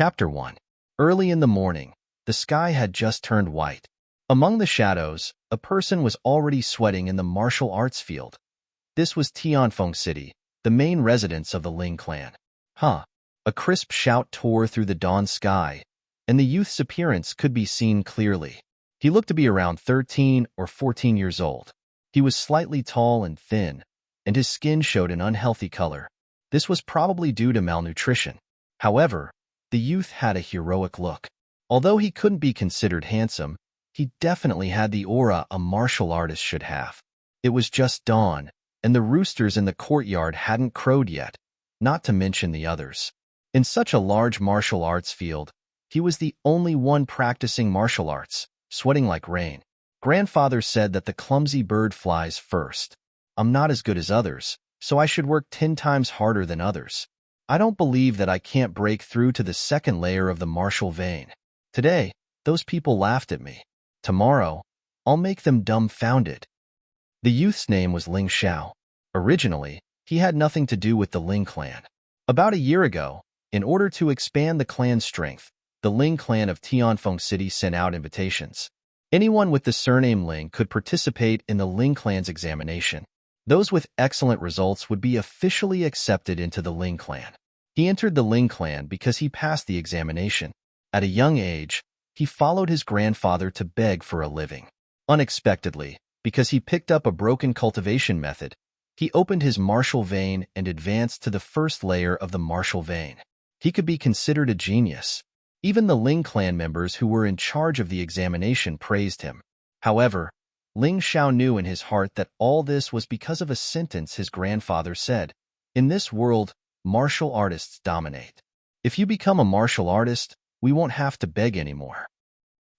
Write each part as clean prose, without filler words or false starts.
Chapter 1. Early in the morning, the sky had just turned white. Among the shadows, a person was already sweating in the martial arts field. This was Tianfeng City, the main residence of the Ling clan. Huh! A crisp shout tore through the dawn sky, and the youth's appearance could be seen clearly. He looked to be around 13 or 14 years old. He was slightly tall and thin, and his skin showed an unhealthy color. This was probably due to malnutrition. However, the youth had a heroic look. Although he couldn't be considered handsome, he definitely had the aura a martial artist should have. It was just dawn, and the roosters in the courtyard hadn't crowed yet, not to mention the others. In such a large martial arts field, he was the only one practicing martial arts, sweating like rain. Grandfather said that the clumsy bird flies first. I'm not as good as others, so I should work 10 times harder than others. I don't believe that I can't break through to the second layer of the martial vein. Today, those people laughed at me. Tomorrow, I'll make them dumbfounded. The youth's name was Ling Xiao. Originally, he had nothing to do with the Ling clan. About a year ago, in order to expand the clan's strength, the Ling clan of Tianfeng City sent out invitations. Anyone with the surname Ling could participate in the Ling clan's examination. Those with excellent results would be officially accepted into the Ling clan. He entered the Ling clan because he passed the examination. At a young age, he followed his grandfather to beg for a living. Unexpectedly, because he picked up a broken cultivation method, he opened his martial vein and advanced to the first layer of the martial vein. He could be considered a genius. Even the Ling clan members who were in charge of the examination praised him. However, Ling Xiao knew in his heart that all this was because of a sentence his grandfather said. In this world, martial artists dominate. If you become a martial artist, we won't have to beg anymore.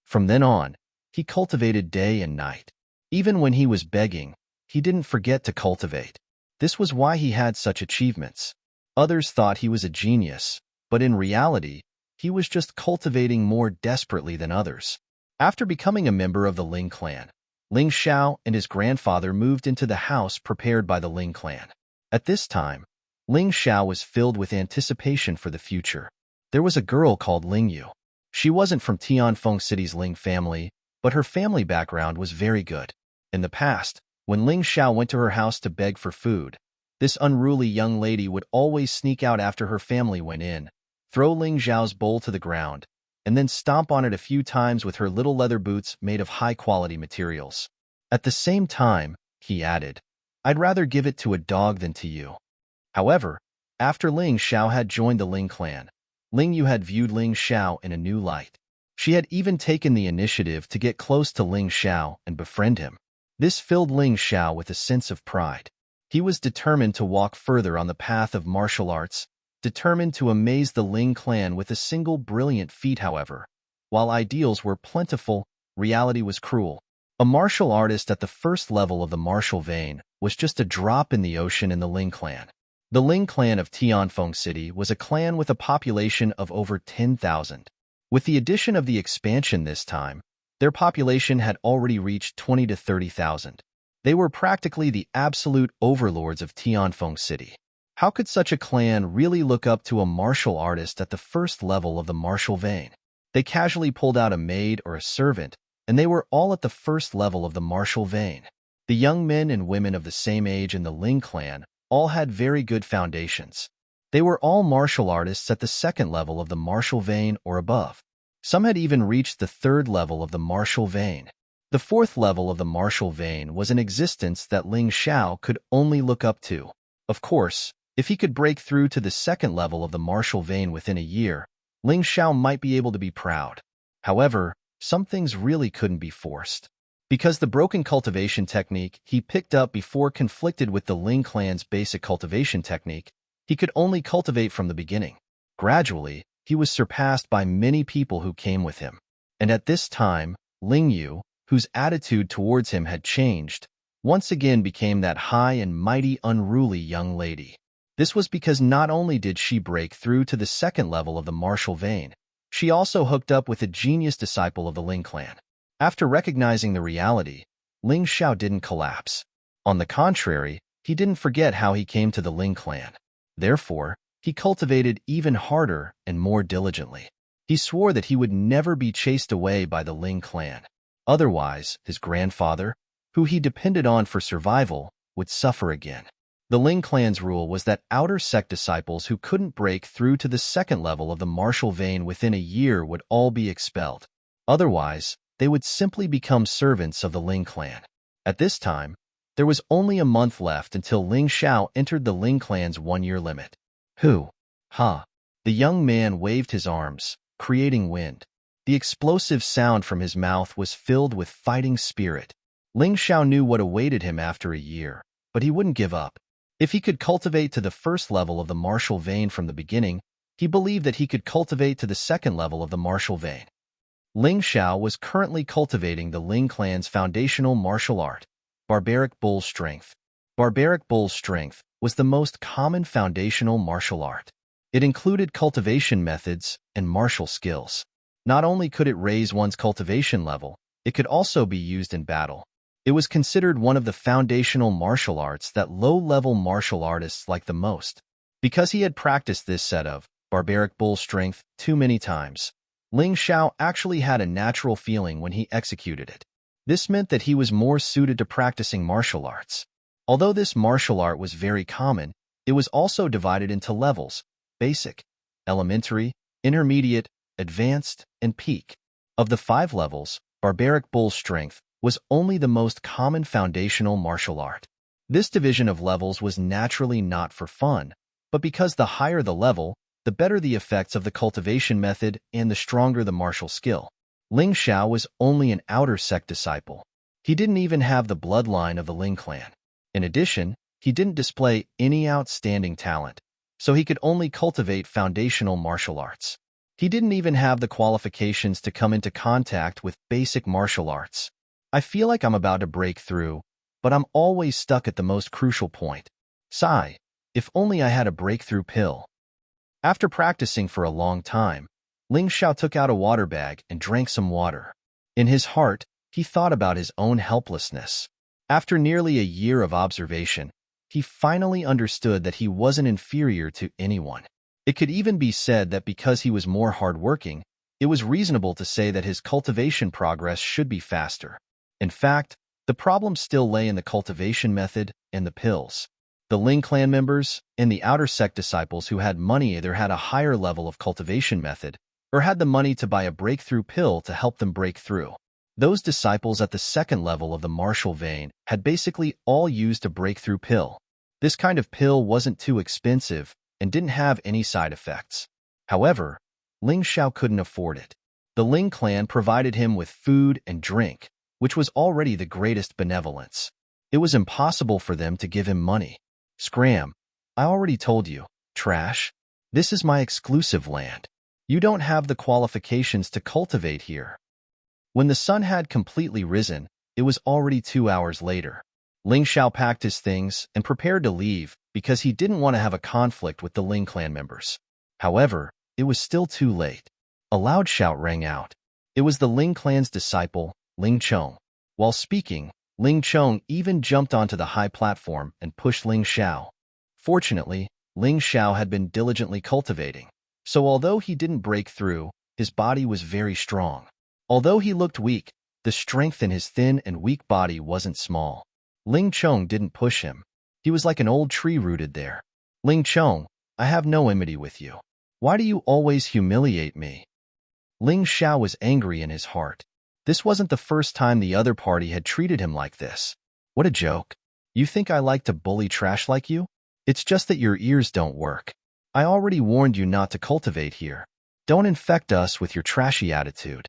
From then on, he cultivated day and night. Even when he was begging, he didn't forget to cultivate. This was why he had such achievements. Others thought he was a genius, but in reality, he was just cultivating more desperately than others. After becoming a member of the Ling clan, Ling Xiao and his grandfather moved into the house prepared by the Ling clan. At this time, Ling Xiao was filled with anticipation for the future. There was a girl called Ling Yu. She wasn't from Tianfeng City's Ling family, but her family background was very good. In the past, when Ling Xiao went to her house to beg for food, this unruly young lady would always sneak out after her family went in, throw Ling Xiao's bowl to the ground, and then stomp on it a few times with her little leather boots made of high-quality materials. At the same time, he added, I'd rather give it to a dog than to you. However, after Ling Xiao had joined the Ling clan, Ling Yu had viewed Ling Xiao in a new light. She had even taken the initiative to get close to Ling Xiao and befriend him. This filled Ling Xiao with a sense of pride. He was determined to walk further on the path of martial arts, determined to amaze the Ling clan with a single brilliant feat. However, while ideals were plentiful, reality was cruel. A martial artist at the first level of the martial vein was just a drop in the ocean in the Ling clan. The Ling clan of Tianfeng City was a clan with a population of over 10,000. With the addition of the expansion this time, their population had already reached 20 to 30,000. They were practically the absolute overlords of Tianfeng City. How could such a clan really look up to a martial artist at the first level of the martial vein? They casually pulled out a maid or a servant, and they were all at the first level of the martial vein. The young men and women of the same age in the Ling clan all had very good foundations. They were all martial artists at the second level of the martial vein or above. Some had even reached the third level of the martial vein. The fourth level of the martial vein was an existence that Ling Xiao could only look up to. Of course, if he could break through to the second level of the martial vein within a year, Ling Xiao might be able to be proud. However, some things really couldn't be forced. Because the broken cultivation technique he picked up before conflicted with the Ling clan's basic cultivation technique, he could only cultivate from the beginning. Gradually, he was surpassed by many people who came with him. And at this time, Ling Yu, whose attitude towards him had changed, once again became that high and mighty unruly young lady. This was because not only did she break through to the second level of the martial vein, she also hooked up with a genius disciple of the Ling clan. After recognizing the reality, Ling Xiao didn't collapse. On the contrary, he didn't forget how he came to the Ling clan. Therefore, he cultivated even harder and more diligently. He swore that he would never be chased away by the Ling clan. Otherwise, his grandfather, who he depended on for survival, would suffer again. The Ling clan's rule was that outer sect disciples who couldn't break through to the second level of the martial vein within a year would all be expelled. Otherwise, they would simply become servants of the Ling clan. At this time, there was only a month left until Ling Xiao entered the Ling clan's one-year limit. Who? Ha! The young man waved his arms, creating wind. The explosive sound from his mouth was filled with fighting spirit. Ling Xiao knew what awaited him after a year, but he wouldn't give up. If he could cultivate to the first level of the martial vein from the beginning, he believed that he could cultivate to the second level of the martial vein. Ling Xiao was currently cultivating the Ling clan's foundational martial art, barbaric bull strength. Barbaric bull strength was the most common foundational martial art. It included cultivation methods and martial skills. Not only could it raise one's cultivation level, it could also be used in battle. It was considered one of the foundational martial arts that low-level martial artists liked the most. Because he had practiced this set of barbaric bull strength too many times, Ling Xiao actually had a natural feeling when he executed it. This meant that he was more suited to practicing martial arts. Although this martial art was very common, it was also divided into levels: basic, elementary, intermediate, advanced, and peak. Of the 5 levels, barbaric bull strength was only the most common foundational martial art. This division of levels was naturally not for fun, but because the higher the level, the better the effects of the cultivation method and the stronger the martial skill. Ling Xiao was only an outer sect disciple. He didn't even have the bloodline of the Ling clan. In addition, he didn't display any outstanding talent, so he could only cultivate foundational martial arts. He didn't even have the qualifications to come into contact with basic martial arts. I feel like I'm about to break through, but I'm always stuck at the most crucial point. Sigh, if only I had a breakthrough pill. After practicing for a long time, Ling Xiao took out a water bag and drank some water. In his heart, he thought about his own helplessness. After nearly a year of observation, he finally understood that he wasn't inferior to anyone. It could even be said that because he was more hardworking, it was reasonable to say that his cultivation progress should be faster. In fact, the problem still lay in the cultivation method and the pills. The Ling clan members and the outer sect disciples who had money either had a higher level of cultivation method or had the money to buy a breakthrough pill to help them break through. Those disciples at the second level of the martial vein had basically all used a breakthrough pill. This kind of pill wasn't too expensive and didn't have any side effects. However, Ling Xiao couldn't afford it. The Ling clan provided him with food and drink, which was already the greatest benevolence. It was impossible for them to give him money. Scram, I already told you, trash. This is my exclusive land. You don't have the qualifications to cultivate here. When the sun had completely risen, it was already 2 hours later. Ling Xiao packed his things and prepared to leave because he didn't want to have a conflict with the Ling clan members. However, it was still too late. A loud shout rang out. It was the Ling clan's disciple, Ling Chong. While speaking, Ling Chong even jumped onto the high platform and pushed Ling Xiao. Fortunately, Ling Xiao had been diligently cultivating, so although he didn't break through, his body was very strong. Although he looked weak, the strength in his thin and weak body wasn't small. Ling Chong didn't push him. He was like an old tree rooted there. Ling Chong, I have no enmity with you. Why do you always humiliate me? Ling Xiao was angry in his heart. This wasn't the first time the other party had treated him like this. What a joke. You think I like to bully trash like you? It's just that your ears don't work. I already warned you not to cultivate here. Don't infect us with your trashy attitude.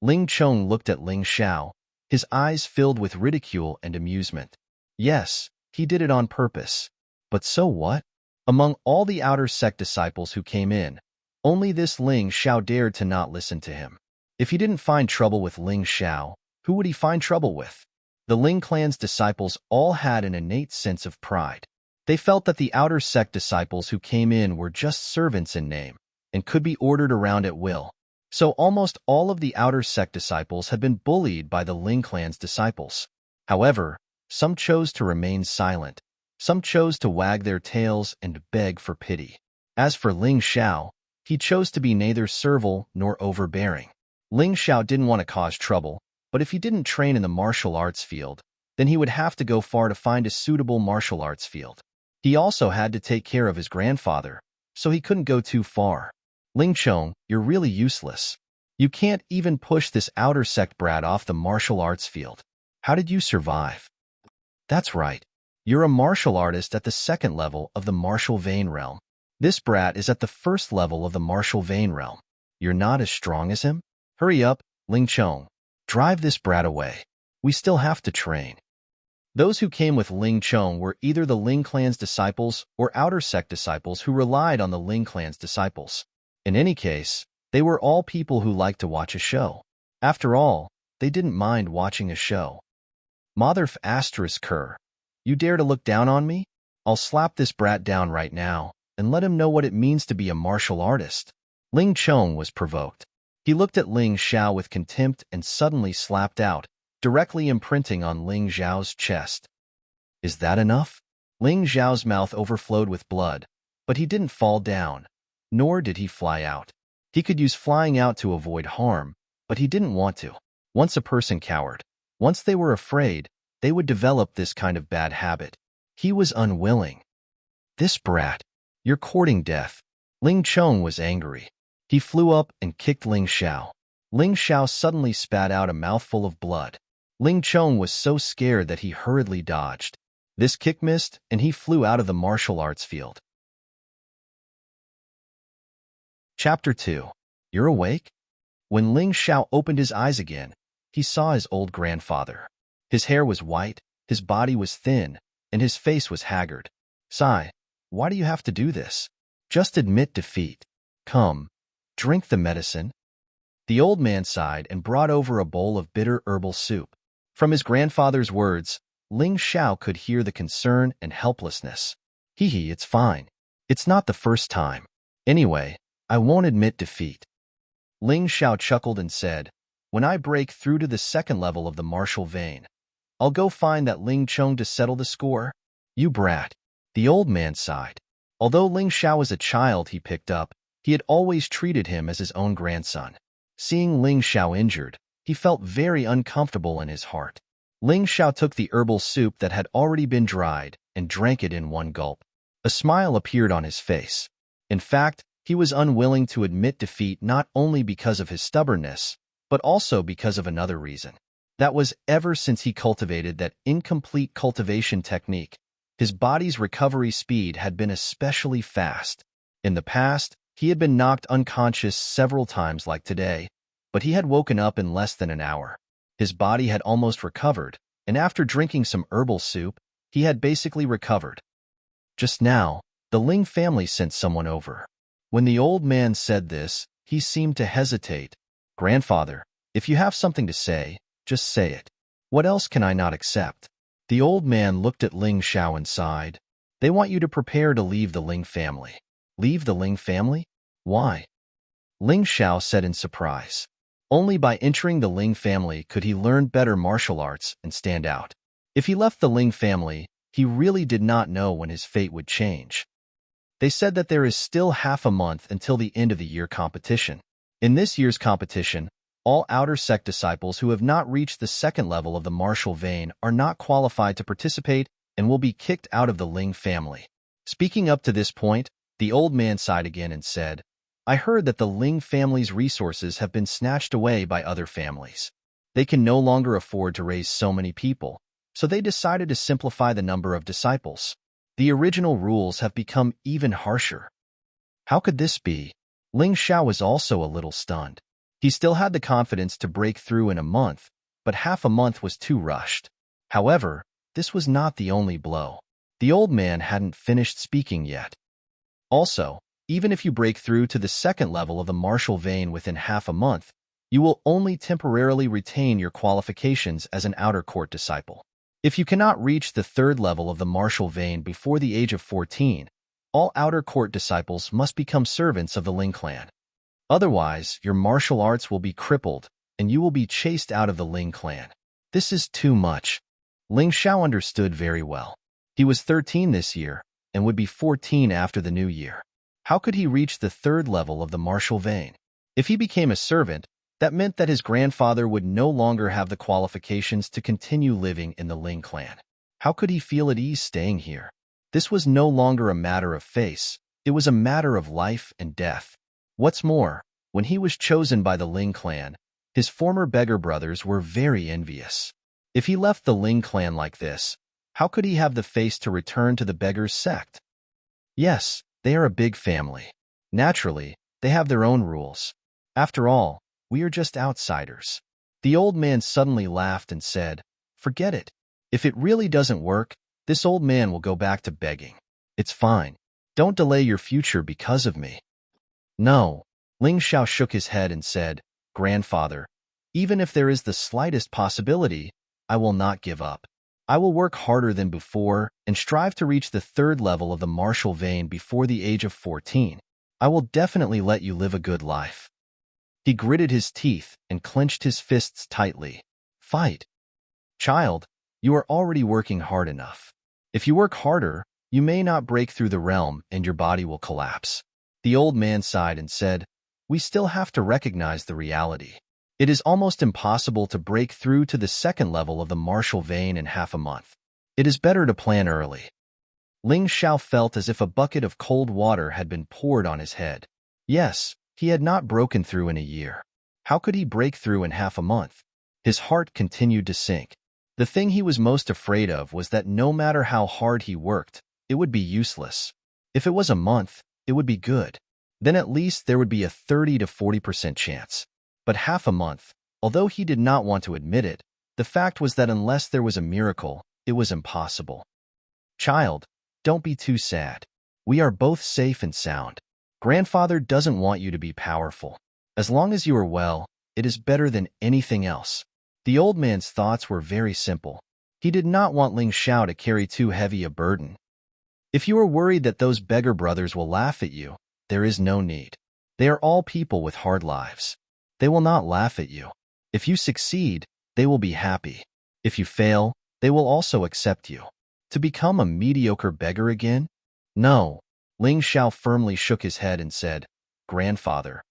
Ling Chong looked at Ling Xiao, his eyes filled with ridicule and amusement. Yes, he did it on purpose. But so what? Among all the outer sect disciples who came in, only this Ling Xiao dared to not listen to him. If he didn't find trouble with Ling Xiao, who would he find trouble with? The Ling clan's disciples all had an innate sense of pride. They felt that the outer sect disciples who came in were just servants in name and could be ordered around at will. So almost all of the outer sect disciples had been bullied by the Ling clan's disciples. However, some chose to remain silent. Some chose to wag their tails and beg for pity. As for Ling Xiao, he chose to be neither servile nor overbearing. Ling Xiao didn't want to cause trouble, but if he didn't train in the martial arts field, then he would have to go far to find a suitable martial arts field. He also had to take care of his grandfather, so he couldn't go too far. Ling Chong, you're really useless. You can't even push this outer sect brat off the martial arts field. How did you survive? That's right. You're a martial artist at the second level of the martial vein realm. This brat is at the first level of the martial vein realm. You're not as strong as him? Hurry up, Ling Chong. Drive this brat away. We still have to train. Those who came with Ling Chong were either the Ling clan's disciples or outer sect disciples who relied on the Ling clan's disciples. In any case, they were all people who liked to watch a show. After all, they didn't mind watching a show. Motherf asterisk cur. You dare to look down on me? I'll slap this brat down right now and let him know what it means to be a martial artist. Ling Chong was provoked. He looked at Ling Xiao with contempt and suddenly slapped out, directly imprinting on Ling Xiao's chest. Is that enough? Ling Xiao's mouth overflowed with blood, but he didn't fall down, nor did he fly out. He could use flying out to avoid harm, but he didn't want to. Once a person cowered, once they were afraid, they would develop this kind of bad habit. He was unwilling. This brat, you're courting death. Ling Chong was angry. He flew up and kicked Ling Xiao. Ling Xiao suddenly spat out a mouthful of blood. Ling Chong was so scared that he hurriedly dodged. This kick missed, and he flew out of the martial arts field. Chapter 2. You're awake? When Ling Xiao opened his eyes again, he saw his old grandfather. His hair was white, his body was thin, and his face was haggard. Sigh, why do you have to do this? Just admit defeat. Come, drink the medicine. The old man sighed and brought over a bowl of bitter herbal soup. From his grandfather's words, Ling Xiao could hear the concern and helplessness. Hee, it's fine. It's not the first time. Anyway, I won't admit defeat. Ling Xiao chuckled and said, when I break through to the second level of the martial vein, I'll go find that Ling Chong to settle the score. You brat. The old man sighed. Although Ling Xiao was a child he picked up, he had always treated him as his own grandson. Seeing Ling Xiao injured, he felt very uncomfortable in his heart. Ling Xiao took the herbal soup that had already been dried and drank it in one gulp. A smile appeared on his face. In fact, he was unwilling to admit defeat not only because of his stubbornness, but also because of another reason. That was ever since he cultivated that incomplete cultivation technique, his body's recovery speed had been especially fast. In the past, he had been knocked unconscious several times like today, but he had woken up in less than an hour. His body had almost recovered, and after drinking some herbal soup, he had basically recovered. Just now, the Ling family sent someone over. When the old man said this, he seemed to hesitate. Grandfather, if you have something to say, just say it. What else can I not accept? The old man looked at Ling Xiao and sighed. They want you to prepare to leave the Ling family. Leave the Ling family? Why? Ling Xiao said in surprise. Only by entering the Ling family could he learn better martial arts and stand out. If he left the Ling family, he really did not know when his fate would change. They said that there is still half a month until the end of the year competition. In this year's competition, all outer sect disciples who have not reached the second level of the martial vein are not qualified to participate and will be kicked out of the Ling family. Speaking up to this point, the old man sighed again and said, I heard that the Ling family's resources have been snatched away by other families. They can no longer afford to raise so many people, so they decided to simplify the number of disciples. The original rules have become even harsher. How could this be? Ling Xiao was also a little stunned. He still had the confidence to break through in a month, but half a month was too rushed. However, this was not the only blow. The old man hadn't finished speaking yet. Also, even if you break through to the second level of the martial vein within half a month, you will only temporarily retain your qualifications as an outer court disciple. If you cannot reach the third level of the martial vein before the age of 14, all outer court disciples must become servants of the Ling clan. Otherwise, your martial arts will be crippled, and you will be chased out of the Ling clan. This is too much. Ling Xiao understood very well. He was 13 this year, and would be 14 after the new year. How could he reach the third level of the martial vein? If he became a servant, that meant that his grandfather would no longer have the qualifications to continue living in the Ling clan. How could he feel at ease staying here? This was no longer a matter of face, it was a matter of life and death. What's more, when he was chosen by the Ling clan, his former beggar brothers were very envious. If he left the Ling clan like this, how could he have the face to return to the beggars' sect? Yes, they are a big family. Naturally, they have their own rules. After all, we are just outsiders. The old man suddenly laughed and said, "Forget it. If it really doesn't work, this old man will go back to begging. It's fine. Don't delay your future because of me." No. Ling Xiao shook his head and said, "Grandfather, even if there is the slightest possibility, I will not give up. I will work harder than before and strive to reach the third level of the martial vein before the age of 14. I will definitely let you live a good life." He gritted his teeth and clenched his fists tightly. "Fight. Child, you are already working hard enough. If you work harder, you may not break through the realm and your body will collapse." The old man sighed and said, "We still have to recognize the reality. It is almost impossible to break through to the second level of the martial vein in half a month. It is better to plan early." Ling Xiao felt as if a bucket of cold water had been poured on his head. Yes, he had not broken through in a year. How could he break through in half a month? His heart continued to sink. The thing he was most afraid of was that no matter how hard he worked, it would be useless. If it was a month, it would be good. Then at least there would be a 30 to 40% chance. But half a month, although he did not want to admit it, the fact was that unless there was a miracle, it was impossible. "Child, don't be too sad. We are both safe and sound. Grandfather doesn't want you to be powerful. As long as you are well, it is better than anything else." The old man's thoughts were very simple. He did not want Ling Xiao to carry too heavy a burden. If you are worried that those beggar brothers will laugh at you, there is no need. They are all people with hard lives. They will not laugh at you. If you succeed, they will be happy. If you fail, they will also accept you. To become a mediocre beggar again? No. Ling Xiao firmly shook his head and said, "Grandfather,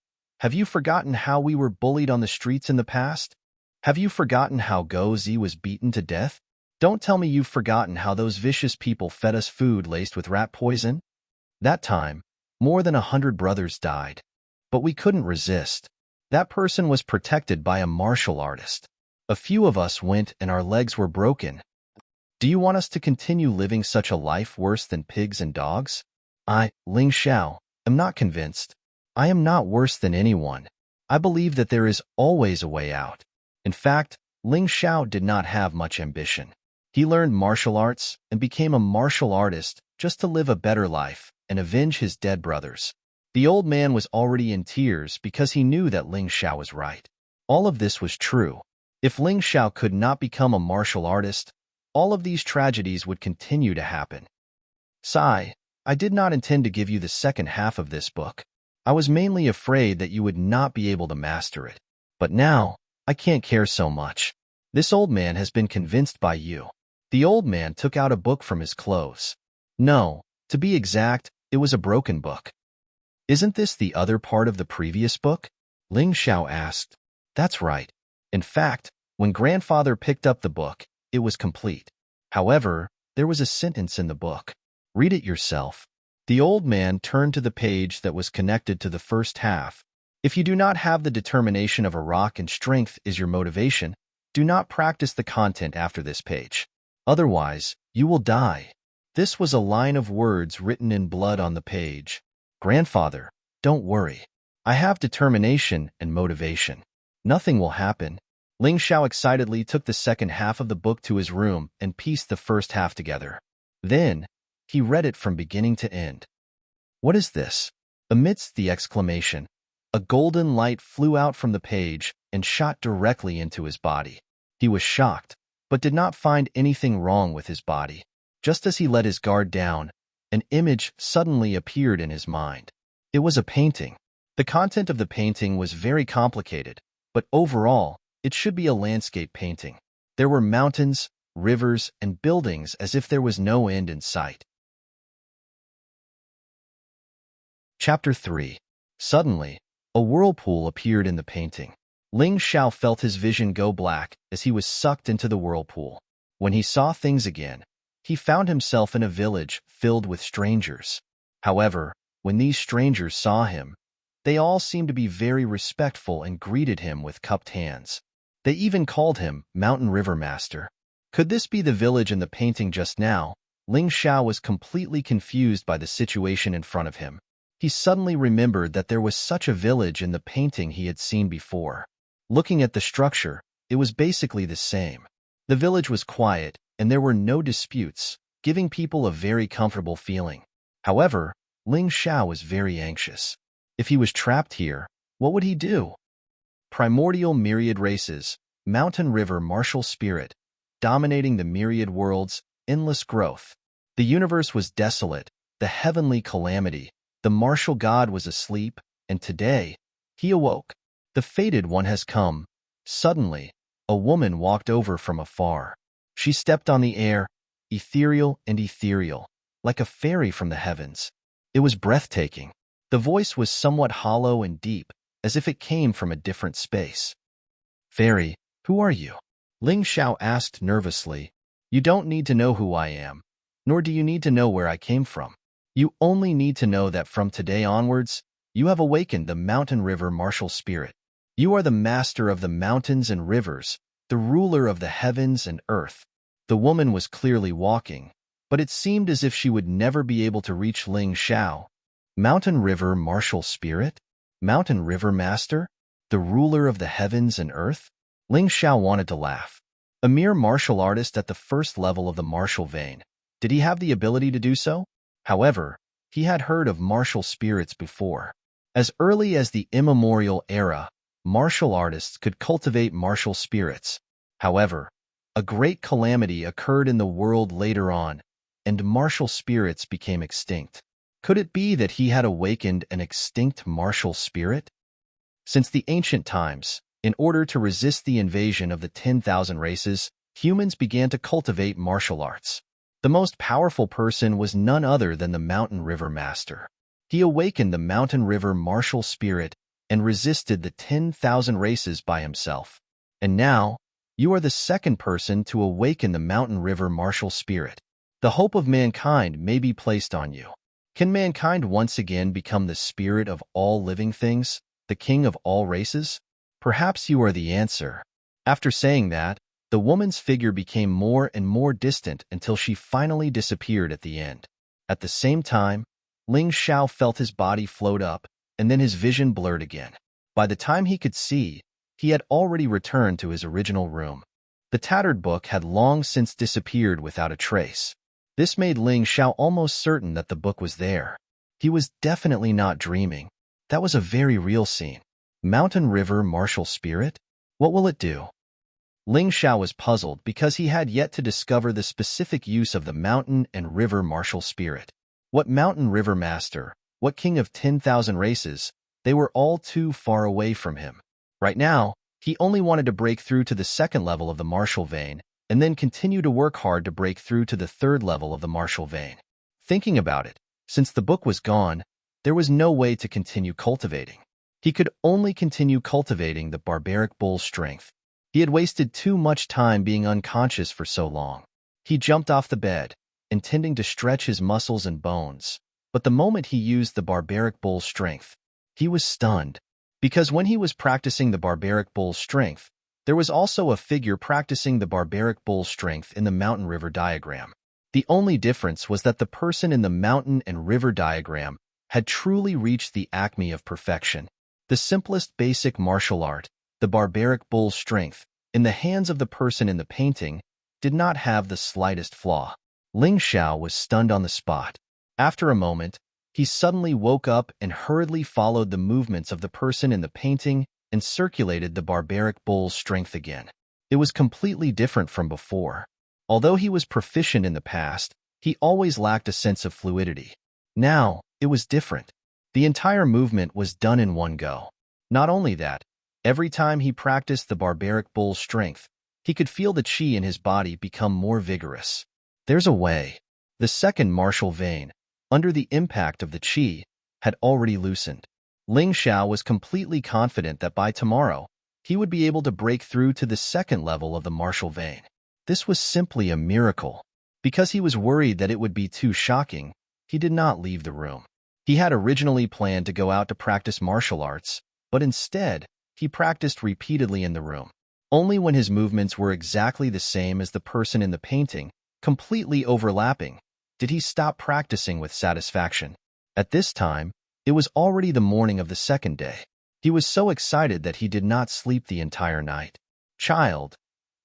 have you forgotten how we were bullied on the streets in the past? Have you forgotten how Go Zi was beaten to death? Don't tell me you've forgotten how those vicious people fed us food laced with rat poison? That time, more than 100 brothers died. But we couldn't resist. That person was protected by a martial artist. A few of us went and our legs were broken. Do you want us to continue living such a life worse than pigs and dogs? I, Ling Xiao, am not convinced. I am not worse than anyone. I believe that there is always a way out." In fact, Ling Xiao did not have much ambition. He learned martial arts and became a martial artist just to live a better life and avenge his dead brothers. The old man was already in tears because he knew that Ling Xiao was right. All of this was true. If Ling Xiao could not become a martial artist, all of these tragedies would continue to happen. "Sai, I did not intend to give you the second half of this book. I was mainly afraid that you would not be able to master it. But now, I can't care so much. This old man has been convinced by you." The old man took out a book from his clothes. No, to be exact, it was a broken book. "Isn't this the other part of the previous book?" Ling Xiao asked. "That's right. In fact, when grandfather picked up the book, it was complete. However, there was a sentence in the book. Read it yourself." The old man turned to the page that was connected to the first half. "If you do not have the determination of a rock and strength is your motivation, do not practice the content after this page. Otherwise, you will die." This was a line of words written in blood on the page. "Grandfather, don't worry. I have determination and motivation. Nothing will happen." Ling Xiao excitedly took the second half of the book to his room and pieced the first half together. Then, he read it from beginning to end. "What is this?" Amidst the exclamation, a golden light flew out from the page and shot directly into his body. He was shocked, but did not find anything wrong with his body. Just as he let his guard down, an image suddenly appeared in his mind. It was a painting. The content of the painting was very complicated, but overall, it should be a landscape painting. There were mountains, rivers, and buildings as if there was no end in sight. Chapter 3. Suddenly, a whirlpool appeared in the painting. Ling Xiao felt his vision go black as he was sucked into the whirlpool. When he saw things again, he found himself in a village filled with strangers. However, when these strangers saw him, they all seemed to be very respectful and greeted him with cupped hands. They even called him Mountain River Master. Could this be the village in the painting just now? Ling Xiao was completely confused by the situation in front of him. He suddenly remembered that there was such a village in the painting he had seen before. Looking at the structure, it was basically the same. The village was quiet, and there were no disputes, giving people a very comfortable feeling. However, Ling Xiao was very anxious. If he was trapped here, what would he do? Primordial myriad races, mountain river martial spirit, dominating the myriad worlds, endless growth. The universe was desolate, the heavenly calamity. The martial god was asleep, and today, he awoke. The fated one has come. Suddenly, a woman walked over from afar. She stepped on the air, ethereal and ethereal, like a fairy from the heavens. It was breathtaking. The voice was somewhat hollow and deep, as if it came from a different space. "Fairy, who are you?" Ling Xiao asked nervously. "You don't need to know who I am, nor do you need to know where I came from. You only need to know that from today onwards, you have awakened the mountain river martial spirit. You are the master of the mountains and rivers, the ruler of the heavens and earth." The woman was clearly walking, but it seemed as if she would never be able to reach Ling Xiao. Mountain river martial spirit? Mountain river master? The ruler of the heavens and earth? Ling Xiao wanted to laugh. A mere martial artist at the first level of the martial vein. Did he have the ability to do so? However, he had heard of martial spirits before. As early as the immemorial era, martial artists could cultivate martial spirits. However, a great calamity occurred in the world later on, and martial spirits became extinct. Could it be that he had awakened an extinct martial spirit? Since the ancient times, in order to resist the invasion of the 10,000 races, humans began to cultivate martial arts. The most powerful person was none other than the Mountain River Master. He awakened the Mountain River martial spirit and resisted the 10,000 races by himself. And now, you are the second person to awaken the Mountain River martial spirit. The hope of mankind may be placed on you. Can mankind once again become the spirit of all living things, the king of all races? Perhaps you are the answer. After saying that, the woman's figure became more and more distant until she finally disappeared at the end. At the same time, Ling Xiao felt his body float up, and then his vision blurred again. By the time he could see, he had already returned to his original room. The tattered book had long since disappeared without a trace. This made Ling Xiao almost certain that the book was there. He was definitely not dreaming. That was a very real scene. Mountain River martial spirit? What will it do? Ling Xiao was puzzled because he had yet to discover the specific use of the mountain and river martial spirit. What mountain river master? What king of 10,000 races? They were all too far away from him. Right now, he only wanted to break through to the second level of the martial vein, and then continue to work hard to break through to the third level of the martial vein. Thinking about it, since the book was gone, there was no way to continue cultivating. He could only continue cultivating the barbaric bull's strength. He had wasted too much time being unconscious for so long. He jumped off the bed, intending to stretch his muscles and bones, but the moment he used the barbaric bull's strength, he was stunned. Because when he was practicing the barbaric bull's strength, there was also a figure practicing the barbaric bull's strength in the mountain river diagram. The only difference was that the person in the mountain and river diagram had truly reached the acme of perfection. The simplest basic martial art, the barbaric bull's strength, in the hands of the person in the painting, did not have the slightest flaw. Ling Xiao was stunned on the spot. After a moment, he suddenly woke up and hurriedly followed the movements of the person in the painting and circulated the barbaric bull's strength again. It was completely different from before. Although he was proficient in the past, he always lacked a sense of fluidity. Now, it was different. The entire movement was done in one go. Not only that, every time he practiced the barbaric bull's strength, he could feel the qi in his body become more vigorous. There's a way. The second martial vein, under the impact of the qi, had already loosened. Ling Xiao was completely confident that by tomorrow, he would be able to break through to the second level of the martial vein. This was simply a miracle. Because he was worried that it would be too shocking, he did not leave the room. He had originally planned to go out to practice martial arts, but instead, he practiced repeatedly in the room. Only when his movements were exactly the same as the person in the painting, completely overlapping, did he stop practicing with satisfaction. At this time, it was already the morning of the second day. He was so excited that he did not sleep the entire night. "Child,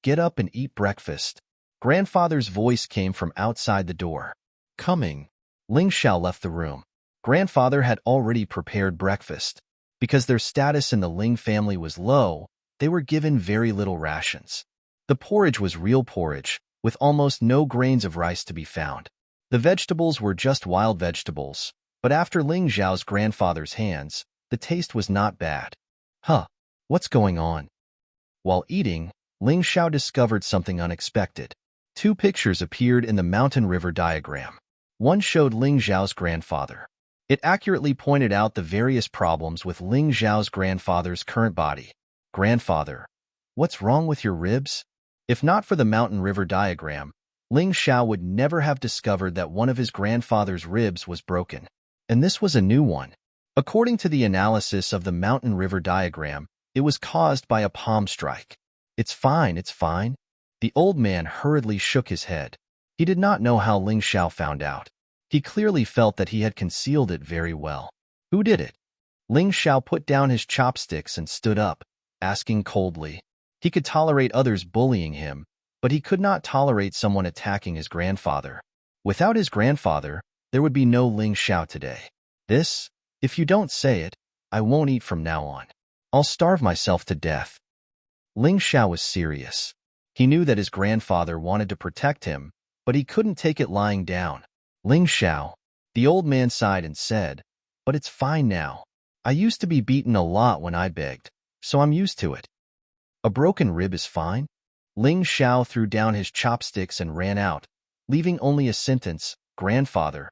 get up and eat breakfast." Grandfather's voice came from outside the door. Coming. Ling Xiao left the room. Grandfather had already prepared breakfast. Because their status in the Ling family was low, they were given very little rations. The porridge was real porridge, with almost no grains of rice to be found. The vegetables were just wild vegetables, but after Ling Xiao's grandfather's hands, the taste was not bad. What's going on? While eating, Ling Xiao discovered something unexpected. Two pictures appeared in the mountain river diagram. One showed Ling Xiao's grandfather. It accurately pointed out the various problems with Ling Xiao's grandfather's current body. "Grandfather, what's wrong with your ribs?" If not for the mountain river diagram, Ling Xiao would never have discovered that one of his grandfather's ribs was broken. And this was a new one. According to the analysis of the mountain river diagram, it was caused by a palm strike. It's fine. The old man hurriedly shook his head. He did not know how Ling Xiao found out. He clearly felt that he had concealed it very well. Who did it? Ling Xiao put down his chopsticks and stood up, asking coldly. He could tolerate others bullying him, but he could not tolerate someone attacking his grandfather. Without his grandfather, there would be no Ling Xiao today. This, if you don't say it, I won't eat from now on. I'll starve myself to death. Ling Xiao was serious. He knew that his grandfather wanted to protect him, but he couldn't take it lying down. "Ling Xiao," the old man sighed and said, "but it's fine now. I used to be beaten a lot when I begged, so I'm used to it." "A broken rib is fine?" Ling Xiao threw down his chopsticks and ran out, leaving only a sentence, "Grandfather,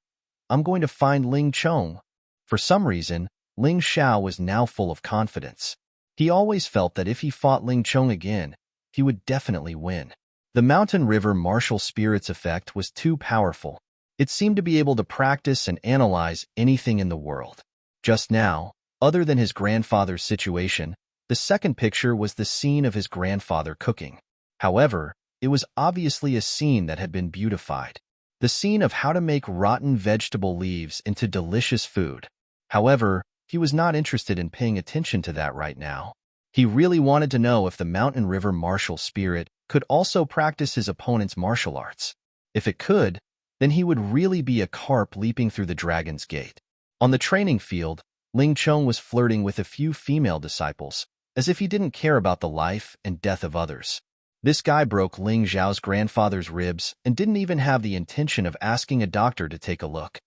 I'm going to find Ling Chong." For some reason, Ling Xiao was now full of confidence. He always felt that if he fought Ling Chong again, he would definitely win. The mountain river martial spirits effect was too powerful. It seemed to be able to practice and analyze anything in the world. Just now, other than his grandfather's situation, the second picture was the scene of his grandfather cooking. However, it was obviously a scene that had been beautified. The scene of how to make rotten vegetable leaves into delicious food. However, he was not interested in paying attention to that right now. He really wanted to know if the mountain river martial spirit could also practice his opponent's martial arts. If it could, then he would really be a carp leaping through the dragon's gate. On the training field, Ling Chong was flirting with a few female disciples, as if he didn't care about the life and death of others. This guy broke Ling Xiao's grandfather's ribs and didn't even have the intention of asking a doctor to take a look.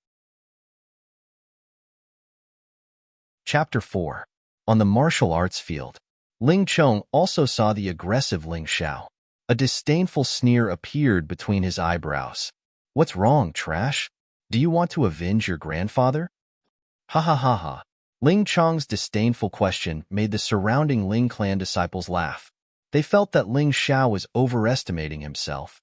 Chapter 4. On the martial arts field. Ling Chong also saw the aggressive Ling Xiao. A disdainful sneer appeared between his eyebrows. "What's wrong, trash? Do you want to avenge your grandfather?" Ha ha ha ha. Ling Chong's disdainful question made the surrounding Ling clan disciples laugh. They felt that Ling Xiao was overestimating himself.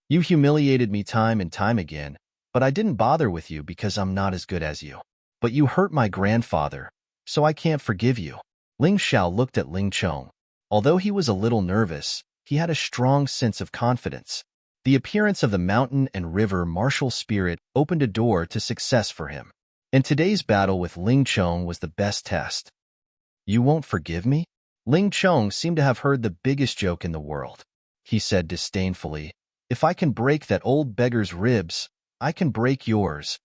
"You humiliated me time and time again, but I didn't bother with you because I'm not as good as you. But you hurt my grandfather, so I can't forgive you." Ling Xiao looked at Ling Chong. Although he was a little nervous, he had a strong sense of confidence. The appearance of the mountain and river martial spirit opened a door to success for him. And today's battle with Ling Chong was the best test. "You won't forgive me?" Ling Chong seemed to have heard the biggest joke in the world. He said disdainfully, "If I can break that old beggar's ribs, I can break yours."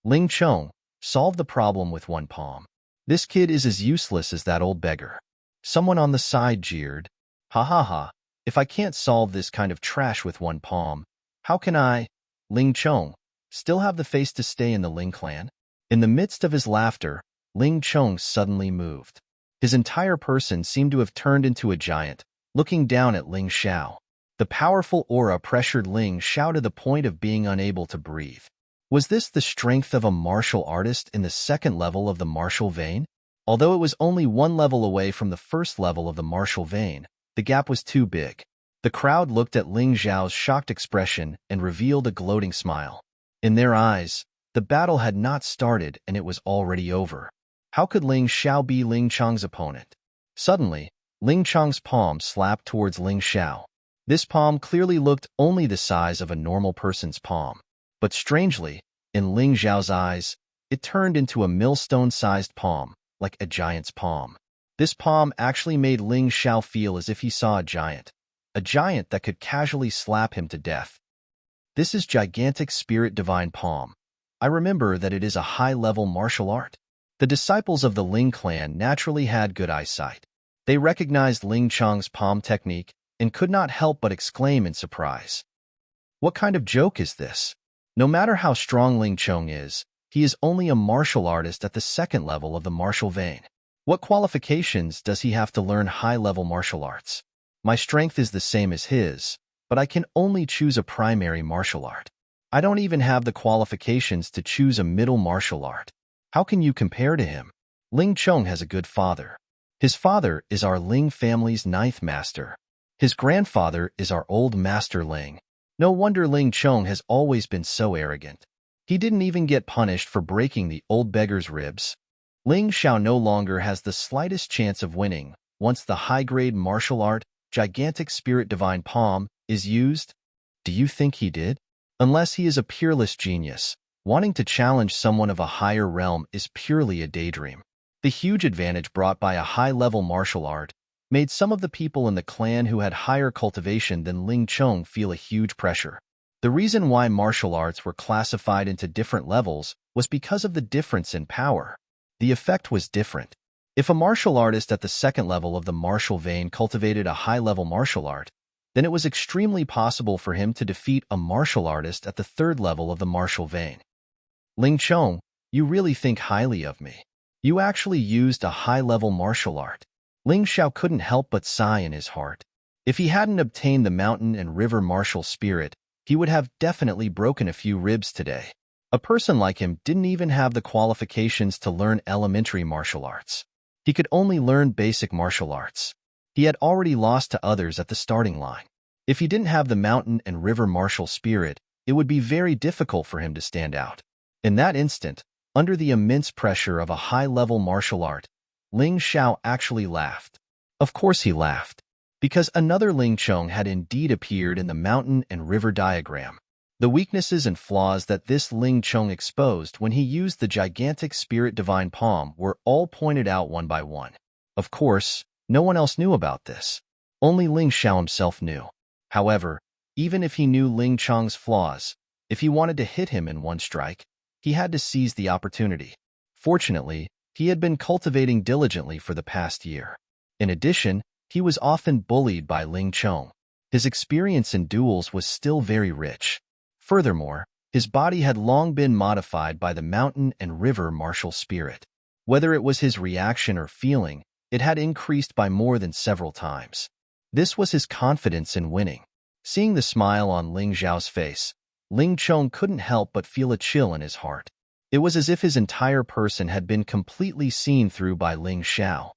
Ling Chong, solve the problem with one palm. This kid is as useless as that old beggar. Someone on the side jeered. "Ha ha ha, if I can't solve this kind of trash with one palm, how can I?" Ling Chong, still have the face to stay in the Ling clan? In the midst of his laughter, Ling Chong suddenly moved. His entire person seemed to have turned into a giant, looking down at Ling Xiao. The powerful aura pressured Ling Xiao to the point of being unable to breathe. Was this the strength of a martial artist in the second level of the martial vein? Although it was only one level away from the first level of the martial vein, the gap was too big. The crowd looked at Ling Xiao's shocked expression and revealed a gloating smile. In their eyes, the battle had not started and it was already over. How could Ling Xiao be Ling Chong's opponent? Suddenly, Ling Chong's palm slapped towards Ling Xiao. This palm clearly looked only the size of a normal person's palm. But strangely, in Ling Xiao's eyes, it turned into a millstone-sized palm, like a giant's palm. This palm actually made Ling Xiao feel as if he saw a giant that could casually slap him to death. This is gigantic spirit divine palm. I remember that it is a high-level martial art. The disciples of the Ling clan naturally had good eyesight. They recognized Ling Chong's palm technique and could not help but exclaim in surprise. What kind of joke is this? No matter how strong Ling Chong is, he is only a martial artist at the second level of the martial vein. What qualifications does he have to learn high-level martial arts? My strength is the same as his, but I can only choose a primary martial art. I don't even have the qualifications to choose a middle martial art. How can you compare to him? Ling Chong has a good father. His father is our Ling family's 9th master. His grandfather is our old master Ling. No wonder Ling Chong has always been so arrogant. He didn't even get punished for breaking the old beggar's ribs. Ling Xiao no longer has the slightest chance of winning once the high-grade martial art, gigantic spirit divine palm, is used. Do you think he did? Unless he is a peerless genius, wanting to challenge someone of a higher realm is purely a daydream. The huge advantage brought by a high-level martial art made some of the people in the clan who had higher cultivation than Ling Chong feel a huge pressure. The reason why martial arts were classified into different levels was because of the difference in power. The effect was different. If a martial artist at the second level of the martial vein cultivated a high-level martial art, then it was extremely possible for him to defeat a martial artist at the third level of the martial vein. Ling Chong, you really think highly of me. You actually used a high-level martial art. Ling Xiao couldn't help but sigh in his heart. If he hadn't obtained the mountain and river martial spirit, he would have definitely broken a few ribs today. A person like him didn't even have the qualifications to learn elementary martial arts. He could only learn basic martial arts. He had already lost to others at the starting line. If he didn't have the mountain and river martial spirit, it would be very difficult for him to stand out. In that instant, under the immense pressure of a high-level martial art, Ling Xiao actually laughed. Of course he laughed, because another Ling Chong had indeed appeared in the mountain and river diagram. The weaknesses and flaws that this Ling Chong exposed when he used the gigantic spirit divine palm were all pointed out one by one. Of course, no one else knew about this. Only Ling Xiao himself knew. However, even if he knew Ling Chong's flaws, if he wanted to hit him in one strike, he had to seize the opportunity. Fortunately, he had been cultivating diligently for the past year. In addition, he was often bullied by Ling Chong. His experience in duels was still very rich. Furthermore, his body had long been modified by the mountain and river martial spirit. Whether it was his reaction or feeling, it had increased by more than several times. This was his confidence in winning. Seeing the smile on Ling Xiao's face, Ling Chong couldn't help but feel a chill in his heart. It was as if his entire person had been completely seen through by Ling Xiao.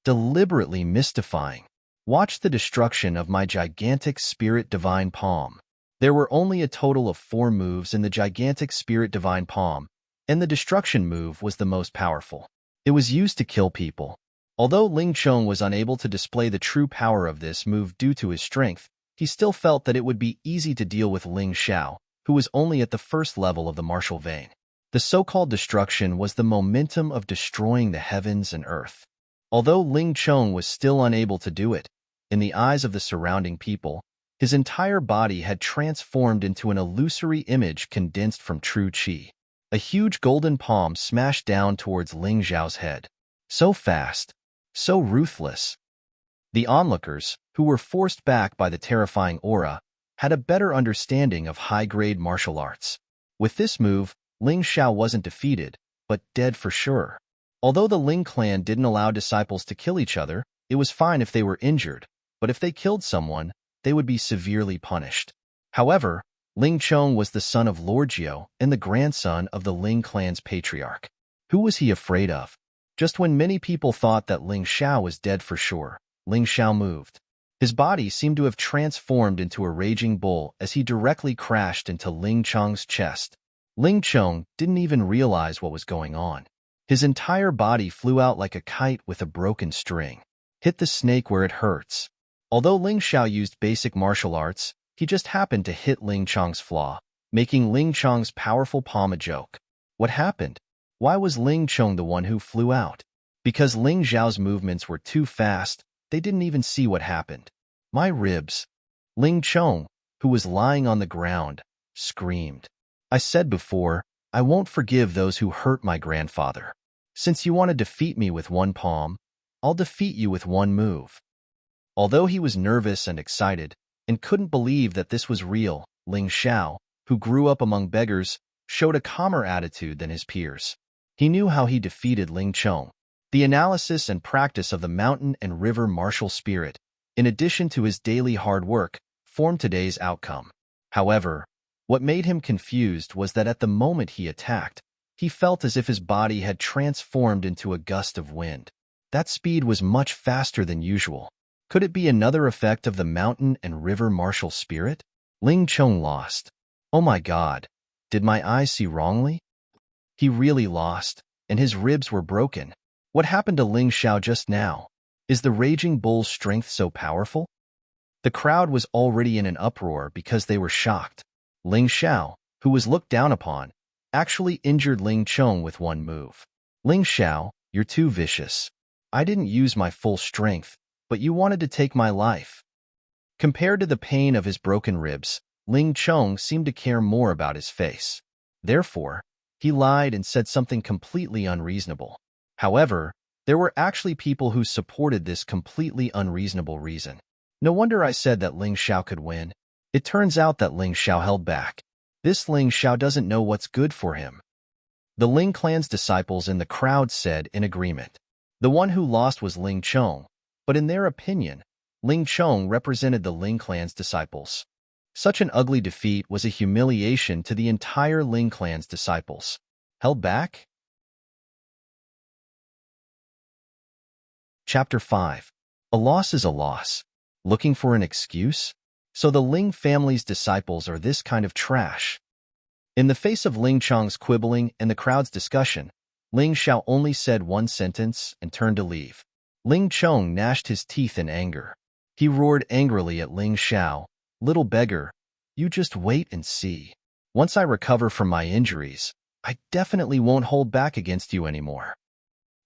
Deliberately mystifying. Watch the destruction of my gigantic spirit divine palm. There were only a total of 4 moves in the gigantic spirit divine palm, and the destruction move was the most powerful. It was used to kill people. Although Ling Chong was unable to display the true power of this move due to his strength, he still felt that it would be easy to deal with Ling Xiao, who was only at the first level of the martial vein. The so-called destruction was the momentum of destroying the heavens and earth. Although Ling Chong was still unable to do it, in the eyes of the surrounding people, his entire body had transformed into an illusory image condensed from true qi. A huge golden palm smashed down towards Ling Xiao's head. So fast, so ruthless. The onlookers, who were forced back by the terrifying aura, had a better understanding of high-grade martial arts. With this move, Ling Xiao wasn't defeated, but dead for sure. Although the Ling clan didn't allow disciples to kill each other, it was fine if they were injured, but if they killed someone, they would be severely punished. However, Ling Chong was the son of Lord Jiao and the grandson of the Ling clan's patriarch. Who was he afraid of? Just when many people thought that Ling Xiao was dead for sure, Ling Xiao moved. His body seemed to have transformed into a raging bull as he directly crashed into Ling Chong's chest. Ling Chong didn't even realize what was going on. His entire body flew out like a kite with a broken string. Hit the snake where it hurts. Although Ling Xiao used basic martial arts, he just happened to hit Ling Chong's flaw, making Ling Chong's powerful palm a joke. What happened? Why was Ling Chong the one who flew out? Because Ling Xiao's movements were too fast, they didn't even see what happened. My ribs. Ling Chong, who was lying on the ground, screamed. I said before, I won't forgive those who hurt my grandfather. Since you want to defeat me with one palm, I'll defeat you with one move. Although he was nervous and excited, and couldn't believe that this was real, Ling Xiao, who grew up among beggars, showed a calmer attitude than his peers. He knew how he defeated Ling Chong. The analysis and practice of the mountain and river martial spirit, in addition to his daily hard work, formed today's outcome. However, what made him confused was that at the moment he attacked, he felt as if his body had transformed into a gust of wind. That speed was much faster than usual. Could it be another effect of the mountain and river martial spirit? Ling Chong lost. Oh my God, did my eyes see wrongly? He really lost, and his ribs were broken. What happened to Ling Xiao just now? Is the raging bull's strength so powerful? The crowd was already in an uproar because they were shocked. Ling Xiao, who was looked down upon, actually injured Ling Chong with one move. Ling Xiao, you're too vicious. I didn't use my full strength, but you wanted to take my life. Compared to the pain of his broken ribs, Ling Chong seemed to care more about his face. Therefore, he lied and said something completely unreasonable. However, there were actually people who supported this completely unreasonable reason. No wonder I said that Ling Xiao could win. It turns out that Ling Xiao held back. This Ling Xiao doesn't know what's good for him. The Ling clan's disciples in the crowd said in agreement. The one who lost was Ling Chong, but in their opinion, Ling Chong represented the Ling clan's disciples. Such an ugly defeat was a humiliation to the entire Ling clan's disciples. Held back? Chapter 5. A loss is a loss. Looking for an excuse? So the Ling family's disciples are this kind of trash. In the face of Ling Chong's quibbling and the crowd's discussion, Ling Xiao only said one sentence and turned to leave. Ling Chong gnashed his teeth in anger. He roared angrily at Ling Xiao, "Little beggar, you just wait and see. Once I recover from my injuries, I definitely won't hold back against you anymore."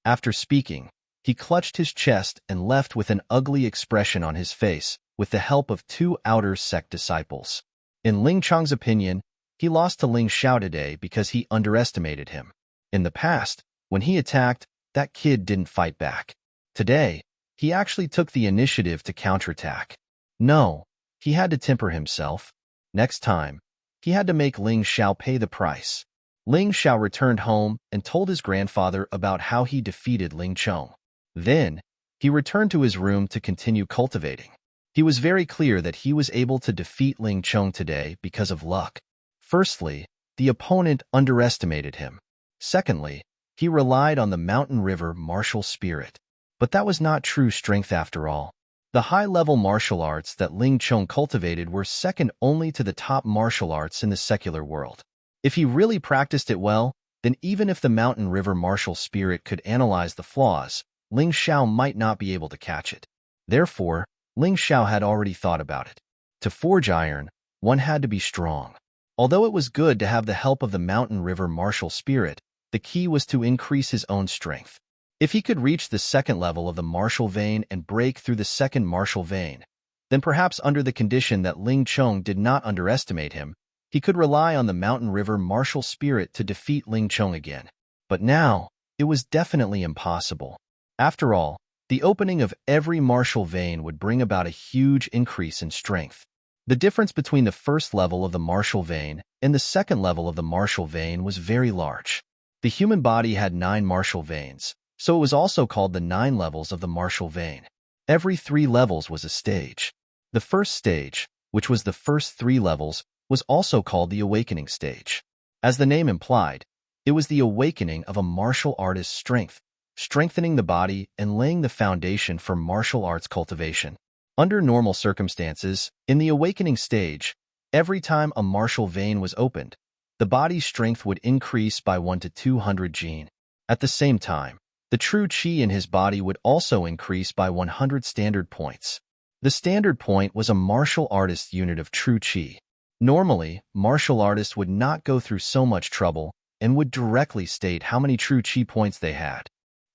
After speaking, he clutched his chest and left with an ugly expression on his face, with the help of two outer sect disciples. In Ling Chong's opinion, he lost to Ling Xiao today because he underestimated him. In the past, when he attacked, that kid didn't fight back. Today, he actually took the initiative to counterattack. No, he had to temper himself. Next time, he had to make Ling Xiao pay the price. Ling Xiao returned home and told his grandfather about how he defeated Ling Chong. Then, he returned to his room to continue cultivating. He was very clear that he was able to defeat Ling Chong today because of luck. Firstly, the opponent underestimated him. Secondly, he relied on the mountain river martial spirit. But that was not true strength after all. The high-level martial arts that Ling Chong cultivated were second only to the top martial arts in the secular world. If he really practiced it well, then even if the mountain river martial spirit could analyze the flaws, Ling Xiao might not be able to catch it. Therefore, Ling Xiao had already thought about it. To forge iron, one had to be strong. Although it was good to have the help of the mountain river martial spirit, the key was to increase his own strength. If he could reach the second level of the martial vein and break through the second martial vein, then perhaps under the condition that Ling Chong did not underestimate him, he could rely on the mountain river martial spirit to defeat Ling Chong again. But now, it was definitely impossible. After all, the opening of every martial vein would bring about a huge increase in strength. The difference between the first level of the martial vein and the second level of the martial vein was very large. The human body had 9 martial veins, so it was also called the 9 levels of the martial vein. Every 3 levels was a stage. The first stage, which was the first 3 levels, was also called the awakening stage. As the name implied, it was the awakening of a martial artist's strength, strengthening the body and laying the foundation for martial arts cultivation. Under normal circumstances, in the awakening stage, every time a martial vein was opened, the body's strength would increase by 1 to 200 gene. At the same time, the true qi in his body would also increase by 100 standard points. The standard point was a martial artist's unit of true qi. Normally, martial artists would not go through so much trouble and would directly state how many true qi points they had.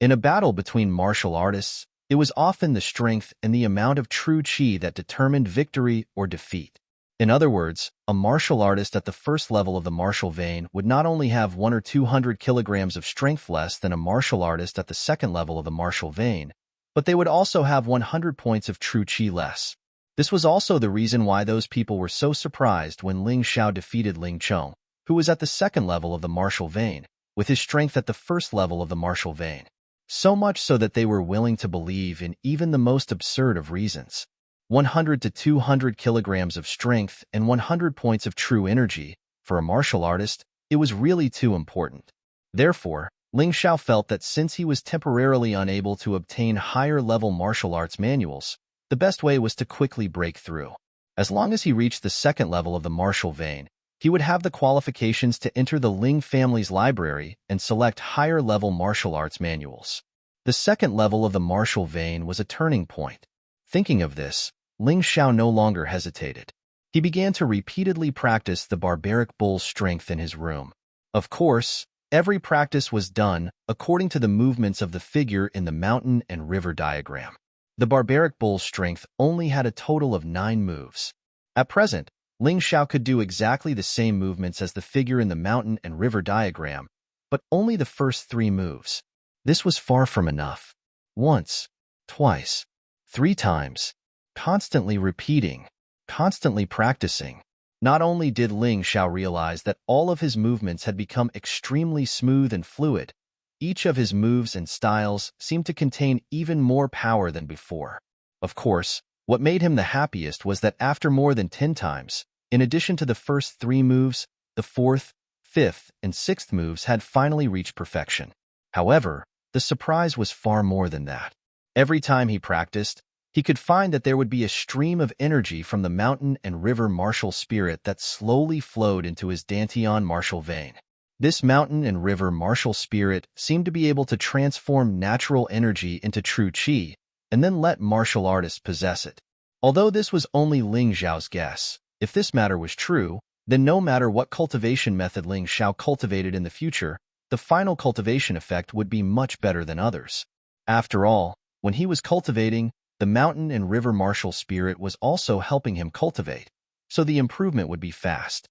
In a battle between martial artists, it was often the strength and the amount of true qi that determined victory or defeat. In other words, a martial artist at the first level of the martial vein would not only have 1 or 200 kilograms of strength less than a martial artist at the second level of the martial vein, but they would also have 100 points of true qi less. This was also the reason why those people were so surprised when Ling Xiao defeated Ling Chong, who was at the second level of the martial vein, with his strength at the first level of the martial vein. So much so that they were willing to believe in even the most absurd of reasons. 100 to 200 kilograms of strength and 100 points of true energy. For a martial artist, it was really too important. Therefore, Ling Xiao felt that since he was temporarily unable to obtain higher-level martial arts manuals, the best way was to quickly break through. As long as he reached the second level of the martial vein, he would have the qualifications to enter the Ling family's library and select higher-level martial arts manuals. The second level of the martial vein was a turning point. Thinking of this, Ling Xiao no longer hesitated. He began to repeatedly practice the barbaric bull's strength in his room. Of course, every practice was done according to the movements of the figure in the mountain and river diagram. The barbaric bull's strength only had a total of 9 moves. At present, Ling Xiao could do exactly the same movements as the figure in the mountain and river diagram, but only the first 3 moves. This was far from enough. Once, twice, 3 times, constantly repeating, constantly practicing. Not only did Ling Xiao realize that all of his movements had become extremely smooth and fluid, each of his moves and styles seemed to contain even more power than before. Of course, what made him the happiest was that after more than 10 times, in addition to the first 3 moves, the 4th, 5th, and 6th moves had finally reached perfection. However, the surprise was far more than that. Every time he practiced, he could find that there would be a stream of energy from the mountain and river martial spirit that slowly flowed into his Dantian martial vein. This mountain and river martial spirit seemed to be able to transform natural energy into true qi, and then let martial artists possess it. Although this was only Ling Xiao's guess, if this matter was true, then no matter what cultivation method Ling Xiao cultivated in the future, the final cultivation effect would be much better than others. After all, when he was cultivating, the mountain and river martial spirit was also helping him cultivate, so the improvement would be fast.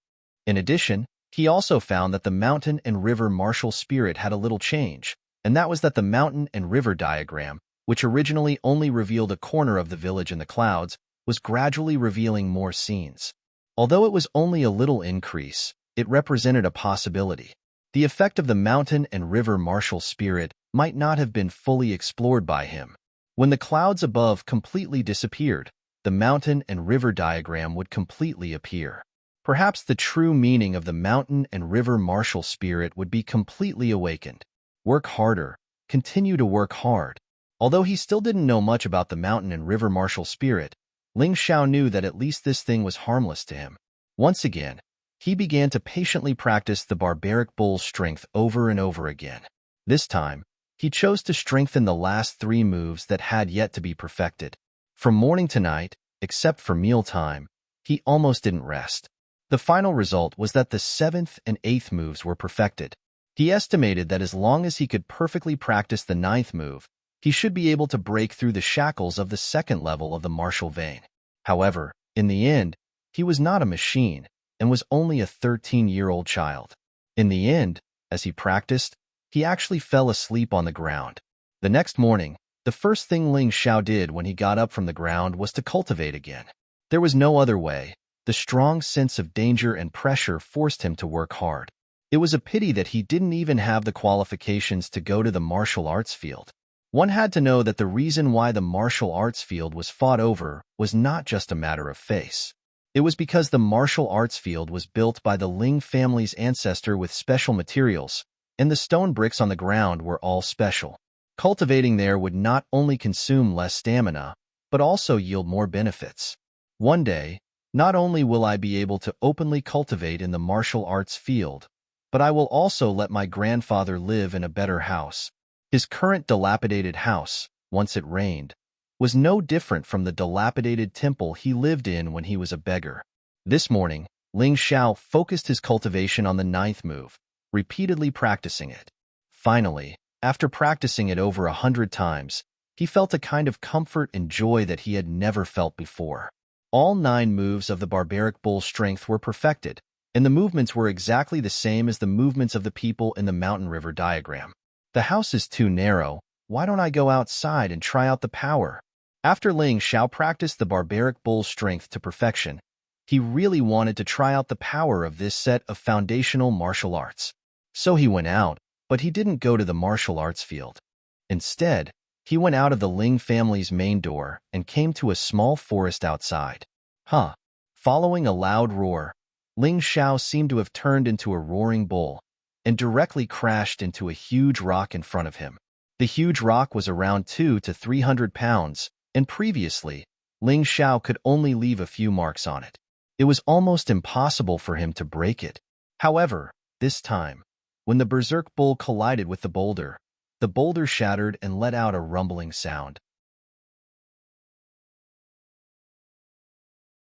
In addition, he also found that the mountain and river martial spirit had a little change, and that was that the mountain and river diagram, which originally only revealed a corner of the village in the clouds, was gradually revealing more scenes. Although it was only a little increase, it represented a possibility. The effect of the mountain and river martial spirit might not have been fully explored by him. When the clouds above completely disappeared, the mountain and river diagram would completely appear. Perhaps the true meaning of the mountain and river martial spirit would be completely awakened. Work harder, continue to work hard. Although he still didn't know much about the mountain and river martial spirit, Ling Xiao knew that at least this thing was harmless to him. Once again, he began to patiently practice the barbaric bull's strength over and over again. This time, he chose to strengthen the last 3 moves that had yet to be perfected. From morning to night, except for mealtime, he almost didn't rest. The final result was that the 7th and 8th moves were perfected. He estimated that as long as he could perfectly practice the 9th move, he should be able to break through the shackles of the second level of the martial vein. However, in the end, he was not a machine and was only a 13-year-old child. In the end, as he practiced, he actually fell asleep on the ground. The next morning, the first thing Ling Xiao did when he got up from the ground was to cultivate again. There was no other way. The strong sense of danger and pressure forced him to work hard. It was a pity that he didn't even have the qualifications to go to the martial arts field. One had to know that the reason why the martial arts field was fought over was not just a matter of face. It was because the martial arts field was built by the Ling family's ancestor with special materials, and the stone bricks on the ground were all special. Cultivating there would not only consume less stamina, but also yield more benefits. One day, not only will I be able to openly cultivate in the martial arts field, but I will also let my grandfather live in a better house. His current dilapidated house, once it rained, was no different from the dilapidated temple he lived in when he was a beggar. This morning, Ling Xiao focused his cultivation on the ninth move, repeatedly practicing it. Finally, after practicing it over 100 times, he felt a kind of comfort and joy that he had never felt before. All 9 moves of the barbaric bull's strength were perfected, and the movements were exactly the same as the movements of the people in the mountain river diagram. The house is too narrow. Why don't I go outside and try out the power? After Ling Xiao practiced the barbaric bull's strength to perfection, he really wanted to try out the power of this set of foundational martial arts. So he went out, but he didn't go to the martial arts field. Instead, he went out of the Ling family's main door and came to a small forest outside. Following a loud roar, Ling Xiao seemed to have turned into a roaring bull and directly crashed into a huge rock in front of him. The huge rock was around 200 to 300 pounds, and previously, Ling Xiao could only leave a few marks on it. It was almost impossible for him to break it. However, this time, when the berserk bull collided with the boulder shattered and let out a rumbling sound.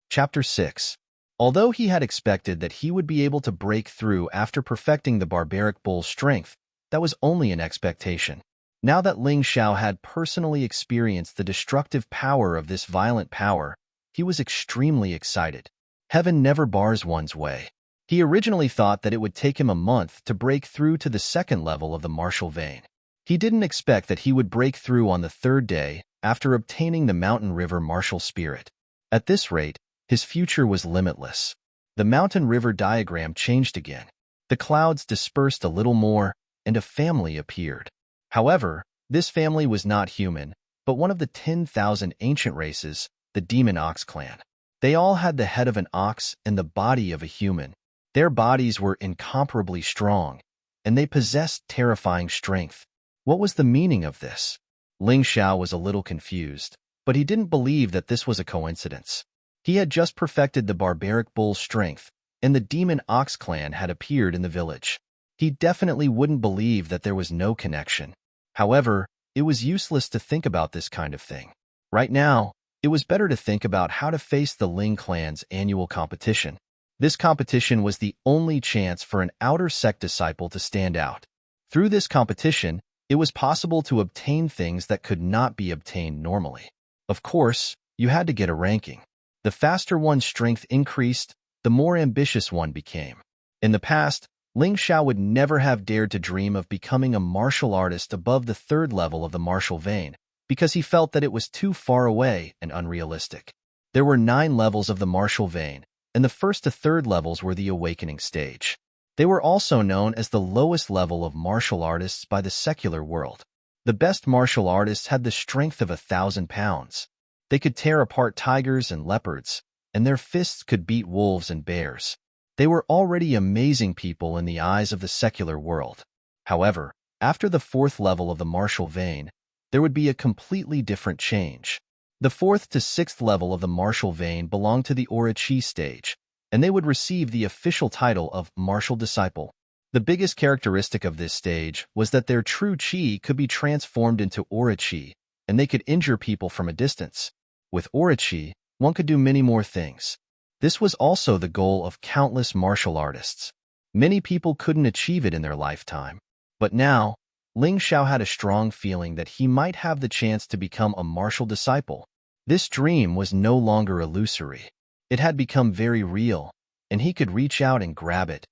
Chapter 6. Although he had expected that he would be able to break through after perfecting the barbaric bull's strength, that was only an expectation. Now that Ling Xiao had personally experienced the destructive power of this violent power, he was extremely excited. Heaven never bars one's way. He originally thought that it would take him a month to break through to the second level of the martial vein. He didn't expect that he would break through on the 3rd day after obtaining the mountain river martial spirit. At this rate, his future was limitless. The mountain river diagram changed again. The clouds dispersed a little more, and a family appeared. However, this family was not human, but one of the 10,000 ancient races, the Demon Ox clan. They all had the head of an ox and the body of a human. Their bodies were incomparably strong, and they possessed terrifying strength. What was the meaning of this? Ling Xiao was a little confused, but he didn't believe that this was a coincidence. He had just perfected the barbaric bull's strength, and the Demon Ox clan had appeared in the village. He definitely wouldn't believe that there was no connection. However, it was useless to think about this kind of thing. Right now, it was better to think about how to face the Ling clan's annual competition. This competition was the only chance for an outer sect disciple to stand out. Through this competition, it was possible to obtain things that could not be obtained normally. Of course, you had to get a ranking. The faster one's strength increased, the more ambitious one became. In the past, Ling Xiao would never have dared to dream of becoming a martial artist above the 3rd level of the martial vein, because he felt that it was too far away and unrealistic. There were 9 levels of the martial vein, and the 1st to 3rd levels were the awakening stage. They were also known as the lowest level of martial artists by the secular world. The best martial artists had the strength of 1,000 pounds. They could tear apart tigers and leopards, and their fists could beat wolves and bears. They were already amazing people in the eyes of the secular world. However, after the 4th level of the martial vein, there would be a completely different change. The 4th to 6th level of the martial vein belonged to the Aura Chi stage, and they would receive the official title of martial disciple. The biggest characteristic of this stage was that their true chi could be transformed into Aura Chi, and they could injure people from a distance. With Aura Chi, one could do many more things. This was also the goal of countless martial artists. Many people couldn't achieve it in their lifetime. But now, Ling Xiao had a strong feeling that he might have the chance to become a martial disciple. This dream was no longer illusory. It had become very real, and he could reach out and grab it.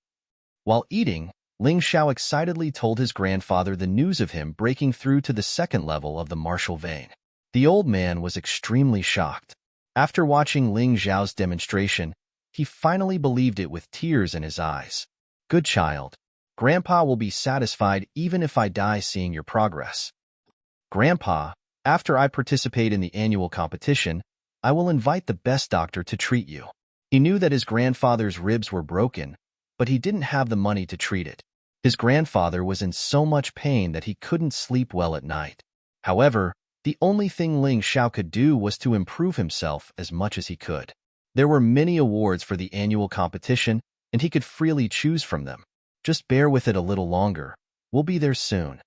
While eating, Ling Xiao excitedly told his grandfather the news of him breaking through to the 2nd level of the martial vein. The old man was extremely shocked. After watching Ling Xiao's demonstration, he finally believed it with tears in his eyes. Good child. Grandpa will be satisfied even if I die seeing your progress. Grandpa, after I participate in the annual competition, I will invite the best doctor to treat you. He knew that his grandfather's ribs were broken, but he didn't have the money to treat it. His grandfather was in so much pain that he couldn't sleep well at night. However, the only thing Ling Xiao could do was to improve himself as much as he could. There were many awards for the annual competition, and he could freely choose from them. Just bear with it a little longer. We'll be there soon.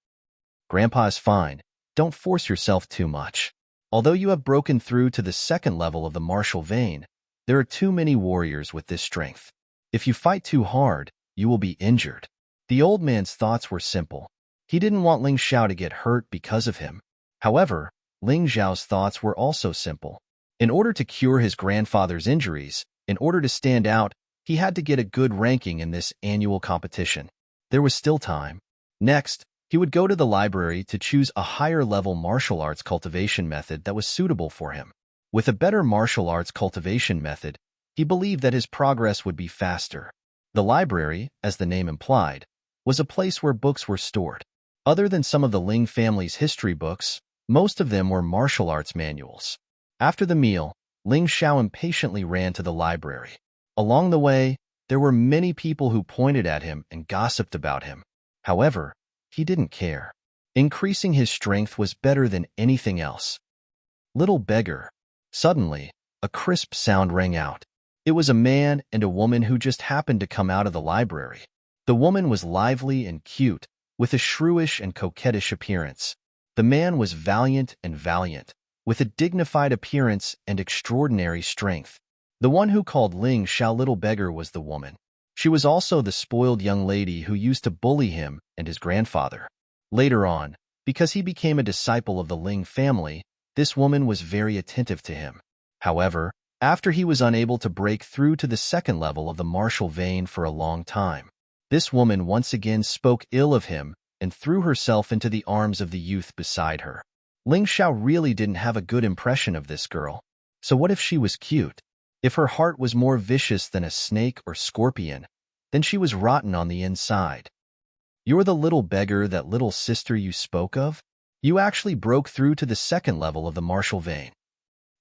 Grandpa is fine. Don't force yourself too much. Although you have broken through to the second level of the martial vein, there are too many warriors with this strength. If you fight too hard, you will be injured. The old man's thoughts were simple. He didn't want Ling Xiao to get hurt because of him. However, Ling Xiao's thoughts were also simple. In order to cure his grandfather's injuries, in order to stand out, he had to get a good ranking in this annual competition. There was still time. Next, he would go to the library to choose a higher-level martial arts cultivation method that was suitable for him. With a better martial arts cultivation method, he believed that his progress would be faster. The library, as the name implied, was a place where books were stored. Other than some of the Ling family's history books, most of them were martial arts manuals. After the meal, Ling Xiao impatiently ran to the library. Along the way, there were many people who pointed at him and gossiped about him. However, he didn't care. Increasing his strength was better than anything else. Little beggar. Suddenly, a crisp sound rang out. It was a man and a woman who just happened to come out of the library. The woman was lively and cute, with a shrewish and coquettish appearance. The man was valiant, with a dignified appearance and extraordinary strength. The one who called Ling Xiao little beggar was the woman. She was also the spoiled young lady who used to bully him and his grandfather. Later on, because he became a disciple of the Ling family, this woman was very attentive to him. However, after he was unable to break through to the second level of the martial vein for a long time, this woman once again spoke ill of him and threw herself into the arms of the youth beside her. Ling Xiao really didn't have a good impression of this girl. So what if she was cute? If her heart was more vicious than a snake or scorpion, then she was rotten on the inside. You're the little beggar, that little sister you spoke of? You actually broke through to the second level of the martial vein.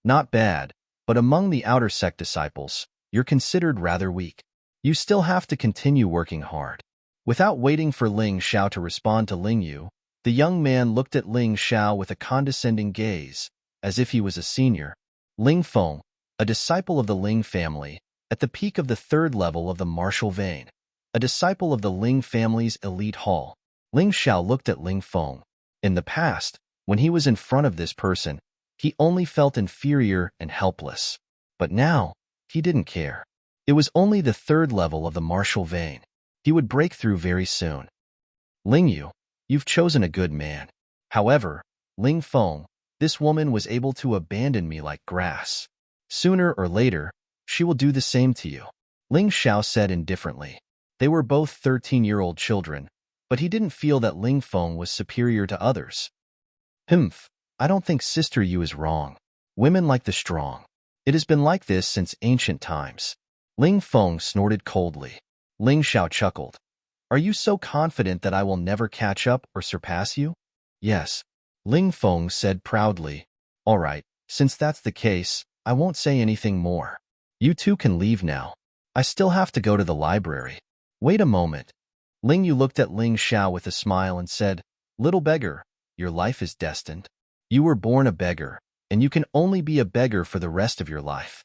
Not bad, but among the outer sect disciples, you're considered rather weak. You still have to continue working hard. Without waiting for Ling Xiao to respond to Ling Yu, the young man looked at Ling Xiao with a condescending gaze, as if he was a senior. Ling Feng, a disciple of the Ling family, at the peak of the third level of the martial vein, a disciple of the Ling family's elite hall. Ling Xiao looked at Ling Feng. In the past, when he was in front of this person, he only felt inferior and helpless. But now, he didn't care. It was only the third level of the martial vein. He would break through very soon. Ling Yu, you've chosen a good man. However, Ling Feng, this woman was able to abandon me like grass. Sooner or later, she will do the same to you. Ling Xiao said indifferently. They were both 13-year-old children, but he didn't feel that Ling Feng was superior to others. Humph, I don't think Sister Yu is wrong. Women like the strong. It has been like this since ancient times. Ling Feng snorted coldly. Ling Xiao chuckled. Are you so confident that I will never catch up or surpass you? Yes. Ling Feng said proudly. All right, since that's the case, I won't say anything more. You two can leave now. I still have to go to the library. Wait a moment. Ling Yu looked at Ling Xiao with a smile and said, Little beggar, your life is destined. You were born a beggar, and you can only be a beggar for the rest of your life.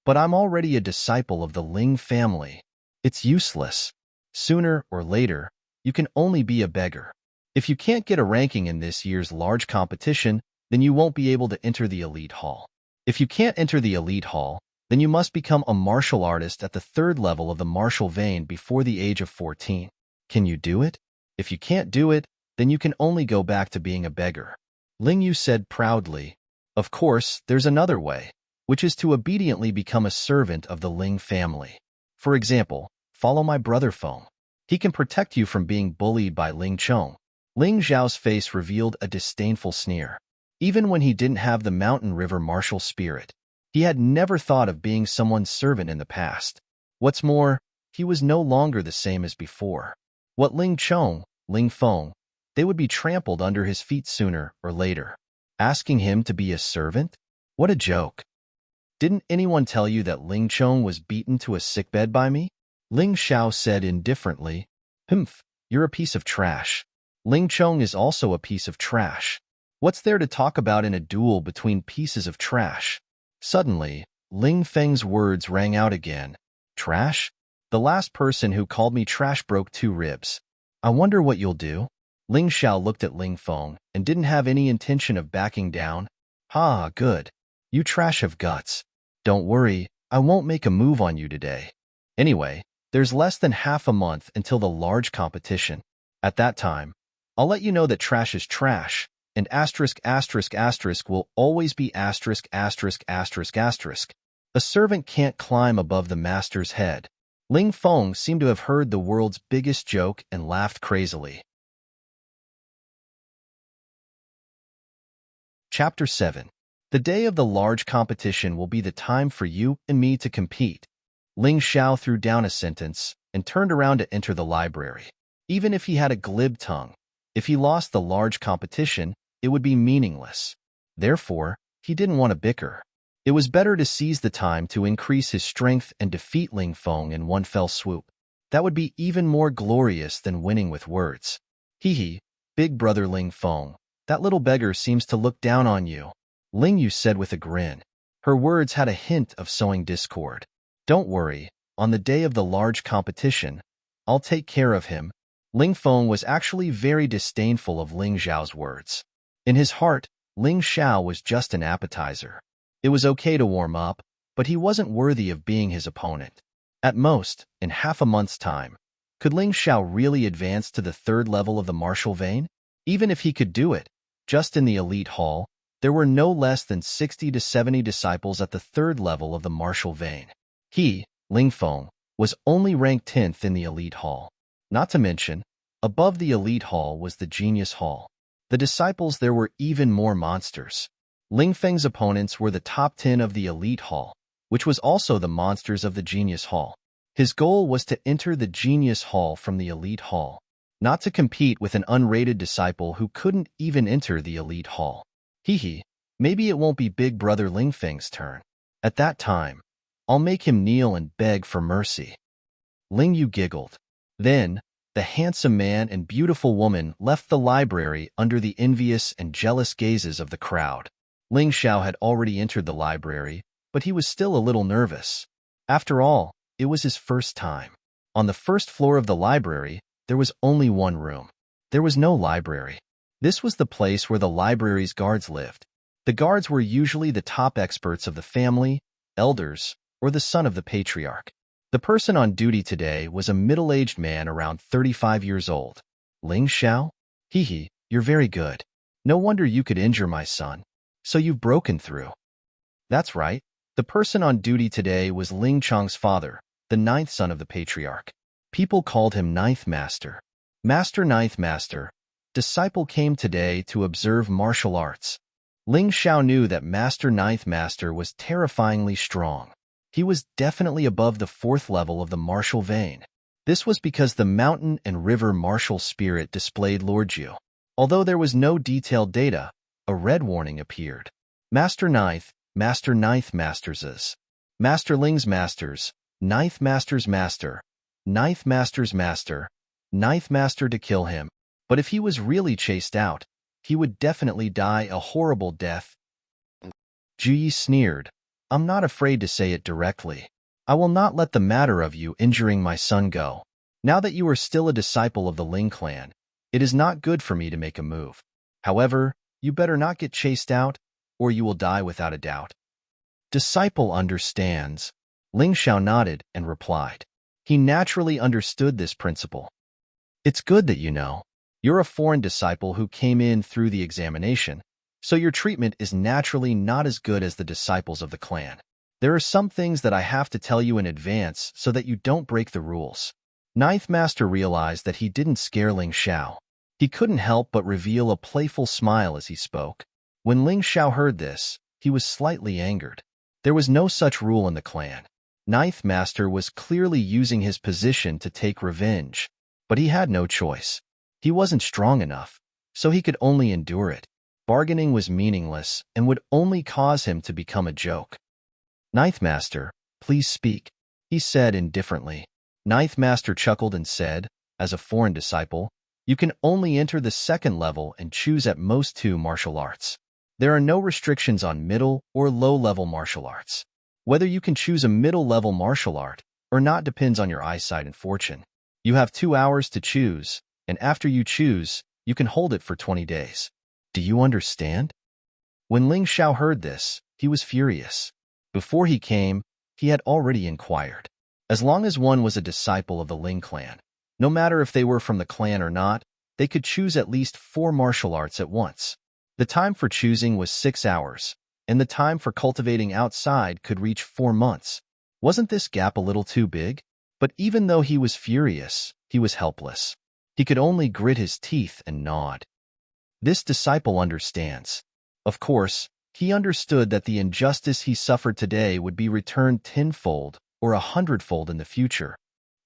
But I'm already a disciple of the Ling family. It's useless. Sooner or later, you can only be a beggar. If you can't get a ranking in this year's large competition, then you won't be able to enter the elite hall. If you can't enter the elite hall, then you must become a martial artist at the third level of the martial vein before the age of 14. Can you do it? If you can't do it, then you can only go back to being a beggar. Ling Yu said proudly. Of course, there's another way, which is to obediently become a servant of the Ling family. For example, follow my brother Feng. He can protect you from being bullied by Ling Chong. Ling Zhao's face revealed a disdainful sneer. Even when he didn't have the mountain river martial spirit, he had never thought of being someone's servant in the past. What's more, he was no longer the same as before. What Ling Chong, Ling Feng, they would be trampled under his feet sooner or later. Asking him to be a servant? What a joke. Didn't anyone tell you that Ling Chong was beaten to a sickbed by me? Ling Xiao said indifferently. Humph, you're a piece of trash. Ling Chong is also a piece of trash. What's there to talk about in a duel between pieces of trash? Suddenly, Ling Feng's words rang out again. Trash? The last person who called me trash broke 2 ribs. I wonder what you'll do? Ling Xiao looked at Ling Feng and didn't have any intention of backing down. Ha, good. You trash have guts. Don't worry, I won't make a move on you today. Anyway, there's less than half a month until the large competition. At that time, I'll let you know that trash is trash, and asterisk asterisk asterisk will always be asterisk asterisk asterisk asterisk. A servant can't climb above the master's head. Ling Feng seemed to have heard the world's biggest joke and laughed crazily. Chapter 7. The day of the large competition will be the time for you and me to compete. Ling Xiao threw down a sentence and turned around to enter the library. Even if he had a glib tongue, if he lost the large competition, it would be meaningless. Therefore, he didn't want to bicker. It was better to seize the time to increase his strength and defeat Ling Feng in one fell swoop. That would be even more glorious than winning with words. Hee, big brother Ling Feng, that little beggar seems to look down on you. Ling Yu said with a grin. Her words had a hint of sowing discord. Don't worry, on the day of the large competition, I'll take care of him. Ling Feng was actually very disdainful of Ling Xiao's words. In his heart, Ling Xiao was just an appetizer. It was okay to warm up, but he wasn't worthy of being his opponent. At most, in half a month's time, could Ling Xiao really advance to the 3rd level of the martial vein? Even if he could do it, just in the elite hall, there were no less than 60 to 70 disciples at the 3rd level of the martial vein. He, Ling Feng, was only ranked 10th in the elite hall. Not to mention, above the elite hall was the genius hall. The disciples there were even more monsters. Ling Feng's opponents were the top 10 of the elite hall, which was also the monsters of the genius hall. His goal was to enter the genius hall from the elite hall, not to compete with an unrated disciple who couldn't even enter the elite hall. Hee, maybe it won't be big brother Ling Feng's turn. At that time, I'll make him kneel and beg for mercy. Ling Yu giggled. Then, the handsome man and beautiful woman left the library under the envious and jealous gazes of the crowd. Ling Xiao had already entered the library, but he was still a little nervous. After all, it was his first time. On the 1st floor of the library, there was only one room. There was no library. This was the place where the library's guards lived. The guards were usually the top experts of the family, elders, or the son of the patriarch. The person on duty today was a middle-aged man around 35 years old. Ling Xiao? Hee, you're very good. No wonder you could injure my son. So you've broken through. That's right. The person on duty today was Ling Chong's father, the 9th son of the patriarch. People called him Ninth Master. Master Ninth Master. Disciple came today to observe martial arts. Ling Xiao knew that Master Ninth Master was terrifyingly strong. He was definitely above the 4th level of the martial vein. This was because the mountain and river martial spirit displayed Lordju. Although there was no detailed data, a red warning appeared. Master Ninth Masters. Master Ling's Masters, Ninth Master's Master, Ninth Master's Master, Ninth Master to kill him. But if he was really chased out, he would definitely die a horrible death. Ji sneered. I'm not afraid to say it directly. I will not let the matter of you injuring my son go. Now that you are still a disciple of the Ling clan, it is not good for me to make a move. However, you better not get chased out, or you will die without a doubt. Disciple understands. Ling Xiao nodded and replied. He naturally understood this principle. It's good that you know. You're a foreign disciple who came in through the examination, so your treatment is naturally not as good as the disciples of the clan. There are some things that I have to tell you in advance so that you don't break the rules. Ninth Master realized that he didn't scare Ling Xiao. He couldn't help but reveal a playful smile as he spoke. When Ling Xiao heard this, he was slightly angered. There was no such rule in the clan. Ninth Master was clearly using his position to take revenge, but he had no choice. He wasn't strong enough, so he could only endure it. Bargaining was meaningless and would only cause him to become a joke. Ninth Master, please speak, he said indifferently. Ninth Master chuckled and said, as a foreign disciple, you can only enter the second level and choose at most 2 martial arts. There are no restrictions on middle or low-level martial arts. Whether you can choose a middle-level martial art or not depends on your eyesight and fortune. You have 2 hours to choose, and after you choose, you can hold it for 20 days. Do you understand? When Ling Xiao heard this, he was furious. Before he came, he had already inquired. As long as one was a disciple of the Ling clan, no matter if they were from the clan or not, they could choose at least 4 martial arts at once. The time for choosing was 6 hours, and the time for cultivating outside could reach 4 months. Wasn't this gap a little too big? But even though he was furious, he was helpless. He could only grit his teeth and nod. This disciple understands. Of course, he understood that the injustice he suffered today would be returned tenfold or 100-fold in the future.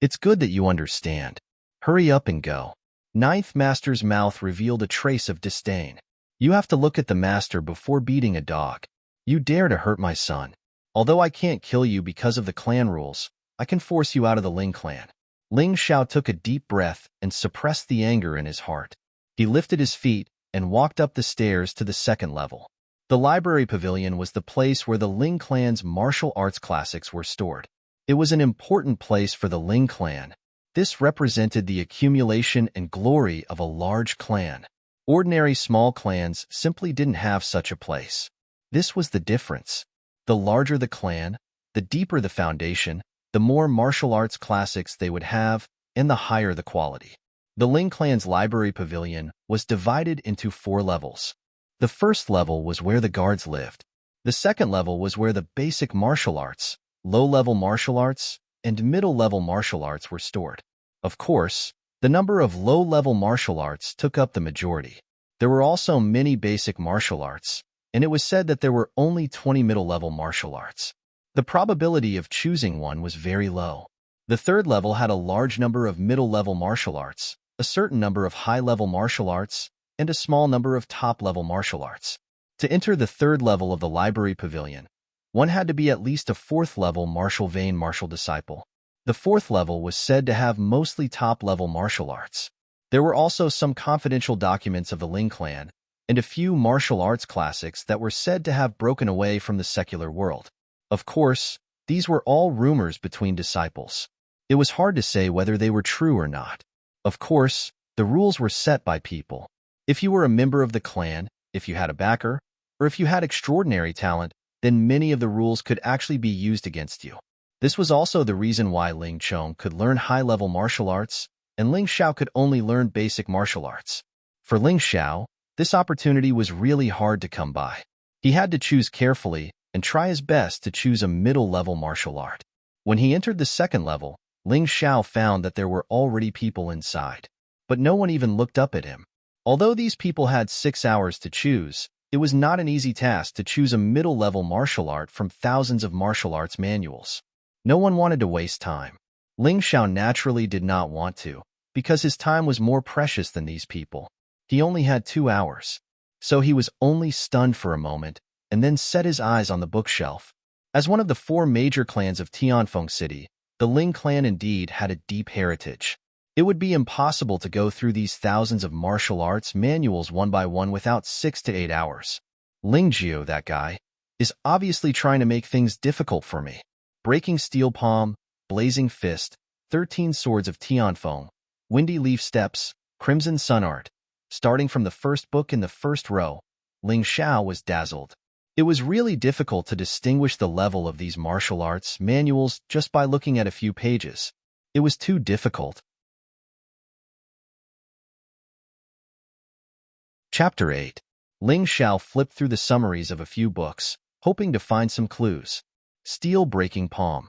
It's good that you understand. Hurry up and go. Ninth Master's mouth revealed a trace of disdain. You have to look at the master before beating a dog. You dare to hurt my son. Although I can't kill you because of the clan rules, I can force you out of the Ling clan. Ling Xiao took a deep breath and suppressed the anger in his heart. He lifted his feet and walked up the stairs to the second level. The library pavilion was the place where the Ling clan's martial arts classics were stored. It was an important place for the Ling clan. This represented the accumulation and glory of a large clan. Ordinary small clans simply didn't have such a place. This was the difference. The larger the clan, the deeper the foundation, the more martial arts classics they would have, and the higher the quality. The Ling clan's library pavilion was divided into 4 levels. The first level was where the guards lived. The second level was where the basic martial arts, low-level martial arts, and middle-level martial arts were stored. Of course, the number of low-level martial arts took up the majority. There were also many basic martial arts, and it was said that there were only 20 middle-level martial arts. The probability of choosing one was very low. The third level had a large number of middle-level martial arts, a certain number of high-level martial arts, and a small number of top-level martial arts. To enter the third level of the library pavilion, one had to be at least a 4th-level martial vein martial disciple. The 4th level was said to have mostly top-level martial arts. There were also some confidential documents of the Ling clan, and a few martial arts classics that were said to have broken away from the secular world. Of course, these were all rumors between disciples. It was hard to say whether they were true or not. Of course, the rules were set by people. If you were a member of the clan, if you had a backer, or if you had extraordinary talent, then many of the rules could actually be used against you. This was also the reason why Ling Chong could learn high-level martial arts, and Ling Xiao could only learn basic martial arts. For Ling Xiao, this opportunity was really hard to come by. He had to choose carefully and try his best to choose a middle-level martial art. When he entered the second level, Ling Xiao found that there were already people inside, but no one even looked up at him. Although these people had 6 hours to choose, it was not an easy task to choose a middle-level martial art from thousands of martial arts manuals. No one wanted to waste time. Ling Xiao naturally did not want to, because his time was more precious than these people. He only had 2 hours. So he was only stunned for a moment, and then set his eyes on the bookshelf. As one of the 4 major clans of Tianfeng City, the Ling clan indeed had a deep heritage. It would be impossible to go through these thousands of martial arts manuals one by one without 6 to 8 hours. Ling Jiu, that guy, is obviously trying to make things difficult for me. Breaking Steel Palm, Blazing Fist, 13 Swords of Tianfeng, Windy Leaf Steps, Crimson Sun Art. Starting from the first book in the first row, Ling Xiao was dazzled. It was really difficult to distinguish the level of these martial arts manuals just by looking at a few pages. It was too difficult. Chapter 8. Ling Xiao flipped through the summaries of a few books, hoping to find some clues. Steel Breaking Palm.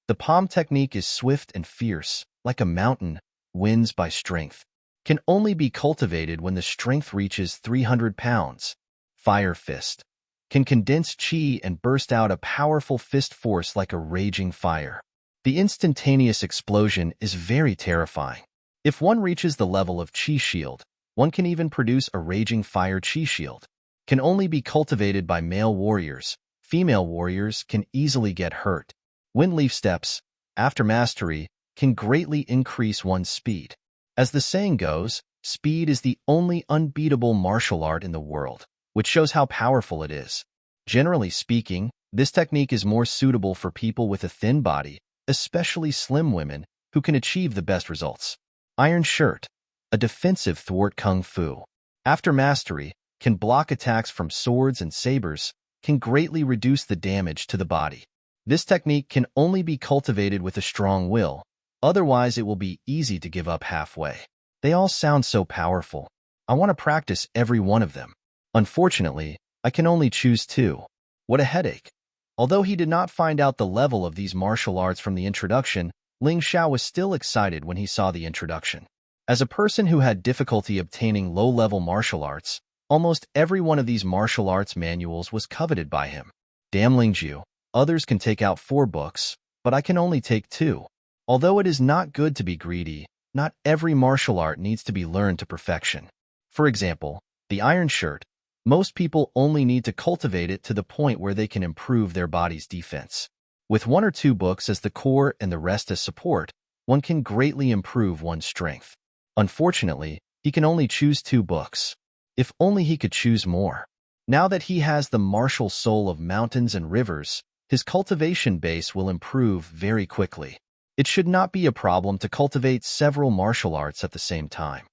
The palm technique is swift and fierce, like a mountain, wins by strength. Can only be cultivated when the strength reaches 300 pounds. Fire Fist. Can condense chi and burst out a powerful fist force like a raging fire. The instantaneous explosion is very terrifying. If one reaches the level of chi shield, one can even produce a raging fire chi shield. Can only be cultivated by male warriors. female warriors can easily get hurt. Wind leaf steps, after mastery, can greatly increase one's speed. As the saying goes, speed is the only unbeatable martial art in the world, which shows how powerful it is. Generally speaking, this technique is more suitable for people with a thin body, especially slim women, who can achieve the best results. Iron Shirt, a defensive thwart kung fu. After mastery, can block attacks from swords and sabers, can greatly reduce the damage to the body. This technique can only be cultivated with a strong will, otherwise it will be easy to give up halfway. They all sound so powerful. I want to practice every one of them. Unfortunately, I can only choose 2. What a headache. Although he did not find out the level of these martial arts from the introduction, Ling Xiao was still excited when he saw the introduction. As a person who had difficulty obtaining low-level martial arts, almost every one of these martial arts manuals was coveted by him. Damn Lingjiu, others can take out 4 books, but I can only take 2. Although it is not good to be greedy, not every martial art needs to be learned to perfection. For example, the Iron Shirt, most people only need to cultivate it to the point where they can improve their body's defense. With 1 or 2 books as the core and the rest as support, one can greatly improve one's strength. Unfortunately, he can only choose 2 books. If only he could choose more. Now that he has the martial soul of mountains and rivers, his cultivation base will improve very quickly. It should not be a problem to cultivate several martial arts at the same time.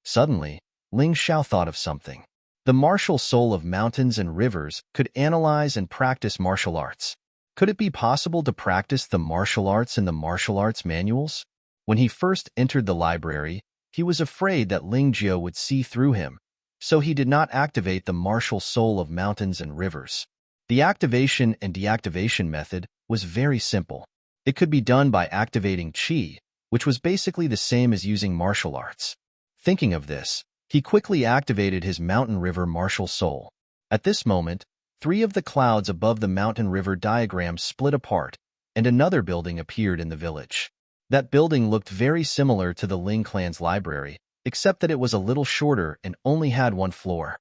Suddenly, Ling Xiao thought of something. The martial soul of mountains and rivers could analyze and practice martial arts. Could it be possible to practice the martial arts in the martial arts manuals? When he first entered the library, he was afraid that Ling Jiu would see through him, so he did not activate the martial soul of mountains and rivers. The activation and deactivation method was very simple. It could be done by activating qi, which was basically the same as using martial arts. Thinking of this, he quickly activated his mountain river martial soul. At this moment, 3 of the clouds above the mountain river diagram split apart, and another building appeared in the village. That building looked very similar to the Ling clan's library, except that it was a little shorter and only had 1 floor.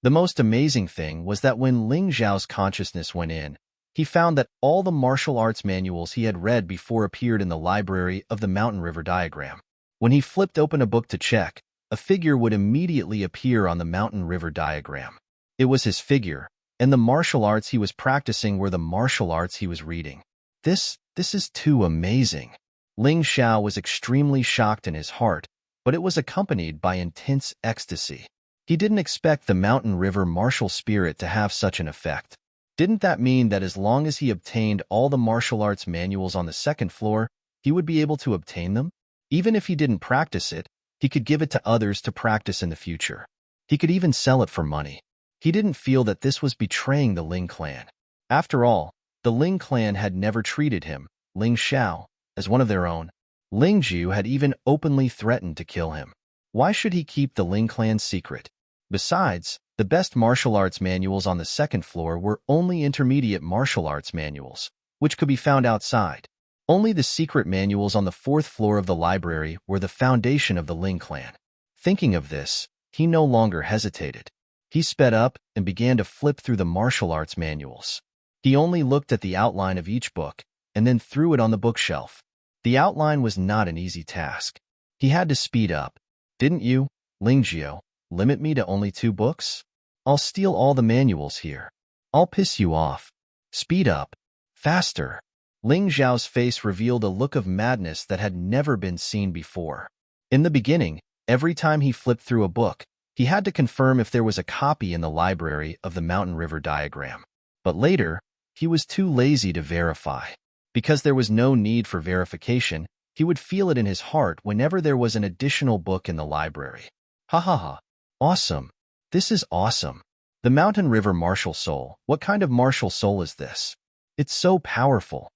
The most amazing thing was that when Ling Xiao's consciousness went in, he found that all the martial arts manuals he had read before appeared in the library of the mountain river diagram. When he flipped open a book to check, a figure would immediately appear on the mountain river diagram. It was his figure, and the martial arts he was practicing were the martial arts he was reading. This is too amazing. Ling Xiao was extremely shocked in his heart, but it was accompanied by intense ecstasy. He didn't expect the mountain river martial spirit to have such an effect. Didn't that mean that as long as he obtained all the martial arts manuals on the 2nd floor, he would be able to obtain them? Even if he didn't practice it, he could give it to others to practice in the future. He could even sell it for money. He didn't feel that this was betraying the Ling clan. After all, the Ling clan had never treated him, Ling Xiao, as one of their own. Ling Jiu had even openly threatened to kill him. Why should he keep the Ling clan's secret? Besides, the best martial arts manuals on the 2nd floor were only intermediate martial arts manuals, which could be found outside. Only the secret manuals on the 4th floor of the library were the foundation of the Ling clan. Thinking of this, he no longer hesitated. He sped up and began to flip through the martial arts manuals. He only looked at the outline of each book and then threw it on the bookshelf. The outline was not an easy task. He had to speed up. Didn't you, Lingjio, limit me to only 2 books? I'll steal all the manuals here. I'll piss you off. Speed up. Faster. Ling Zhao's face revealed a look of madness that had never been seen before. In the beginning, every time he flipped through a book, he had to confirm if there was a copy in the library of the mountain river diagram. But later, he was too lazy to verify. Because there was no need for verification, he would feel it in his heart whenever there was an additional book in the library. Ha ha ha. Awesome. This is awesome. The mountain river martial soul. What kind of martial soul is this? It's so powerful.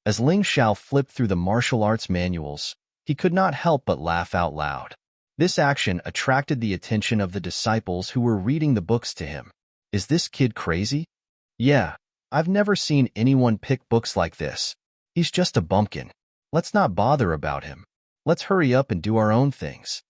As Ling Xiao flipped through the martial arts manuals, he could not help but laugh out loud. This action attracted the attention of the disciples who were reading the books to him. Is this kid crazy? Yeah, I've never seen anyone pick books like this. He's just a bumpkin. Let's not bother about him. Let's hurry up and do our own things.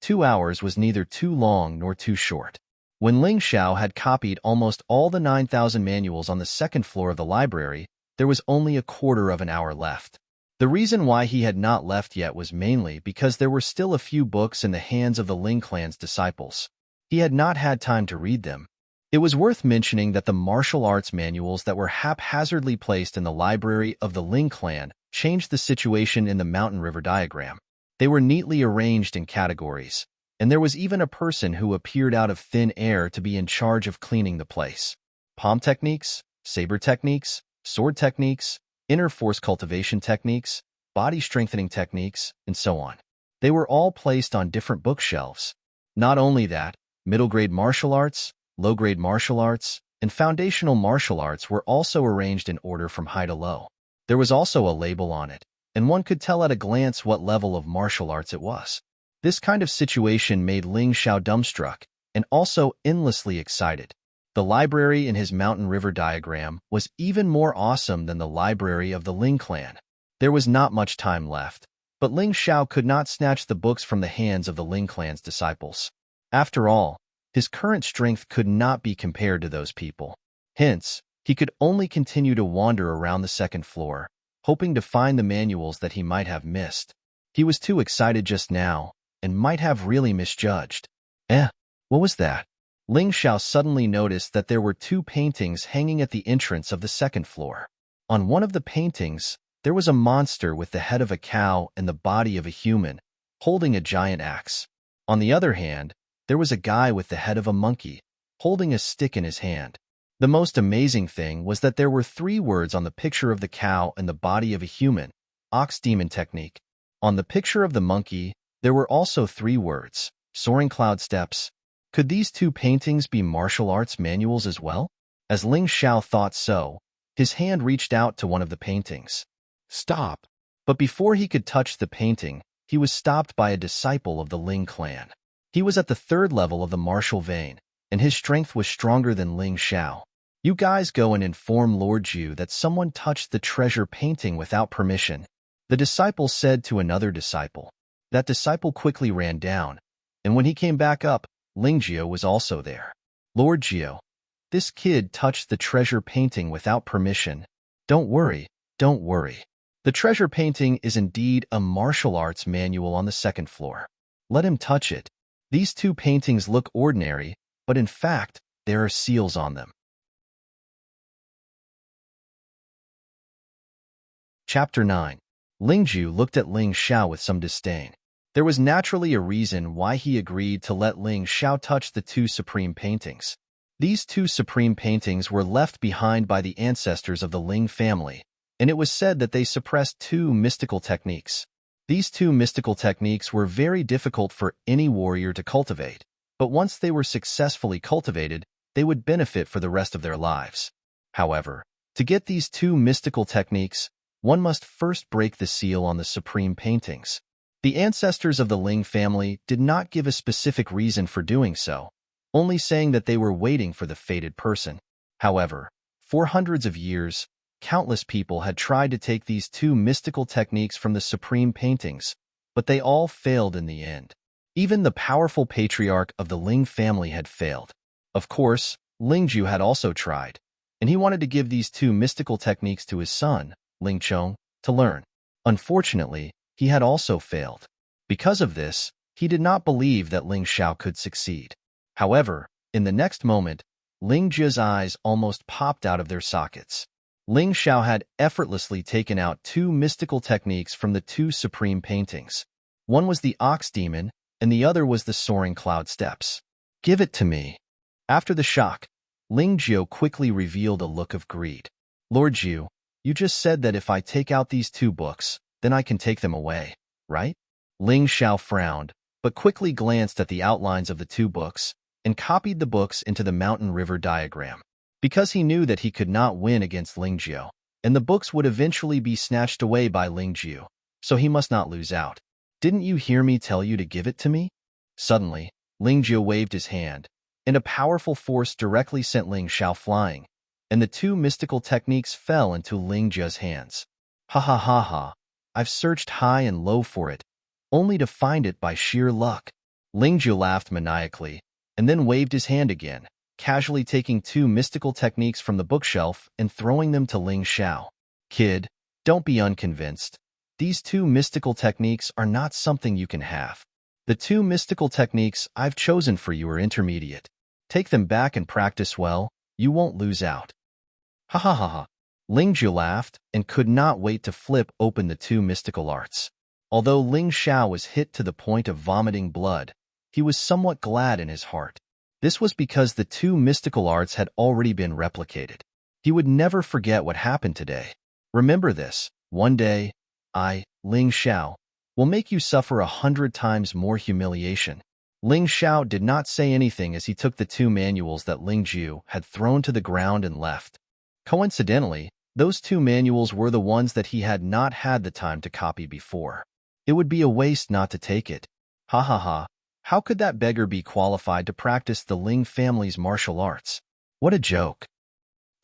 2 hours was neither too long nor too short. When Ling Xiao had copied almost all the 9,000 manuals on the second floor of the library, there was only a quarter of an hour left. The reason why he had not left yet was mainly because there were still a few books in the hands of the Ling clan's disciples. He had not had time to read them. It was worth mentioning that the martial arts manuals that were haphazardly placed in the library of the Ling clan changed the situation in the mountain river diagram. They were neatly arranged in categories, and there was even a person who appeared out of thin air to be in charge of cleaning the place. Palm techniques, saber techniques, sword techniques, inner force cultivation techniques, body strengthening techniques, and so on. They were all placed on different bookshelves. Not only that, middle-grade martial arts, low-grade martial arts, and foundational martial arts were also arranged in order from high to low. There was also a label on it, and one could tell at a glance what level of martial arts it was. This kind of situation made Ling Xiao dumbstruck and also endlessly excited. The library in his mountain river diagram was even more awesome than the library of the Ling clan. There was not much time left, but Ling Xiao could not snatch the books from the hands of the Ling clan's disciples. After all, his current strength could not be compared to those people. Hence, he could only continue to wander around the second floor, hoping to find the manuals that he might have missed. He was too excited just now, and might have really misjudged. What was that? Ling Xiao suddenly noticed that there were two paintings hanging at the entrance of the second floor. On one of the paintings, there was a monster with the head of a cow and the body of a human, holding a giant axe. On the other hand, there was a guy with the head of a monkey, holding a stick in his hand. The most amazing thing was that there were 3 words on the picture of the cow and the body of a human, ox demon technique. On the picture of the monkey, there were also 3 words, soaring cloud steps. Could these 2 paintings be martial arts manuals as well? As Ling Xiao thought so, his hand reached out to one of the paintings. Stop! But before he could touch the painting, he was stopped by a disciple of the Ling clan. He was at the 3rd level of the martial vein, and his strength was stronger than Ling Xiao. You guys go and inform Lord Jiu that someone touched the treasure painting without permission, the disciple said to another disciple. That disciple quickly ran down, and when he came back up, Ling Jiu was also there. Lord Jiu, this kid touched the treasure painting without permission. Don't worry, don't worry. The treasure painting is indeed a martial arts manual on the 2nd floor. Let him touch it. These 2 paintings look ordinary, but in fact, there are seals on them. Chapter 9. Ling Jiu looked at Ling Xiao with some disdain. There was naturally a reason why he agreed to let Ling Xiao touch the 2 supreme paintings. These 2 supreme paintings were left behind by the ancestors of the Ling family, and it was said that they suppressed 2 mystical techniques. These 2 mystical techniques were very difficult for any warrior to cultivate, but once they were successfully cultivated, they would benefit for the rest of their lives. However, to get these 2 mystical techniques, one must first break the seal on the supreme paintings. The ancestors of the Ling family did not give a specific reason for doing so, only saying that they were waiting for the fated person. However, for hundreds of years, countless people had tried to take these 2 mystical techniques from the supreme paintings, but they all failed in the end. Even the powerful patriarch of the Ling family had failed. Of course, Ling Jiu had also tried, and he wanted to give these 2 mystical techniques to his son, Ling Chong, to learn. Unfortunately, he had also failed. Because of this, he did not believe that Ling Xiao could succeed. However, in the next moment, Ling Jiu's eyes almost popped out of their sockets. Ling Xiao had effortlessly taken out 2 mystical techniques from the 2 supreme paintings. One was the ox demon, and the other was the soaring cloud steps. Give it to me. After the shock, Ling Jiu quickly revealed a look of greed. Lord Jiu, you just said that if I take out these 2 books, then I can take them away, right? Ling Xiao frowned, but quickly glanced at the outlines of the 2 books and copied the books into the mountain river diagram. Because he knew that he could not win against Ling Jiu, and the books would eventually be snatched away by Ling Jiu, so he must not lose out. Didn't you hear me tell you to give it to me? Suddenly, Ling Jiu waved his hand, and a powerful force directly sent Ling Xiao flying, and the 2 mystical techniques fell into Ling Jiu's hands. Ha ha ha ha. I've searched high and low for it, only to find it by sheer luck. Ling Jiu laughed maniacally, and then waved his hand again, casually taking 2 mystical techniques from the bookshelf and throwing them to Ling Xiao. Kid, don't be unconvinced. These 2 mystical techniques are not something you can have. The 2 mystical techniques I've chosen for you are intermediate. Take them back and practice well, you won't lose out. Ha ha ha ha. Ling Xiao laughed and could not wait to flip open the 2 mystical arts. Although Ling Xiao was hit to the point of vomiting blood, he was somewhat glad in his heart. This was because the 2 mystical arts had already been replicated. He would never forget what happened today. Remember this, one day, I, Ling Xiao, will make you suffer 100 times more humiliation. Ling Xiao did not say anything as he took the 2 manuals that Ling Jiu had thrown to the ground and left. Coincidentally, those 2 manuals were the ones that he had not had the time to copy before. It would be a waste not to take it. Ha ha ha. How could that beggar be qualified to practice the Ling family's martial arts? What a joke.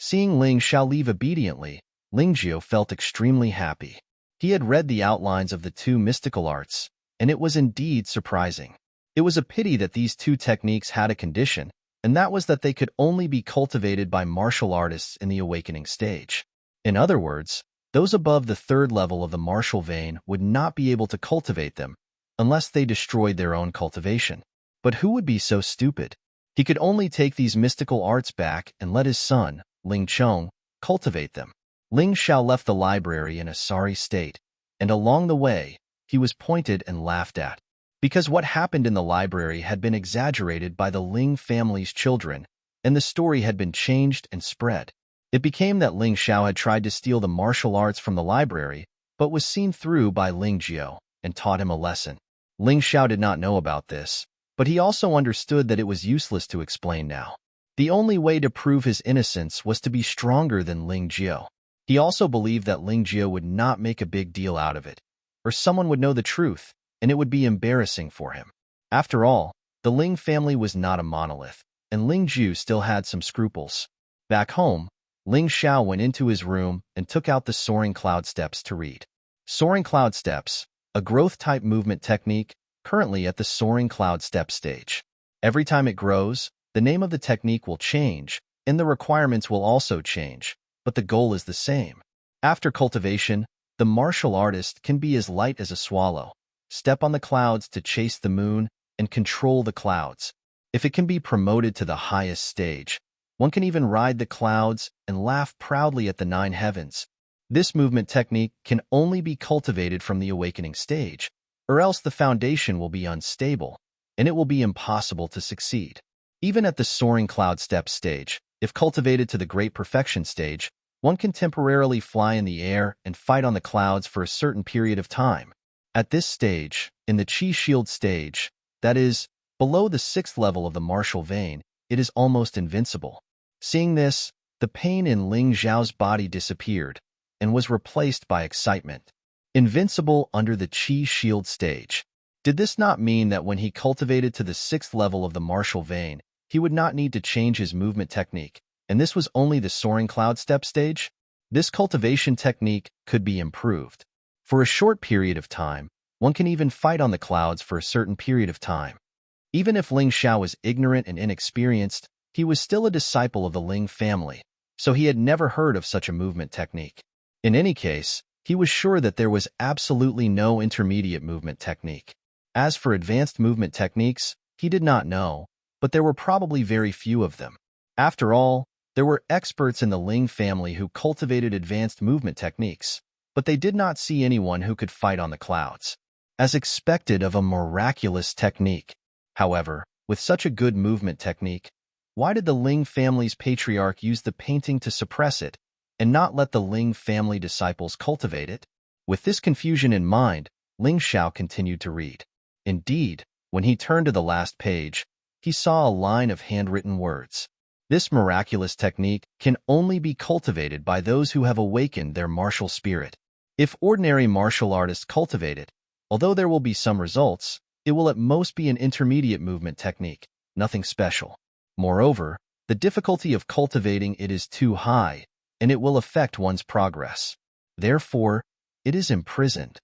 Seeing Ling Xiao leave obediently, Ling Jiu felt extremely happy. He had read the outlines of the 2 mystical arts, and it was indeed surprising. It was a pity that these 2 techniques had a condition, and that was that they could only be cultivated by martial artists in the awakening stage. In other words, those above the 3rd level of the martial vein would not be able to cultivate them unless they destroyed their own cultivation. But who would be so stupid? He could only take these mystical arts back and let his son, Ling Chong, cultivate them. Ling Xiao left the library in a sorry state, and along the way, he was pointed and laughed at. Because what happened in the library had been exaggerated by the Ling family's children, and the story had been changed and spread. It became that Ling Xiao had tried to steal the martial arts from the library, but was seen through by Ling Jiu and taught him a lesson. Ling Xiao did not know about this, but he also understood that it was useless to explain now. The only way to prove his innocence was to be stronger than Ling Jiu. He also believed that Ling Jiu would not make a big deal out of it, or someone would know the truth, and it would be embarrassing for him. After all, the Ling family was not a monolith, and Ling Jiu still had some scruples. Back home, Ling Xiao went into his room and took out the Soaring Cloud Steps to read. Soaring Cloud Steps, a growth-type movement technique, currently at the Soaring Cloud Step stage. Every time it grows, the name of the technique will change, and the requirements will also change, but the goal is the same. After cultivation, the martial artist can be as light as a swallow, step on the clouds to chase the moon, and control the clouds. If it can be promoted to the highest stage, one can even ride the clouds and laugh proudly at the 9 heavens. This movement technique can only be cultivated from the awakening stage, or else the foundation will be unstable, and it will be impossible to succeed. Even at the Soaring Cloud Step stage, if cultivated to the Great Perfection stage, one can temporarily fly in the air and fight on the clouds for a certain period of time. At this stage, in the Qi Shield stage, that is, below the 6th level of the martial vein, it is almost invincible. Seeing this, the pain in Ling Xiao's body disappeared and was replaced by excitement. Invincible under the Qi Shield stage. Did this not mean that when he cultivated to the 6th level of the martial vein, he would not need to change his movement technique, and this was only the Soaring Cloud Step stage? This cultivation technique could be improved. For a short period of time, one can even fight on the clouds for a certain period of time. Even if Ling Xiao was ignorant and inexperienced, he was still a disciple of the Ling family, so he had never heard of such a movement technique. In any case, he was sure that there was absolutely no intermediate movement technique. As for advanced movement techniques, he did not know, but there were probably very few of them. After all, there were experts in the Ling family who cultivated advanced movement techniques, but they did not see anyone who could fight on the clouds. As expected of a miraculous technique. However, with such a good movement technique, why did the Ling family's patriarch use the painting to suppress it and not let the Ling family disciples cultivate it? With this confusion in mind, Ling Xiao continued to read. Indeed, when he turned to the last page, he saw a line of handwritten words. This miraculous technique can only be cultivated by those who have awakened their martial spirit. If ordinary martial artists cultivate it, although there will be some results, it will at most be an intermediate movement technique, nothing special. Moreover, the difficulty of cultivating it is too high, and it will affect one's progress. Therefore, it is imprisoned.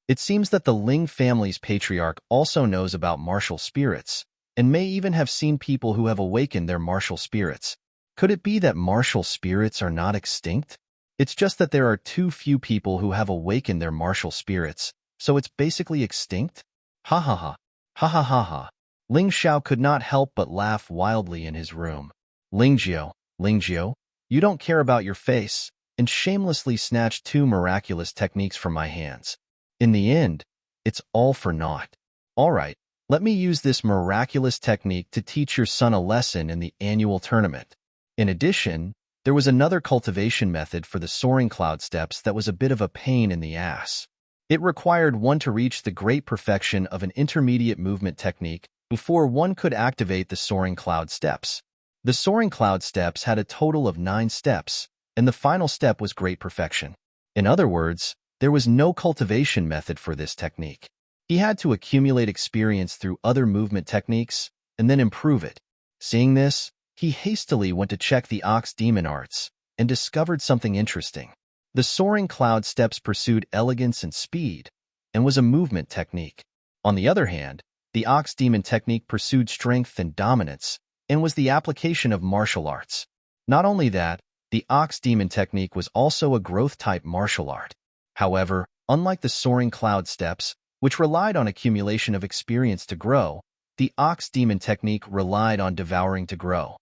It seems that the Ling family's patriarch also knows about martial spirits, and may even have seen people who have awakened their martial spirits. Could it be that martial spirits are not extinct? It's just that there are too few people who have awakened their martial spirits, so it's basically extinct? Ha ha ha. Ha ha ha ha. Ling Xiao could not help but laugh wildly in his room. Ling Jiao, you don't care about your face, and shamelessly snatched 2 miraculous techniques from my hands. In the end, it's all for naught. All right, let me use this miraculous technique to teach your son a lesson in the annual tournament. In addition, there was another cultivation method for the soaring cloud steps that was a bit of a pain in the ass. It required one to reach the great perfection of an intermediate movement technique before one could activate the soaring cloud steps. The soaring cloud steps had a total of 9 steps, and the final step was great perfection. In other words, there was no cultivation method for this technique. He had to accumulate experience through other movement techniques and then improve it. Seeing this, he hastily went to check the Ox Demon Arts and discovered something interesting. The soaring cloud steps pursued elegance and speed and was a movement technique. On the other hand, the Ox Demon technique pursued strength and dominance and was the application of martial arts. Not only that, the Ox Demon technique was also a growth-type martial art. However, unlike the soaring cloud steps, which relied on accumulation of experience to grow, the Ox Demon technique relied on devouring to grow.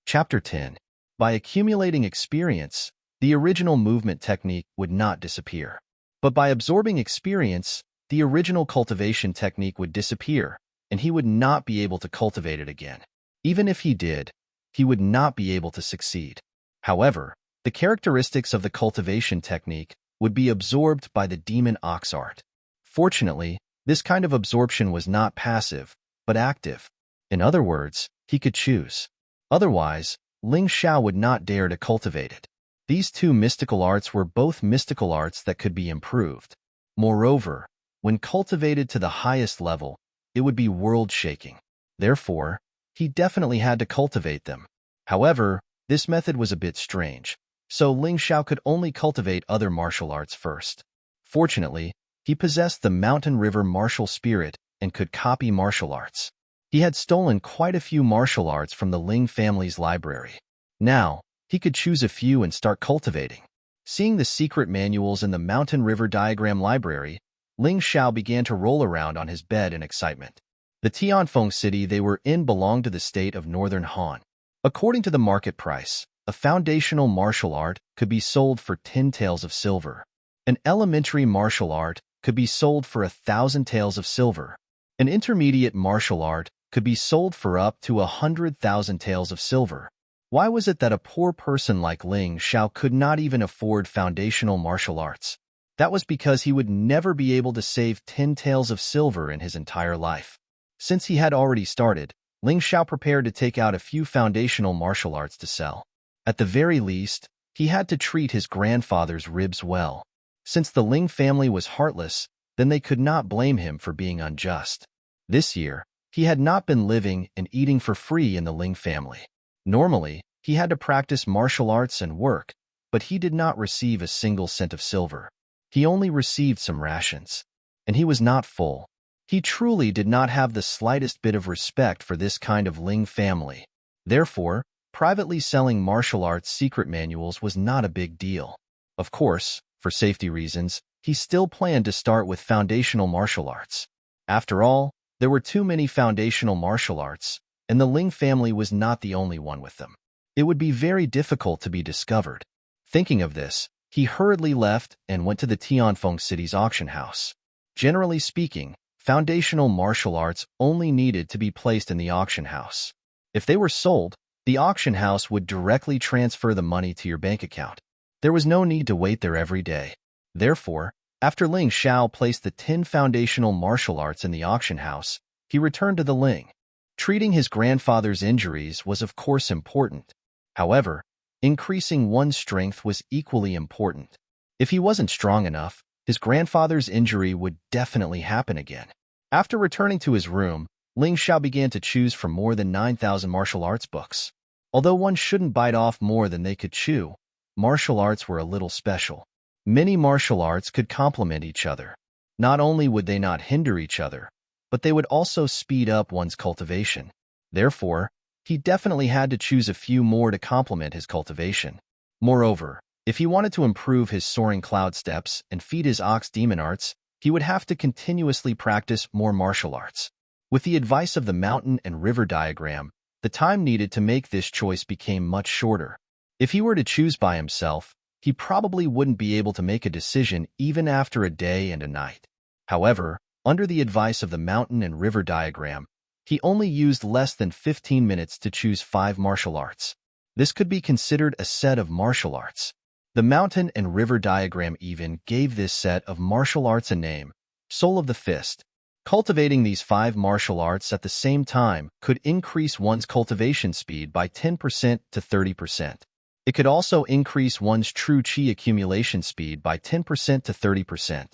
Chapter 10. By accumulating experience, the original movement technique would not disappear. But by absorbing experience, the original cultivation technique would disappear, and he would not be able to cultivate it again. Even if he did, he would not be able to succeed. However, the characteristics of the cultivation technique would be absorbed by the demon ox art. Fortunately, this kind of absorption was not passive, but active. In other words, he could choose. Otherwise, Ling Xiao would not dare to cultivate it. These 2 mystical arts were both mystical arts that could be improved. Moreover, when cultivated to the highest level, it would be world-shaking. Therefore, he definitely had to cultivate them. However, this method was a bit strange, so Ling Xiao could only cultivate other martial arts first. Fortunately, he possessed the mountain river martial spirit and could copy martial arts. He had stolen quite a few martial arts from the Ling family's library. Now, he could choose a few and start cultivating. Seeing the secret manuals in the Mountain River Diagram Library, Ling Xiao began to roll around on his bed in excitement. The Tianfeng city they were in belonged to the state of Northern Han. According to the market price, a foundational martial art could be sold for 10 taels of silver. An elementary martial art could be sold for 1,000 taels of silver. An intermediate martial art could be sold for up to 100,000 taels of silver. Why was it that a poor person like Ling Xiao could not even afford foundational martial arts? That was because he would never be able to save 10 taels of silver in his entire life. Since he had already started, Ling Xiao prepared to take out a few foundational martial arts to sell. At the very least, he had to treat his grandfather's ribs well. Since the Ling family was heartless, then they could not blame him for being unjust. This year, he had not been living and eating for free in the Ling family. Normally, he had to practice martial arts and work, but he did not receive a single cent of silver. He only received some rations, and he was not full. He truly did not have the slightest bit of respect for this kind of Ling family. Therefore, privately selling martial arts secret manuals was not a big deal. Of course, for safety reasons, he still planned to start with foundational martial arts. After all, there were too many foundational martial arts, and the Ling family was not the only one with them. It would be very difficult to be discovered. Thinking of this, he hurriedly left and went to the Tianfeng city's auction house. Generally speaking, foundational martial arts only needed to be placed in the auction house. If they were sold, the auction house would directly transfer the money to your bank account. There was no need to wait there every day. Therefore, after Ling Xiao placed the 10 foundational martial arts in the auction house, he returned to the Ling. Treating his grandfather's injuries was of course important. However, increasing one's strength was equally important. If he wasn't strong enough, his grandfather's injury would definitely happen again. After returning to his room, Ling Xiao began to choose from more than 9,000 martial arts books. Although one shouldn't bite off more than they could chew, martial arts were a little special. Many martial arts could complement each other. Not only would they not hinder each other, but they would also speed up one's cultivation. Therefore, he definitely had to choose a few more to complement his cultivation. Moreover, if he wanted to improve his soaring cloud steps and feed his ox demon arts, he would have to continuously practice more martial arts. With the advice of the mountain and river diagram, the time needed to make this choice became much shorter. If he were to choose by himself, he probably wouldn't be able to make a decision even after a day and a night. However, under the advice of the mountain and river diagram, he only used less than 15 minutes to choose 5 martial arts. This could be considered a set of martial arts. The mountain and river diagram even gave this set of martial arts a name, Soul of the Fist. Cultivating these 5 martial arts at the same time could increase one's cultivation speed by 10% to 30%. It could also increase one's true chi accumulation speed by 10% to 30%.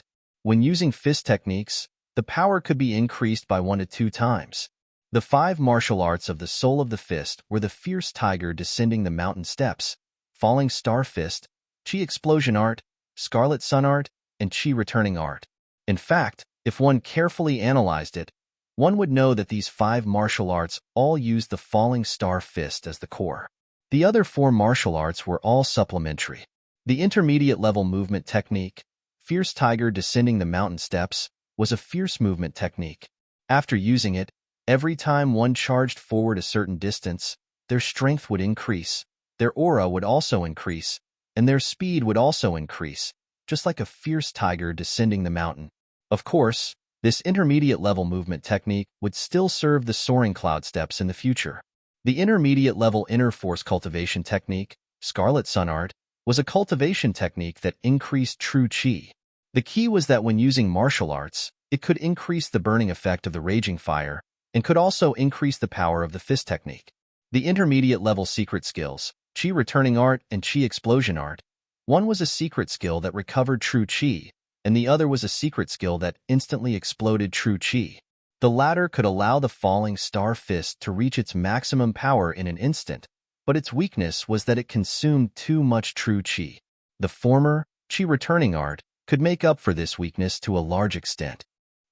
When using fist techniques, the power could be increased by 1 to 2 times. The 5 martial arts of the Soul of the Fist were the Fierce Tiger Descending the Mountain Steps, Falling Star Fist, Chi Explosion Art, Scarlet Sun Art, and Chi Returning Art. In fact, if one carefully analyzed it, one would know that these 5 martial arts all used the Falling Star Fist as the core. The other 4 martial arts were all supplementary. The intermediate level movement technique, Fierce Tiger Descending the Mountain Steps, was a fierce movement technique. After using it, every time one charged forward a certain distance, their strength would increase, their aura would also increase, and their speed would also increase, just like a fierce tiger descending the mountain. Of course, this intermediate level movement technique would still serve the soaring cloud steps in the future. The intermediate level inner force cultivation technique, Scarlet Sun Art, was a cultivation technique that increased true chi. The key was that when using martial arts, it could increase the burning effect of the raging fire and could also increase the power of the fist technique. The intermediate level secret skills, Chi Returning Art and Chi Explosion Art, one was a secret skill that recovered true chi, and the other was a secret skill that instantly exploded true chi. The latter could allow the Falling Star Fist to reach its maximum power in an instant, but its weakness was that it consumed too much true chi. The former, Chi Returning Art, could make up for this weakness to a large extent.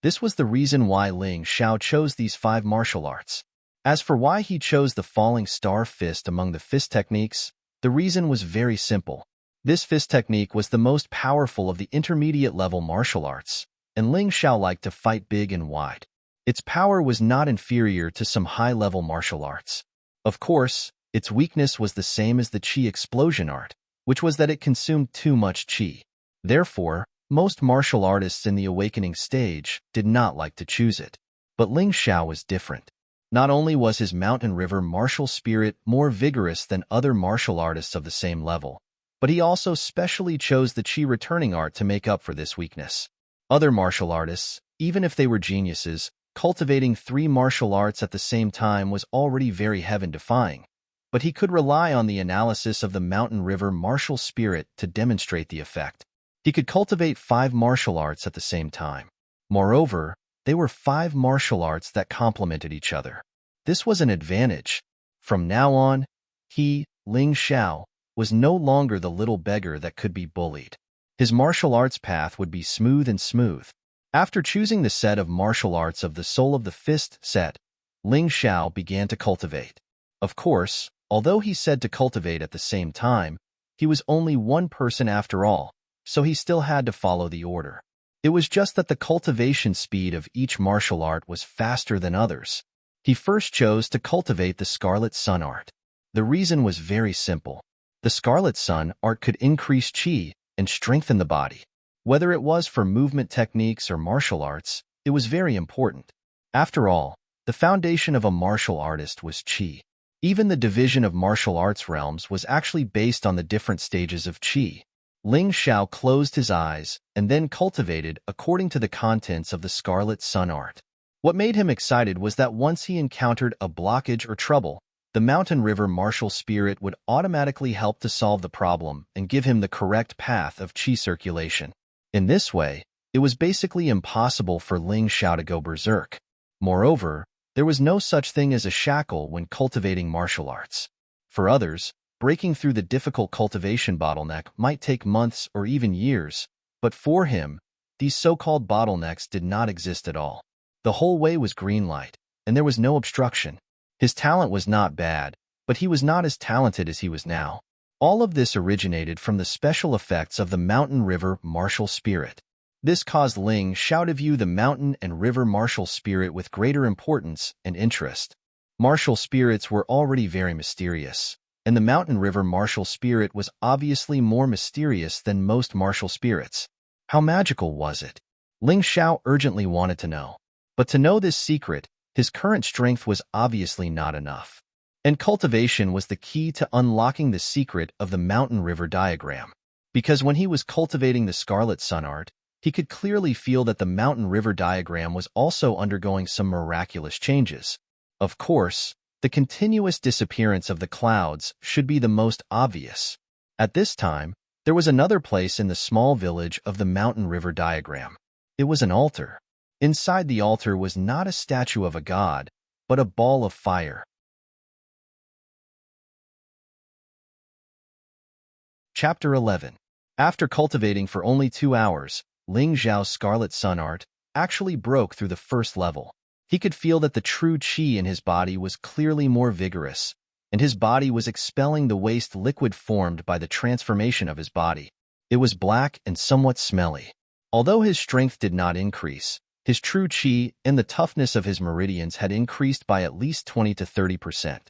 This was the reason why Ling Xiao chose these 5 martial arts. As for why he chose the Falling Star Fist among the fist techniques, the reason was very simple. This fist technique was the most powerful of the intermediate level martial arts, and Ling Xiao liked to fight big and wide. Its power was not inferior to some high-level martial arts. Of course, its weakness was the same as the Chi Explosion Art, which was that it consumed too much chi. Therefore, most martial artists in the awakening stage did not like to choose it. But Ling Xiao was different. Not only was his mountain river martial spirit more vigorous than other martial artists of the same level, but he also specially chose the Chi Returning Art to make up for this weakness. Other martial artists, even if they were geniuses, cultivating 3 martial arts at the same time was already very heaven-defying, but he could rely on the analysis of the mountain river martial spirit to demonstrate the effect. He could cultivate 5 martial arts at the same time. Moreover, they were 5 martial arts that complemented each other. This was an advantage. From now on, he, Ling Xiao, was no longer the little beggar that could be bullied. His martial arts path would be smooth and smooth. After choosing the set of martial arts of the Soul of the Fist set, Ling Xiao began to cultivate. Of course, although he said to cultivate at the same time, he was only one person after all, so he still had to follow the order. It was just that the cultivation speed of each martial art was faster than others. He first chose to cultivate the Scarlet Sun Art. The reason was very simple. The Scarlet Sun Art could increase chi and strengthen the body. Whether it was for movement techniques or martial arts, it was very important. After all, the foundation of a martial artist was chi. Even the division of martial arts realms was actually based on the different stages of chi. Ling Xiao closed his eyes and then cultivated according to the contents of the Scarlet Sun Art. What made him excited was that once he encountered a blockage or trouble, the mountain river martial spirit would automatically help to solve the problem and give him the correct path of chi circulation. In this way, it was basically impossible for Ling Xiao to go berserk. Moreover, there was no such thing as a shackle when cultivating martial arts. For others, breaking through the difficult cultivation bottleneck might take months or even years, but for him, These so-called bottlenecks did not exist at all. The whole way was green light, and there was no obstruction. His talent was not bad, but he was not as talented as he was now. All of this originated from the special effects of the mountain river martial spirit. This caused Ling Xiao to view the mountain and river martial spirit with greater importance and interest. Martial spirits were already very mysterious, and the mountain river martial spirit was obviously more mysterious than most martial spirits. How magical was it? Ling Xiao urgently wanted to know. But to know this secret, his current strength was obviously not enough. And cultivation was the key to unlocking the secret of the mountain river diagram. Because when he was cultivating the Scarlet Sun art, he could clearly feel that the mountain river diagram was also undergoing some miraculous changes. Of course, the continuous disappearance of the clouds should be the most obvious. At this time, there was another place in the small village of the mountain river diagram. It was an altar. Inside the altar was not a statue of a god, but a ball of fire. Chapter 11. After cultivating for only 2 hours, Ling Xiao's Scarlet Sun art actually broke through the first level. He could feel that the true qi in his body was clearly more vigorous, and his body was expelling the waste liquid formed by the transformation of his body. It was black and somewhat smelly. Although his strength did not increase, his true qi and the toughness of his meridians had increased by at least 20 to 30%.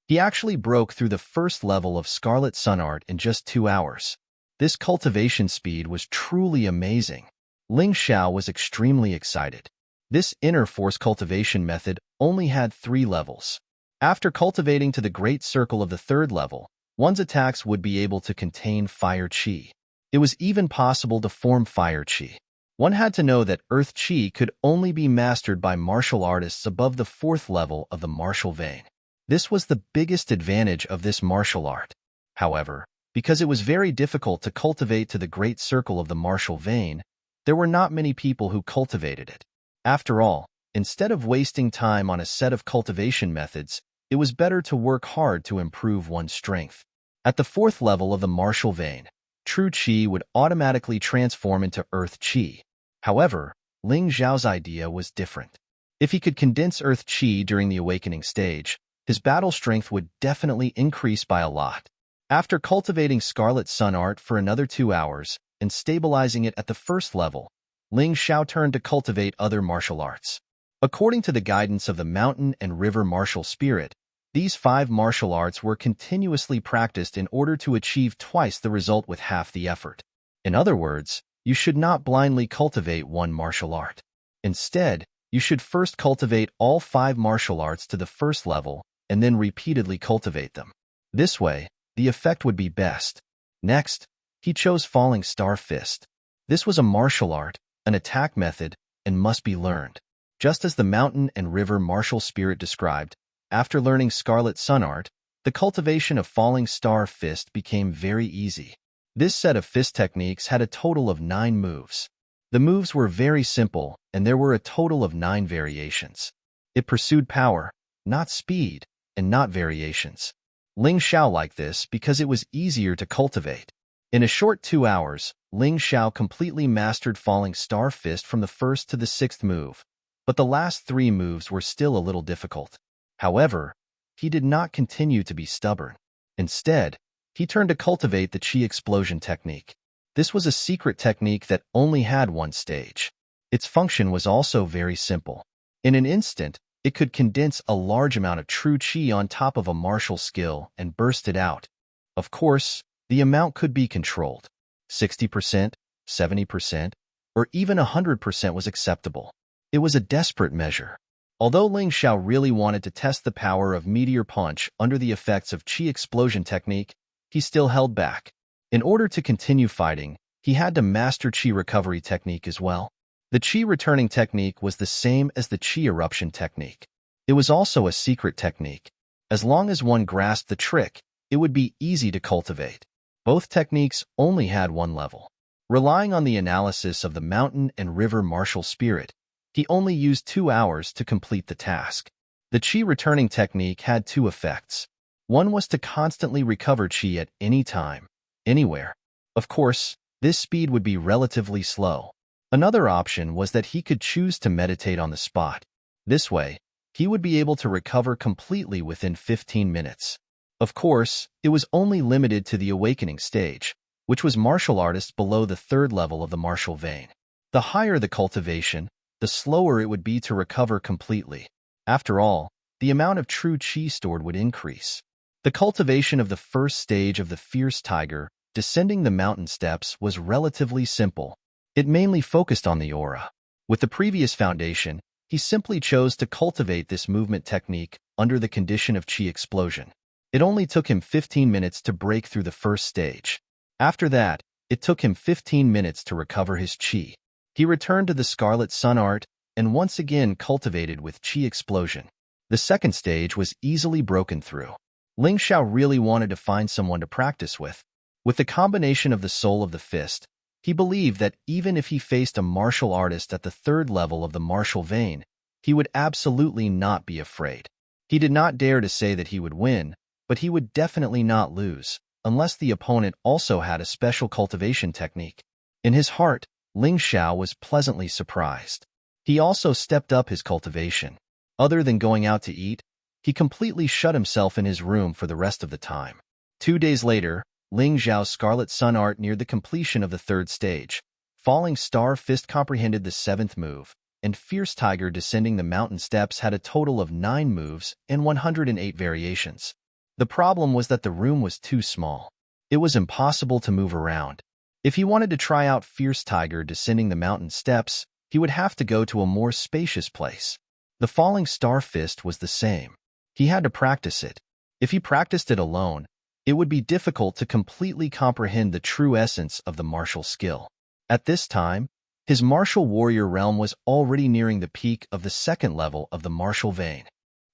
He actually broke through the first level of Scarlet Sun art in just 2 hours. This cultivation speed was truly amazing. Ling Xiao was extremely excited. This inner force cultivation method only had 3 levels. After cultivating to the great circle of the 3rd level, one's attacks would be able to contain fire qi. It was even possible to form fire qi. One had to know that earth qi could only be mastered by martial artists above the 4th level of the martial vein. This was the biggest advantage of this martial art. However, because it was very difficult to cultivate to the great circle of the martial vein, there were not many people who cultivated it. After all, instead of wasting time on a set of cultivation methods, it was better to work hard to improve one's strength. At the 4th level of the martial vein, true qi would automatically transform into earth qi. However, Ling Xiao's idea was different. If he could condense earth qi during the awakening stage, his battle strength would definitely increase by a lot. After cultivating Scarlet Sun art for another 2 hours and stabilizing it at the 1st level, Ling Xiao turned to cultivate other martial arts. According to the guidance of the mountain and river martial spirit, these 5 martial arts were continuously practiced in order to achieve twice the result with half the effort. In other words, you should not blindly cultivate one martial art. Instead, you should first cultivate all 5 martial arts to the 1st level and then repeatedly cultivate them. This way, the effect would be best. Next, he chose Falling Star Fist. This was a martial art, an attack method, and must be learned. Just as the mountain and river martial spirit described, after learning Scarlet Sun art, the cultivation of Falling Star Fist became very easy. This set of fist techniques had a total of 9 moves. The moves were very simple, and there were a total of 9 variations. It pursued power, not speed, and not variations. Ling Xiao liked this because it was easier to cultivate. In a short 2 hours, Ling Xiao completely mastered Falling Star Fist from the 1st to the 6th move, but the last 3 moves were still a little difficult. However, he did not continue to be stubborn. Instead, he turned to cultivate the Qi Explosion technique. This was a secret technique that only had 1 stage. Its function was also very simple. In an instant, it could condense a large amount of true qi on top of a martial skill and burst it out. Of course, the amount could be controlled. 60%, 70%, or even 100% was acceptable. It was a desperate measure. Although Ling Xiao really wanted to test the power of Meteor Punch under the effects of Qi Explosion technique, he still held back. In order to continue fighting, he had to master Qi Recovery technique as well. The Qi Returning technique was the same as the Qi Eruption technique. It was also a secret technique. As long as one grasped the trick, it would be easy to cultivate. Both techniques only had 1 level. Relying on the analysis of the mountain and river martial spirit, he only used 2 hours to complete the task. The Qi Returning technique had 2 effects. One was to constantly recover Qi at any time, anywhere. Of course, this speed would be relatively slow. Another option was that he could choose to meditate on the spot. This way, he would be able to recover completely within 15 minutes. Of course, it was only limited to the awakening stage, which was martial artists below the third level of the martial vein. The higher the cultivation, the slower it would be to recover completely. After all, the amount of true qi stored would increase. The cultivation of the first stage of the fierce tiger, descending the mountain steps, was relatively simple. It mainly focused on the aura. With the previous foundation, he simply chose to cultivate this movement technique under the condition of qi explosion. It only took him 15 minutes to break through the first stage. After that, it took him 15 minutes to recover his qi. He returned to the Scarlet Sun art and once again cultivated with qi explosion. The second stage was easily broken through. Ling Xiao really wanted to find someone to practice with. With the combination of the soul of the fist, he believed that even if he faced a martial artist at the third level of the martial vein, he would absolutely not be afraid. He did not dare to say that he would win, but he would definitely not lose, unless the opponent also had a special cultivation technique. In his heart, Ling Xiao was pleasantly surprised. He also stepped up his cultivation. Other than going out to eat, he completely shut himself in his room for the rest of the time. 2 days later, Ling Xiao's Scarlet Sun art neared the completion of the third stage. Falling Star Fist comprehended the seventh move, and Fierce Tiger descending the mountain steps had a total of 9 moves and 108 variations. The problem was that the room was too small. It was impossible to move around. If he wanted to try out Fierce Tiger descending the mountain steps, he would have to go to a more spacious place. The Falling Star Fist was the same. He had to practice it. If he practiced it alone, it would be difficult to completely comprehend the true essence of the martial skill. At this time, his martial warrior realm was already nearing the peak of the second level of the martial vein.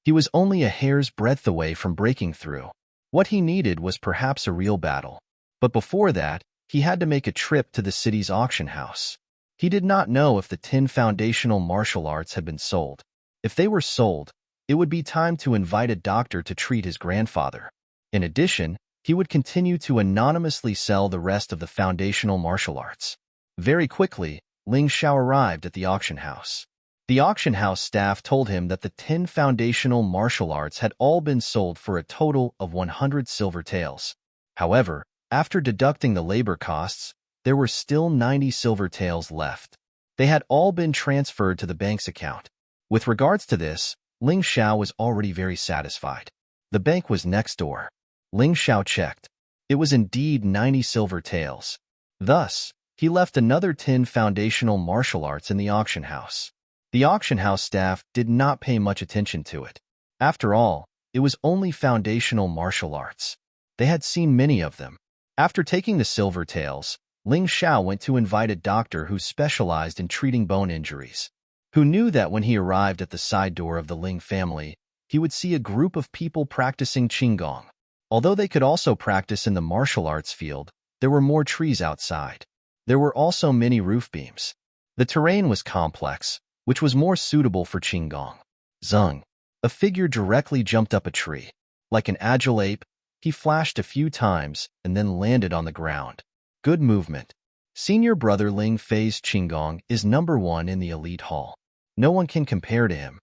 He was only a hair's breadth away from breaking through. What he needed was perhaps a real battle. But before that, he had to make a trip to the city's auction house. He did not know if the 10 foundational martial arts had been sold. If they were sold, it would be time to invite a doctor to treat his grandfather. In addition, he would continue to anonymously sell the rest of the foundational martial arts. Very quickly, Ling Xiao arrived at the auction house. The auction house staff told him that the 10 foundational martial arts had all been sold for a total of 100 silver taels. However, after deducting the labor costs, there were still 90 silver taels left. They had all been transferred to the bank's account. With regards to this, Ling Xiao was already very satisfied. The bank was next door. Ling Xiao checked. It was indeed 90 silver taels. Thus, he left another 10 foundational martial arts in the auction house. The auction house staff did not pay much attention to it. After all, it was only foundational martial arts. They had seen many of them. After taking the silver taels, Ling Xiao went to invite a doctor who specialized in treating bone injuries, who knew that when he arrived at the side door of the Ling family, he would see a group of people practicing Qigong. Although they could also practice in the martial arts field, there were more trees outside. There were also many roof beams. The terrain was complex, which was more suitable for Qigong. Zung. A figure directly jumped up a tree. Like an agile ape, he flashed a few times and then landed on the ground. Good movement. Senior brother Ling Fei's Qigong is #1 in the elite hall. No one can compare to him.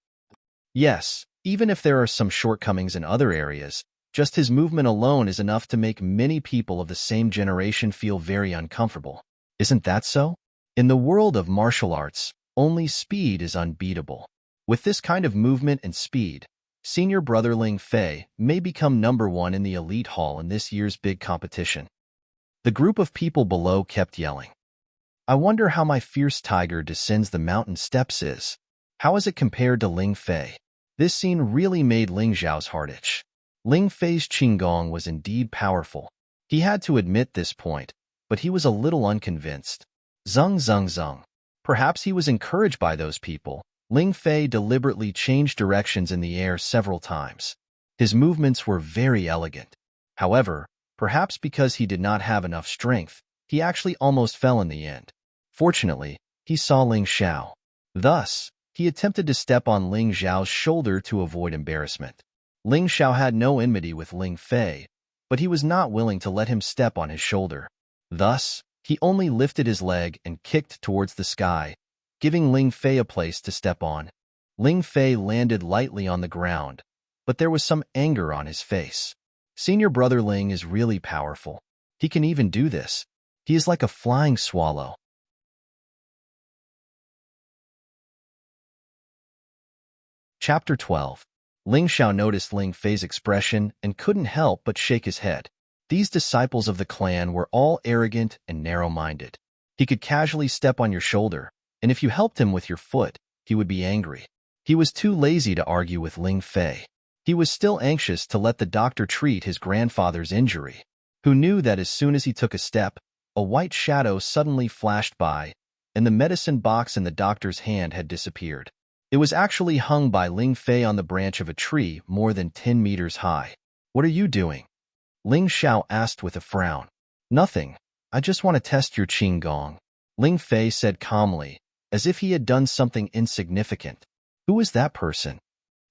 Yes, even if there are some shortcomings in other areas, just his movement alone is enough to make many people of the same generation feel very uncomfortable. Isn't that so? In the world of martial arts, only speed is unbeatable. With this kind of movement and speed, senior brother Ling Fei may become #1 in the elite hall in this year's big competition. The group of people below kept yelling. I wonder how my fierce tiger descends the mountain steps is. How is it compared to Ling Fei? This scene really made Ling Xiao's heart itch. Ling Fei's Qigong was indeed powerful. He had to admit this point, but he was a little unconvinced. Zung zung zung. Perhaps he was encouraged by those people. Ling Fei deliberately changed directions in the air several times. His movements were very elegant. However, perhaps because he did not have enough strength, he actually almost fell in the end. Fortunately, he saw Ling Xiao. Thus, he attempted to step on Ling Xiao's shoulder to avoid embarrassment. Ling Xiao had no enmity with Ling Fei, but he was not willing to let him step on his shoulder. Thus, He only lifted his leg and kicked towards the sky, giving Ling Fei a place to step on. Ling Fei landed lightly on the ground, but there was some anger on his face. Senior brother Ling is really powerful. He can even do this. He is like a flying swallow. Chapter 12. Ling Xiao noticed Ling Fei's expression and couldn't help but shake his head. These disciples of the clan were all arrogant and narrow-minded. He could casually step on your shoulder, and if you helped him with your foot, he would be angry. He was too lazy to argue with Ling Fei. He was still anxious to let the doctor treat his grandfather's injury, who knew that as soon as he took a step, a white shadow suddenly flashed by, and the medicine box in the doctor's hand had disappeared. It was actually hung by Ling Fei on the branch of a tree more than 10 meters high. "What are you doing?" Ling Xiao asked with a frown. "Nothing. I just want to test your qigong," Ling Fei said calmly, as if he had done something insignificant. "Who is that person?"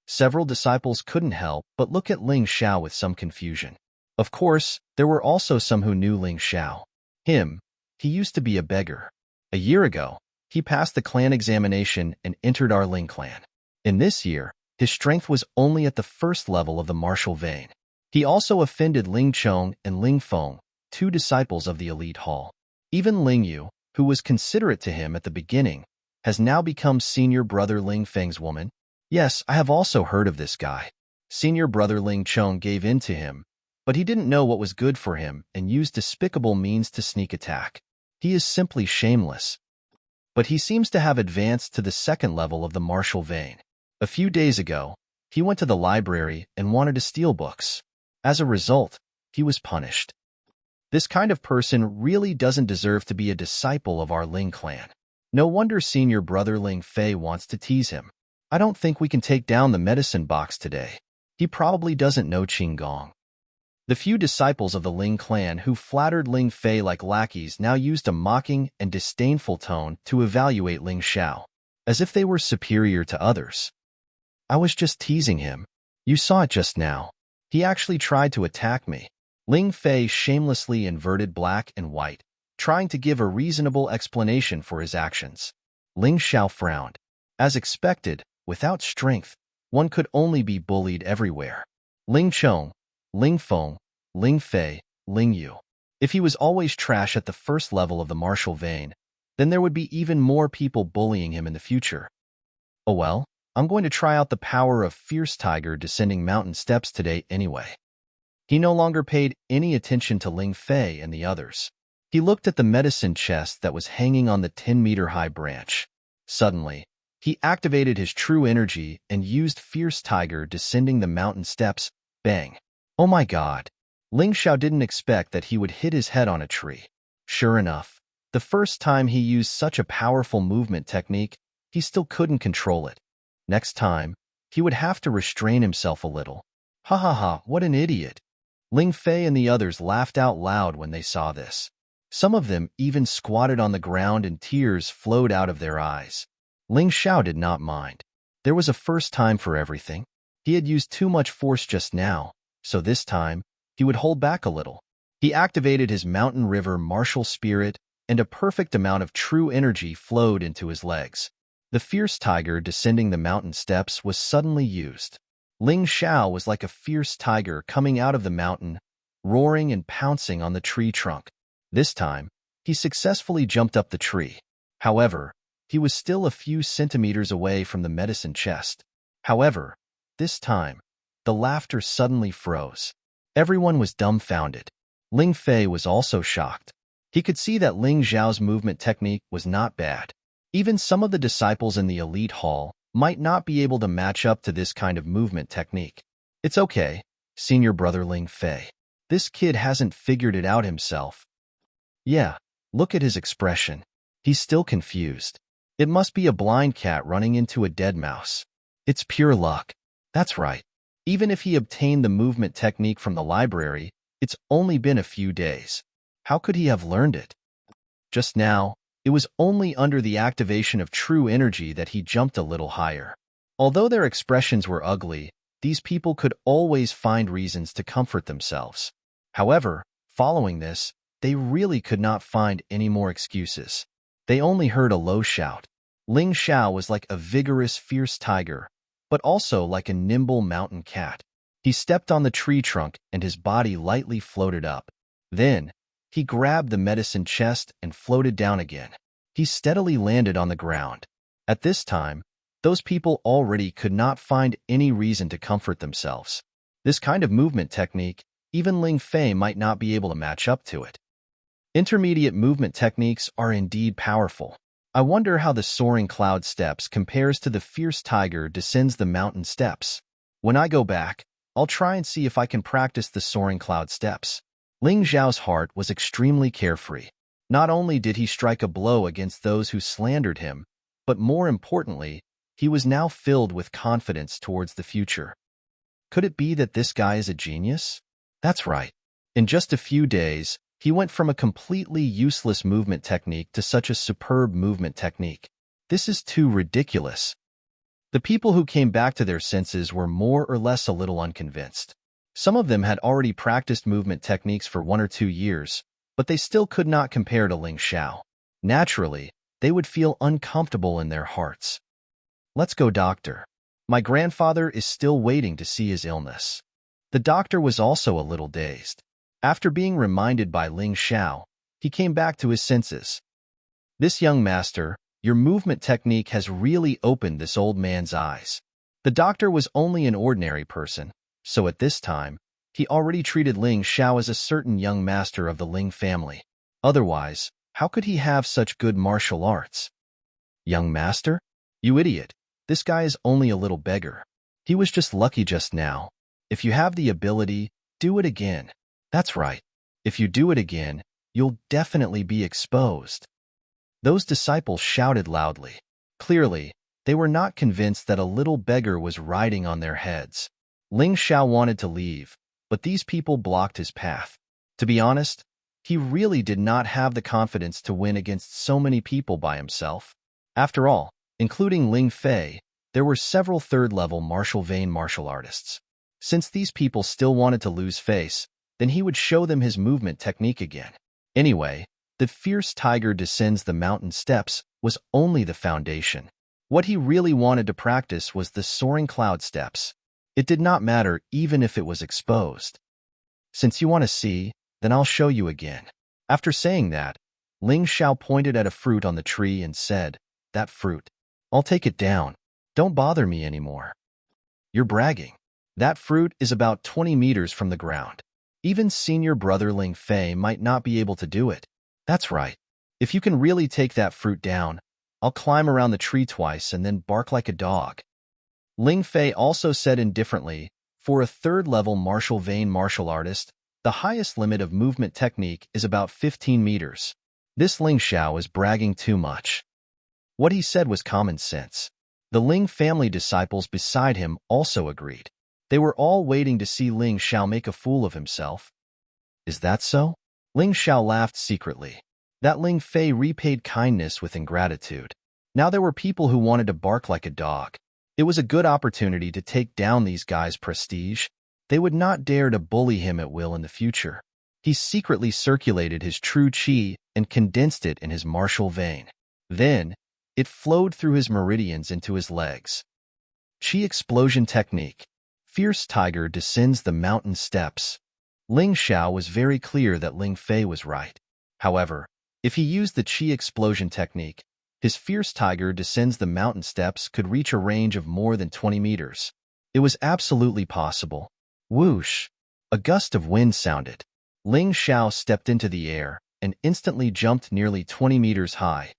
Several disciples couldn't help but look at Ling Xiao with some confusion. Of course, there were also some who knew Ling Xiao. He used to be a beggar. A year ago, he passed the clan examination and entered our Ling clan. In this year, his strength was only at the first level of the martial vein. He also offended Ling Chong and Ling Feng, two disciples of the elite hall. Even Ling Yu, who was considerate to him at the beginning, has now become senior brother Ling Feng's woman. "Yes, I have also heard of this guy." Senior brother Ling Chong gave in to him, but he didn't know what was good for him and used despicable means to sneak attack. He is simply shameless. But he seems to have advanced to the second level of the martial vein. A few days ago, he went to the library and wanted to steal books. As a result, he was punished. This kind of person really doesn't deserve to be a disciple of our Ling clan. No wonder senior brother Ling Fei wants to tease him. "I don't think we can take down the medicine box today. He probably doesn't know qigong." The few disciples of the Ling clan who flattered Ling Fei like lackeys now used a mocking and disdainful tone to evaluate Ling Xiao, as if they were superior to others. "I was just teasing him. You saw it just now. He actually tried to attack me." Ling Fei shamelessly inverted black and white, trying to give a reasonable explanation for his actions. Ling Xiao frowned. As expected, without strength, one could only be bullied everywhere. Ling Chong, Ling Feng, Ling Fei, Ling Yu. If he was always trash at the first level of the martial vein, then there would be even more people bullying him in the future. "Oh well, I'm going to try out the power of Fierce Tiger descending mountain steps today anyway." He no longer paid any attention to Ling Fei and the others. He looked at the medicine chest that was hanging on the 10-meter-high branch. Suddenly, he activated his true energy and used Fierce Tiger descending the mountain steps. Bang! Oh my god! Ling Xiao didn't expect that he would hit his head on a tree. Sure enough, the first time he used such a powerful movement technique, he still couldn't control it. Next time, he would have to restrain himself a little. Ha ha ha, what an idiot! Ling Fei and the others laughed out loud when they saw this. Some of them even squatted on the ground and tears flowed out of their eyes. Ling Xiao did not mind. There was a first time for everything. He had used too much force just now, so this time, he would hold back a little. He activated his mountain river martial spirit, and a perfect amount of true energy flowed into his legs. The Fierce Tiger descending the mountain steps was suddenly used. Ling Xiao was like a fierce tiger coming out of the mountain, roaring and pouncing on the tree trunk. This time, he successfully jumped up the tree. However, he was still a few centimeters away from the medicine chest. However, this time, the laughter suddenly froze. Everyone was dumbfounded. Ling Fei was also shocked. He could see that Ling Xiao's movement technique was not bad. Even some of the disciples in the elite hall might not be able to match up to this kind of movement technique. "It's okay, senior brother Ling Fei. This kid hasn't figured it out himself." Yeah, look at his expression. He's still confused. It must be a blind cat running into a dead mouse. It's pure luck. That's right. Even if he obtained the movement technique from the library, it's only been a few days. How could he have learned it? Just now, it was only under the activation of true energy that he jumped a little higher. Although their expressions were ugly, these people could always find reasons to comfort themselves. However, following this, they really could not find any more excuses. They only heard a low shout. Ling Xiao was like a vigorous, fierce tiger, but also like a nimble mountain cat. He stepped on the tree trunk and his body lightly floated up. Then, he grabbed the medicine chest and floated down again. He steadily landed on the ground. At this time, those people already could not find any reason to comfort themselves. This kind of movement technique, even Ling Fei might not be able to match up to it. Intermediate movement techniques are indeed powerful. I wonder how the soaring cloud steps compares to the fierce tiger descends the mountain steps. When I go back, I'll try and see if I can practice the soaring cloud steps. Ling Xiao's heart was extremely carefree. Not only did he strike a blow against those who slandered him, but more importantly, he was now filled with confidence towards the future. Could it be that this guy is a genius? That's right. In just a few days, he went from a completely useless movement technique to such a superb movement technique. This is too ridiculous. The people who came back to their senses were more or less a little unconvinced. Some of them had already practiced movement techniques for 1 or 2 years, but they still could not compare to Ling Xiao. Naturally, they would feel uncomfortable in their hearts. Let's go, doctor. My grandfather is still waiting to see his illness. The doctor was also a little dazed. After being reminded by Ling Xiao, he came back to his senses. This young master, your movement technique has really opened this old man's eyes. The doctor was only an ordinary person, so at this time, he already treated Ling Xiao as a certain young master of the Ling family. Otherwise, how could he have such good martial arts? Young master? You idiot. This guy is only a little beggar. He was just lucky just now. If you have the ability, do it again. That's right. If you do it again, you'll definitely be exposed. Those disciples shouted loudly. Clearly, they were not convinced that a little beggar was riding on their heads. Ling Xiao wanted to leave, but these people blocked his path. To be honest, he really did not have the confidence to win against so many people by himself. After all, including Ling Fei, there were several third-level martial vein martial artists. Since these people still wanted to lose face, then he would show them his movement technique again. Anyway, the fierce tiger descends the mountain steps was only the foundation. What he really wanted to practice was the soaring cloud steps. It did not matter even if it was exposed. Since you want to see, then I'll show you again. After saying that, Ling Xiao pointed at a fruit on the tree and said, "That fruit. I'll take it down. Don't bother me anymore." You're bragging. That fruit is about 20 meters from the ground. Even senior brother Ling Fei might not be able to do it. That's right. If you can really take that fruit down, I'll climb around the tree twice and then bark like a dog. Ling Fei also said indifferently, for a third-level martial vein martial artist, the highest limit of movement technique is about 15 meters. This Ling Xiao is bragging too much. What he said was common sense. The Ling family disciples beside him also agreed. They were all waiting to see Ling Xiao make a fool of himself. Is that so? Ling Xiao laughed secretly. That Ling Fei repaid kindness with ingratitude. Now there were people who wanted to bark like a dog. It was a good opportunity to take down these guys' prestige. They would not dare to bully him at will in the future. He secretly circulated his true qi and condensed it in his martial vein. Then, it flowed through his meridians into his legs. Qi explosion technique. Fierce tiger descends the mountain steps. Ling Xiao was very clear that Ling Fei was right. However, if he used the qi explosion technique, his fierce tiger descends the mountain steps could reach a range of more than 20 meters. It was absolutely possible. Whoosh! A gust of wind sounded. Ling Xiao stepped into the air and instantly jumped nearly 20 meters high.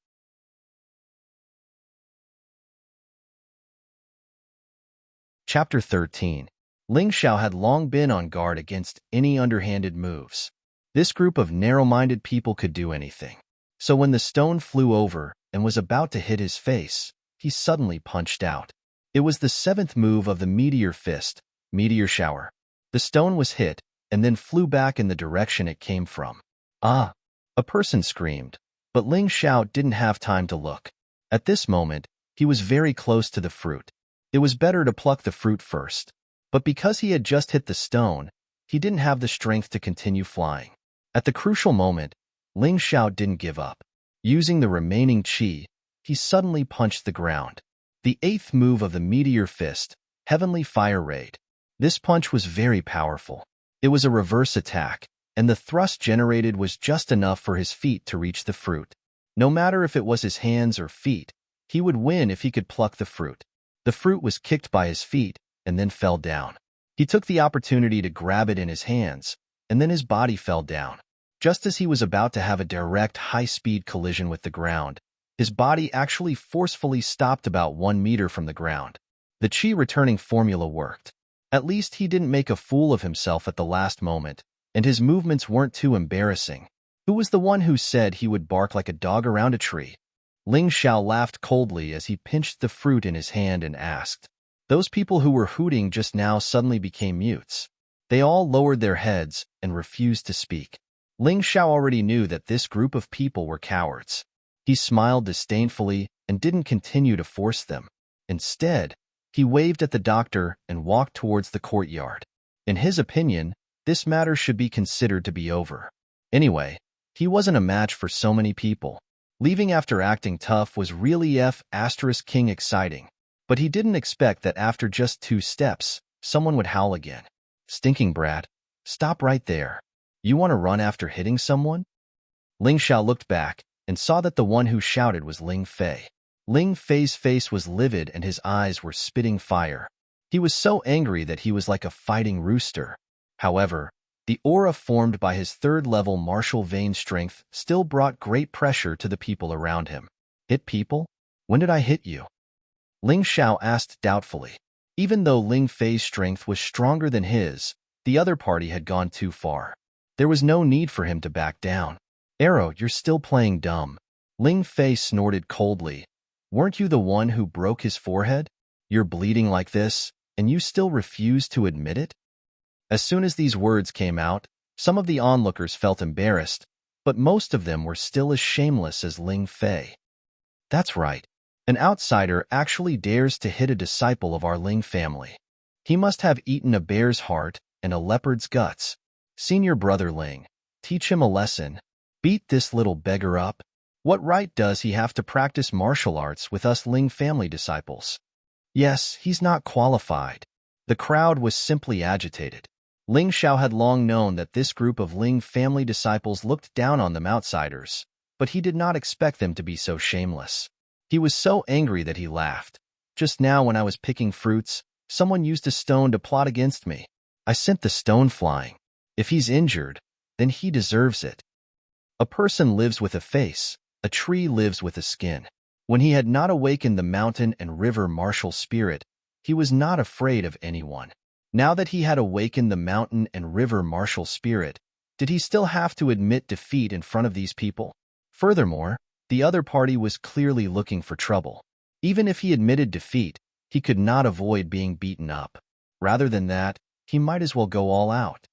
Chapter 13. Ling Xiao had long been on guard against any underhanded moves. This group of narrow-minded people could do anything. So when the stone flew over and was about to hit his face, he suddenly punched out. It was the 7th move of the meteor fist, meteor shower. The stone was hit and then flew back in the direction it came from. Ah! A person screamed, but Ling Xiao didn't have time to look. At this moment, he was very close to the fruit. It was better to pluck the fruit first. But because he had just hit the stone, he didn't have the strength to continue flying. At the crucial moment, Ling Xiao didn't give up. Using the remaining qi, he suddenly punched the ground. The eighth move of the meteor fist, Heavenly Fire Raid. This punch was very powerful. It was a reverse attack, and the thrust generated was just enough for his feet to reach the fruit. No matter if it was his hands or feet, he would win if he could pluck the fruit. The fruit was kicked by his feet and then fell down. He took the opportunity to grab it in his hands, and then his body fell down. Just as he was about to have a direct high-speed collision with the ground, his body actually forcefully stopped about 1 meter from the ground. The Qi returning formula worked. At least he didn't make a fool of himself at the last moment, and his movements weren't too embarrassing. Who was the one who said he would bark like a dog around a tree? Ling Xiao laughed coldly as he pinched the fruit in his hand and asked. Those people who were hooting just now suddenly became mutes. They all lowered their heads and refused to speak. Ling Xiao already knew that this group of people were cowards. He smiled disdainfully and didn't continue to force them. Instead, he waved at the doctor and walked towards the courtyard. In his opinion, this matter should be considered to be over. Anyway, he wasn't a match for so many people. Leaving after acting tough was really *king exciting. But he didn't expect that after just 2 steps, someone would howl again. Stinking brat, stop right there. You want to run after hitting someone? Ling Xiao looked back and saw that the one who shouted was Ling Fei. Ling Fei's face was livid and his eyes were spitting fire. He was so angry that he was like a fighting rooster. However, the aura formed by his 3rd-level martial vein strength still brought great pressure to the people around him. Hit people? When did I hit you? Ling Xiao asked doubtfully. Even though Ling Fei's strength was stronger than his, the other party had gone too far. There was no need for him to back down. Arrow, you're still playing dumb. Ling Fei snorted coldly. Weren't you the one who broke his forehead? You're bleeding like this, and you still refuse to admit it? As soon as these words came out, some of the onlookers felt embarrassed, but most of them were still as shameless as Ling Fei. That's right. An outsider actually dares to hit a disciple of our Ling family. He must have eaten a bear's heart and a leopard's guts. Senior brother Ling, teach him a lesson. Beat this little beggar up. What right does he have to practice martial arts with us Ling family disciples? Yes, he's not qualified. The crowd was simply agitated. Ling Xiao had long known that this group of Ling family disciples looked down on them outsiders, but he did not expect them to be so shameless. He was so angry that he laughed. Just now when I was picking fruits, someone used a stone to plot against me. I sent the stone flying. If he's injured, then he deserves it. A person lives with a face, a tree lives with a skin. When he had not awakened the mountain and river martial spirit, he was not afraid of anyone. Now that he had awakened the mountain and river martial spirit, did he still have to admit defeat in front of these people? Furthermore, the other party was clearly looking for trouble. Even if he admitted defeat, he could not avoid being beaten up. Rather than that, he might as well go all out.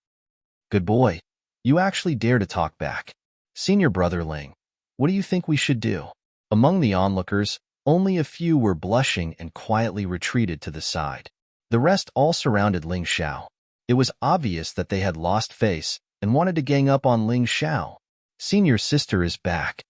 Good boy. You actually dare to talk back. Senior brother Ling, what do you think we should do? Among the onlookers, only a few were blushing and quietly retreated to the side. The rest all surrounded Ling Xiao. It was obvious that they had lost face and wanted to gang up on Ling Xiao. Senior sister is back.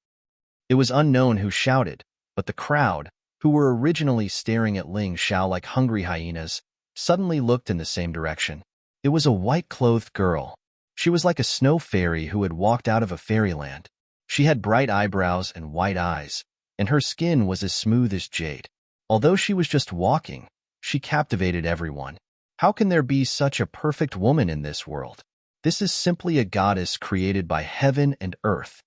It was unknown who shouted, but the crowd, who were originally staring at Ling Xiao like hungry hyenas, suddenly looked in the same direction. It was a white-clothed girl. She was like a snow fairy who had walked out of a fairyland. She had bright eyebrows and white eyes, and her skin was as smooth as jade. Although she was just walking, she captivated everyone. How can there be such a perfect woman in this world? This is simply a goddess created by heaven and earth.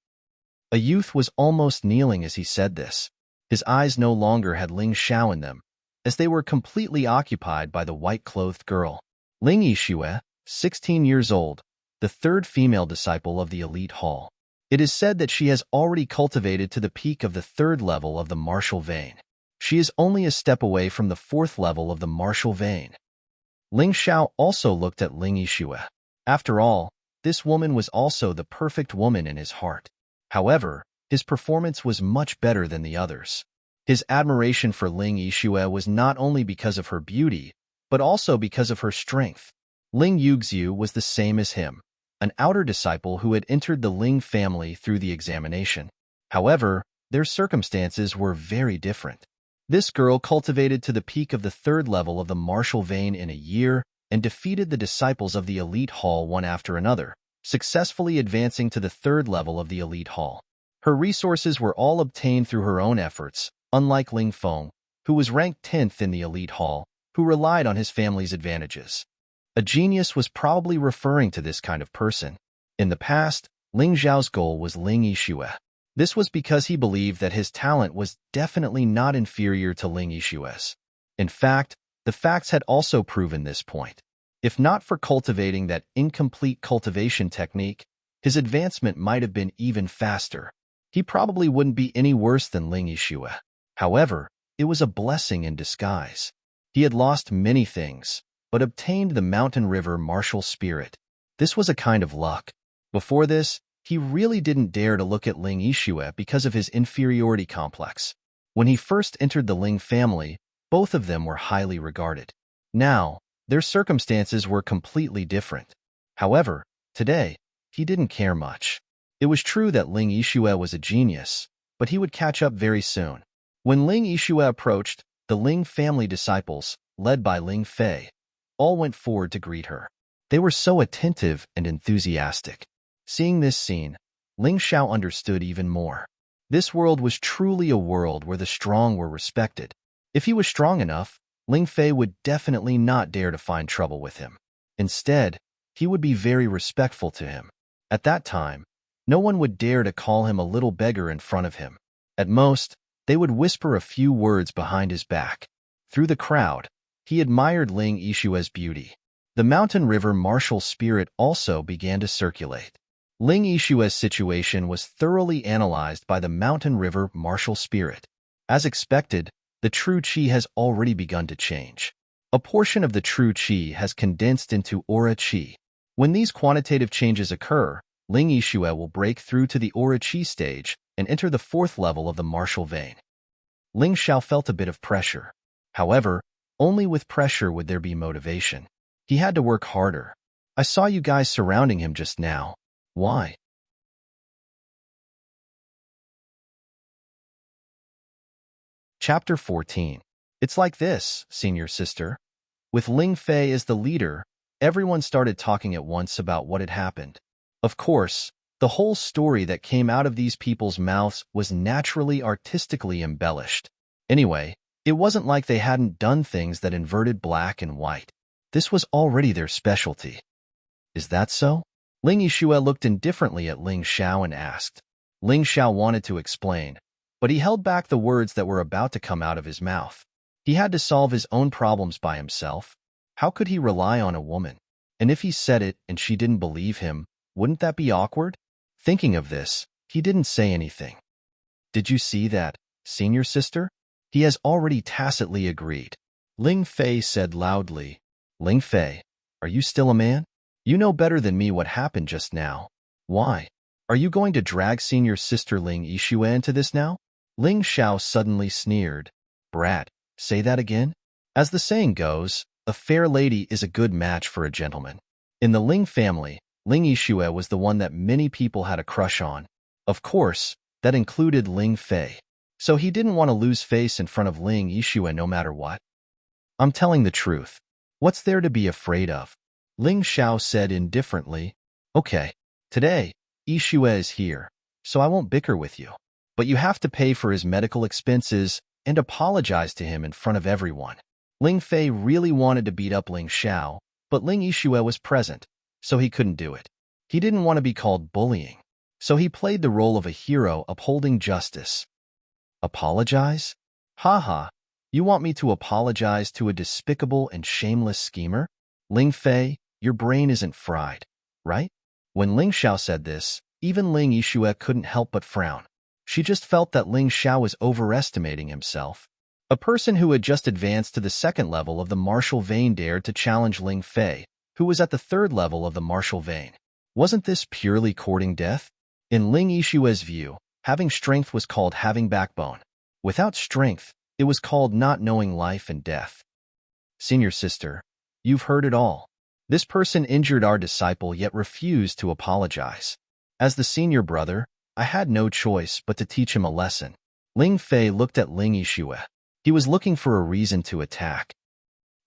A youth was almost kneeling as he said this. His eyes no longer had Ling Xiao in them, as they were completely occupied by the white-clothed girl. Ling Yixue, 16 years old, the 3rd female disciple of the elite hall. It is said that she has already cultivated to the peak of the 3rd level of the martial vein. She is only a step away from the 4th level of the martial vein. Ling Xiao also looked at Ling Yixue. After all, this woman was also the perfect woman in his heart. However, his performance was much better than the others. His admiration for Ling Yixue was not only because of her beauty, but also because of her strength. Ling Yuxiu was the same as him, an outer disciple who had entered the Ling family through the examination. However, their circumstances were very different. This girl cultivated to the peak of the third level of the martial vein in a year and defeated the disciples of the elite hall one after another, successfully advancing to the third level of the elite hall. Her resources were all obtained through her own efforts, unlike Ling Feng, who was ranked 10th in the elite hall, who relied on his family's advantages. A genius was probably referring to this kind of person. In the past, Ling Zhao's goal was Ling Yixue. This was because he believed that his talent was definitely not inferior to Ling Yixue's. In fact, the facts had also proven this point. If not for cultivating that incomplete cultivation technique, his advancement might have been even faster. He probably wouldn't be any worse than Ling Yixue. However, it was a blessing in disguise. He had lost many things, but obtained the mountain river martial spirit. This was a kind of luck. Before this, he really didn't dare to look at Ling Yixue because of his inferiority complex. When he first entered the Ling family, both of them were highly regarded. Now, their circumstances were completely different. However, today, he didn't care much. It was true that Ling Yixue was a genius, but he would catch up very soon. When Ling Yixue approached, the Ling family disciples, led by Ling Fei, all went forward to greet her. They were so attentive and enthusiastic. Seeing this scene, Ling Xiao understood even more. This world was truly a world where the strong were respected. If he was strong enough, Ling Fei would definitely not dare to find trouble with him. Instead, he would be very respectful to him. At that time, no one would dare to call him a little beggar in front of him. At most, they would whisper a few words behind his back. Through the crowd, he admired Ling Yixue's beauty. The mountain river martial spirit also began to circulate. Ling Yixue's situation was thoroughly analyzed by the mountain river martial spirit. As expected, the true qi has already begun to change. A portion of the true qi has condensed into aura qi. When these quantitative changes occur, Ling Yixue will break through to the aura qi stage and enter the fourth level of the martial vein. Ling Xiao felt a bit of pressure. However, only with pressure would there be motivation. He had to work harder. I saw you guys surrounding him just now. Why? Chapter 14. It's like this, senior sister. With Ling Fei as the leader, everyone started talking at once about what had happened. Of course, the whole story that came out of these people's mouths was naturally artistically embellished. Anyway, it wasn't like they hadn't done things that inverted black and white. This was already their specialty. Is that so? Ling Yixue looked indifferently at Ling Xiao and asked. Ling Xiao wanted to explain, but he held back the words that were about to come out of his mouth. He had to solve his own problems by himself. How could he rely on a woman? And if he said it and she didn't believe him, wouldn't that be awkward? Thinking of this, he didn't say anything. Did you see that, senior sister? He has already tacitly agreed. Ling Fei said loudly. Ling Fei, are you still a man? You know better than me what happened just now. Why? Are you going to drag senior sister Ling Yixue into this now? Ling Xiao suddenly sneered. Brat, say that again? As the saying goes, a fair lady is a good match for a gentleman. In the Ling family, Ling Yixue was the one that many people had a crush on. Of course, that included Ling Fei. So he didn't want to lose face in front of Ling Yixue no matter what. I'm telling the truth. What's there to be afraid of? Ling Xiao said indifferently. Okay, today, Yixue is here, so I won't bicker with you. But you have to pay for his medical expenses and apologize to him in front of everyone. Ling Fei really wanted to beat up Ling Xiao, but Ling Yixue was present, so he couldn't do it. He didn't want to be called bullying, so he played the role of a hero upholding justice. Apologize? Haha, you want me to apologize to a despicable and shameless schemer? Ling Fei, your brain isn't fried, right? When Ling Xiao said this, even Ling Yixue couldn't help but frown. She just felt that Ling Xiao was overestimating himself. A person who had just advanced to the second level of the martial vein dared to challenge Ling Fei, who was at the third level of the martial vein. Wasn't this purely courting death? In Ling Yixue's view, having strength was called having backbone. Without strength, it was called not knowing life and death. Senior sister, you've heard it all. This person injured our disciple yet refused to apologize. As the senior brother, I had no choice but to teach him a lesson. Ling Fei looked at Ling Yixue. He was looking for a reason to attack.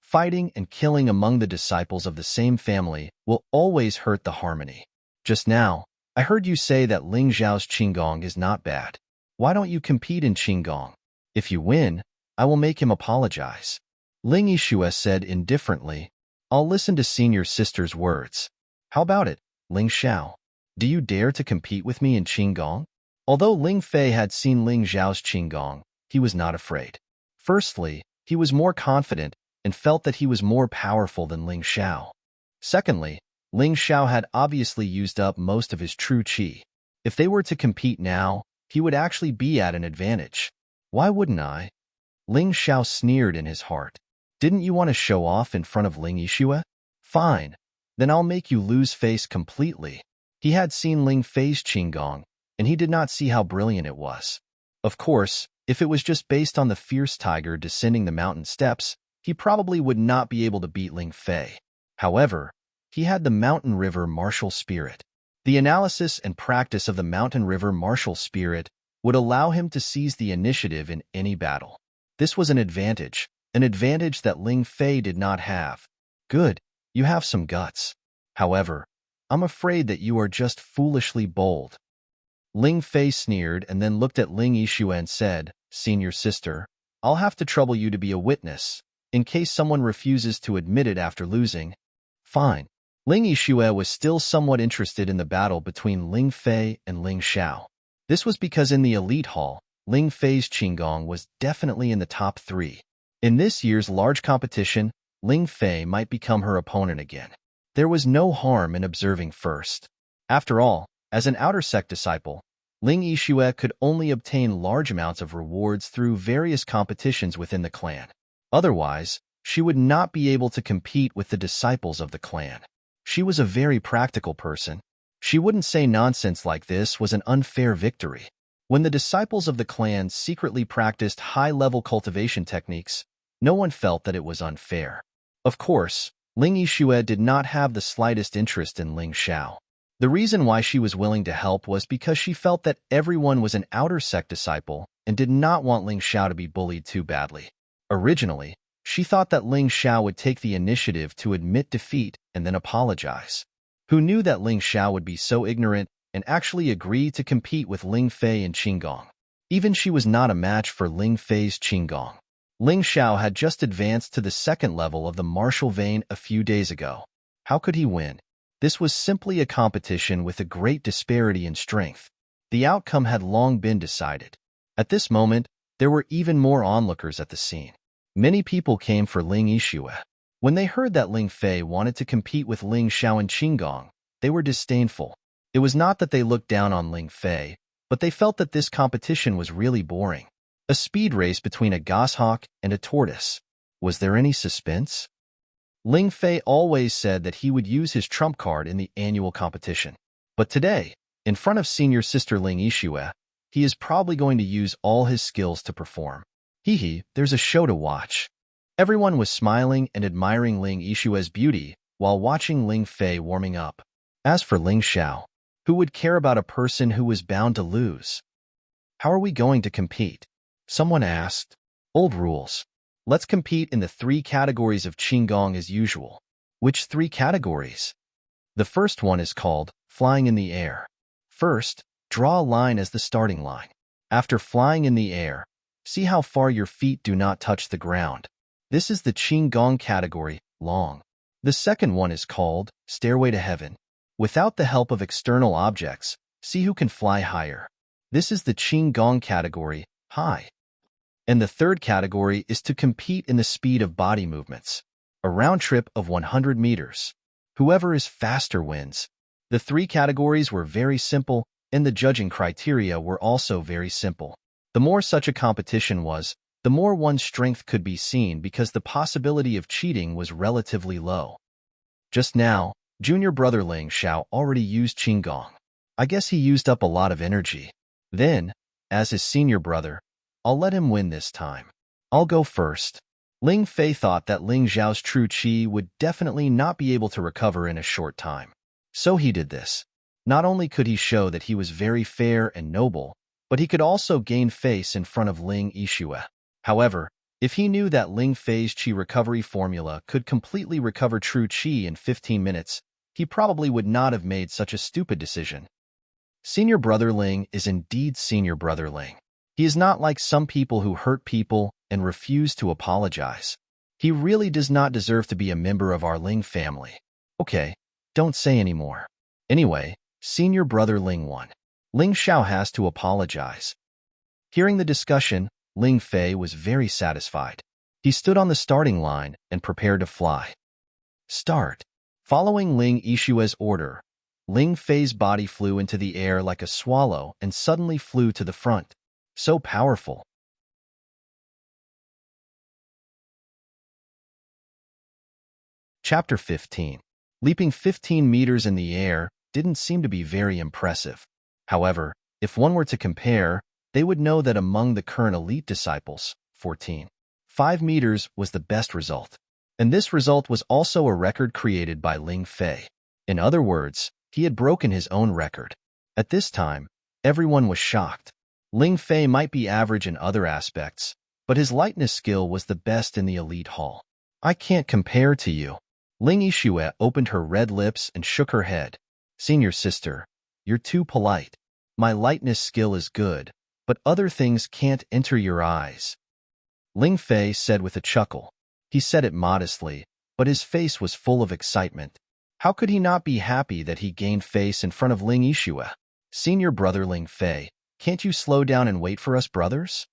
Fighting and killing among the disciples of the same family will always hurt the harmony. Just now, I heard you say that Ling Zhao's Qinggong is not bad. Why don't you compete in Qinggong? If you win, I will make him apologize. Ling Yixue said indifferently, I'll listen to senior sister's words. How about it, Ling Xiao? Do you dare to compete with me in Qinggong? Although Ling Fei had seen Ling Zhao's Qinggong, he was not afraid. Firstly, he was more confident and felt that he was more powerful than Ling Xiao. Secondly, Ling Xiao had obviously used up most of his true qi. If they were to compete now, he would actually be at an advantage. Why wouldn't I? Ling Xiao sneered in his heart. Didn't you want to show off in front of Ling Yixue? Fine, then I'll make you lose face completely. He had seen Ling Fei's Qinggong, and he did not see how brilliant it was. Of course, if it was just based on the fierce tiger descending the mountain steps, he probably would not be able to beat Ling Fei. However, he had the mountain river martial spirit. The analysis and practice of the mountain river martial spirit would allow him to seize the initiative in any battle. This was an advantage that Ling Fei did not have. Good, you have some guts. However, I'm afraid that you are just foolishly bold. Ling Fei sneered and then looked at Ling Yixue and said, Senior sister, I'll have to trouble you to be a witness, in case someone refuses to admit it after losing. Fine. Ling Yixue was still somewhat interested in the battle between Ling Fei and Ling Xiao. This was because in the elite hall, Ling Fei's Qinggong was definitely in the top 3. In this year's large competition, Ling Fei might become her opponent again. There was no harm in observing first. After all, as an outer sect disciple, Ling Yixue could only obtain large amounts of rewards through various competitions within the clan. Otherwise, she would not be able to compete with the disciples of the clan. She was a very practical person. She wouldn't say nonsense like this was an unfair victory. When the disciples of the clan secretly practiced high-level cultivation techniques, no one felt that it was unfair. Of course, Ling Yixue did not have the slightest interest in Ling Xiao. The reason why she was willing to help was because she felt that everyone was an outer sect disciple and did not want Ling Xiao to be bullied too badly. Originally, she thought that Ling Xiao would take the initiative to admit defeat and then apologize. Who knew that Ling Xiao would be so ignorant and actually agree to compete with Ling Fei in Qinggong? Even she was not a match for Ling Fei's Qinggong. Ling Xiao had just advanced to the second level of the martial vein a few days ago. How could he win? This was simply a competition with a great disparity in strength. The outcome had long been decided. At this moment, there were even more onlookers at the scene. Many people came for Ling Yixue. When they heard that Ling Fei wanted to compete with Ling Xiao in Qinggong, they were disdainful. It was not that they looked down on Ling Fei, but they felt that this competition was really boring. A speed race between a goshawk and a tortoise. Was there any suspense? Ling Fei always said that he would use his trump card in the annual competition. But today, in front of senior sister Ling Yixue, he is probably going to use all his skills to perform. There's a show to watch. Everyone was smiling and admiring Ling Yixue's beauty while watching Ling Fei warming up. As for Ling Xiao, who would care about a person who was bound to lose? How are we going to compete? Someone asked. Old rules. Let's compete in the 3 categories of Qinggong as usual. Which 3 categories? The first one is called flying in the air. First, draw a line as the starting line. After flying in the air, see how far your feet do not touch the ground. This is the Qinggong category, long. The second one is called Stairway to Heaven. Without the help of external objects, see who can fly higher. This is the Qinggong category, high. And the third category is to compete in the speed of body movements, a round trip of 100 meters. Whoever is faster wins. The 3 categories were very simple, and the judging criteria were also very simple. The more such a competition was, the more one's strength could be seen because the possibility of cheating was relatively low. Just now, junior brother Ling Xiao already used Qinggong. I guess he used up a lot of energy. Then, as his senior brother, I'll let him win this time. I'll go first. Ling Fei thought that Ling Xiao's true qi would definitely not be able to recover in a short time. So he did this. Not only could he show that he was very fair and noble, but he could also gain face in front of Ling Yixue. However, if he knew that Ling Fei's qi recovery formula could completely recover true qi in 15 minutes, he probably would not have made such a stupid decision. Senior Brother Ling is indeed Senior Brother Ling. He is not like some people who hurt people and refuse to apologize. He really does not deserve to be a member of our Ling family. Okay, don't say any more. Anyway, Senior Brother Ling won. Ling Xiao has to apologize. Hearing the discussion, Ling Fei was very satisfied. He stood on the starting line and prepared to fly. Start. Following Ling Yixue's order, Ling Fei's body flew into the air like a swallow and suddenly flew to the front. So powerful. Chapter 15. Leaping 15 meters in the air didn't seem to be very impressive. However, if one were to compare, they would know that among the current elite disciples, 5 meters was the best result. And this result was also a record created by Ling Fei. In other words, he had broken his own record. At this time, everyone was shocked. Ling Fei might be average in other aspects, but his lightness skill was the best in the elite hall. I can't compare to you. Ling Yixue opened her red lips and shook her head. Senior sister, you're too polite. My lightness skill is good, but other things can't enter your eyes. Ling Fei said with a chuckle. He said it modestly, but his face was full of excitement. How could he not be happy that he gained face in front of Ling Yixue? Senior Brother Ling Fei, can't you slow down and wait for us, brothers?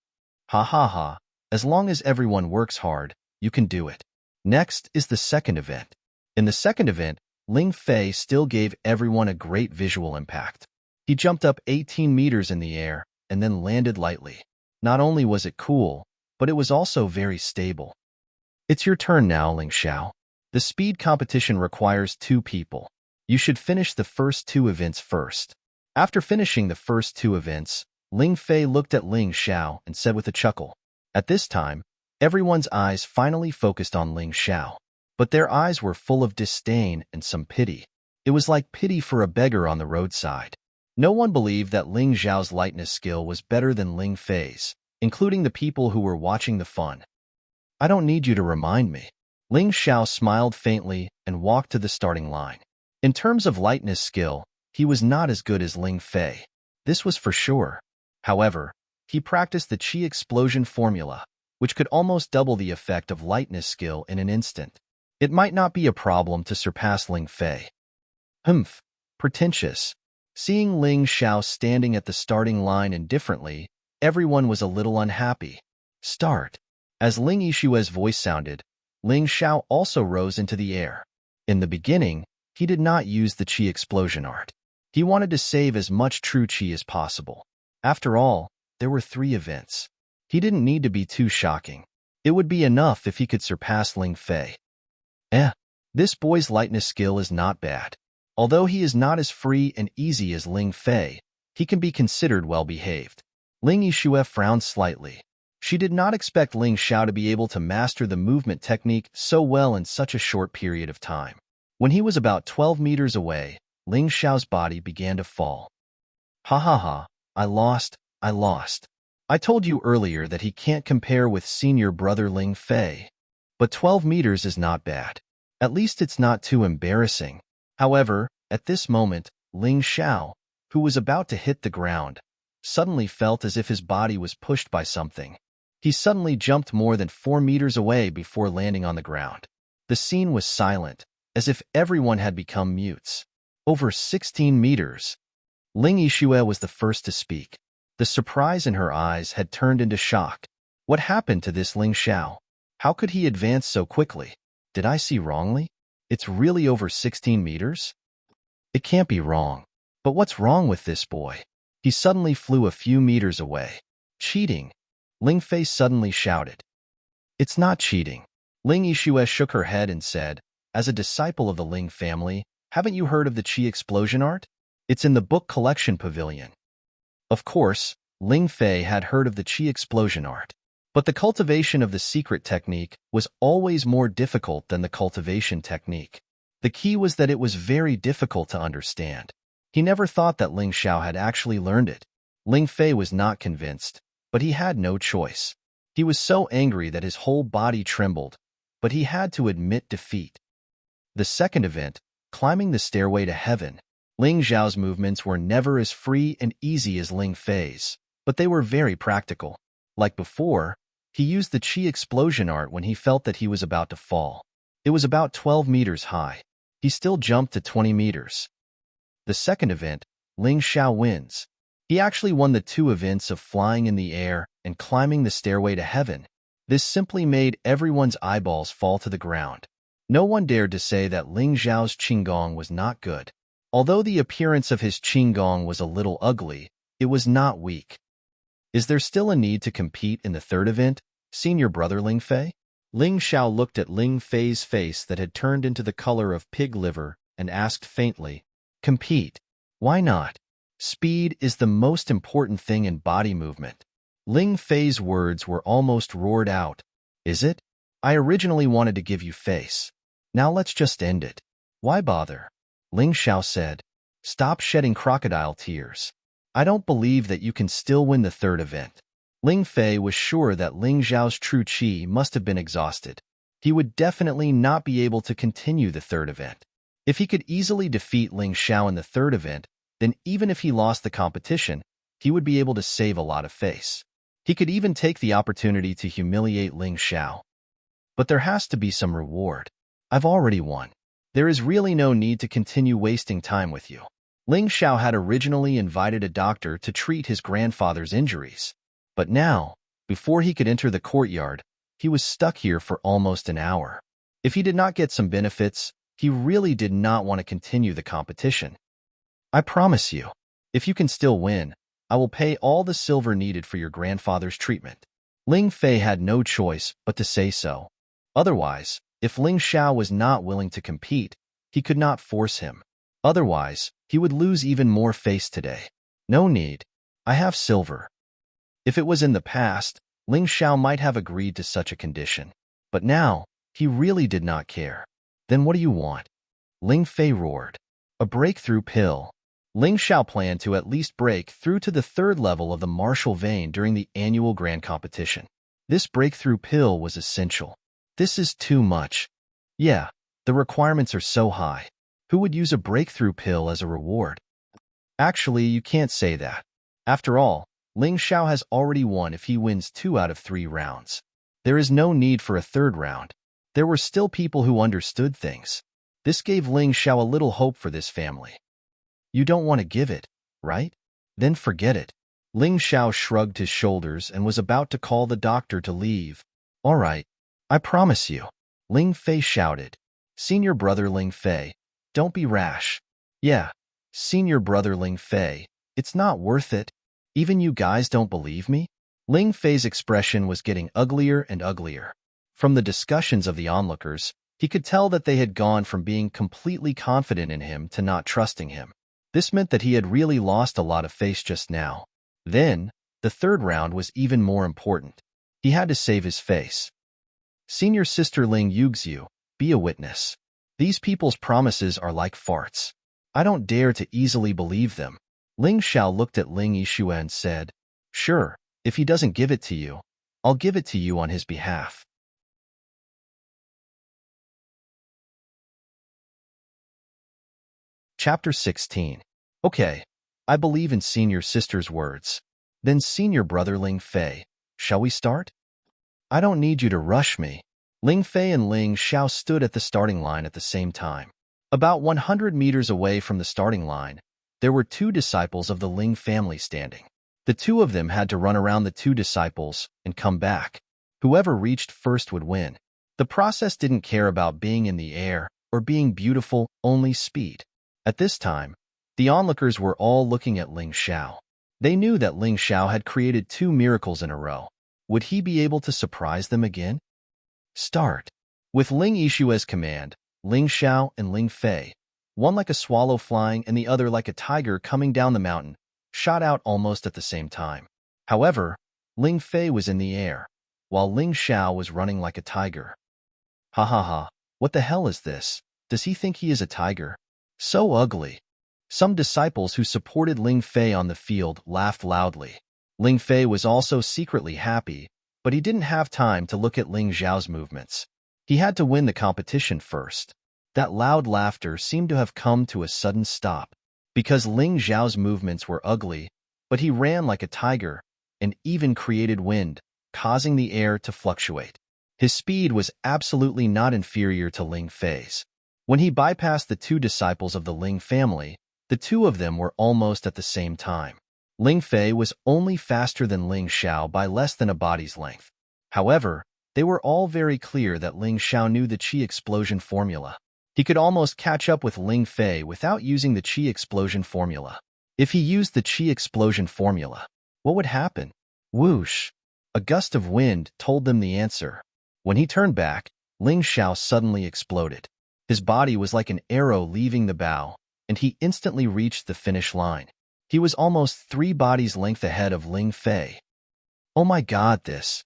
Ha ha ha, as long as everyone works hard, you can do it. Next is the second event. In the second event, Ling Fei still gave everyone a great visual impact. He jumped up 18 meters in the air and then landed lightly. Not only was it cool, but it was also very stable. It's your turn now, Ling Xiao. The speed competition requires 2 people. You should finish the first 2 events first. After finishing the first 2 events, Ling Fei looked at Ling Xiao and said with a chuckle. At this time, everyone's eyes finally focused on Ling Xiao, but their eyes were full of disdain and some pity. It was like pity for a beggar on the roadside. No one believed that Ling Xiao's lightness skill was better than Ling Fei's, including the people who were watching the fun. I don't need you to remind me. Ling Xiao smiled faintly and walked to the starting line. In terms of lightness skill, he was not as good as Ling Fei. This was for sure. However, he practiced the Qi explosion formula, which could almost double the effect of lightness skill in an instant. It might not be a problem to surpass Ling Fei. Humph, pretentious. Seeing Ling Xiao standing at the starting line indifferently, everyone was a little unhappy. Start. As Ling Yixue's voice sounded, Ling Xiao also rose into the air. In the beginning, he did not use the Qi explosion art. He wanted to save as much true Qi as possible. After all, there were 3 events. He didn't need to be too shocking. It would be enough if he could surpass Ling Fei. This boy's lightness skill is not bad. Although he is not as free and easy as Ling Fei, he can be considered well-behaved. Ling Yixue frowned slightly. She did not expect Ling Xiao to be able to master the movement technique so well in such a short period of time. When he was about 12 meters away, Ling Xiao's body began to fall. Ha ha ha, I lost. I told you earlier that he can't compare with Senior Brother Ling Fei. But 12 meters is not bad. At least it's not too embarrassing. However, at this moment, Ling Xiao, who was about to hit the ground, suddenly felt as if his body was pushed by something. He suddenly jumped more than 4 meters away before landing on the ground. The scene was silent, as if everyone had become mutes. Over 16 meters. Ling Yixue was the first to speak. The surprise in her eyes had turned into shock. What happened to this Ling Xiao? How could he advance so quickly? Did I see wrongly? It's really over 16 meters? It can't be wrong. But what's wrong with this boy? He suddenly flew a few meters away. Cheating! Ling Fei suddenly shouted. It's not cheating. Ling Yixue shook her head and said, as a disciple of the Ling family, haven't you heard of the Qi explosion art? It's in the book collection pavilion. Of course, Ling Fei had heard of the Qi explosion art. But the cultivation of the secret technique was always more difficult than the cultivation technique. The key was that it was very difficult to understand. He never thought that Ling Xiao had actually learned it. Ling Fei was not convinced, but he had no choice. He was so angry that his whole body trembled, but he had to admit defeat. The second event, climbing the stairway to heaven. Ling Xiao's movements were never as free and easy as Ling Fei's, but they were very practical. Like before, he used the Qi explosion art when he felt that he was about to fall. It was about 12 meters high. He still jumped to 20 meters. The second event, Ling Xiao wins. He actually won the two events of flying in the air and climbing the stairway to heaven. This simply made everyone's eyeballs fall to the ground. No one dared to say that Ling Xiao's Qinggong was not good. Although the appearance of his Qinggong was a little ugly, it was not weak. Is there still a need to compete in the third event, senior brother Ling Fei? Ling Xiao looked at Ling Fei's face that had turned into the color of pig liver and asked faintly, "Compete? Why not? Speed is the most important thing in body movement." Ling Fei's words were almost roared out. "Is it? I originally wanted to give you face. Now let's just end it. Why bother?" Ling Xiao said, "Stop shedding crocodile tears. I don't believe that you can still win the third event." Ling Fei was sure that Ling Xiao's true qi must have been exhausted. He would definitely not be able to continue the third event. If he could easily defeat Ling Xiao in the third event, then even if he lost the competition, he would be able to save a lot of face. He could even take the opportunity to humiliate Ling Xiao. But there has to be some reward. I've already won. There is really no need to continue wasting time with you. Ling Xiao had originally invited a doctor to treat his grandfather's injuries. But now, before he could enter the courtyard, he was stuck here for almost an hour. If he did not get some benefits, he really did not want to continue the competition. "I promise you, if you can still win, I will pay all the silver needed for your grandfather's treatment." Ling Fei had no choice but to say so. Otherwise, if Ling Xiao was not willing to compete, he could not force him. Otherwise, he would lose even more face today. "No need. I have silver." If it was in the past, Ling Xiao might have agreed to such a condition. But now, he really did not care. "Then what do you want?" Ling Fei roared. "A breakthrough pill." Ling Xiao planned to at least break through to the third level of the martial vein during the annual grand competition. This breakthrough pill was essential. This is too much. Yeah, the requirements are so high. Who would use a breakthrough pill as a reward? Actually, you can't say that. After all, Ling Xiao has already won if he wins 2 out of 3 rounds. There is no need for a third round. There were still people who understood things. This gave Ling Xiao a little hope for this family. "You don't want to give it, right? Then forget it." Ling Xiao shrugged his shoulders and was about to call the doctor to leave. "All right, I promise you," Ling Fei shouted. "Senior brother Ling Fei, don't be rash." "Yeah, senior brother Ling Fei, it's not worth it. Even you guys don't believe me?" Ling Fei's expression was getting uglier and uglier. From the discussions of the onlookers, he could tell that they had gone from being completely confident in him to not trusting him. This meant that he had really lost a lot of face just now. Then, the third round was even more important. He had to save his face. "Senior sister Ling Yuxiu, be a witness. These people's promises are like farts. I don't dare to easily believe them." Ling Xiao looked at Ling Yixue and said, "Sure, if he doesn't give it to you, I'll give it to you on his behalf." Chapter 16. Okay, I believe in senior sister's words. Then senior brother Ling Fei, shall we start? I don't need you to rush me. Ling Fei and Ling Xiao stood at the starting line at the same time. About 100 meters away from the starting line, there were 2 disciples of the Ling family standing. The 2 of them had to run around the 2 disciples and come back. Whoever reached first would win. The process didn't care about being in the air or being beautiful, only speed. At this time, the onlookers were all looking at Ling Xiao. They knew that Ling Xiao had created 2 miracles in a row. Would he be able to surprise them again? Start. With Ling Yixue's command, Ling Xiao and Ling Fei, one like a swallow flying and the other like a tiger coming down the mountain, shot out almost at the same time. However, Ling Fei was in the air, while Ling Xiao was running like a tiger. Ha ha ha, what the hell is this? Does he think he is a tiger? So ugly. Some disciples who supported Ling Fei on the field laughed loudly. Ling Fei was also secretly happy, but he didn't have time to look at Ling Xiao's movements. He had to win the competition first. That loud laughter seemed to have come to a sudden stop, because Ling Xiao's movements were ugly, but he ran like a tiger and even created wind, causing the air to fluctuate. His speed was absolutely not inferior to Ling Fei's. When he bypassed the two disciples of the Ling family, the two of them were almost at the same time. Ling Fei was only faster than Ling Xiao by less than a body's length. However, they were all very clear that Ling Xiao knew the Qi explosion formula. He could almost catch up with Ling Fei without using the Qi explosion formula. If he used the Qi explosion formula, what would happen? Whoosh! A gust of wind told them the answer. When he turned back, Ling Xiao suddenly exploded. His body was like an arrow leaving the bow, and he instantly reached the finish line. He was almost 3 bodies length ahead of Ling Fei. Oh my god, this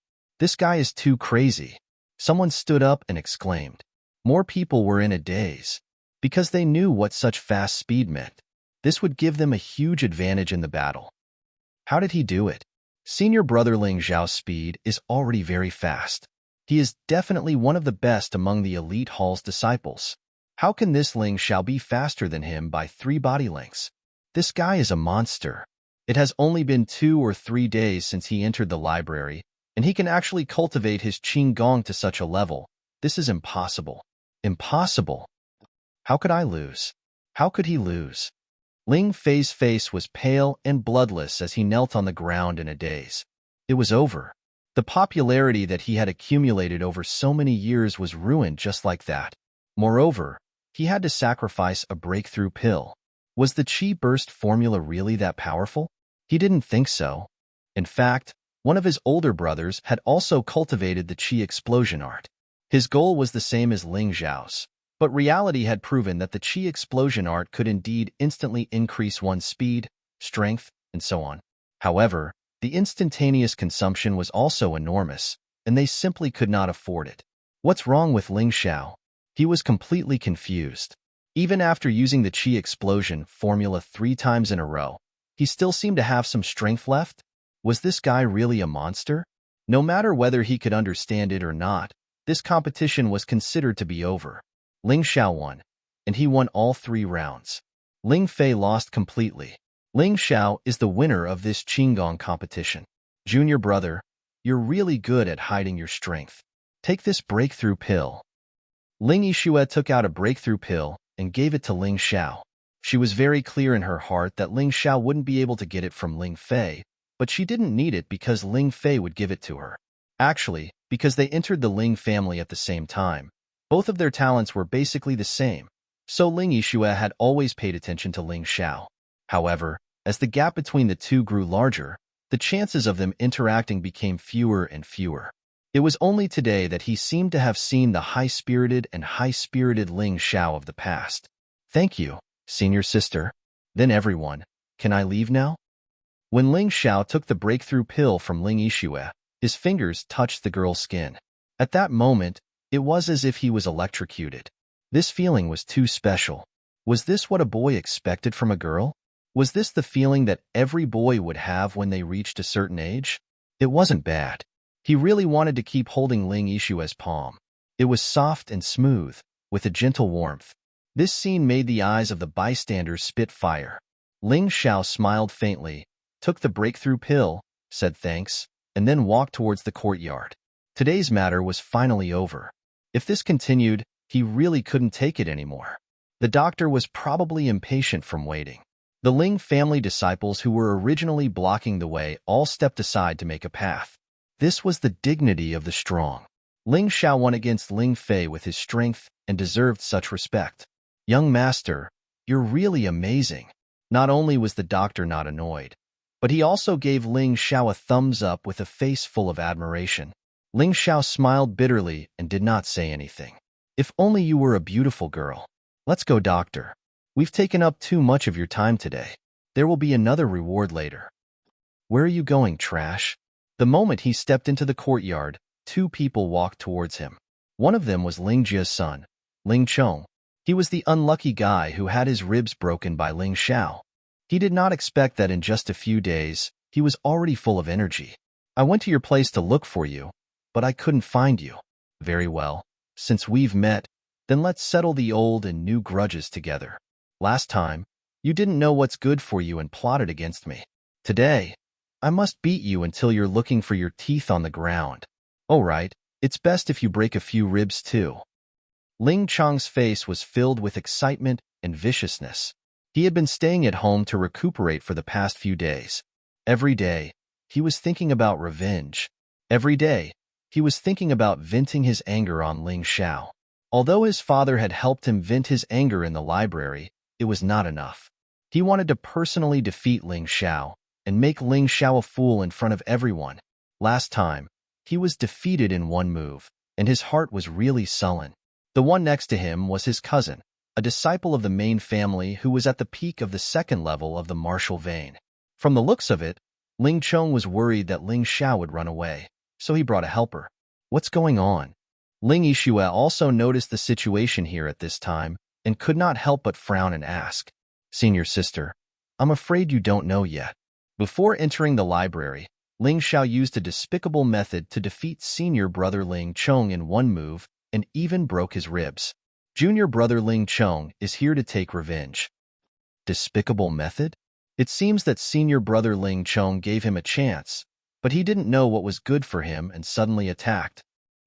guy is too crazy. Someone stood up and exclaimed. More people were in a daze, because they knew what such fast speed meant. This would give them a huge advantage in the battle. How did he do it? Senior brother Ling Xiao's speed is already very fast. He is definitely one of the best among the elite hall's disciples. How can this Ling Xiao be faster than him by 3 body lengths? This guy is a monster. It has only been 2 or 3 days since he entered the library, and he can actually cultivate his Qinggong to such a level. This is impossible. Impossible. How could I lose? How could he lose? Ling Fei's face was pale and bloodless as he knelt on the ground in a daze. It was over. The popularity that he had accumulated over so many years was ruined just like that. Moreover, he had to sacrifice a breakthrough pill. Was the Qi burst formula really that powerful? He didn't think so. In fact, one of his older brothers had also cultivated the Qi explosion art. His goal was the same as Ling Xiao's, but reality had proven that the Qi explosion art could indeed instantly increase one's speed, strength, and so on. However, the instantaneous consumption was also enormous, and they simply could not afford it. What's wrong with Ling Xiao? He was completely confused. Even after using the Qi explosion formula 3 times in a row, he still seemed to have some strength left. Was this guy really a monster? No matter whether he could understand it or not, this competition was considered to be over. Ling Xiao won, and he won all 3 rounds. Ling Fei lost completely. Ling Xiao is the winner of this Qinggong competition. Junior brother, you're really good at hiding your strength. Take this breakthrough pill. Ling Yixue took out a breakthrough pill and gave it to Ling Xiao. She was very clear in her heart that Ling Xiao wouldn't be able to get it from Ling Fei, but she didn't need it because Ling Fei would give it to her. Actually, because they entered the Ling family at the same time, both of their talents were basically the same, so Ling Yixue had always paid attention to Ling Xiao. However, as the gap between the two grew larger, the chances of them interacting became fewer and fewer. It was only today that he seemed to have seen the high-spirited and high-spirited Ling Xiao of the past. Thank you, senior sister. Then everyone, can I leave now? When Ling Xiao took the breakthrough pill from Ling Yixue, his fingers touched the girl's skin. At that moment, it was as if he was electrocuted. This feeling was too special. Was this what a boy expected from a girl? Was this the feeling that every boy would have when they reached a certain age? It wasn't bad. He really wanted to keep holding Ling Yixue's palm. It was soft and smooth, with a gentle warmth. This scene made the eyes of the bystanders spit fire. Ling Xiao smiled faintly, took the breakthrough pill, said thanks, and then walked towards the courtyard. Today's matter was finally over. If this continued, he really couldn't take it anymore. The doctor was probably impatient from waiting. The Ling family disciples who were originally blocking the way all stepped aside to make a path. This was the dignity of the strong. Ling Xiao won against Ling Fei with his strength and deserved such respect. Young master, you're really amazing. Not only was the doctor not annoyed, but he also gave Ling Xiao a thumbs up with a face full of admiration. Ling Xiao smiled bitterly and did not say anything. If only you were a beautiful girl. Let's go, doctor. We've taken up too much of your time today. There will be another reward later. Where are you going, trash? The moment he stepped into the courtyard, two people walked towards him. One of them was Ling Jia's son, Ling Chong. He was the unlucky guy who had his ribs broken by Ling Xiao. He did not expect that in just a few days, he was already full of energy. I went to your place to look for you, but I couldn't find you. Very well. Since we've met, then let's settle the old and new grudges together. Last time, you didn't know what's good for you and plotted against me. Today, I must beat you until you're looking for your teeth on the ground. All right, it's best if you break a few ribs too. Ling Chong's face was filled with excitement and viciousness. He had been staying at home to recuperate for the past few days. Every day, he was thinking about revenge. Every day, he was thinking about venting his anger on Ling Xiao. Although his father had helped him vent his anger in the library, it was not enough. He wanted to personally defeat Ling Xiao and make Ling Xiao a fool in front of everyone. Last time, he was defeated in one move, and his heart was really sullen. The one next to him was his cousin, a disciple of the main family who was at the peak of the second level of the martial vein. From the looks of it, Ling Chong was worried that Ling Xiao would run away, so he brought a helper. What's going on? Ling Yixue also noticed the situation here at this time and could not help but frown and ask, Senior sister, I'm afraid you don't know yet. Before entering the library, Ling Xiao used a despicable method to defeat senior brother Ling Chong in one move and even broke his ribs. Junior brother Ling Chong is here to take revenge. Despicable method? It seems that senior brother Ling Chong gave him a chance, but he didn't know what was good for him and suddenly attacked.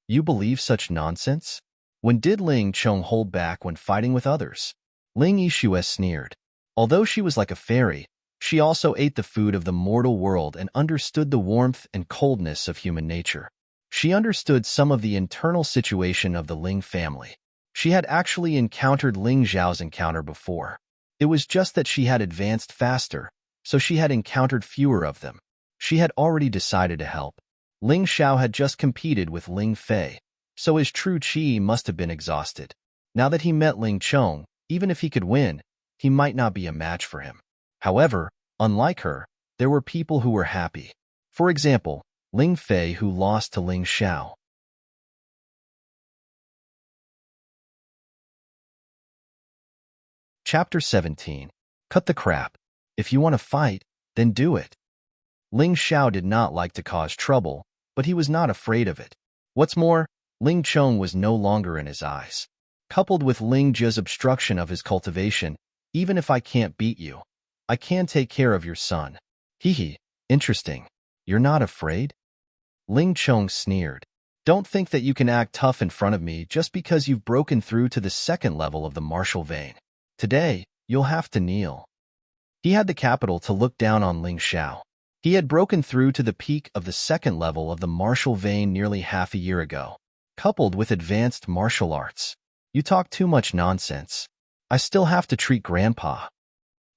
You believe such nonsense? When did Ling Chong hold back when fighting with others? Ling Yixue sneered. Although she was like a fairy, she also ate the food of the mortal world and understood the warmth and coldness of human nature. She understood some of the internal situation of the Ling family. She had actually encountered Ling Zhao's encounter before. It was just that she had advanced faster, so she had encountered fewer of them. She had already decided to help. Ling Xiao had just competed with Ling Fei, so his true qi must have been exhausted. Now that he met Ling Chong, even if he could win, he might not be a match for him. However, unlike her, there were people who were happy. For example, Ling Fei, who lost to Ling Xiao. Chapter 17. Cut the crap. If you want to fight, then do it. Ling Xiao did not like to cause trouble, but he was not afraid of it. What's more, Ling Chong was no longer in his eyes. Coupled with Ling Jia's obstruction of his cultivation, even if I can't beat you, I can take care of your son. Hee, interesting. You're not afraid? Ling Chong sneered. Don't think that you can act tough in front of me just because you've broken through to the second level of the martial vein. Today, you'll have to kneel. He had the capital to look down on Ling Xiao. He had broken through to the peak of the second level of the martial vein nearly half a year ago, coupled with advanced martial arts. You talk too much nonsense. I still have to treat Grandpa.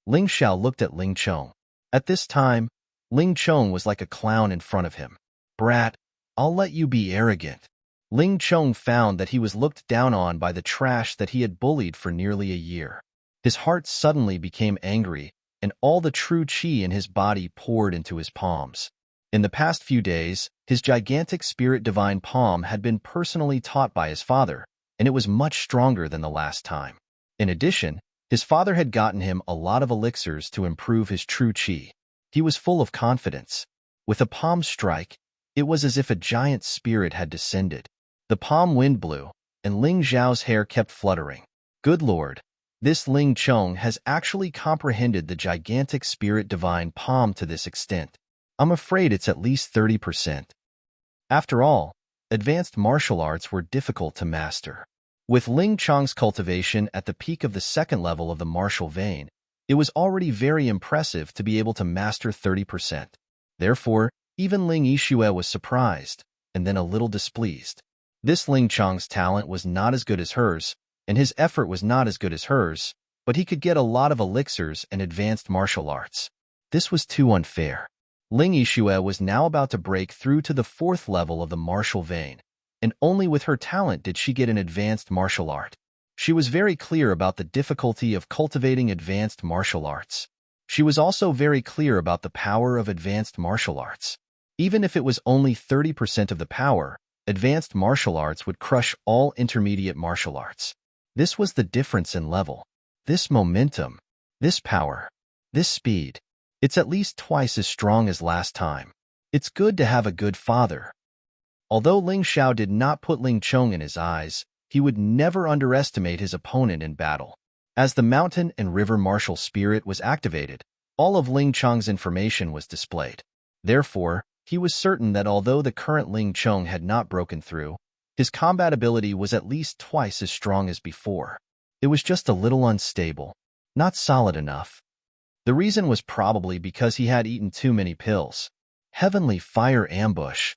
Ling Xiao looked at Ling Chong. At this time, Ling Chong was like a clown in front of him. Brat, I'll let you be arrogant. Ling Chong found that he was looked down on by the trash that he had bullied for nearly a year. His heart suddenly became angry, and all the true qi in his body poured into his palms. In the past few days, his gigantic spirit divine palm had been personally taught by his father, and it was much stronger than the last time. In addition, his father had gotten him a lot of elixirs to improve his true qi. He was full of confidence. With a palm strike, it was as if a giant spirit had descended. The palm wind blew, and Ling Zhao's hair kept fluttering. Good Lord, this Ling Chong has actually comprehended the gigantic spirit divine palm to this extent. I'm afraid it's at least 30%. After all, advanced martial arts were difficult to master. With Ling Chong's cultivation at the peak of the second level of the martial vein, it was already very impressive to be able to master 30%. Therefore, even Ling Yixue was surprised, and then a little displeased. This Ling Chong's talent was not as good as hers, and his effort was not as good as hers, but he could get a lot of elixirs and advanced martial arts. This was too unfair. Ling Yixue was now about to break through to the fourth level of the martial vein, and only with her talent did she get an advanced martial art. She was very clear about the difficulty of cultivating advanced martial arts. She was also very clear about the power of advanced martial arts. Even if it was only 30% of the power, advanced martial arts would crush all intermediate martial arts. This was the difference in level. This momentum, this power, this speed. It's at least twice as strong as last time. It's good to have a good father. Although Ling Xiao did not put Ling Chong in his eyes, he would never underestimate his opponent in battle. As the mountain and river martial spirit was activated, all of Ling Chong's information was displayed. Therefore, he was certain that although the current Ling Chong had not broken through, his combat ability was at least twice as strong as before. It was just a little unstable, not solid enough. The reason was probably because he had eaten too many pills. Heavenly Fire Ambush.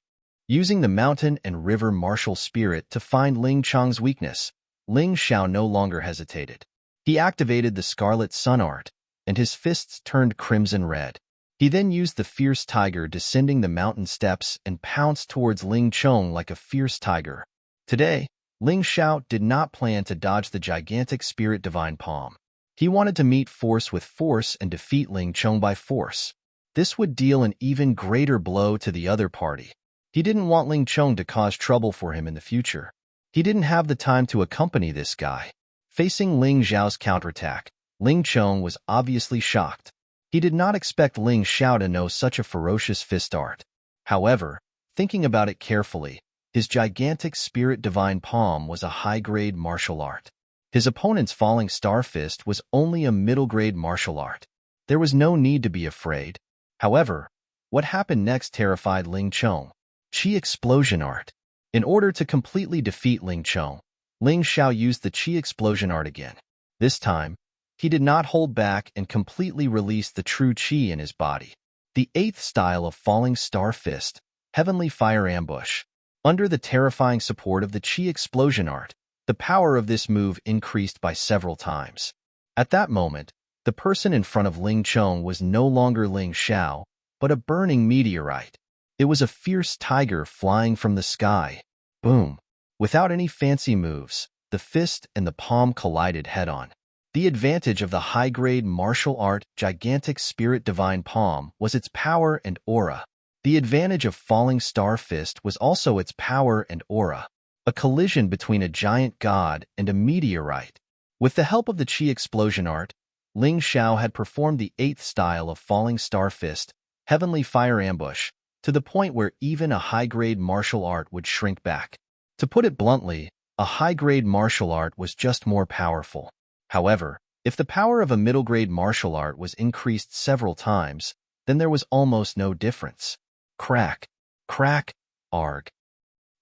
Using the mountain and river martial spirit to find Ling Chong's weakness, Ling Xiao no longer hesitated. He activated the Scarlet Sun Art, and his fists turned crimson red. He then used the fierce tiger descending the mountain steps and pounced towards Ling Chong like a fierce tiger. Today, Ling Xiao did not plan to dodge the gigantic spirit divine palm. He wanted to meet force with force and defeat Ling Chong by force. This would deal an even greater blow to the other party. He didn't want Ling Chong to cause trouble for him in the future. He didn't have the time to accompany this guy. Facing Ling Xiao's counterattack, Ling Chong was obviously shocked. He did not expect Ling Xiao to know such a ferocious fist art. However, thinking about it carefully, his gigantic spirit divine palm was a high-grade martial art. His opponent's falling star fist was only a middle-grade martial art. There was no need to be afraid. However, what happened next terrified Ling Chong. Chi Explosion Art. In order to completely defeat Ling Chong, Ling Xiao used the Chi Explosion Art again. This time, he did not hold back and completely released the true Chi in his body. The 8th style of Falling Star Fist, Heavenly Fire Ambush. Under the terrifying support of the Chi Explosion Art, the power of this move increased by several times. At that moment, the person in front of Ling Chong was no longer Ling Xiao, but a burning meteorite. It was a fierce tiger flying from the sky. Boom! Without any fancy moves, the fist and the palm collided head-on. The advantage of the high-grade martial art gigantic spirit divine palm was its power and aura. The advantage of Falling Star Fist was also its power and aura. A collision between a giant god and a meteorite. With the help of the Chi Explosion Art, Ling Xiao had performed the 8th style of Falling Star Fist, Heavenly Fire Ambush, to the point where even a high-grade martial art would shrink back. To put it bluntly, a high-grade martial art was just more powerful. However, if the power of a middle-grade martial art was increased several times, then there was almost no difference. Crack, crack, arg.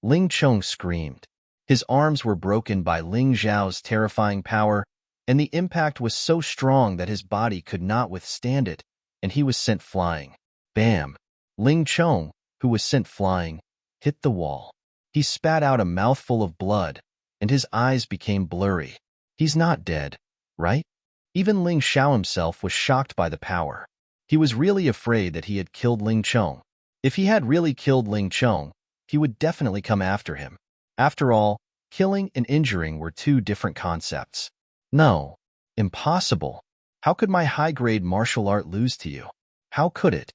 Ling Chong screamed. His arms were broken by Ling Xiao's terrifying power, and the impact was so strong that his body could not withstand it, and he was sent flying. Bam! Ling Chong, who was sent flying, hit the wall. He spat out a mouthful of blood, and his eyes became blurry. He's not dead, right? Even Ling Xiao himself was shocked by the power. He was really afraid that he had killed Ling Chong. If he had really killed Ling Chong, he would definitely come after him. After all, killing and injuring were two different concepts. No, impossible. How could my high-grade martial art lose to you? How could it?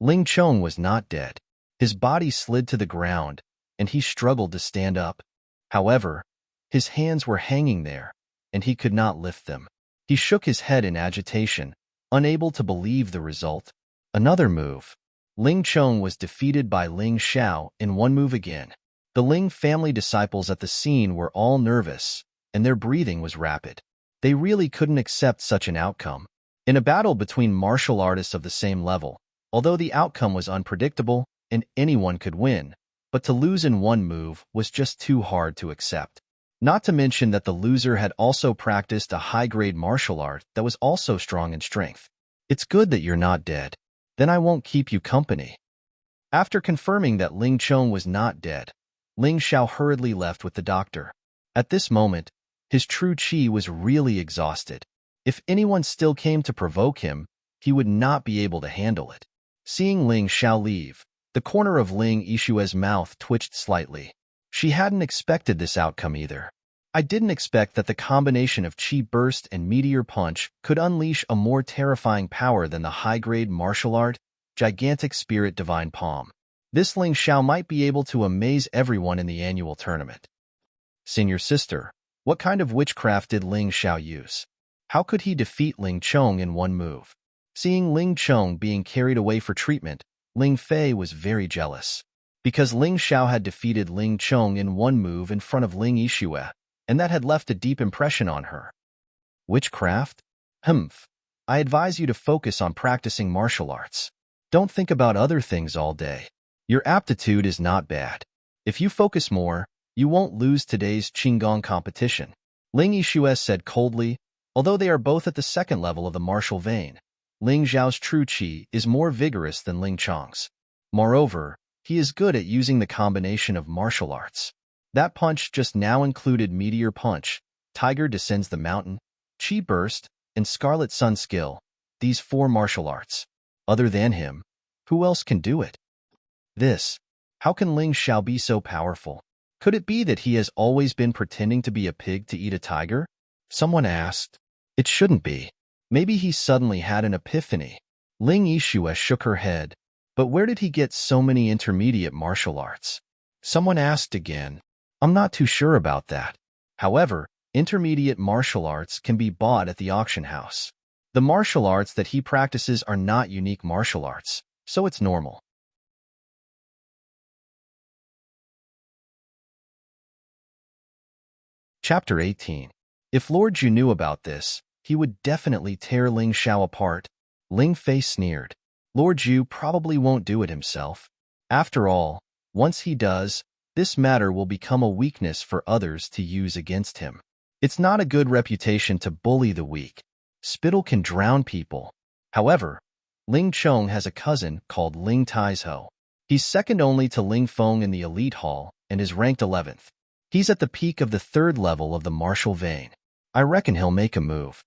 Ling Chong was not dead. His body slid to the ground, and he struggled to stand up. However, his hands were hanging there, and he could not lift them. He shook his head in agitation, unable to believe the result. Another move. Ling Chong was defeated by Ling Xiao in one move again. The Ling family disciples at the scene were all nervous, and their breathing was rapid. They really couldn't accept such an outcome. In a battle between martial artists of the same level, although the outcome was unpredictable and anyone could win, but to lose in one move was just too hard to accept. Not to mention that the loser had also practiced a high-grade martial art that was also strong in strength. It's good that you're not dead. Then I won't keep you company. After confirming that Ling Chong was not dead, Ling Xiao hurriedly left with the doctor. At this moment, his true chi was really exhausted. If anyone still came to provoke him, he would not be able to handle it. Seeing Ling Xiao leave, the corner of Ling Yishue's mouth twitched slightly. She hadn't expected this outcome either. I didn't expect that the combination of Chi Burst and Meteor Punch could unleash a more terrifying power than the high-grade martial art, Gigantic Spirit Divine Palm. This Ling Xiao might be able to amaze everyone in the annual tournament. Senior sister, what kind of witchcraft did Ling Xiao use? How could he defeat Ling Chong in one move? Seeing Ling Chong being carried away for treatment, Ling Fei was very jealous. Because Ling Xiao had defeated Ling Chong in one move in front of Ling Yixue, and that had left a deep impression on her. Witchcraft? Humph. I advise you to focus on practicing martial arts. Don't think about other things all day. Your aptitude is not bad. If you focus more, you won't lose today's Qinggong competition. Ling Yixue said coldly, although they are both at the second level of the martial vein. Ling Zhao's true qi is more vigorous than Ling Chong's. Moreover, he is good at using the combination of martial arts. That punch just now included Meteor Punch, Tiger Descends the Mountain, Qi Burst, and Scarlet Sun Skill, these 4 martial arts. Other than him, who else can do it? How can Ling Xiao be so powerful? Could it be that he has always been pretending to be a pig to eat a tiger? Someone asked. It shouldn't be. Maybe he suddenly had an epiphany. Ling Yixue shook her head. But where did he get so many intermediate martial arts? Someone asked again. I'm not too sure about that. However, intermediate martial arts can be bought at the auction house. The martial arts that he practices are not unique martial arts, so it's normal. Chapter 18. If Lord Zhu knew about this, he would definitely tear Ling Xiao apart. Ling Fei sneered. Lord Zhu probably won't do it himself. After all, once he does, this matter will become a weakness for others to use against him. It's not a good reputation to bully the weak. Spittle can drown people. However, Ling Chong has a cousin called Ling Taizhou. He's second only to Ling Feng in the elite hall and is ranked 11th. He's at the peak of the 3rd level of the martial vein. I reckon he'll make a move.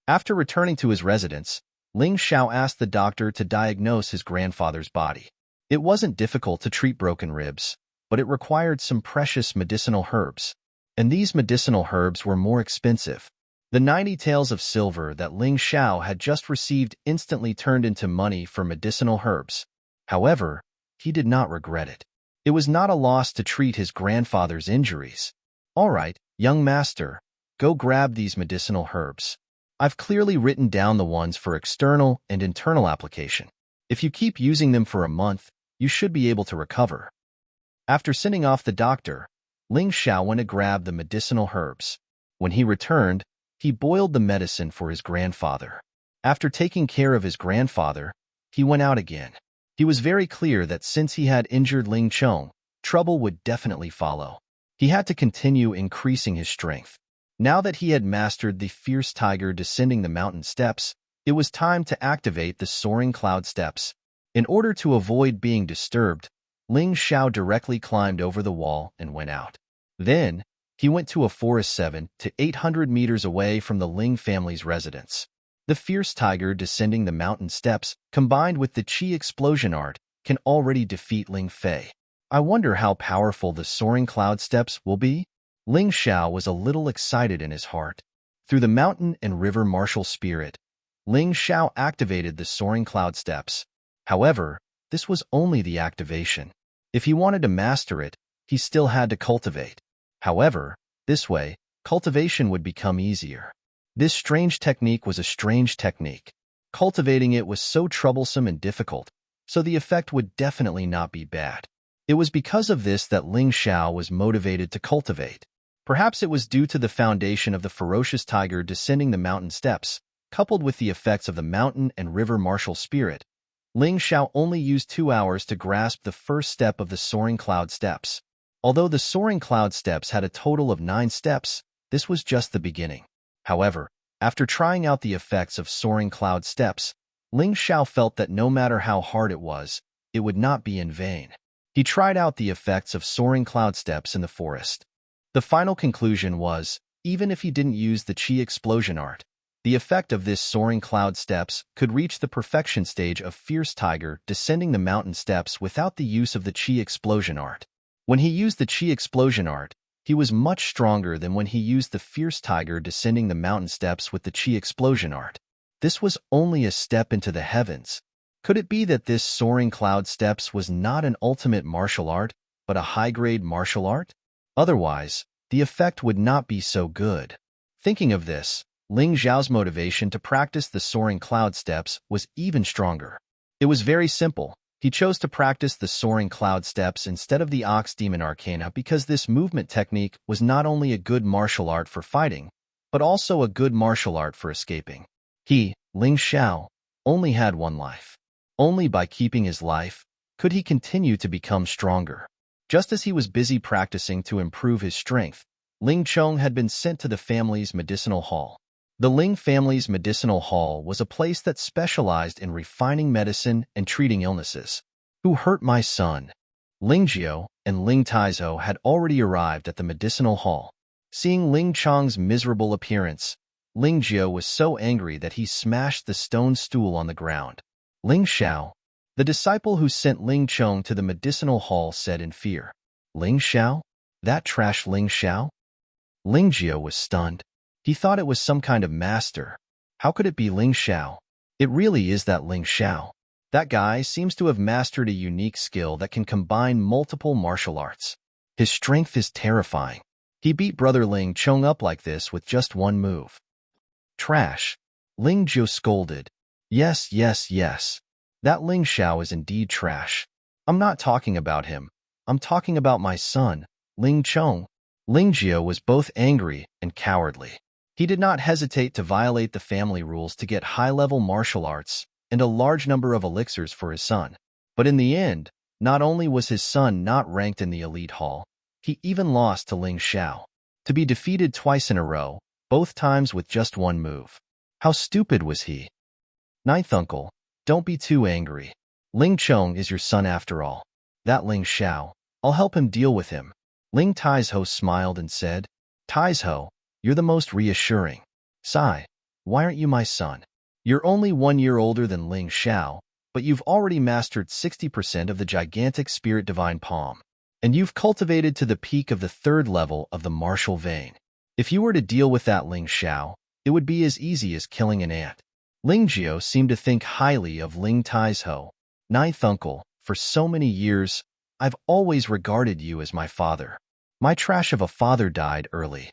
After returning to his residence, Ling Xiao asked the doctor to diagnose his grandfather's body. It wasn't difficult to treat broken ribs, but it required some precious medicinal herbs. And these medicinal herbs were more expensive. The 90 taels of silver that Ling Xiao had just received instantly turned into money for medicinal herbs. However, he did not regret it. It was not a loss to treat his grandfather's injuries. All right, young master, go grab these medicinal herbs. I've clearly written down the ones for external and internal application. If you keep using them for a month, you should be able to recover. After sending off the doctor, Ling Xiao went to grab the medicinal herbs. When he returned, he boiled the medicine for his grandfather. After taking care of his grandfather, he went out again. He was very clear that since he had injured Ling Chong, trouble would definitely follow. He had to continue increasing his strength. Now that he had mastered the fierce tiger descending the mountain steps, it was time to activate the soaring cloud steps. In order to avoid being disturbed, Ling Xiao directly climbed over the wall and went out. Then, he went to a forest 7 to 800 meters away from the Ling family's residence. The fierce tiger descending the mountain steps, combined with the Qi explosion art, can already defeat Ling Fei. I wonder how powerful the soaring cloud steps will be? Ling Xiao was a little excited in his heart. Through the mountain and river martial spirit, Ling Xiao activated the soaring cloud steps. However, this was only the activation. If he wanted to master it, he still had to cultivate. However, this way, cultivation would become easier. This strange technique was a strange technique. Cultivating it was so troublesome and difficult, so the effect would definitely not be bad. It was because of this that Ling Xiao was motivated to cultivate. Perhaps it was due to the foundation of the ferocious tiger descending the mountain steps, coupled with the effects of the mountain and river martial spirit. Ling Xiao only used 2 hours to grasp the first step of the soaring cloud steps. Although the soaring cloud steps had a total of 9 steps, this was just the beginning. However, after trying out the effects of soaring cloud steps, Ling Xiao felt that no matter how hard it was, it would not be in vain. He tried out the effects of soaring cloud steps in the forest. The final conclusion was, even if he didn't use the Qi explosion art, the effect of this soaring cloud steps could reach the perfection stage of fierce tiger descending the mountain steps without the use of the Qi explosion art. When he used the Qi explosion art, he was much stronger than when he used the fierce tiger descending the mountain steps with the Qi explosion art. This was only a step into the heavens. Could it be that this soaring cloud steps was not an ultimate martial art, but a high-grade martial art? Otherwise, the effect would not be so good. Thinking of this, Ling Xiao's motivation to practice the soaring cloud steps was even stronger. It was very simple. He chose to practice the soaring cloud steps instead of the Ox Demon Arcana because this movement technique was not only a good martial art for fighting, but also a good martial art for escaping. He, Ling Xiao, only had one life. Only by keeping his life could he continue to become stronger. Just as he was busy practicing to improve his strength, Ling Chong had been sent to the family's medicinal hall. The Ling family's medicinal hall was a place that specialized in refining medicine and treating illnesses. Who hurt my son? Ling Jiao and Ling Taizhou had already arrived at the medicinal hall. Seeing Ling Chong's miserable appearance, Ling Jiao was so angry that he smashed the stone stool on the ground. Ling Xiao, the disciple who sent Ling Chong to the medicinal hall, said in fear. Ling Xiao? That trash Ling Xiao? Ling Jiao was stunned. He thought it was some kind of master. How could it be Ling Xiao? It really is that Ling Xiao. That guy seems to have mastered a unique skill that can combine multiple martial arts. His strength is terrifying. He beat brother Ling Chong up like this with just one move. Trash. Ling Jiao scolded. Yes, yes, yes. That Ling Xiao is indeed trash. I'm not talking about him. I'm talking about my son, Ling Chong. Ling Jiao was both angry and cowardly. He did not hesitate to violate the family rules to get high-level martial arts and a large number of elixirs for his son. But in the end, not only was his son not ranked in the elite hall, he even lost to Ling Xiao. To be defeated twice in a row, both times with just one move. How stupid was he? Ninth uncle, don't be too angry. Ling Chong is your son after all. That Ling Xiao, I'll help him deal with him. Ling Taizhou smiled and said, Taizhou, you're the most reassuring. Sigh, why aren't you my son? You're only 1 year older than Ling Xiao, but you've already mastered 60% of the gigantic spirit divine palm. And you've cultivated to the peak of the 3rd level of the martial vein. If you were to deal with that Ling Xiao, it would be as easy as killing an ant. Ling Jiao seemed to think highly of Ling Taizhou. Ninth uncle, for so many years, I've always regarded you as my father. My trash of a father died early.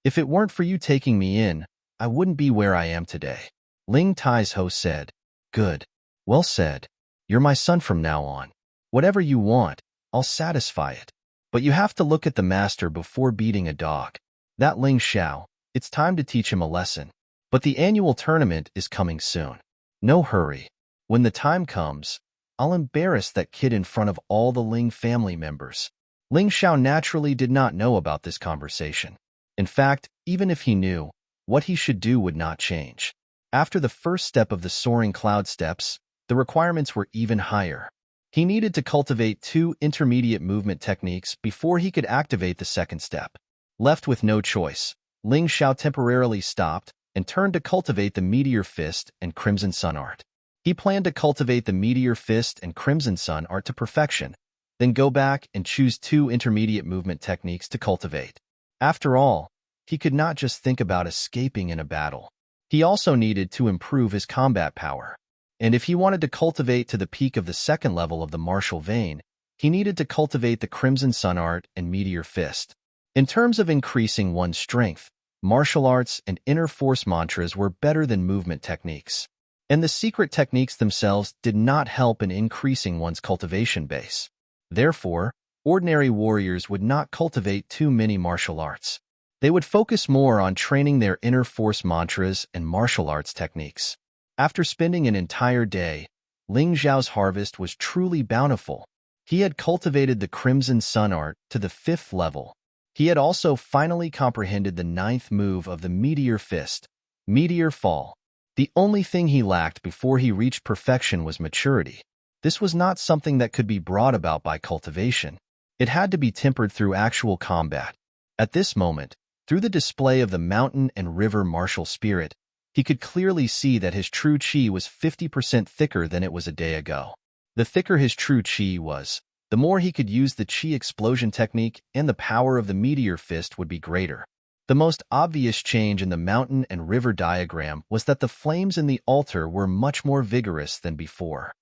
If it weren't for you taking me in, I wouldn't be where I am today. Ling Taizhou said, Good. Well said. You're my son from now on. Whatever you want, I'll satisfy it. But you have to look at the master before beating a dog. That Ling Xiao, it's time to teach him a lesson. But the annual tournament is coming soon. No hurry. When the time comes, I'll embarrass that kid in front of all the Ling family members. Ling Xiao naturally did not know about this conversation. In fact, even if he knew, what he should do would not change. After the first step of the soaring cloud steps, the requirements were even higher. He needed to cultivate 2 intermediate movement techniques before he could activate the second step. Left with no choice, Ling Xiao temporarily stopped and turned to cultivate the Meteor Fist and Crimson Sun art. He planned to cultivate the Meteor Fist and Crimson Sun art to perfection, then go back and choose 2 intermediate movement techniques to cultivate. After all, he could not just think about escaping in a battle. He also needed to improve his combat power. And if he wanted to cultivate to the peak of the 2nd level of the martial vein, he needed to cultivate the Crimson Sun art and Meteor Fist. In terms of increasing one's strength, martial arts and inner force mantras were better than movement techniques. And the secret techniques themselves did not help in increasing one's cultivation base. Therefore, ordinary warriors would not cultivate too many martial arts. They would focus more on training their inner force mantras and martial arts techniques. After spending an entire day, Ling Xiao's harvest was truly bountiful. He had cultivated the Crimson Sun art to the 5th level. He had also finally comprehended the 9th move of the Meteor Fist, Meteor Fall. The only thing he lacked before he reached perfection was maturity. This was not something that could be brought about by cultivation. It had to be tempered through actual combat. At this moment, through the display of the mountain and river martial spirit, he could clearly see that his true chi was 50% thicker than it was a day ago. The thicker his true chi was, the more he could use the chi explosion technique, and the power of the Meteor Fist would be greater. The most obvious change in the mountain and river diagram was that the flames in the altar were much more vigorous than before.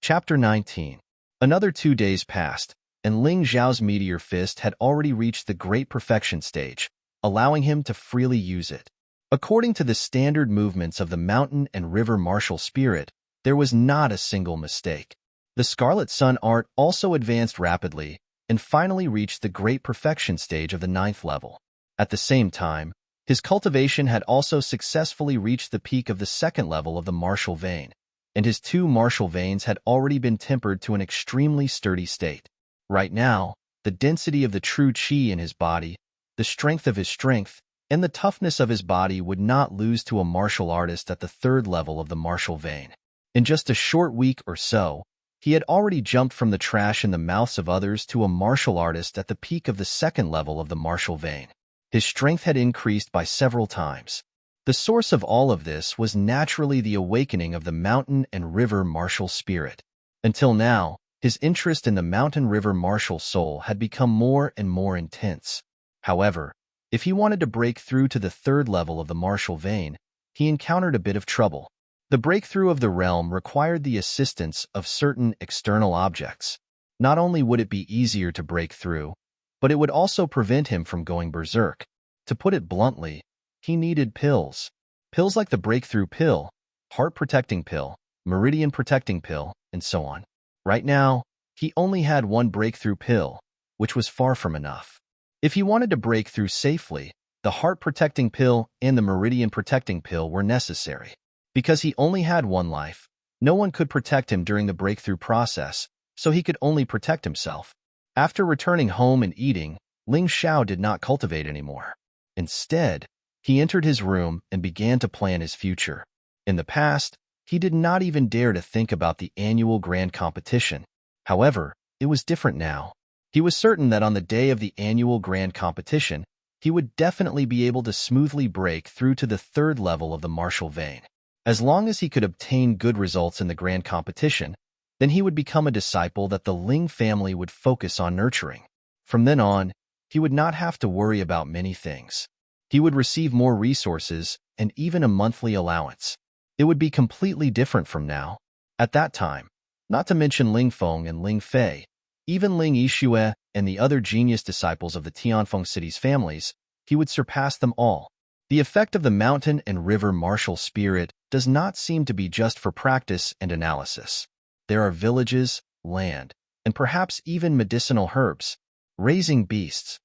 Chapter 19. Another 2 days passed, and Ling Xiao's meteor fist had already reached the great perfection stage, allowing him to freely use it. According to the standard movements of the mountain and river martial spirit, there was not a single mistake. The Scarlet Sun art also advanced rapidly and finally reached the great perfection stage of the 9th level. At the same time, his cultivation had also successfully reached the peak of the 2nd level of the martial vein, and his 2 martial veins had already been tempered to an extremely sturdy state. Right now, the density of the true qi in his body, the strength of his strength, and the toughness of his body would not lose to a martial artist at the 3rd level of the martial vein. In just a short week or so, he had already jumped from the trash in the mouths of others to a martial artist at the peak of the 2nd level of the martial vein. His strength had increased by several times. The source of all of this was naturally the awakening of the mountain and river martial spirit. Until now, his interest in the mountain-river martial soul had become more and more intense. However, if he wanted to break through to the 3rd level of the martial vein, he encountered a bit of trouble. The breakthrough of the realm required the assistance of certain external objects. Not only would it be easier to break through, but it would also prevent him from going berserk. To put it bluntly, he needed pills. Pills like the breakthrough pill, heart-protecting pill, meridian-protecting pill, and so on. Right now, he only had one breakthrough pill, which was far from enough. If he wanted to break through safely, the heart-protecting pill and the meridian-protecting pill were necessary. Because he only had one life, no one could protect him during the breakthrough process, so he could only protect himself. After returning home and eating, Ling Xiao did not cultivate anymore. Instead, he entered his room and began to plan his future. In the past, he did not even dare to think about the annual grand competition. However, it was different now. He was certain that on the day of the annual grand competition, he would definitely be able to smoothly break through to the 3rd level of the martial vein. As long as he could obtain good results in the grand competition, then he would become a disciple that the Ling family would focus on nurturing. From then on, he would not have to worry about many things. He would receive more resources and even a monthly allowance. It would be completely different from now. At that time, not to mention Ling Feng and Ling Fei, even Ling Yixue and the other genius disciples of the Tianfeng city's families, he would surpass them all. The effect of the mountain and river martial spirit does not seem to be just for practice and analysis. There are villages, land, and perhaps even medicinal herbs, raising beasts.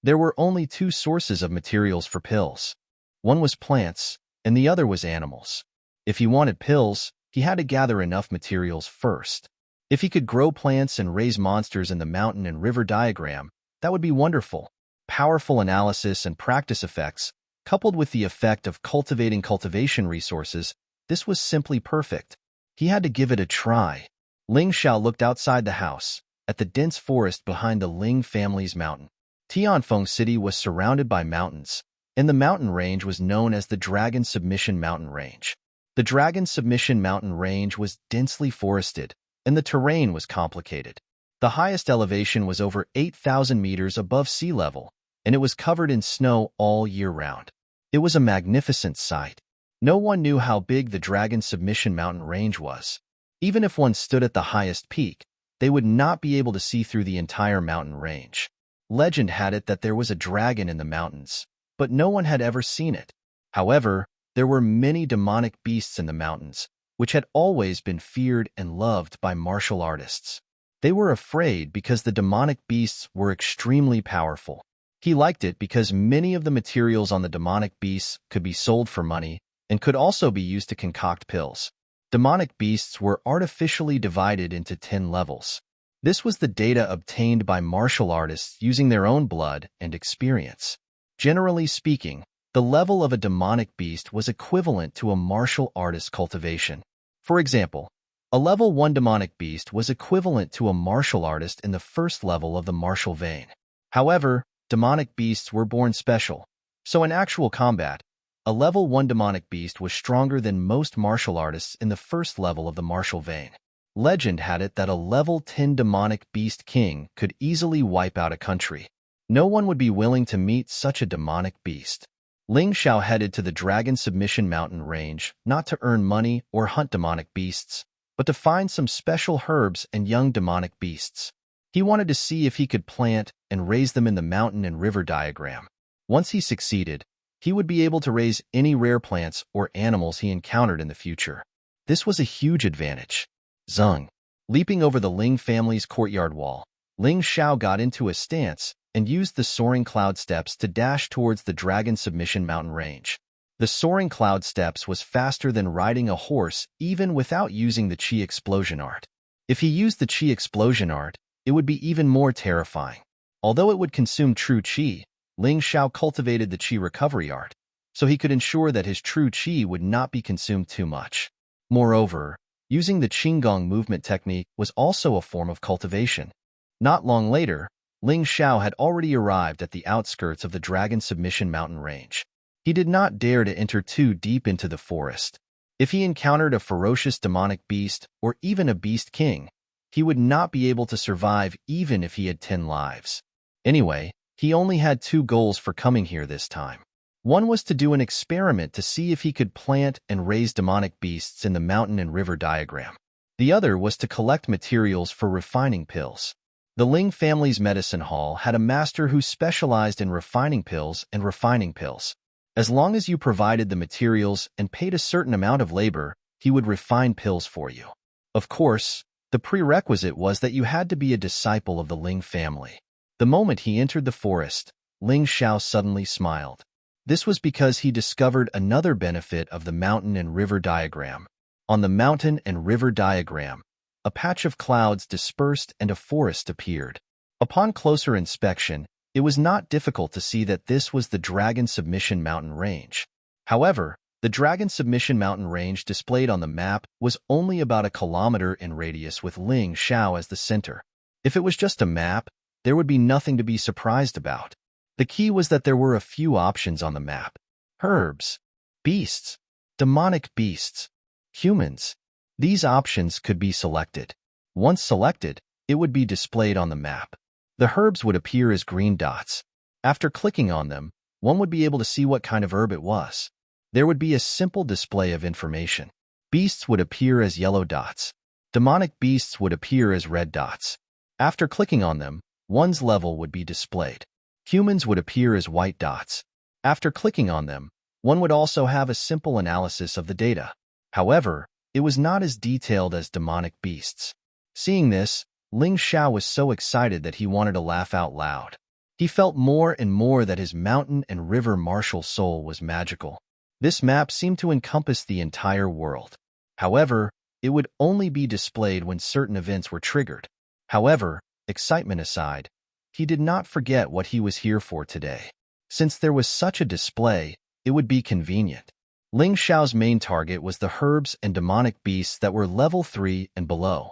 There were only 2 sources of materials for pills. One was plants, and the other was animals. If he wanted pills, he had to gather enough materials first. If he could grow plants and raise monsters in the mountain and river diagram, that would be wonderful. Powerful analysis and practice effects, coupled with the effect of cultivating cultivation resources, this was simply perfect. He had to give it a try. Ling Xiao looked outside the house, at the dense forest behind the Ling family's mountain. Tianfeng City was surrounded by mountains, and the mountain range was known as the Dragon Submission Mountain Range. The Dragon Submission Mountain Range was densely forested, and the terrain was complicated. The highest elevation was over 8,000 meters above sea level, and it was covered in snow all year round. It was a magnificent sight. No one knew how big the Dragon Submission Mountain Range was. Even if one stood at the highest peak, they would not be able to see through the entire mountain range. Legend had it that there was a dragon in the mountains, but no one had ever seen it. However, there were many demonic beasts in the mountains, which had always been feared and loved by martial artists. They were afraid because the demonic beasts were extremely powerful. He liked it because many of the materials on the demonic beasts could be sold for money and could also be used to concoct pills. Demonic beasts were artificially divided into 10 levels. This was the data obtained by martial artists using their own blood and experience. Generally speaking, the level of a demonic beast was equivalent to a martial artist's cultivation. For example, a level 1 demonic beast was equivalent to a martial artist in the 1st level of the martial vein. However, demonic beasts were born special, so in actual combat, a level 1 demonic beast was stronger than most martial artists in the 1st level of the martial vein. Legend had it that a level 10 demonic beast king could easily wipe out a country. No one would be willing to meet such a demonic beast. Ling Xiao headed to the Dragon Submission Mountain Range not to earn money or hunt demonic beasts, but to find some special herbs and young demonic beasts. He wanted to see if he could plant and raise them in the mountain and river diagram. Once he succeeded, he would be able to raise any rare plants or animals he encountered in the future. This was a huge advantage. Zung. Leaping over the Ling family's courtyard wall, Ling Xiao got into a stance and used the soaring cloud steps to dash towards the Dragon Submission Mountain range. The soaring cloud steps was faster than riding a horse even without using the Qi explosion art. If he used the Qi explosion art, it would be even more terrifying. Although it would consume true Qi, Ling Xiao cultivated the Qi recovery art, so he could ensure that his true Qi would not be consumed too much. Moreover, using the Qinggong movement technique was also a form of cultivation. Not long later, Ling Xiao had already arrived at the outskirts of the Dragon Submission Mountain range. He did not dare to enter too deep into the forest. If he encountered a ferocious demonic beast or even a beast king, he would not be able to survive even if he had 10 lives. Anyway, he only had 2 goals for coming here this time. One was to do an experiment to see if he could plant and raise demonic beasts in the mountain and river diagram. The other was to collect materials for refining pills. The Ling family's medicine hall had a master who specialized in refining pills and refining pills. As long as you provided the materials and paid a certain amount of labor, he would refine pills for you. Of course, the prerequisite was that you had to be a disciple of the Ling family. The moment he entered the forest, Ling Xiao suddenly smiled. This was because he discovered another benefit of the mountain and river diagram. On the mountain and river diagram, a patch of clouds dispersed and a forest appeared. Upon closer inspection, it was not difficult to see that this was the Dragon Submission Mountain range. However, the Dragon Submission Mountain range displayed on the map was only about 1 kilometer in radius with Ling Xiao as the center. If it was just a map, there would be nothing to be surprised about. The key was that there were a few options on the map. Herbs, beasts, demonic beasts, humans. These options could be selected. Once selected, it would be displayed on the map. The herbs would appear as green dots. After clicking on them, one would be able to see what kind of herb it was. There would be a simple display of information. Beasts would appear as yellow dots. Demonic beasts would appear as red dots. After clicking on them, one's level would be displayed. Humans would appear as white dots. After clicking on them, one would also have a simple analysis of the data. However, it was not as detailed as demonic beasts. Seeing this, Ling Xiao was so excited that he wanted to laugh out loud. He felt more and more that his mountain and river martial soul was magical. This map seemed to encompass the entire world. However, it would only be displayed when certain events were triggered. However, excitement aside, he did not forget what he was here for today. Since there was such a display, it would be convenient. Ling Xiao's main target was the herbs and demonic beasts that were level 3 and below.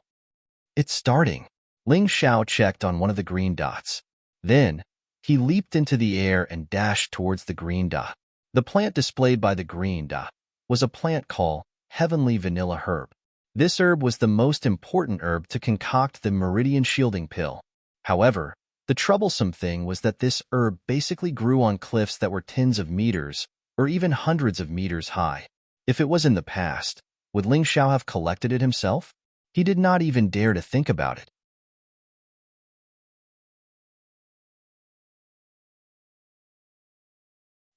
It's starting. Ling Xiao checked on one of the green dots. Then, he leaped into the air and dashed towards the green dot. The plant displayed by the green dot was a plant called Heavenly Vanilla Herb. This herb was the most important herb to concoct the Meridian Shielding Pill. However, the troublesome thing was that this herb basically grew on cliffs that were tens of meters, or even hundreds of meters high. If it was in the past, would Ling Xiao have collected it himself? He did not even dare to think about it.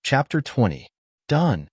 Chapter 20. Done.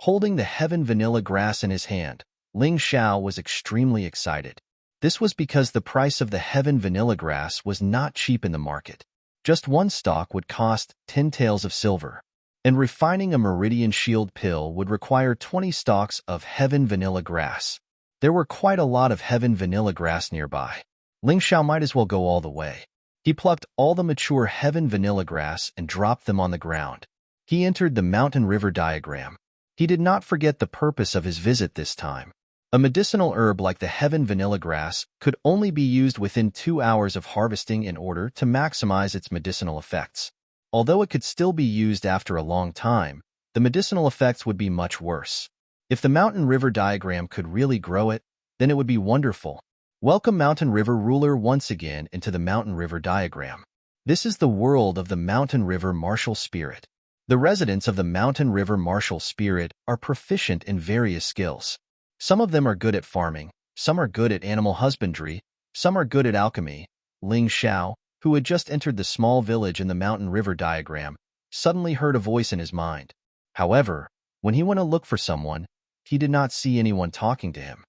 Holding the Heaven Vanilla Grass in his hand, Ling Xiao was extremely excited. This was because the price of the Heaven Vanilla Grass was not cheap in the market. Just one stalk would cost 10 taels of silver, and refining a Meridian Shield Pill would require 20 stalks of Heaven Vanilla Grass. There were quite a lot of Heaven Vanilla Grass nearby. Ling Xiao might as well go all the way. He plucked all the mature Heaven Vanilla Grass and dropped them on the ground. He entered the mountain river diagram. He did not forget the purpose of his visit this time. A medicinal herb like the Heaven Vanilla Grass could only be used within 2 hours of harvesting in order to maximize its medicinal effects. Although it could still be used after a long time, the medicinal effects would be much worse. If the mountain river diagram could really grow it, then it would be wonderful. Welcome Mountain River Ruler once again into the mountain river diagram. This is the world of the mountain river martial spirit. The residents of the mountain river martial spirit are proficient in various skills. Some of them are good at farming, Some are good at animal husbandry, some are good at alchemy. Ling Xiao, who had just entered the small village in the mountain river diagram, suddenly heard a voice in his mind. However, when he went to look for someone, he did not see anyone talking to him.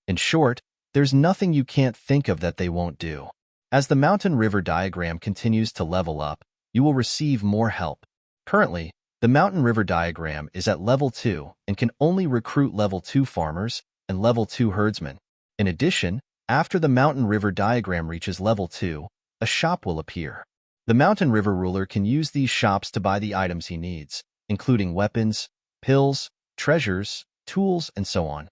In short, there's nothing you can't think of that they won't do. As the mountain river diagram continues to level up, you will receive more help. Currently, the mountain river diagram is at level 2 and can only recruit level 2 farmers and level 2 herdsmen. In addition, after the mountain river diagram reaches level 2, a shop will appear. The mountain river ruler can use these shops to buy the items he needs, including weapons, pills, treasures, tools, and so on.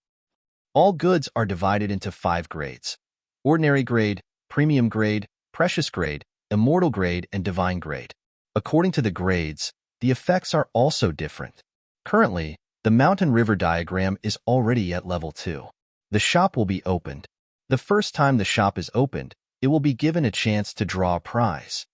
All goods are divided into 5 grades: ordinary grade, premium grade, precious grade, immortal grade, and divine grade. According to the grades, the effects are also different. Currently, the mountain river diagram is already at level 2. The shop will be opened. The first time the shop is opened, it will be given a chance to draw a prize.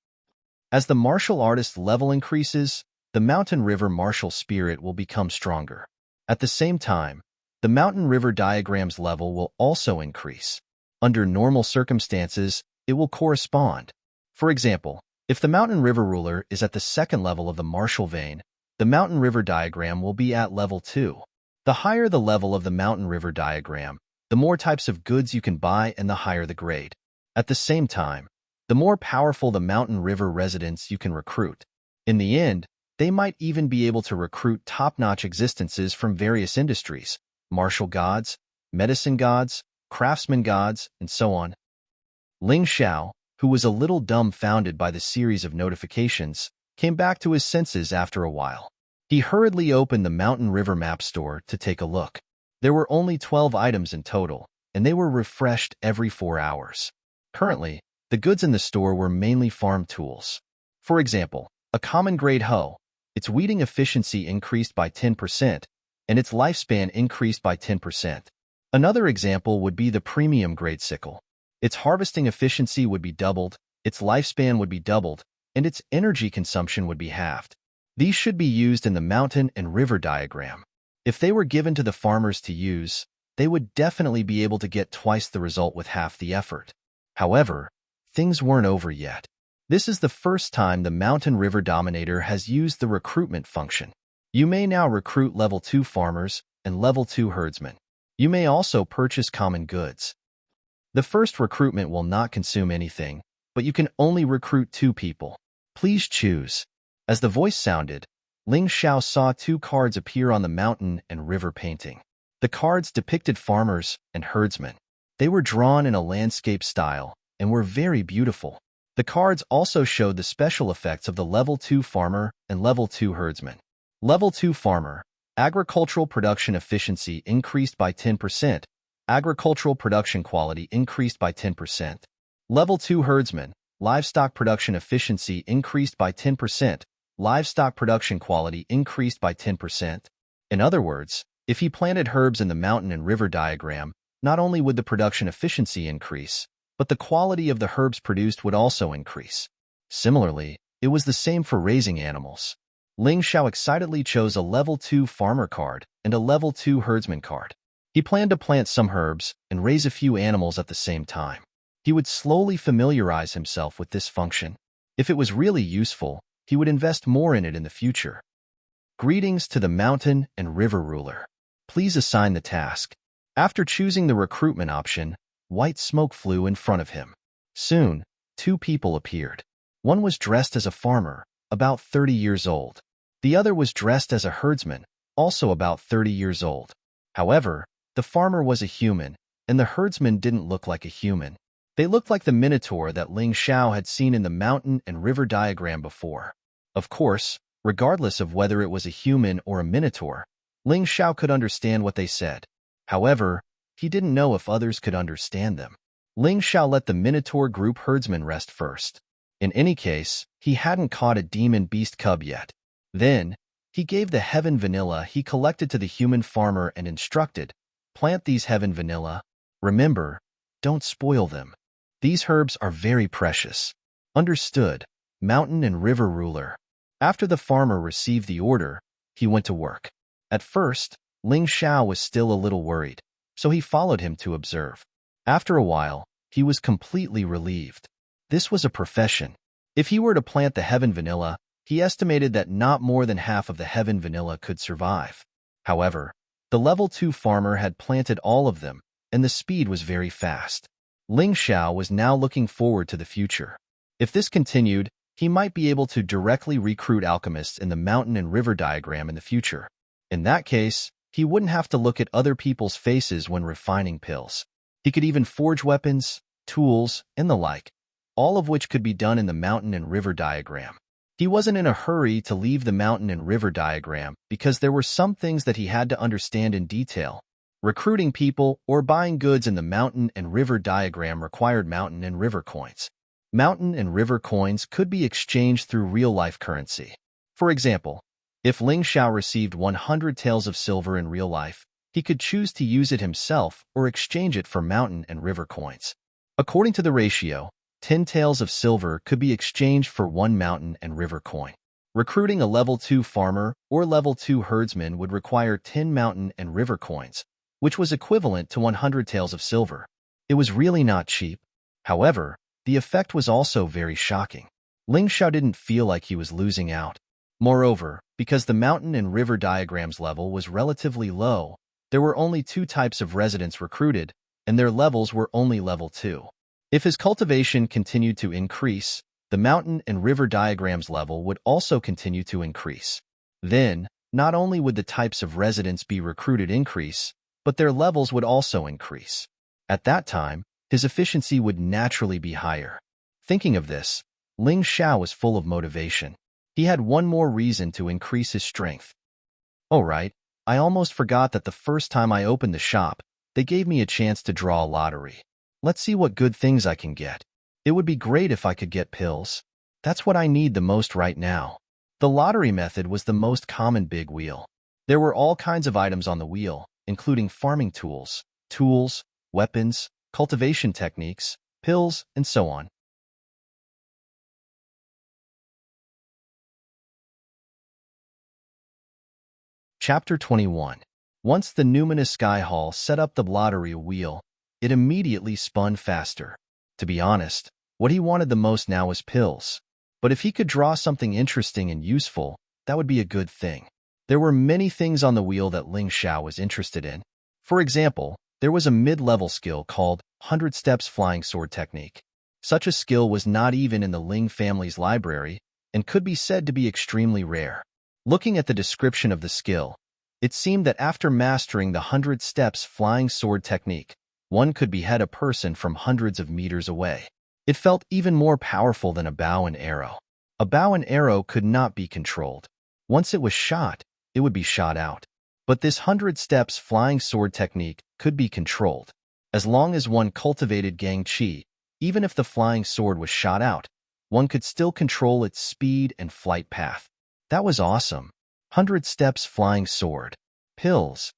As the martial artist level increases, the mountain river martial spirit will become stronger. At the same time, the mountain river diagram's level will also increase. Under normal circumstances, it will correspond. For example, if the mountain river ruler is at the second level of the martial vein, the mountain river diagram will be at level 2. The higher the level of the mountain river diagram, the more types of goods you can buy and the higher the grade. At the same time, the more powerful the mountain river residents you can recruit. In the end, they might even be able to recruit top-notch existences from various industries: martial gods, medicine gods, craftsman gods, and so on. Ling Xiao, who was a little dumbfounded by the series of notifications, came back to his senses after a while. He hurriedly opened the mountain river map store to take a look. There were only 12 items in total, and they were refreshed every 4 hours. Currently, the goods in the store were mainly farm tools. For example, a common grade hoe, its weeding efficiency increased by 10%, and its lifespan increased by 10%. Another example would be the premium grade sickle. Its harvesting efficiency would be doubled, its lifespan would be doubled, and its energy consumption would be halved. These should be used in the mountain and river diagram. If they were given to the farmers to use, they would definitely be able to get twice the result with half the effort. However, things weren't over yet. This is the first time the mountain river dominator has used the recruitment function. You may now recruit level 2 farmers and level 2 herdsmen. You may also purchase common goods. The first recruitment will not consume anything, but you can only recruit 2 people. Please choose. As the voice sounded, Ling Xiao saw 2 cards appear on the mountain and river painting. The cards depicted farmers and herdsmen. They were drawn in a landscape style and were very beautiful. The cards also showed the special effects of the level 2 farmer and level 2 herdsman. Level 2 farmer, agricultural production efficiency increased by 10%. Agricultural production quality increased by 10%. Level 2 herdsman, livestock production efficiency increased by 10%. Livestock production quality increased by 10%. In other words, if he planted herbs in the mountain and river diagram, not only would the production efficiency increase, but the quality of the herbs produced would also increase. Similarly, it was the same for raising animals. Ling Xiao excitedly chose a level 2 farmer card and a level 2 herdsman card. He planned to plant some herbs and raise a few animals at the same time. He would slowly familiarize himself with this function. If it was really useful, he would invest more in it in the future. Greetings to the mountain and river ruler. Please assign the task. After choosing the recruitment option, white smoke flew in front of him. Soon, 2 people appeared. One was dressed as a farmer, about 30 years old. The other was dressed as a herdsman, also about 30 years old. However, the farmer was a human, and the herdsman didn't look like a human. They looked like the minotaur that Ling Xiao had seen in the mountain and river diagram before. Of course, regardless of whether it was a human or a minotaur, Ling Xiao could understand what they said. However, he didn't know if others could understand them. Ling Xiao let the minotaur group herdsman rest first. In any case, he hadn't caught a demon beast cub yet. Then, he gave the heaven vanilla he collected to the human farmer and instructed, "Plant these heaven vanilla. Remember, don't spoil them. These herbs are very precious." Understood, mountain and river ruler. After the farmer received the order, he went to work. At first, Ling Xiao was still a little worried. so he followed him to observe. After a while, he was completely relieved. This was a profession. If he were to plant the heaven vanilla, he estimated that not more than half of the heaven vanilla could survive. However, the level 2 farmer had planted all of them, and the speed was very fast. Ling Xiao was now looking forward to the future. If this continued, he might be able to directly recruit alchemists in the mountain and river diagram in the future. In that case, he wouldn't have to look at other people's faces when refining pills. He could even forge weapons, tools, and the like, all of which could be done in the mountain and river diagram. He wasn't in a hurry to leave the mountain and river diagram because there were some things that he had to understand in detail. Recruiting people or buying goods in the mountain and river diagram required mountain and river coins. Mountain and river coins could be exchanged through real-life currency. For example, if Ling Xiao received 100 taels of silver in real life, he could choose to use it himself or exchange it for mountain and river coins. According to the ratio, 10 taels of silver could be exchanged for 1 mountain and river coin. Recruiting a level 2 farmer or level 2 herdsman would require 10 mountain and river coins, which was equivalent to 100 taels of silver. It was really not cheap. However, the effect was also very shocking. Ling Xiao didn't feel like he was losing out. Moreover, because the mountain and river diagrams level was relatively low, there were only 2 types of residents recruited, and their levels were only level 2. If his cultivation continued to increase, the mountain and river diagrams level would also continue to increase. Then, not only would the types of residents be recruited increase, but their levels would also increase. At that time, his efficiency would naturally be higher. Thinking of this, Ling Xiao was full of motivation. He had one more reason to increase his strength. Oh right, I almost forgot that the first time I opened the shop, they gave me a chance to draw a lottery. Let's see what good things I can get. It would be great if I could get pills. That's what I need the most right now. The lottery method was the most common big wheel. There were all kinds of items on the wheel, including farming tools, weapons, cultivation techniques, pills, and so on. Chapter 21. Once the numinous Sky Hall set up the lottery wheel, it immediately spun faster. To be honest, what he wanted the most now was pills. But if he could draw something interesting and useful, that would be a good thing. There were many things on the wheel that Ling Xiao was interested in. For example, there was a mid-level skill called 100 Steps Flying Sword Technique. Such a skill was not even in the Ling family's library and could be said to be extremely rare. Looking at the description of the skill, it seemed that after mastering the 100 Steps Flying Sword Technique, one could behead a person from hundreds of meters away. It felt even more powerful than a bow and arrow. A bow and arrow could not be controlled. Once it was shot, it would be shot out. But this 100 Steps Flying Sword Technique could be controlled. As long as one cultivated Gang Qi, even if the flying sword was shot out, one could still control its speed and flight path. That was awesome. 100 Steps Flying Sword. Pills.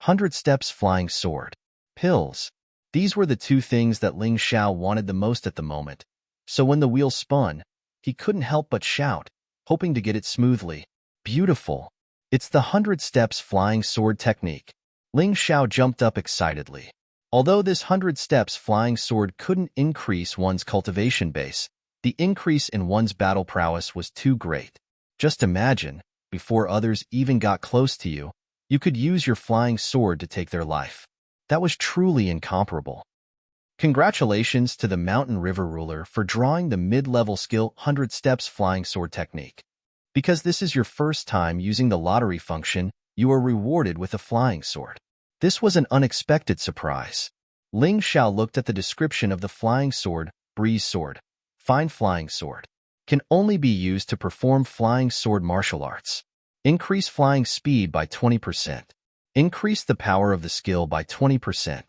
100 Steps Flying Sword. Pills. These were the 2 things that Ling Xiao wanted the most at the moment. So when the wheel spun, he couldn't help but shout, hoping to get it smoothly. Beautiful. It's the 100 Steps Flying Sword Technique. Ling Xiao jumped up excitedly. Although this 100 Steps Flying Sword couldn't increase one's cultivation base, the increase in one's battle prowess was too great. Just imagine, before others even got close to you, you could use your flying sword to take their life. That was truly incomparable. Congratulations to the Mountain River Ruler for drawing the mid-level skill 100 Steps Flying Sword Technique. Because this is your first time using the lottery function, you are rewarded with a flying sword. This was an unexpected surprise. Ling Xiao looked at the description of the flying sword, breeze sword, fine flying sword. Can only be used to perform flying sword martial arts. Increase flying speed by 20%. Increase the power of the skill by 20%.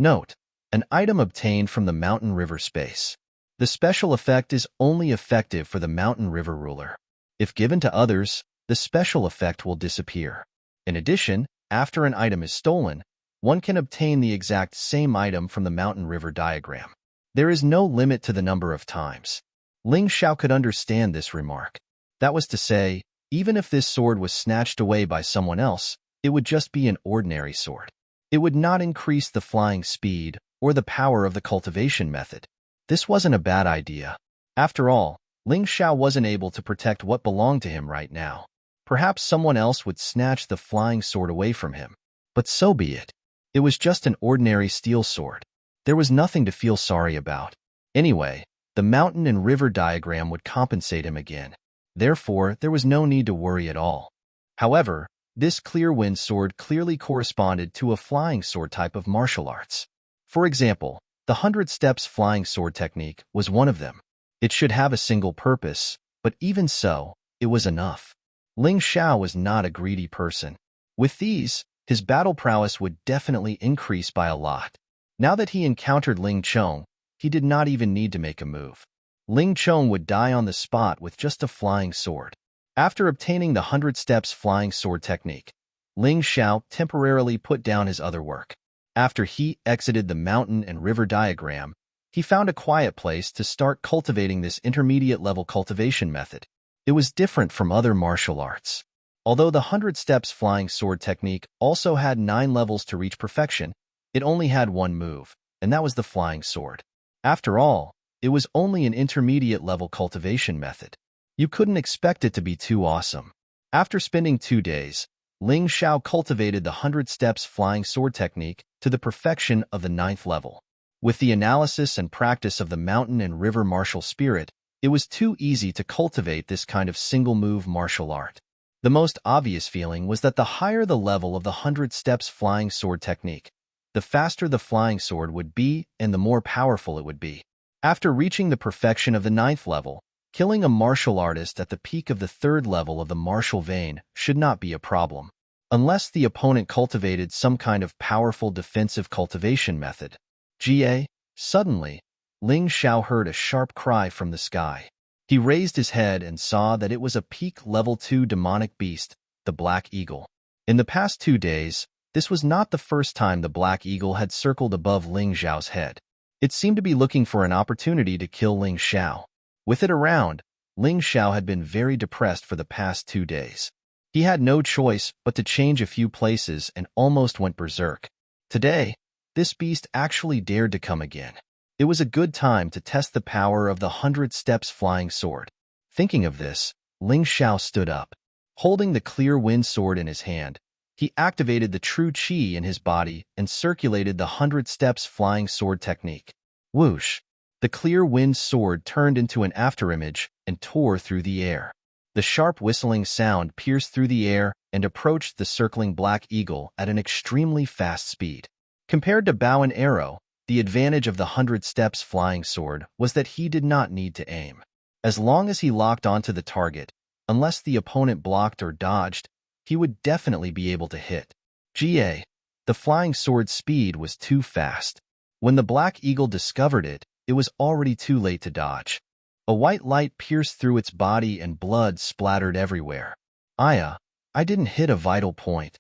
Note, an item obtained from the Mountain River space. The special effect is only effective for the Mountain River Ruler. If given to others, the special effect will disappear. In addition, after an item is stolen, one can obtain the exact same item from the Mountain River diagram. There is no limit to the number of times. Ling Xiao could understand this remark. That was to say, even if this sword was snatched away by someone else, it would just be an ordinary sword. It would not increase the flying speed or the power of the cultivation method. This wasn't a bad idea. After all, Ling Xiao wasn't able to protect what belonged to him right now. Perhaps someone else would snatch the flying sword away from him. But so be it. It was just an ordinary steel sword. There was nothing to feel sorry about. Anyway, the mountain and river diagram would compensate him again. Therefore, there was no need to worry at all. However, this clear wind sword clearly corresponded to a flying sword type of martial arts. For example, the 100 steps flying sword technique was one of them. It should have a single purpose, but even so, it was enough. Ling Xiao was not a greedy person. With these, his battle prowess would definitely increase by a lot. Now that he encountered Ling Chong, he did not even need to make a move. Ling Chong would die on the spot with just a flying sword. After obtaining the 100 steps flying sword technique, Ling Xiao temporarily put down his other work. After he exited the mountain and river diagram, he found a quiet place to start cultivating this intermediate-level cultivation method. It was different from other martial arts. Although the 100 steps flying sword technique also had 9 levels to reach perfection, it only had one move, and that was the flying sword. After all, it was only an intermediate-level cultivation method. You couldn't expect it to be too awesome. After spending 2 days, Ling Xiao cultivated the 100 steps flying sword technique to the perfection of the 9th level. With the analysis and practice of the mountain and river martial spirit, it was too easy to cultivate this kind of single-move martial art. The most obvious feeling was that the higher the level of the 100 steps flying sword technique, the faster the flying sword would be and the more powerful it would be. After reaching the perfection of the 9th level, killing a martial artist at the peak of the 3rd level of the martial vein should not be a problem, unless the opponent cultivated some kind of powerful defensive cultivation method. Suddenly, Ling Xiao heard a sharp cry from the sky. He raised his head and saw that it was a peak level 2 demonic beast, the Black Eagle. In the past 2 days, this was not the first time the Black Eagle had circled above Ling Xiao's head. It seemed to be looking for an opportunity to kill Ling Xiao. With it around, Ling Xiao had been very depressed for the past 2 days. He had no choice but to change a few places and almost went berserk. Today, this beast actually dared to come again. It was a good time to test the power of the 100 steps flying sword. Thinking of this, Ling Xiao stood up. Holding the clear wind sword in his hand, he activated the true qi in his body and circulated the 100 steps flying sword technique. Whoosh! The clear wind sword turned into an afterimage and tore through the air. The sharp whistling sound pierced through the air and approached the circling Black Eagle at an extremely fast speed. Compared to bow and arrow, the advantage of the 100 steps flying sword was that he did not need to aim. As long as he locked onto the target, unless the opponent blocked or dodged, he would definitely be able to hit. The flying sword's speed was too fast. When the Black Eagle discovered it, it was already too late to dodge. A white light pierced through its body and blood splattered everywhere. I didn't hit a vital point.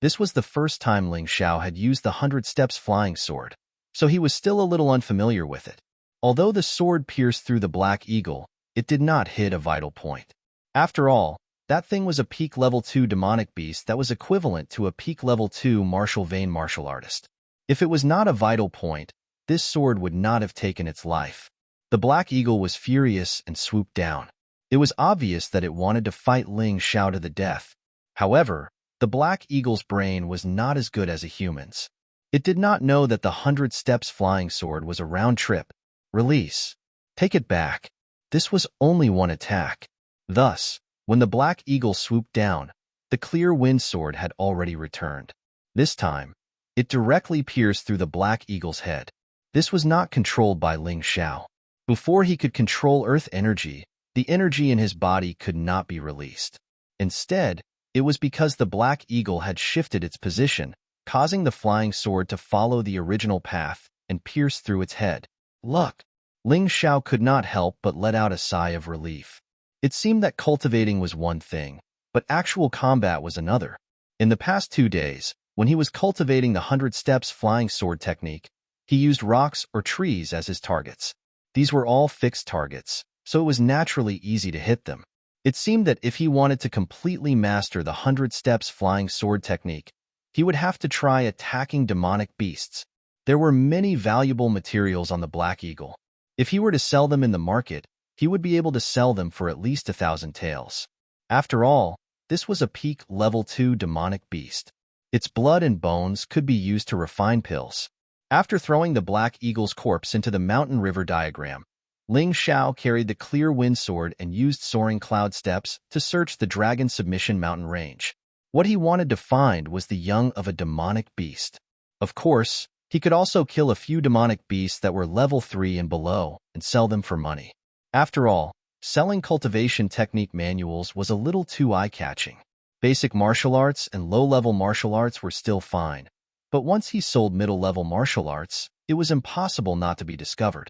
This was the first time Ling Xiao had used the 100 steps flying sword, so he was still a little unfamiliar with it. Although the sword pierced through the Black Eagle, it did not hit a vital point. After all, that thing was a peak level 2 demonic beast that was equivalent to a peak level 2 martial vein martial artist. If it was not a vital point, this sword would not have taken its life. The Black Eagle was furious and swooped down. It was obvious that it wanted to fight Ling Xiao to the death. However, the Black Eagle's brain was not as good as a human's. It did not know that the 100 steps flying sword was a round trip. Release. Take it back. This was only one attack. Thus, when the Black Eagle swooped down, the clear wind sword had already returned. This time, it directly pierced through the Black Eagle's head. This was not controlled by Ling Xiao. Before he could control earth energy, the energy in his body could not be released. Instead, it was because the Black Eagle had shifted its position, causing the flying sword to follow the original path and pierce through its head. Look! Ling Xiao could not help but let out a sigh of relief. It seemed that cultivating was one thing, but actual combat was another. In the past 2 days, when he was cultivating the 100 steps flying sword technique, he used rocks or trees as his targets. These were all fixed targets, so it was naturally easy to hit them. It seemed that if he wanted to completely master the 100 steps flying sword technique, he would have to try attacking demonic beasts. There were many valuable materials on the Black Eagle. If he were to sell them in the market, he would be able to sell them for at least 1,000 taels. After all, this was a peak level 2 demonic beast. Its blood and bones could be used to refine pills. After throwing the Black Eagle's corpse into the mountain river diagram, Ling Xiao carried the clear wind sword and used soaring cloud steps to search the Dragon Submission mountain range. What he wanted to find was the young of a demonic beast. Of course, he could also kill a few demonic beasts that were level 3 and below and sell them for money. After all, selling cultivation technique manuals was a little too eye-catching. Basic martial arts and low-level martial arts were still fine, but once he sold middle-level martial arts, it was impossible not to be discovered.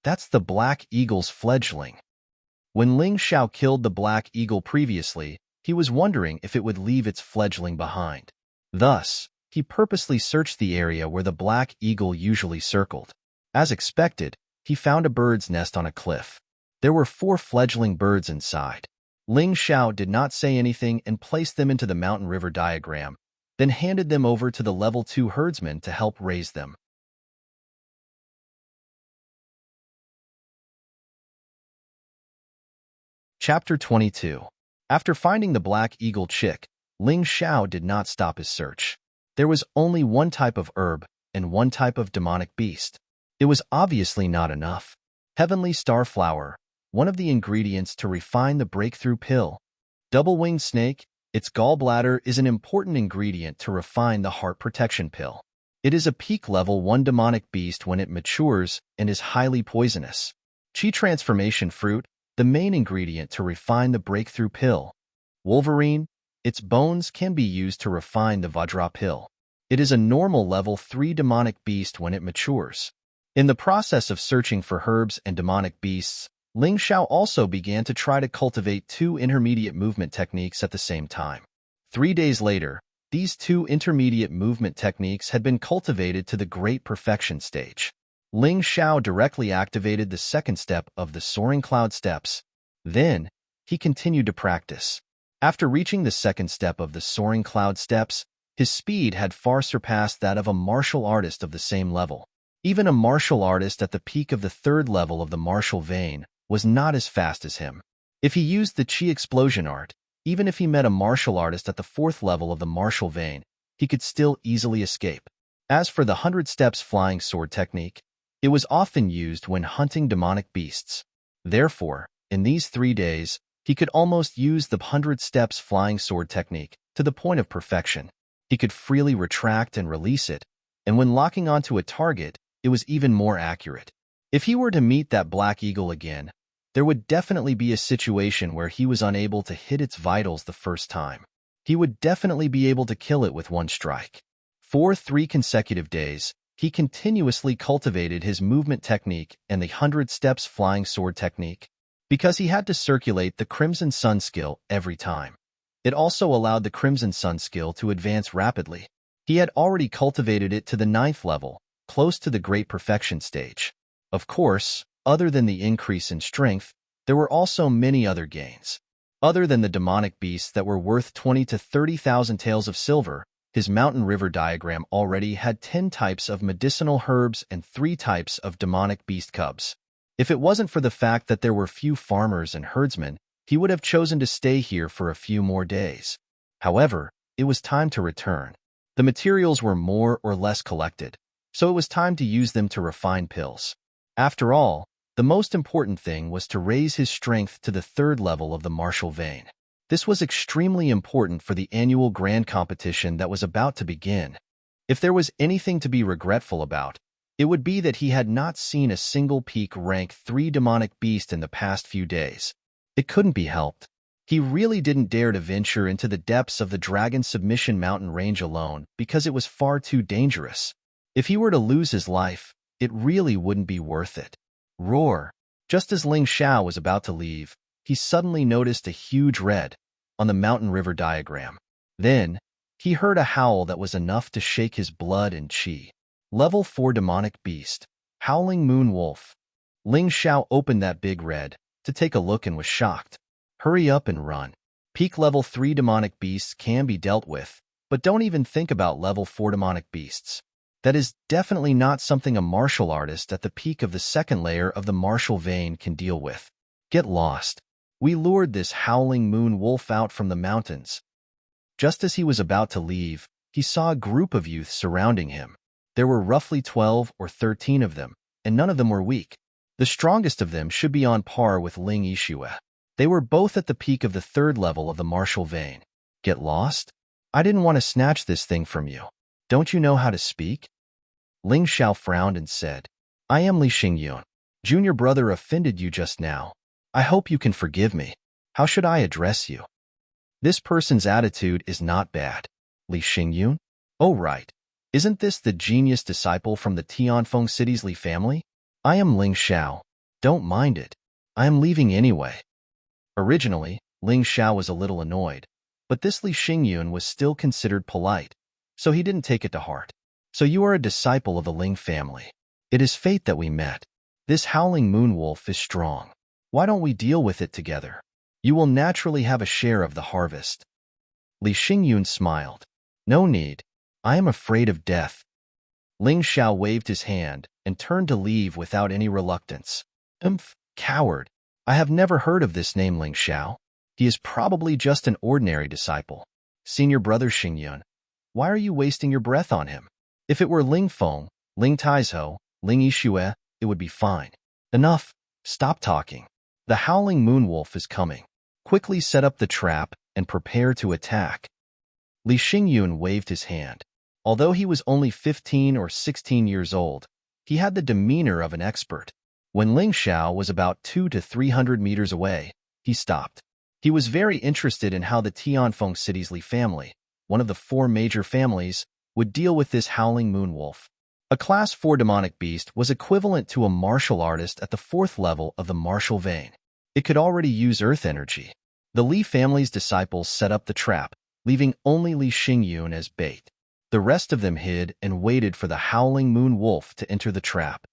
That's the Black Eagle's fledgling. When Ling Xiao killed the Black Eagle previously, he was wondering if it would leave its fledgling behind. Thus, he purposely searched the area where the Black Eagle usually circled. As expected, he found a bird's nest on a cliff. There were 4 fledgling birds inside. Ling Xiao did not say anything and placed them into the mountain river diagram, then handed them over to the level 2 herdsman to help raise them. Chapter 22. After finding the Black Eagle chick, Ling Xiao did not stop his search. There was only one type of herb and one type of demonic beast. It was obviously not enough. Heavenly Star Flower, one of the ingredients to refine the breakthrough pill. Double-winged snake, its gallbladder is an important ingredient to refine the heart protection pill. It is a peak level 1 demonic beast when it matures and is highly poisonous. Chi transformation fruit, the main ingredient to refine the breakthrough pill. Wolverine, its bones can be used to refine the Vajra pill. It is a normal level 3 demonic beast when it matures. In the process of searching for herbs and demonic beasts, Ling Xiao also began to try to cultivate 2 intermediate movement techniques at the same time. 3 days later, these 2 intermediate movement techniques had been cultivated to the great perfection stage. Ling Xiao directly activated the second step of the soaring cloud steps. Then, he continued to practice. After reaching the second step of the soaring cloud steps, his speed had far surpassed that of a martial artist of the same level. Even a martial artist at the peak of the 3rd level of the martial vein was not as fast as him. If he used the Chi explosion art, even if he met a martial artist at the 4th level of the martial vein, he could still easily escape. As for the 100 steps flying sword technique, it was often used when hunting demonic beasts. Therefore, in these 3 days, he could almost use the 100 steps flying sword technique to the point of perfection. He could freely retract and release it, and when locking onto a target, it was even more accurate. If he were to meet that Black Eagle again, there would definitely be a situation where he was unable to hit its vitals the first time. He would definitely be able to kill it with 1 strike. For 3 consecutive days, he continuously cultivated his movement technique and the 100 steps flying sword technique, because he had to circulate the Crimson Sun skill every time. It also allowed the Crimson Sun skill to advance rapidly. He had already cultivated it to the 9th level, close to the great perfection stage. Of course, other than the increase in strength, there were also many other gains. Other than the demonic beasts that were worth 20 to 30,000 taels of silver, his mountain river diagram already had 10 types of medicinal herbs and 3 types of demonic beast cubs. If it wasn't for the fact that there were few farmers and herdsmen, he would have chosen to stay here for a few more days. However, it was time to return. The materials were more or less collected, so it was time to use them to refine pills. After all, the most important thing was to raise his strength to the 3rd level of the martial vein. This was extremely important for the annual grand competition that was about to begin. If there was anything to be regretful about, it would be that he had not seen a single peak rank 3 demonic beast in the past few days. It couldn't be helped. He really didn't dare to venture into the depths of the Dragon Submission mountain range alone because it was far too dangerous. If he were to lose his life, it really wouldn't be worth it. Roar! Just as Ling Xiao was about to leave, he suddenly noticed a huge red on the mountain river diagram. Then, he heard a howl that was enough to shake his blood and chi. Level 4 demonic beast, howling moon wolf. Ling Xiao opened that big red to take a look and was shocked. Hurry up and run. Peak level 3 demonic beasts can be dealt with, But don't even think about level 4 demonic beasts. That is definitely not something a martial artist at the peak of the second layer of the martial vein can deal with. Get lost. We lured this howling moon wolf out from the mountains. Just as he was about to leave, he saw a group of youths surrounding him. There were roughly 12 or 13 of them, and none of them were weak. The strongest of them should be on par with Ling Yixue. They were both at the peak of the third level of the martial vein. Get lost? I didn't want to snatch this thing from you. Don't you know how to speak? Ling Xiao frowned and said, I am Li Xingyun. Junior brother offended you just now. I hope you can forgive me. How should I address you? This person's attitude is not bad. Li Xingyun? Oh right. Isn't this the genius disciple from the Tianfeng City's Li family? I am Ling Xiao. Don't mind it. I am leaving anyway. Originally, Ling Xiao was a little annoyed, but this Li Xingyun was still considered polite, so he didn't take it to heart. So you are a disciple of the Ling family. It is fate that we met. This howling moon wolf is strong. Why don't we deal with it together? You will naturally have a share of the harvest. Li Xingyun smiled. No need. I am afraid of death. Ling Xiao waved his hand and turned to leave without any reluctance. Coward. I have never heard of this name Ling Xiao. He is probably just an ordinary disciple. Senior brother Xingyun, why are you wasting your breath on him? If it were Ling Feng, Ling Taizhou, Ling Yixue, it would be fine. Enough. Stop talking. The howling moon wolf is coming. Quickly set up the trap and prepare to attack. Li Xingyun waved his hand. Although he was only 15 or 16 years old, he had the demeanor of an expert. When Ling Xiao was about 200 to 300 meters away, he stopped. He was very interested in how the Tianfeng City's Li family, one of the 4 major families, would deal with this howling moon wolf. A Class 4 demonic beast was equivalent to a martial artist at the 4th level of the martial vein. It could already use earth energy. The Li family's disciples set up the trap, leaving only Li Xingyun as bait. The rest of them hid and waited for the howling moon wolf to enter the trap.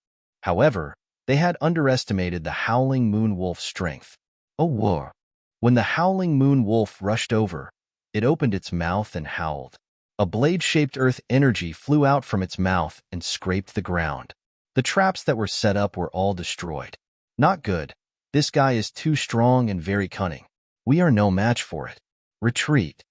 However, they had underestimated the howling moon wolf's strength. Oh war! When the howling moon wolf rushed over, it opened its mouth and howled. A blade-shaped earth energy flew out from its mouth and scraped the ground. The traps that were set up were all destroyed. Not good. This guy is too strong and very cunning. We are no match for it. Retreat.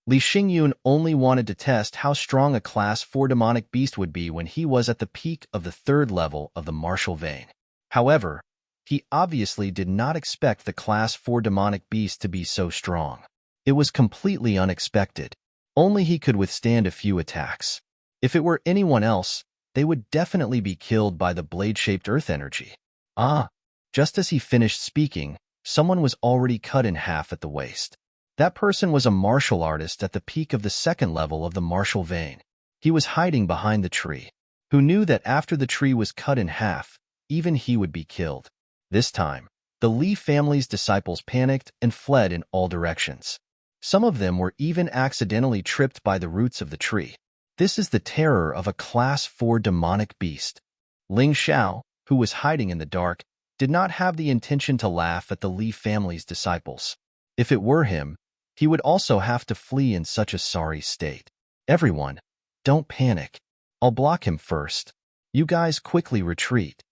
Li Xingyun only wanted to test how strong a Class 4 demonic beast would be when he was at the peak of the 3rd level of the martial vein. However, he obviously did not expect the Class 4 demonic beast to be so strong. It was completely unexpected. Only he could withstand a few attacks. If it were anyone else, they would definitely be killed by the blade-shaped earth energy. Just as he finished speaking, someone was already cut in half at the waist. That person was a martial artist at the peak of the 2nd level of the martial vein. He was hiding behind the tree. Who knew that after the tree was cut in half, even he would be killed? This time, the Li family's disciples panicked and fled in all directions. Some of them were even accidentally tripped by the roots of the tree. This is the terror of a Class 4 demonic beast. Ling Xiao, who was hiding in the dark, did not have the intention to laugh at the Li family's disciples. If it were him, he would also have to flee in such a sorry state. Everyone, don't panic. I'll block him first. You guys quickly retreat.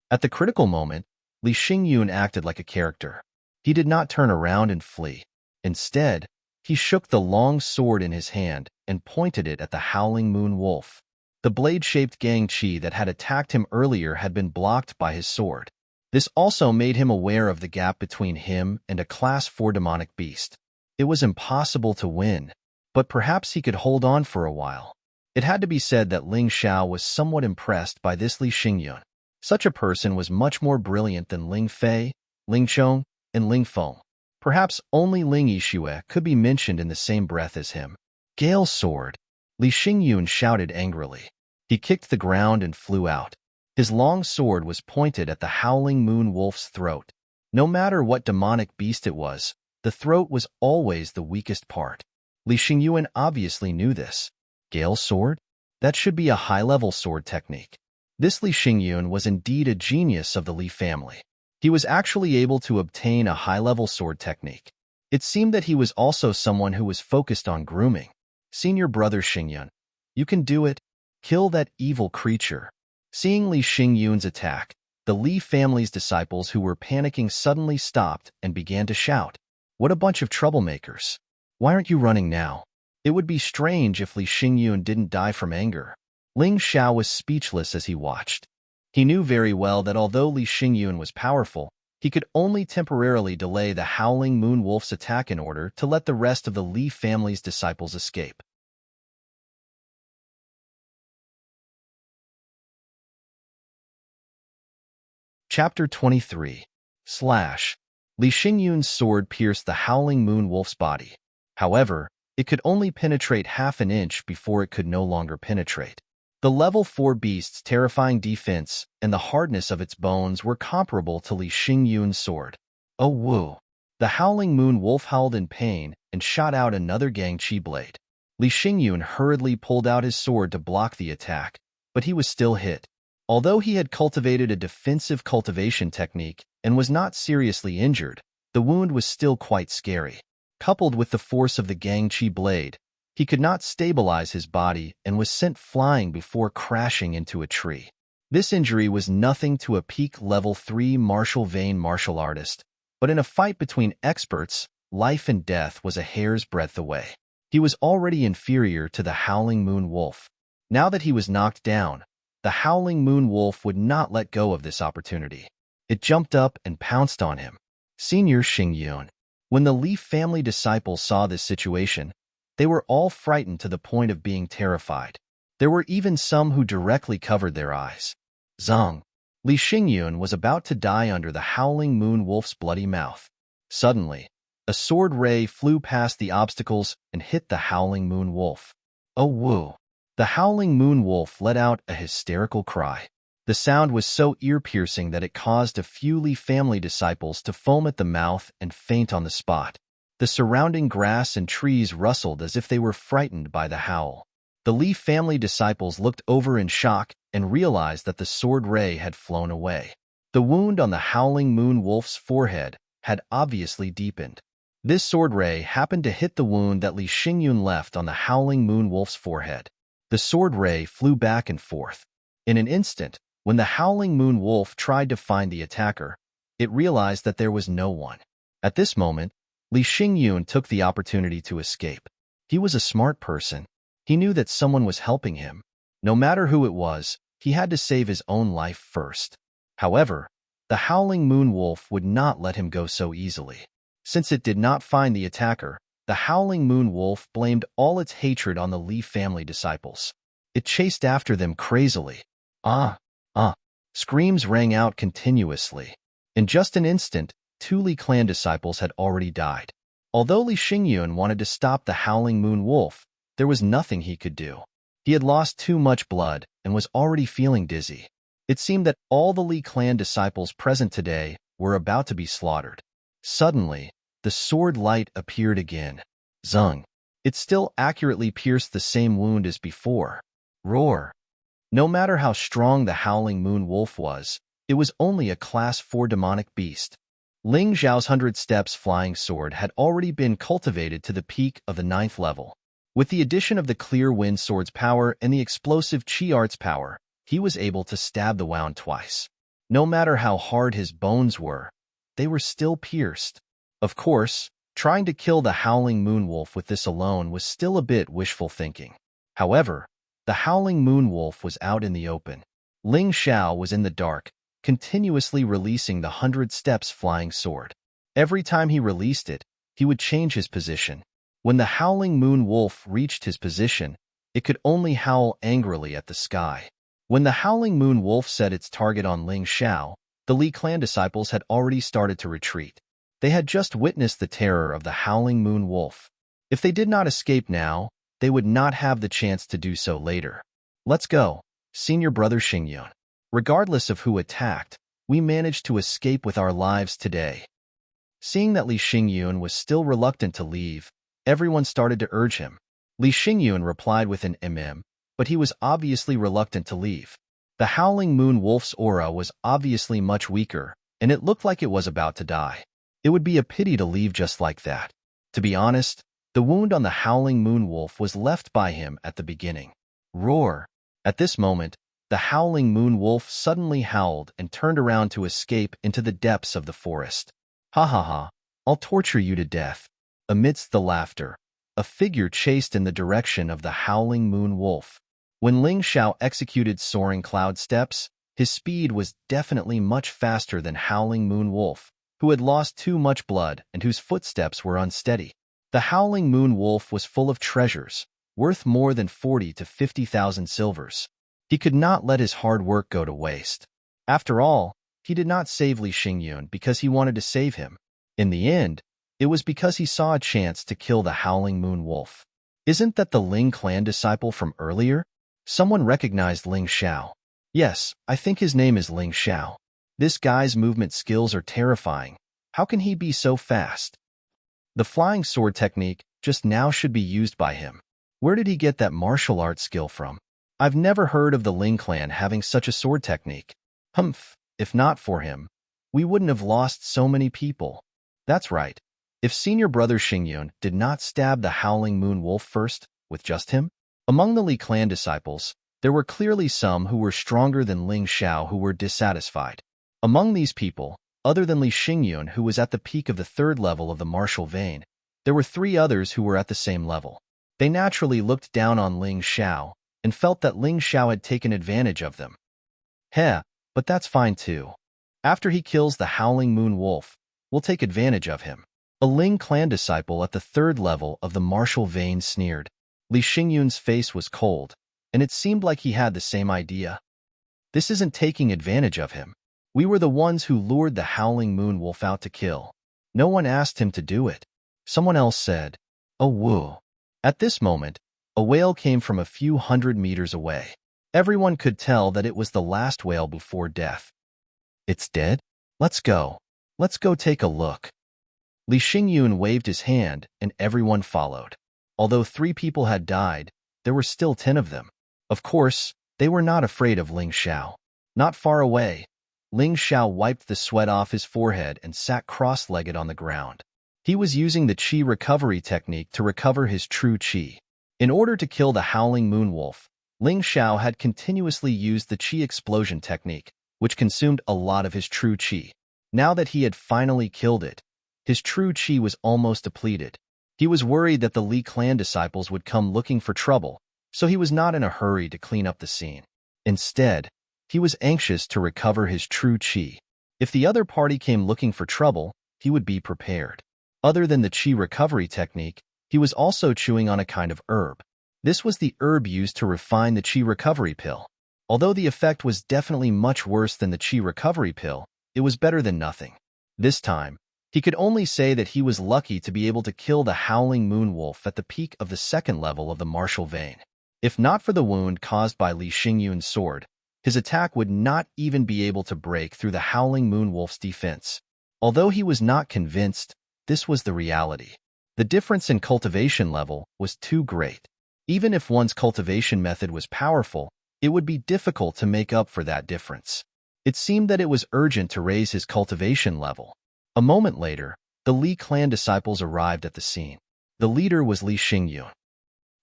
At the critical moment, Li Xingyun acted like a character. He did not turn around and flee. Instead, he shook the long sword in his hand and pointed it at the howling moon wolf. The blade-shaped Gangqi that had attacked him earlier had been blocked by his sword. This also made him aware of the gap between him and a Class 4 demonic beast. It was impossible to win, but perhaps he could hold on for a while. It had to be said that Ling Xiao was somewhat impressed by this Li Xingyun. Such a person was much more brilliant than Ling Fei, Ling Chong, and Ling Feng. Perhaps only Ling Yixue could be mentioned in the same breath as him. Gale sword! Li Xingyun shouted angrily. He kicked the ground and flew out. His long sword was pointed at the howling moon wolf's throat. No matter what demonic beast it was, the throat was always the weakest part. Li Xingyun obviously knew this. Gale sword? That should be a high-level sword technique. This Li Xingyun was indeed a genius of the Li family. He was actually able to obtain a high-level sword technique. It seemed that he was also someone who was focused on grooming. Senior brother Xingyun, you can do it. Kill that evil creature. Seeing Li Xingyun's attack, the Li family's disciples who were panicking suddenly stopped and began to shout. What a bunch of troublemakers. Why aren't you running now? It would be strange if Li Xingyun didn't die from anger. Ling Xiao was speechless as he watched. He knew very well that although Li Xingyun was powerful, he could only temporarily delay the Howling Moon Wolf's attack in order to let the rest of the Li family's disciples escape. Chapter 23 Li Xingyun's sword pierced the Howling Moon Wolf's body. However, it could only penetrate half an inch before it could no longer penetrate. The level 4 beast's terrifying defense and the hardness of its bones were comparable to Li Xingyun's sword. Oh woo! The Howling Moon Wolf howled in pain and shot out another Gangqi blade. Li Xingyun hurriedly pulled out his sword to block the attack, but he was still hit. Although he had cultivated a defensive cultivation technique and was not seriously injured, the wound was still quite scary. Coupled with the force of the Gangqi blade, he could not stabilize his body and was sent flying before crashing into a tree. This injury was nothing to a peak level 3 martial vein martial artist, but in a fight between experts, life and death was a hair's breadth away. He was already inferior to the Howling Moon Wolf. Now that he was knocked down, the Howling Moon Wolf would not let go of this opportunity. It jumped up and pounced on him. Senior Xingyun. When the Li family disciples saw this situation, they were all frightened to the point of being terrified. There were even some who directly covered their eyes. Zhang. Li Xingyun was about to die under the Howling Moon Wolf's bloody mouth. Suddenly, a sword ray flew past the obstacles and hit the Howling Moon Wolf. Oh woo! The Howling Moon Wolf let out a hysterical cry. The sound was so ear-piercing that it caused a few Li family disciples to foam at the mouth and faint on the spot. The surrounding grass and trees rustled as if they were frightened by the howl. The Li family disciples looked over in shock and realized that the sword ray had flown away. The wound on the Howling Moon Wolf's forehead had obviously deepened. This sword ray happened to hit the wound that Li Xingyun left on the Howling Moon Wolf's forehead. The sword ray flew back and forth. In an instant, when the Howling Moon Wolf tried to find the attacker, it realized that there was no one. At this moment, Li Xingyun took the opportunity to escape. He was a smart person. He knew that someone was helping him. No matter who it was, he had to save his own life first. However, the Howling Moon Wolf would not let him go so easily. Since it did not find the attacker, the Howling Moon Wolf blamed all its hatred on the Li family disciples. It chased after them crazily. Screams rang out continuously. In just an instant, 2 Li clan disciples had already died. Although Li Xingyun wanted to stop the Howling Moon Wolf, there was nothing he could do. He had lost too much blood and was already feeling dizzy. It seemed that all the Li clan disciples present today were about to be slaughtered. Suddenly, the sword light appeared again. Zung. It still accurately pierced the same wound as before. Roar. No matter how strong the Howling Moon Wolf was, it was only a Class 4 demonic beast. Ling Zhao's 100 Steps flying sword had already been cultivated to the peak of the 9th level. With the addition of the Clear Wind Sword's power and the explosive Qi Art's power, he was able to stab the wound twice. No matter how hard his bones were, they were still pierced. Of course, trying to kill the Howling Moon Wolf with this alone was still a bit wishful thinking. However, the Howling Moon Wolf was out in the open. Ling Xiao was in the dark, continuously releasing the 100 Steps flying sword. Every time he released it, he would change his position. When the Howling Moon Wolf reached his position, it could only howl angrily at the sky. When the Howling Moon Wolf set its target on Ling Xiao, the Li clan disciples had already started to retreat. They had just witnessed the terror of the Howling Moon Wolf. If they did not escape now, they would not have the chance to do so later. Let's go, senior brother Xingyun. Regardless of who attacked, we managed to escape with our lives today. Seeing that Li Xingyun was still reluctant to leave, everyone started to urge him. Li Xingyun replied with an but he was obviously reluctant to leave. The Howling Moon Wolf's aura was obviously much weaker, and it looked like it was about to die. It would be a pity to leave just like that. To be honest, The wound on the howling moon wolf was left by him at the beginning. Roar! At this moment, the howling moon wolf suddenly howled and turned around to escape into the depths of the forest. Ha ha ha! I'll torture you to death. Amidst the laughter, a figure chased in the direction of the howling moon wolf. When Ling Xiao executed soaring cloud steps, his speed was definitely much faster than howling moon wolf, who had lost too much blood and whose footsteps were unsteady. The howling moon wolf was full of treasures, worth more than 40 to 50,000 silvers. He could not let his hard work go to waste. After all, he did not save Li Xingyun because he wanted to save him. In the end, it was because he saw a chance to kill the howling moon wolf. Isn't that the Ling clan disciple from earlier? Someone recognized Ling Xiao. Yes, I think his name is Ling Xiao. This guy's movement skills are terrifying. How can he be so fast? The flying sword technique just now should be used by him. Where did he get that martial arts skill from? I've never heard of the Ling clan having such a sword technique. Humph, if not for him, we wouldn't have lost so many people. That's right. If senior brother Xingyun did not stab the howling moon wolf first, with just him? Among the Li clan disciples, there were clearly some who were stronger than Ling Xiao who were dissatisfied. Among these people, other than Li Xingyun who was at the peak of the third level of the martial vein, there were 3 others who were at the same level. They naturally looked down on Ling Xiao and felt that Ling Xiao had taken advantage of them. Heh, but that's fine too. After he kills the howling moon wolf, we'll take advantage of him. A Ling clan disciple at the third level of the martial vein sneered. Li Xingyun's face was cold, and it seemed like he had the same idea. This isn't taking advantage of him. We were the ones who lured the howling moon wolf out to kill. No one asked him to do it. Someone else said, "Oh woo." At this moment, a whale came from a few hundred meters away. Everyone could tell that it was the last whale before death. It's dead? Let's go. Let's go take a look. Li Xingyun waved his hand, and everyone followed. Although 3 people had died, there were still 10 of them. Of course, they were not afraid of Ling Xiao. Not far away, Ling Xiao wiped the sweat off his forehead and sat cross-legged on the ground. He was using the qi recovery technique to recover his true qi. In order to kill the howling moon wolf, Ling Xiao had continuously used the qi explosion technique, which consumed a lot of his true qi. Now that he had finally killed it, his true qi was almost depleted. He was worried that the Li clan disciples would come looking for trouble, so he was not in a hurry to clean up the scene. Instead, he was anxious to recover his true qi. If the other party came looking for trouble, he would be prepared. Other than the qi recovery technique, he was also chewing on a kind of herb. This was the herb used to refine the qi recovery pill. Although the effect was definitely much worse than the qi recovery pill, it was better than nothing. This time, he could only say that he was lucky to be able to kill the howling moon wolf at the peak of the second level of the martial vein. If not for the wound caused by Li Xingyun's sword, his attack would not even be able to break through the howling moon wolf's defense. Although he was not convinced, this was the reality. The difference in cultivation level was too great. Even if one's cultivation method was powerful, it would be difficult to make up for that difference. It seemed that it was urgent to raise his cultivation level. A moment later, the Li clan disciples arrived at the scene. The leader was Li Xingyun.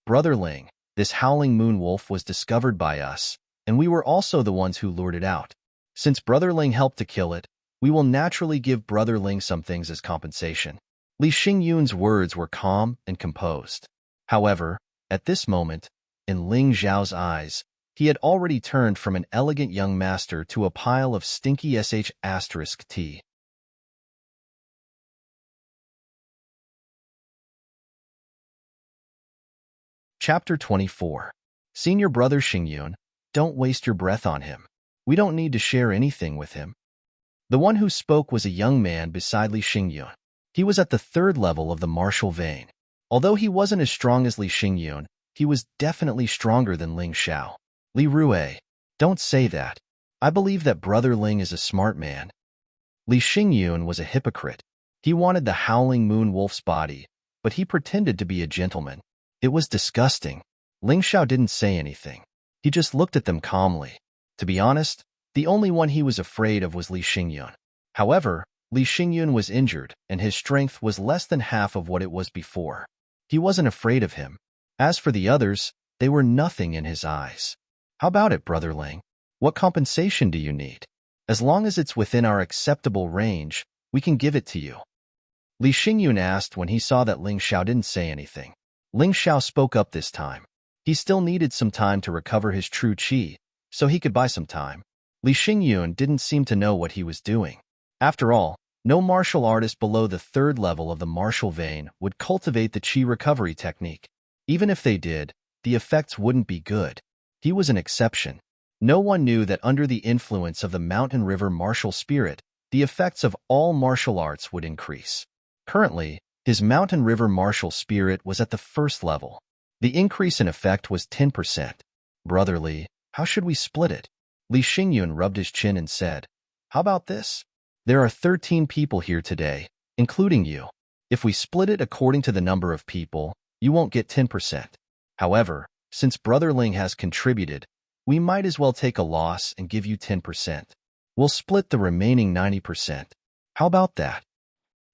Brother Ling, this howling moon wolf was discovered by us, and we were also the ones who lured it out. Since Brother Ling helped to kill it, we will naturally give Brother Ling some things as compensation. Li Xingyun's words were calm and composed. However, at this moment, in Ling Zhao's eyes, he had already turned from an elegant young master to a pile of stinky sh*t. Chapter 24. Senior Brother Xingyun, don't waste your breath on him. We don't need to share anything with him. The one who spoke was a young man beside Li Xingyun. He was at the third level of the martial vein. Although he wasn't as strong as Li Xingyun, he was definitely stronger than Ling Xiao. Li Rue, don't say that. I believe that Brother Ling is a smart man. Li Xingyun was a hypocrite. He wanted the howling moon wolf's body, but he pretended to be a gentleman. It was disgusting. Ling Xiao didn't say anything. He just looked at them calmly. To be honest, the only one he was afraid of was Li Xingyun. However, Li Xingyun was injured, and his strength was less than half of what it was before. He wasn't afraid of him. As for the others, they were nothing in his eyes. How about it, Brother Ling? What compensation do you need? As long as it's within our acceptable range, we can give it to you. Li Xingyun asked when he saw that Ling Xiao didn't say anything. Ling Xiao spoke up this time. He still needed some time to recover his true qi, so he could buy some time. Li Xingyun didn't seem to know what he was doing. After all, no martial artist below the 3rd level of the martial vein would cultivate the qi recovery technique. Even if they did, the effects wouldn't be good. He was an exception. No one knew that under the influence of the mountain river martial spirit, the effects of all martial arts would increase. Currently, his mountain river martial spirit was at the 1st level. The increase in effect was 10%. Brother Li, how should we split it? Li Xingyun rubbed his chin and said, how about this? There are 13 people here today, including you. If we split it according to the number of people, you won't get 10%. However, since Brother Ling has contributed, we might as well take a loss and give you 10%. We'll split the remaining 90%. How about that?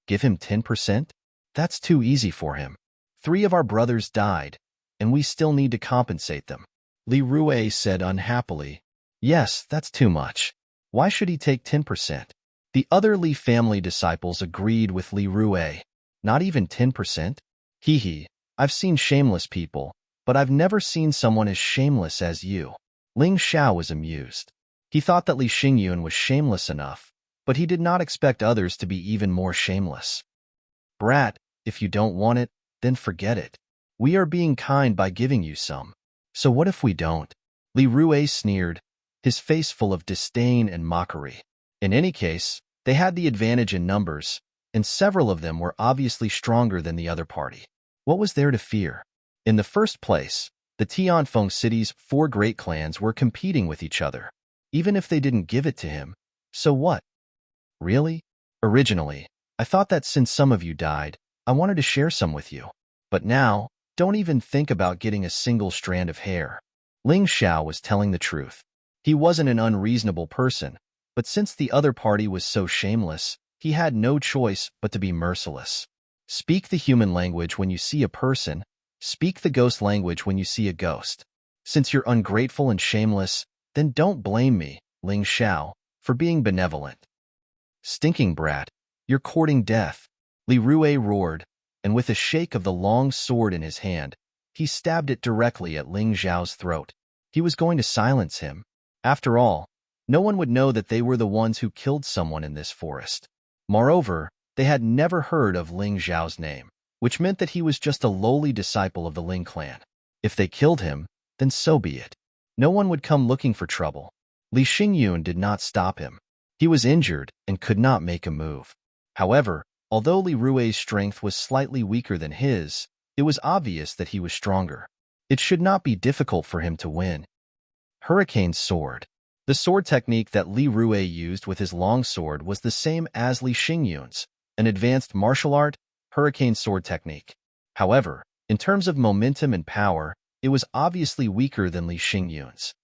Give him 10%? That's too easy for him. 3 of our brothers died, and we still need to compensate them. Li Rui said unhappily, yes, that's too much. Why should he take 10%? The other Li family disciples agreed with Li Rui. Not even 10%? Hee hee, I've seen shameless people, but I've never seen someone as shameless as you. Ling Xiao was amused. He thought that Li Xingyun was shameless enough, but he did not expect others to be even more shameless. Brat, if you don't want it, then forget it. We are being kind by giving you some. So what if we don't? Li Rui sneered, his face full of disdain and mockery. In any case, they had the advantage in numbers, and several of them were obviously stronger than the other party. What was there to fear? In the first place, the Tianfeng city's 4 great clans were competing with each other. Even if they didn't give it to him, so what? Really? Originally, I thought that since some of you died, I wanted to share some with you. But now, don't even think about getting a single strand of hair. Ling Xiao was telling the truth. He wasn't an unreasonable person, but since the other party was so shameless, he had no choice but to be merciless. Speak the human language when you see a person, speak the ghost language when you see a ghost. Since you're ungrateful and shameless, then don't blame me, Ling Xiao, for being benevolent. Stinking brat, you're courting death. Li Rui roared, and with a shake of the long sword in his hand, he stabbed it directly at Ling Xiao's throat. He was going to silence him. After all, no one would know that they were the ones who killed someone in this forest. Moreover, they had never heard of Ling Xiao's name, which meant that he was just a lowly disciple of the Ling clan. If they killed him, then so be it. No one would come looking for trouble. Li Xingyun did not stop him. He was injured and could not make a move. However, although Li Rui's strength was slightly weaker than his, it was obvious that he was stronger. It should not be difficult for him to win. Hurricane Sword. The sword technique that Li Rui used with his long sword was the same as Li Xingyun's, an advanced martial art, hurricane sword technique. However, in terms of momentum and power, it was obviously weaker than Li Xingyun's.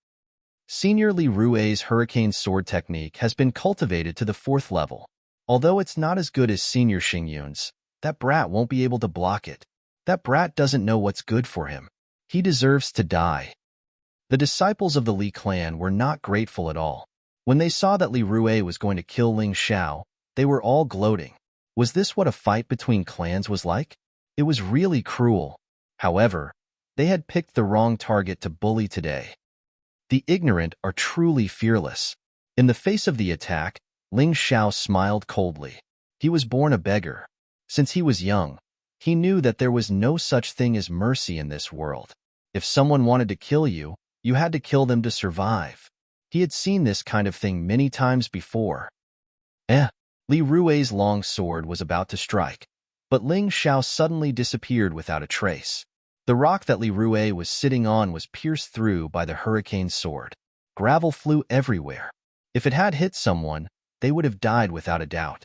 Senior Li Rui's hurricane sword technique has been cultivated to the 4th level. Although it's not as good as Senior Xingyun's, that brat won't be able to block it. That brat doesn't know what's good for him. He deserves to die. The disciples of the Li clan were not grateful at all. When they saw that Li Rui was going to kill Ling Xiao, they were all gloating. Was this what a fight between clans was like? It was really cruel. However, they had picked the wrong target to bully today. The ignorant are truly fearless. In the face of the attack, Ling Xiao smiled coldly. He was born a beggar. Since he was young, he knew that there was no such thing as mercy in this world. If someone wanted to kill you, you had to kill them to survive. He had seen this kind of thing many times before. Li Rui's long sword was about to strike, but Ling Xiao suddenly disappeared without a trace. The rock that Li Rui was sitting on was pierced through by the hurricane sword. Gravel flew everywhere. If it had hit someone, they would have died without a doubt.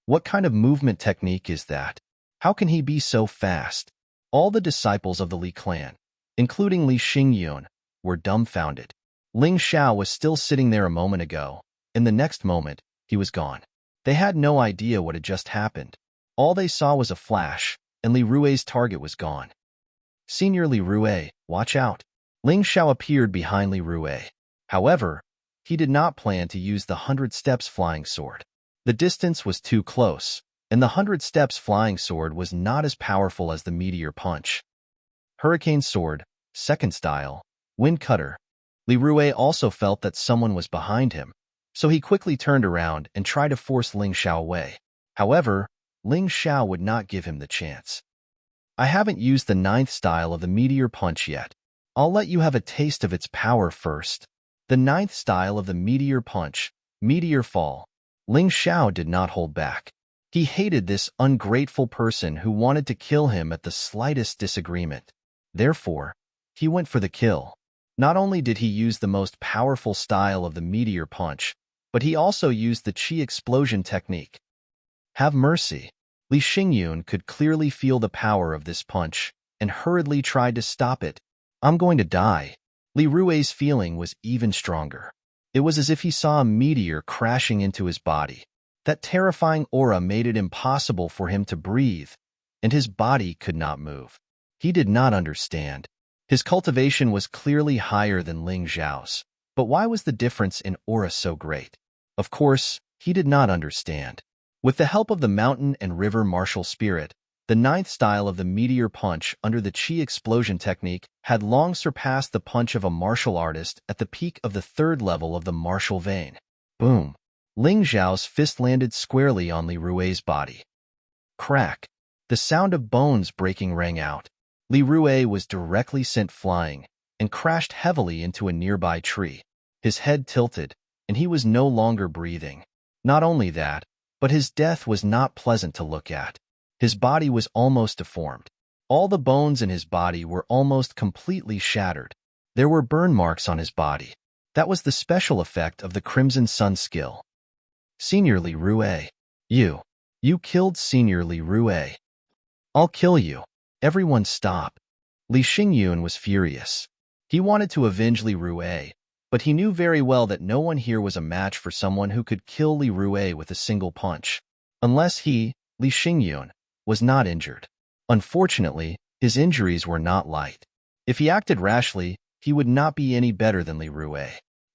What kind of movement technique is that? How can he be so fast? All the disciples of the Li clan, including Li Xingyun, were dumbfounded. Ling Xiao was still sitting there a moment ago. In the next moment, he was gone. They had no idea what had just happened. All they saw was a flash, and Li Rui's target was gone. Senior Li Rui, watch out. Ling Xiao appeared behind Li Rui. However, he did not plan to use the 100 Steps flying sword. The distance was too close, and the 100 Steps flying sword was not as powerful as the meteor punch. Hurricane sword, second style, wind cutter. Li Rui also felt that someone was behind him, so he quickly turned around and tried to force Ling Xiao away. However, Ling Xiao would not give him the chance. I haven't used the 9th style of the meteor punch yet. I'll let you have a taste of its power first. The 9th style of the meteor punch, meteor fall. Ling Xiao did not hold back. He hated this ungrateful person who wanted to kill him at the slightest disagreement. Therefore, he went for the kill. Not only did he use the most powerful style of the meteor punch, but he also used the Qi explosion technique. Have mercy. Li Xingyun could clearly feel the power of this punch and hurriedly tried to stop it. I'm going to die. Li Rui's feeling was even stronger. It was as if he saw a meteor crashing into his body. That terrifying aura made it impossible for him to breathe, and his body could not move. He did not understand. His cultivation was clearly higher than Ling Xiao's, but why was the difference in aura so great? Of course, he did not understand. With the help of the mountain and river martial spirit, the 9th style of the meteor punch under the Qi explosion technique had long surpassed the punch of a martial artist at the peak of the 3rd level of the martial vein. Boom! Ling Xiao's fist landed squarely on Li Rui's body. Crack! The sound of bones breaking rang out. Li Rui was directly sent flying and crashed heavily into a nearby tree. His head tilted, and he was no longer breathing. Not only that, but his death was not pleasant to look at. His body was almost deformed. All the bones in his body were almost completely shattered. There were burn marks on his body. That was the special effect of the Crimson Sun skill. Senior Li Rui. You killed Senior Li Rui. I'll kill you. Everyone stop. Li Xingyun was furious. He wanted to avenge Li Rui, but he knew very well that no one here was a match for someone who could kill Li Rui with a single punch. Unless he, Li Xingyun, was not injured. Unfortunately, his injuries were not light. If he acted rashly, he would not be any better than Li Rui.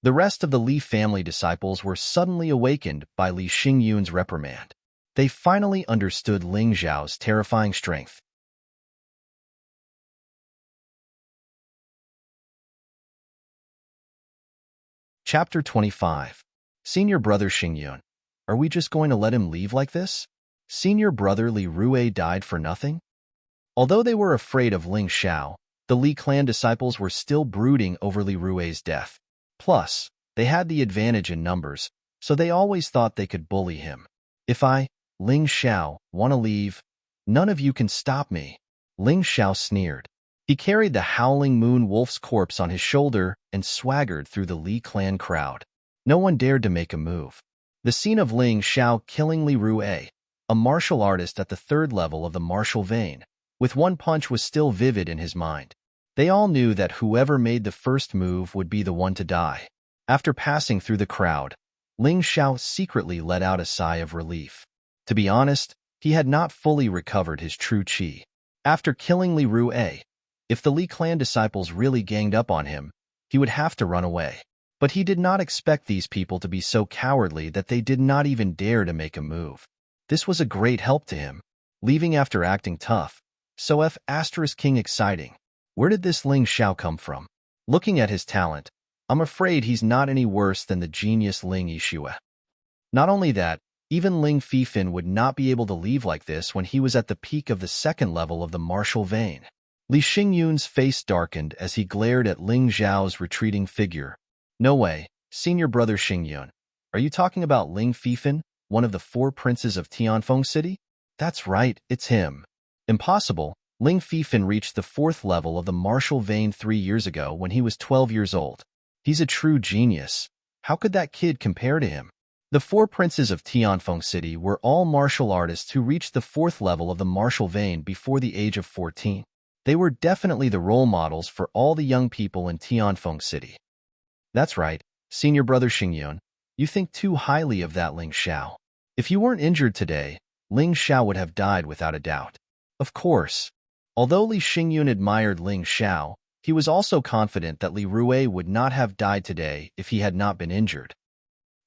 The rest of the Li family disciples were suddenly awakened by Li Xingyun's reprimand. They finally understood Ling Xiao's terrifying strength. Chapter 25. Senior Brother Xingyun. Are we just going to let him leave like this? Senior Brother Li Rui died for nothing? Although they were afraid of Ling Xiao, the Li clan disciples were still brooding over Li Rui's death. Plus, they had the advantage in numbers, so they always thought they could bully him. If I, Ling Xiao, want to leave, none of you can stop me. Ling Xiao sneered. He carried the Howling Moon Wolf's corpse on his shoulder and swaggered through the Li clan crowd. No one dared to make a move. The scene of Ling Xiao killing Li Rui, a martial artist at the 3rd level of the martial vein, with one punch was still vivid in his mind. They all knew that whoever made the first move would be the one to die. After passing through the crowd, Ling Xiao secretly let out a sigh of relief. To be honest, he had not fully recovered his true qi. After killing Li Rui, if the Li clan disciples really ganged up on him, he would have to run away. But he did not expect these people to be so cowardly that they did not even dare to make a move. This was a great help to him, leaving after acting tough. So *King exciting. Where did this Ling Xiao come from? Looking at his talent, I'm afraid he's not any worse than the genius Ling Yixue. Not only that, even Ling Fifin would not be able to leave like this when he was at the peak of the 2nd level of the martial vein. Li Xingyun's face darkened as he glared at Ling Xiao's retreating figure. No way, Senior Brother Xingyun. Are you talking about Ling Fifin, one of the 4 princes of Tianfeng City? That's right, it's him. Impossible. Ling Fifin reached the 4th level of the martial vein 3 years ago when he was 12 years old. He's a true genius. How could that kid compare to him? The 4 princes of Tianfeng City were all martial artists who reached the 4th level of the martial vein before the age of 14. They were definitely the role models for all the young people in Tianfeng City. That's right, Senior Brother Xingyun. You think too highly of that Ling Xiao. If you weren't injured today, Ling Xiao would have died without a doubt. Of course. Although Li Xingyun admired Ling Xiao, he was also confident that Li Rui would not have died today if he had not been injured.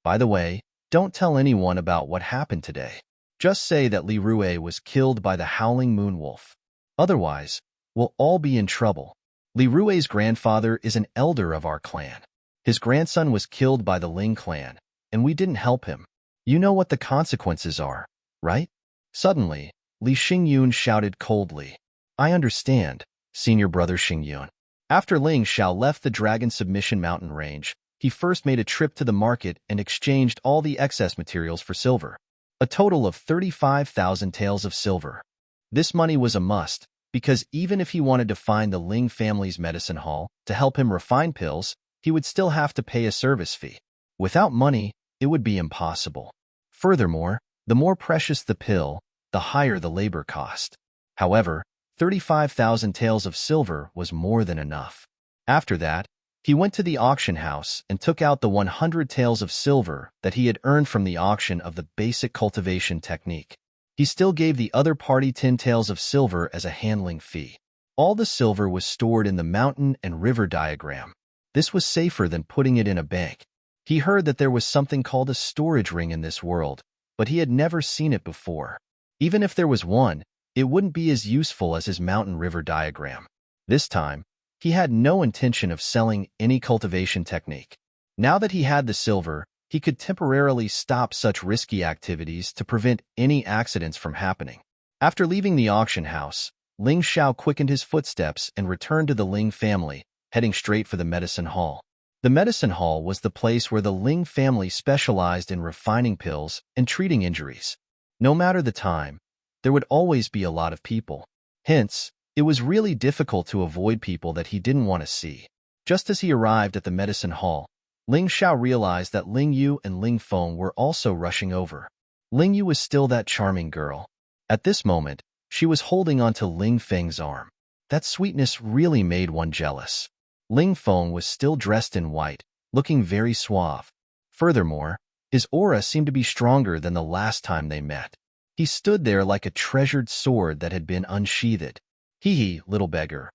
By the way, don't tell anyone about what happened today. Just say that Li Rui was killed by the Howling Moon Wolf. Otherwise, we'll all be in trouble. Li Rui's grandfather is an elder of our clan. His grandson was killed by the Ling clan, and we didn't help him. You know what the consequences are, right? Suddenly, Li Xingyun shouted coldly. I understand, senior brother Xingyun. After Ling Xiao left the Dragon Submission Mountain Range, he first made a trip to the market and exchanged all the excess materials for silver. A total of 35,000 taels of silver. This money was a must, because even if he wanted to find the Ling family's medicine hall to help him refine pills, he would still have to pay a service fee. Without money, it would be impossible. Furthermore, the more precious the pill, the higher the labor cost. However, 35,000 taels of silver was more than enough. After that, he went to the auction house and took out the 100 taels of silver that he had earned from the auction of the basic cultivation technique. He still gave the other party 10 taels of silver as a handling fee. All the silver was stored in the mountain and river diagram. This was safer than putting it in a bank. He heard that there was something called a storage ring in this world, but he had never seen it before. Even if there was one, it wouldn't be as useful as his mountain-river diagram. This time, he had no intention of selling any cultivation technique. Now that he had the silver, he could temporarily stop such risky activities to prevent any accidents from happening. After leaving the auction house, Ling Xiao quickened his footsteps and returned to the Ling family, heading straight for the medicine hall. The medicine hall was the place where the Ling family specialized in refining pills and treating injuries. No matter the time, there would always be a lot of people. Hence, it was really difficult to avoid people that he didn't want to see. Just as he arrived at the medicine hall, Ling Xiao realized that Ling Yu and Ling Feng were also rushing over. Ling Yu was still that charming girl. At this moment, she was holding onto Ling Feng's arm. That sweetness really made one jealous. Ling Feng was still dressed in white, looking very suave. Furthermore, his aura seemed to be stronger than the last time they met. He stood there like a treasured sword that had been unsheathed. Hee, little beggar.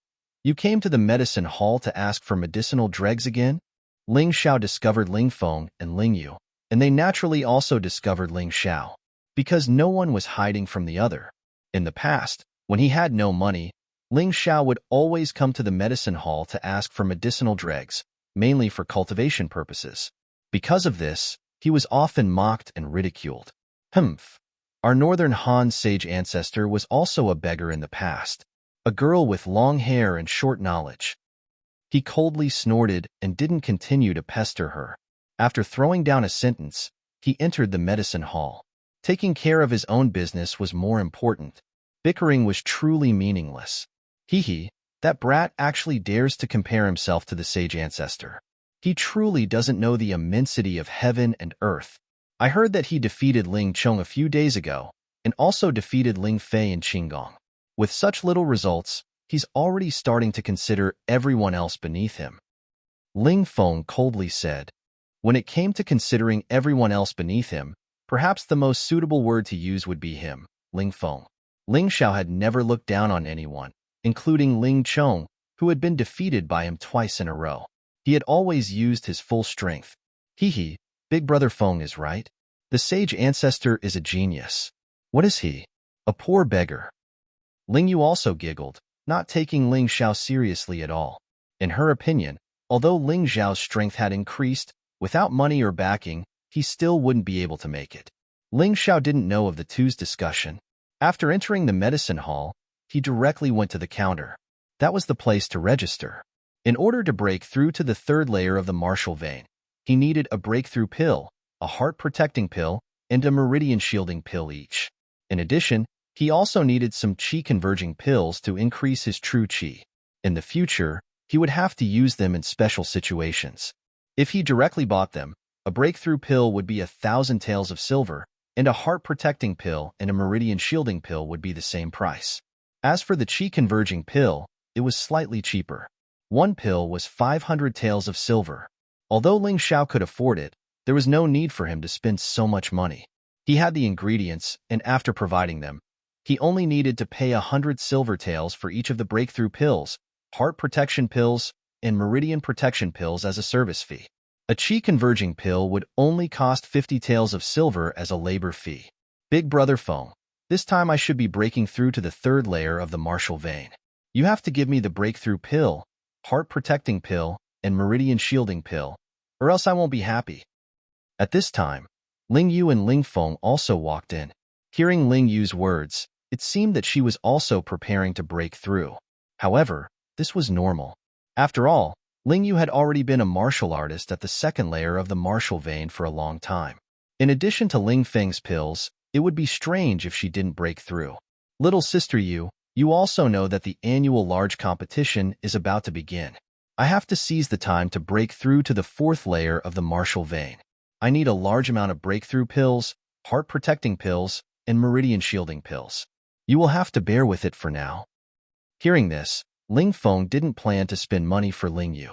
You came to the medicine hall to ask for medicinal dregs again? Ling Xiao discovered Ling Feng and Ling Yu, and they naturally also discovered Ling Xiao, because no one was hiding from the other. In the past, when he had no money, Ling Xiao would always come to the medicine hall to ask for medicinal dregs, mainly for cultivation purposes. Because of this, he was often mocked and ridiculed. Humph. Our northern Han sage ancestor was also a beggar in the past, a girl with long hair and short knowledge. He coldly snorted and didn't continue to pester her. After throwing down a sentence, he entered the medicine hall. Taking care of his own business was more important. Bickering was truly meaningless. That brat actually dares to compare himself to the sage ancestor. He truly doesn't know the immensity of heaven and earth. I heard that he defeated Ling Chong a few days ago, and also defeated Ling Fei and Qinggong. With such little results, he's already starting to consider everyone else beneath him. Ling Feng coldly said. When it came to considering everyone else beneath him, perhaps the most suitable word to use would be him, Ling Feng. Ling Xiao had never looked down on anyone, including Ling Chong, who had been defeated by him twice in a row. He had always used his full strength. Big brother Feng is right. The sage ancestor is a genius. What is he? A poor beggar. Ling Yu also giggled, not taking Ling Xiao seriously at all. In her opinion, although Ling Xiao's strength had increased, without money or backing, he still wouldn't be able to make it. Ling Xiao didn't know of the two's discussion. After entering the medicine hall, he directly went to the counter. That was the place to register. In order to break through to the third layer of the martial vein, he needed a breakthrough pill, a heart-protecting pill, and a meridian-shielding pill each. In addition, he also needed some qi-converging pills to increase his true qi. In the future, he would have to use them in special situations. If he directly bought them, a breakthrough pill would be 1,000 taels of silver, and a heart-protecting pill and a meridian-shielding pill would be the same price. As for the qi-converging pill, it was slightly cheaper. One pill was 500 taels of silver. Although Ling Xiao could afford it, there was no need for him to spend so much money. He had the ingredients, and after providing them, He only needed to pay 100 silver taels for each of the breakthrough pills, heart protection pills, and meridian protection pills as a service fee. A chi converging pill would only cost 50 taels of silver as a labor fee. Big Brother Feng, this time I should be breaking through to the third layer of the martial vein. You have to give me the breakthrough pill, heart protecting pill, and meridian shielding pill, or else I won't be happy. At this time, Ling Yu and Ling Feng also walked in. Hearing Ling Yu's words, it seemed that she was also preparing to break through. However, this was normal. After all, Ling Yu had already been a martial artist at the second layer of the martial vein for a long time. In addition to Ling Feng's pills, it would be strange if she didn't break through. Little sister Yu, you also know that the annual large competition is about to begin. I have to seize the time to break through to the fourth layer of the martial vein. I need a large amount of breakthrough pills, heart protecting pills, and meridian shielding pills. You will have to bear with it for now. Hearing this, Ling Feng didn't plan to spend money for Ling Yu.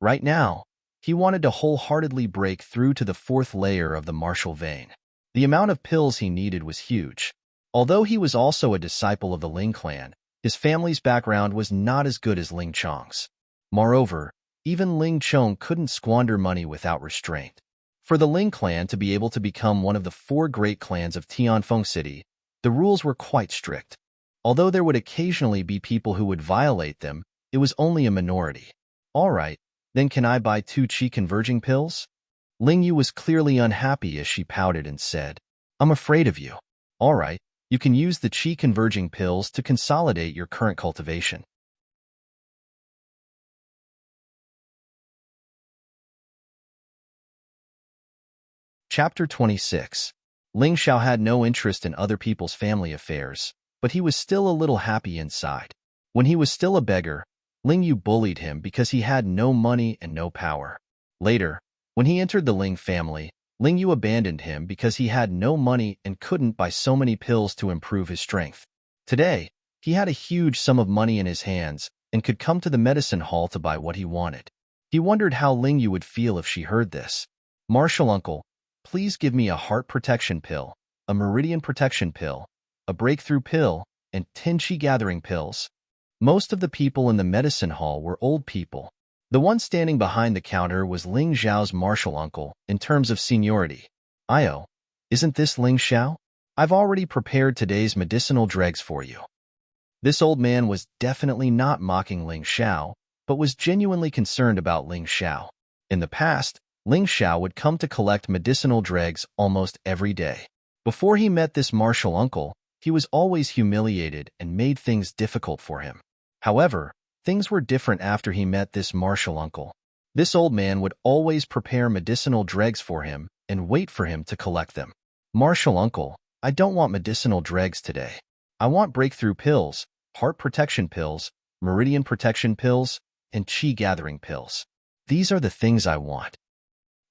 Right now, he wanted to wholeheartedly break through to the fourth layer of the martial vein. The amount of pills he needed was huge. Although he was also a disciple of the Ling clan, his family's background was not as good as Ling Chong's. Moreover, even Ling Chong couldn't squander money without restraint. For the Ling clan to be able to become one of the 4 great clans of Tianfeng City, the rules were quite strict. Although there would occasionally be people who would violate them, it was only a minority. All right, then can I buy 2 chi converging pills? Ling Yu was clearly unhappy as she pouted and said, I'm afraid of you. All right, you can use the chi converging pills to consolidate your current cultivation. Chapter 26. Ling Xiao had no interest in other people's family affairs, but he was still a little happy inside. When he was still a beggar, Ling Yu bullied him because he had no money and no power. Later, when he entered the Ling family, Ling Yu abandoned him because he had no money and couldn't buy so many pills to improve his strength. Today, he had a huge sum of money in his hands and could come to the medicine hall to buy what he wanted. He wondered how Ling Yu would feel if she heard this. Martial uncle, please give me a heart protection pill, a meridian protection pill, a breakthrough pill, and 10 chi gathering pills. Most of the people in the medicine hall were old people. The one standing behind the counter was Ling Xiao's martial uncle in terms of seniority. Io, isn't this Ling Xiao? I've already prepared today's medicinal dregs for you. This old man was definitely not mocking Ling Xiao, but was genuinely concerned about Ling Xiao. In the past, Ling Xiao would come to collect medicinal dregs almost every day. Before he met this martial uncle, he was always humiliated and made things difficult for him. However, things were different after he met this martial uncle. This old man would always prepare medicinal dregs for him and wait for him to collect them. Martial uncle, I don't want medicinal dregs today. I want breakthrough pills, heart protection pills, meridian protection pills, and chi gathering pills. These are the things I want.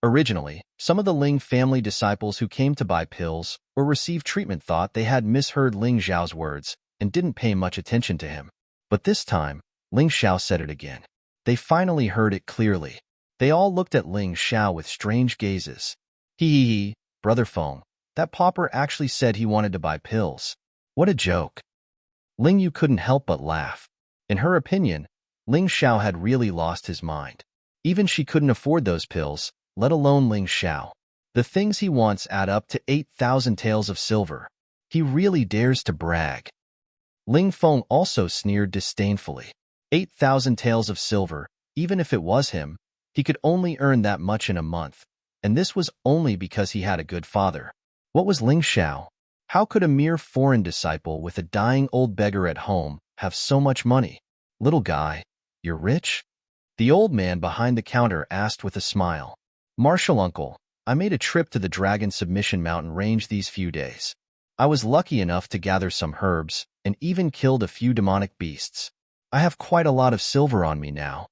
Originally, some of the Ling family disciples who came to buy pills or receive treatment thought they had misheard Ling Xiao's words and didn't pay much attention to him. But this time, Ling Xiao said it again. They finally heard it clearly. They all looked at Ling Xiao with strange gazes. Hee, Brother Feng, that pauper actually said he wanted to buy pills. What a joke. Ling Yu couldn't help but laugh. In her opinion, Ling Xiao had really lost his mind. Even she couldn't afford those pills, let alone Ling Xiao. The things he wants add up to 8,000 taels of silver. He really dares to brag. Ling Feng also sneered disdainfully. 8,000 taels of silver, even if it was him, he could only earn that much in a month, and this was only because he had a good father. What was Ling Xiao? How could a mere foreign disciple with a dying old beggar at home have so much money? Little guy, you're rich? The old man behind the counter asked with a smile. Martial uncle, I made a trip to the Dragon Submission Mountain range these few days. I was lucky enough to gather some herbs and even killed a few demonic beasts. I have quite a lot of silver on me now.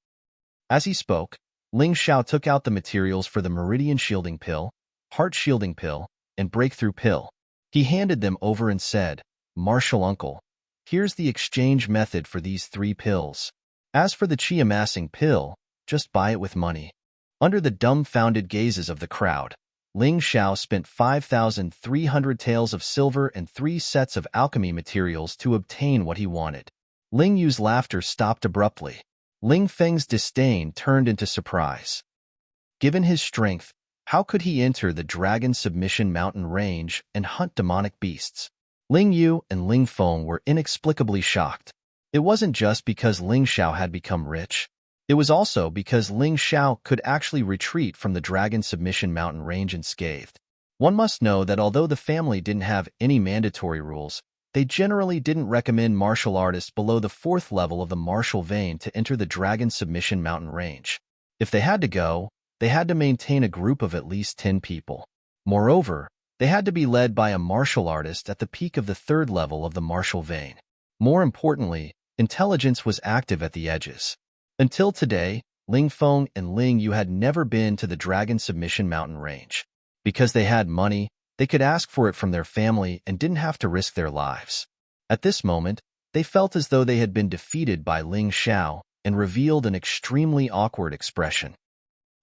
As he spoke, Ling Xiao took out the materials for the Meridian Shielding Pill, Heart Shielding Pill, and Breakthrough Pill. He handed them over and said, Martial uncle, here's the exchange method for these 3 pills. As for the Chi Amassing Pill, just buy it with money. Under the dumbfounded gazes of the crowd, Ling Xiao spent 5,300 taels of silver and 3 sets of alchemy materials to obtain what he wanted. Ling Yu's laughter stopped abruptly. Ling Feng's disdain turned into surprise. Given his strength, how could he enter the Dragon Submission Mountain range and hunt demonic beasts? Ling Yu and Ling Feng were inexplicably shocked. It wasn't just because Ling Xiao had become rich. It was also because Ling Xiao could actually retreat from the Dragon Submission Mountain range unscathed. One must know that although the family didn't have any mandatory rules, they generally didn't recommend martial artists below the 4th level of the martial vein to enter the Dragon Submission Mountain range. If they had to go, they had to maintain a group of at least 10 people. Moreover, they had to be led by a martial artist at the peak of the 3rd level of the martial vein. More importantly, intelligence was active at the edges. Until today, Ling Feng and Ling Yu had never been to the Dragon Submission Mountain range. Because they had money, they could ask for it from their family and didn't have to risk their lives. At this moment, they felt as though they had been defeated by Ling Xiao and revealed an extremely awkward expression.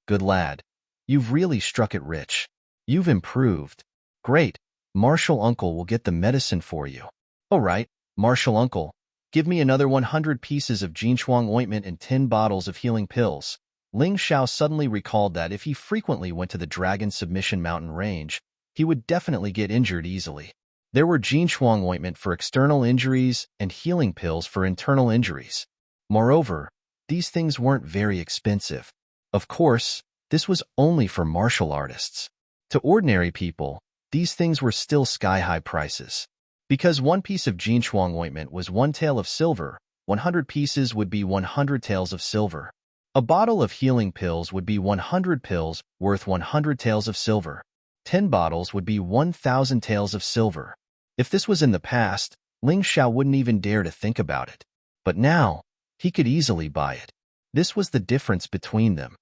Good lad. You've really struck it rich. You've improved. Great. Martial Uncle will get the medicine for you. All right, Martial Uncle. Give me another 100 pieces of Jinchuang ointment and 10 bottles of healing pills. Ling Xiao suddenly recalled that if he frequently went to the Dragon Submission Mountain range, he would definitely get injured easily. There were Jinchuang ointment for external injuries and healing pills for internal injuries. Moreover, these things weren't very expensive. Of course, this was only for martial artists. To ordinary people, these things were still sky-high prices. Because one piece of Jinchuang ointment was 1 tael of silver, 100 pieces would be 100 taels of silver. A bottle of healing pills would be 100 pills worth 100 taels of silver. 10 bottles would be 1,000 taels of silver. If this was in the past, Ling Xiao wouldn't even dare to think about it. But now, he could easily buy it. This was the difference between them.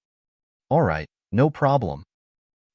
All right, no problem.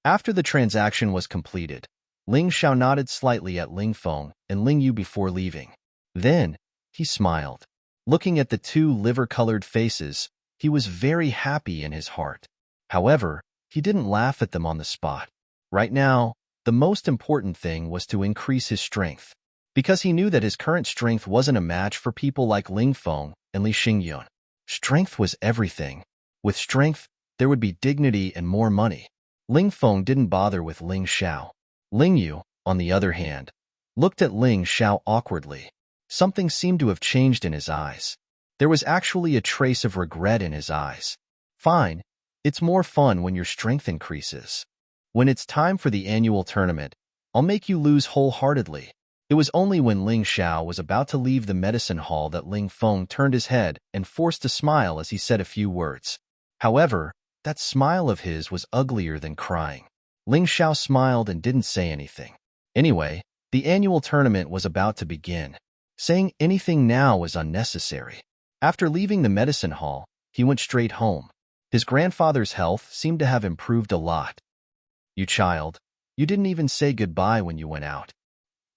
After the transaction was completed, Ling Xiao nodded slightly at Ling Feng and Ling Yu before leaving. Then, he smiled. Looking at the 2 liver-colored faces, he was very happy in his heart. However, he didn't laugh at them on the spot. Right now, the most important thing was to increase his strength, because he knew that his current strength wasn't a match for people like Ling Feng and Li Xingyun. Strength was everything. With strength, there would be dignity and more money. Ling Feng didn't bother with Ling Xiao. Ling Yu, on the other hand, looked at Ling Xiao awkwardly. Something seemed to have changed in his eyes. There was actually a trace of regret in his eyes. Fine, it's more fun when your strength increases. When it's time for the annual tournament, I'll make you lose wholeheartedly. It was only when Ling Xiao was about to leave the medicine hall that Ling Feng turned his head and forced a smile as he said a few words. However, that smile of his was uglier than crying. Ling Xiao smiled and didn't say anything. Anyway, the annual tournament was about to begin. Saying anything now was unnecessary. After leaving the medicine hall, he went straight home. His grandfather's health seemed to have improved a lot. You child, you didn't even say goodbye when you went out.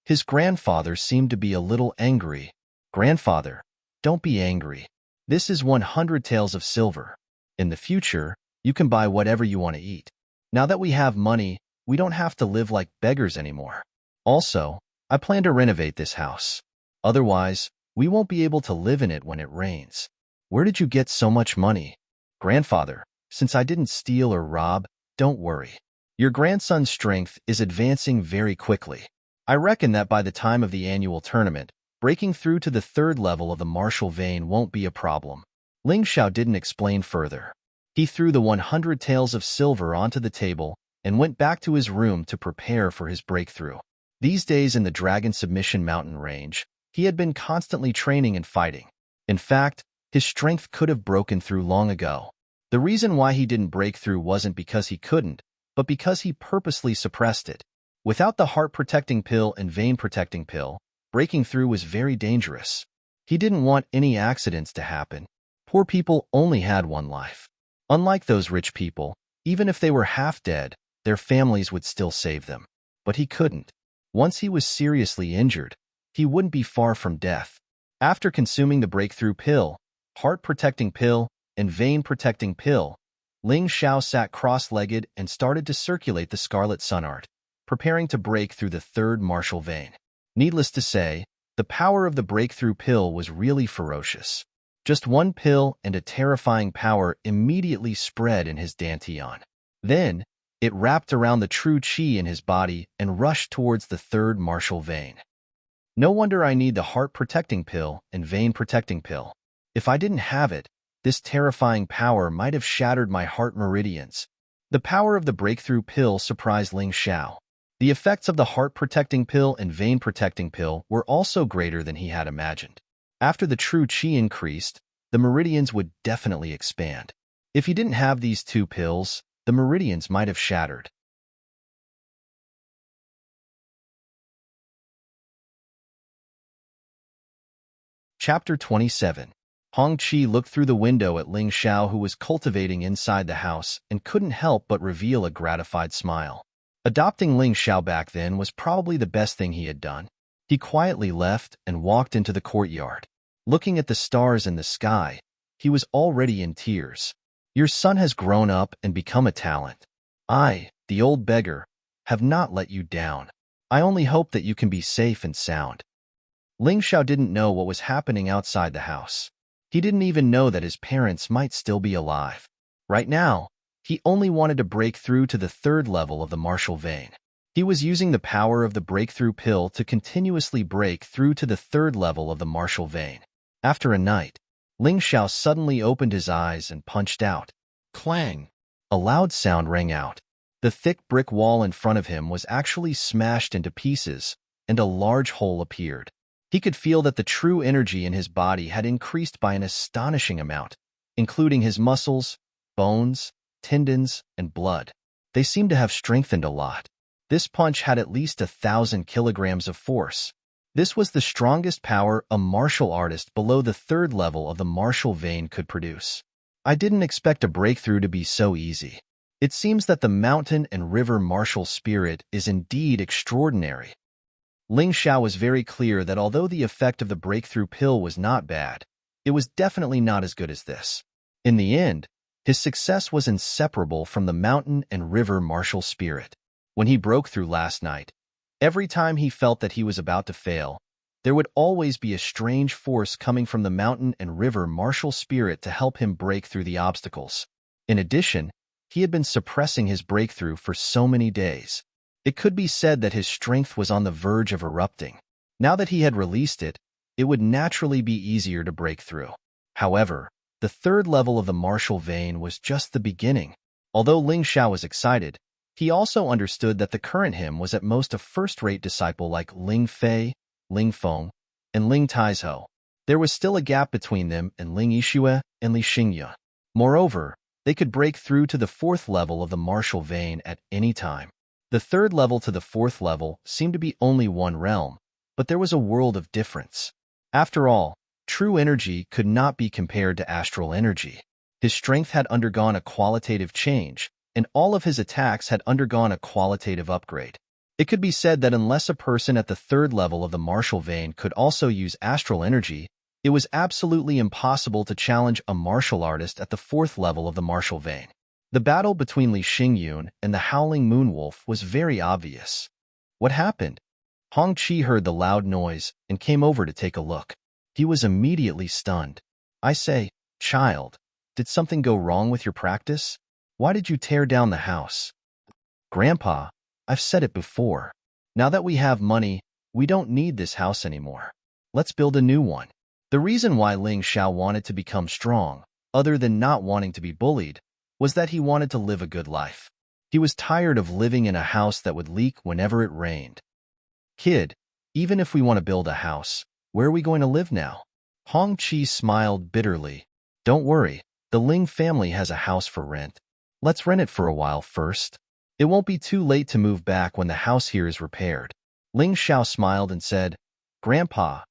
His grandfather seemed to be a little angry. Grandfather, don't be angry. This is 100 taels of silver. In the future, you can buy whatever you want to eat. Now that we have money, we don't have to live like beggars anymore. Also, I plan to renovate this house. Otherwise, we won't be able to live in it when it rains. Where did you get so much money? Grandfather, since I didn't steal or rob, don't worry. Your grandson's strength is advancing very quickly. I reckon that by the time of the annual tournament, breaking through to the 3rd level of the martial vein won't be a problem. Ling Xiao didn't explain further. He threw the 100 taels of silver onto the table and went back to his room to prepare for his breakthrough. These days in the Dragon Submission Mountain range, he had been constantly training and fighting. In fact, his strength could have broken through long ago. The reason why he didn't break through wasn't because he couldn't, but because he purposely suppressed it. Without the heart-protecting pill and vein-protecting pill, breaking through was very dangerous. He didn't want any accidents to happen. Poor people only had one life. Unlike those rich people, even if they were half dead, their families would still save them. But he couldn't. Once he was seriously injured, he wouldn't be far from death. After consuming the breakthrough pill, heart-protecting pill, and vein-protecting pill, Ling Xiao sat cross-legged and started to circulate the scarlet sun art, preparing to break through the third martial vein. Needless to say, the power of the breakthrough pill was really ferocious. Just one pill and a terrifying power immediately spread in his dantian. Then, it wrapped around the true qi in his body and rushed towards the third martial vein. No wonder I need the heart-protecting pill and vein-protecting pill. If I didn't have it, this terrifying power might have shattered my heart meridians. The power of the breakthrough pill surprised Ling Xiao. The effects of the heart-protecting pill and vein-protecting pill were also greater than he had imagined. After the true qi increased, the meridians would definitely expand. If he didn't have these two pills, the meridians might have shattered. Chapter 27. Hong Qi looked through the window at Ling Xiao, who was cultivating inside the house, and couldn't help but reveal a gratified smile. Adopting Ling Xiao back then was probably the best thing he had done. He quietly left and walked into the courtyard. Looking at the stars in the sky, he was already in tears. Your son has grown up and become a talent. I, the old beggar, have not let you down. I only hope that you can be safe and sound. Ling Xiao didn't know what was happening outside the house. He didn't even know that his parents might still be alive. Right now, he only wanted to break through to the third level of the martial vein. He was using the power of the breakthrough pill to continuously break through to the third level of the martial vein. After a night, Ling Xiao suddenly opened his eyes and punched out. Clang! A loud sound rang out. The thick brick wall in front of him was actually smashed into pieces, and a large hole appeared. He could feel that the true energy in his body had increased by an astonishing amount, including his muscles, bones, tendons, and blood. They seemed to have strengthened a lot. This punch had at least 1,000 kilograms of force. This was the strongest power a martial artist below the third level of the martial vein could produce. I didn't expect a breakthrough to be so easy. It seems that the mountain and river martial spirit is indeed extraordinary. Ling Xiao was very clear that although the effect of the breakthrough pill was not bad, it was definitely not as good as this. In the end, his success was inseparable from the mountain and river martial spirit. When he broke through last night, every time he felt that he was about to fail, there would always be a strange force coming from the mountain and river martial spirit to help him break through the obstacles. In addition, he had been suppressing his breakthrough for so many days. It could be said that his strength was on the verge of erupting. Now that he had released it, it would naturally be easier to break through. However, the third level of the martial vein was just the beginning. Although Ling Xiao was excited, he also understood that the current him was at most a first-rate disciple like Ling Fei, Ling Feng, and Ling Taizhou. There was still a gap between them and Ling Yixue and Li Xingye. Moreover, they could break through to the fourth level of the martial vein at any time. The third level to the fourth level seemed to be only one realm, but there was a world of difference. After all, true energy could not be compared to astral energy. His strength had undergone a qualitative change, and all of his attacks had undergone a qualitative upgrade. It could be said that unless a person at the third level of the martial vein could also use astral energy, it was absolutely impossible to challenge a martial artist at the fourth level of the martial vein. The battle between Li Xingyun and the Howling Moonwolf was very obvious. What happened? Hong Qi heard the loud noise and came over to take a look. He was immediately stunned. I say, child, did something go wrong with your practice? Why did you tear down the house? Grandpa, I've said it before. Now that we have money, we don't need this house anymore. Let's build a new one. The reason why Ling Xiao wanted to become strong, other than not wanting to be bullied, was that he wanted to live a good life. He was tired of living in a house that would leak whenever it rained. Kid, even if we want to build a house, where are we going to live now? Hong Qi smiled bitterly. Don't worry, the Ling family has a house for rent. Let's rent it for a while first. It won't be too late to move back when the house here is repaired. Ling Xiao smiled and said, Grandpa,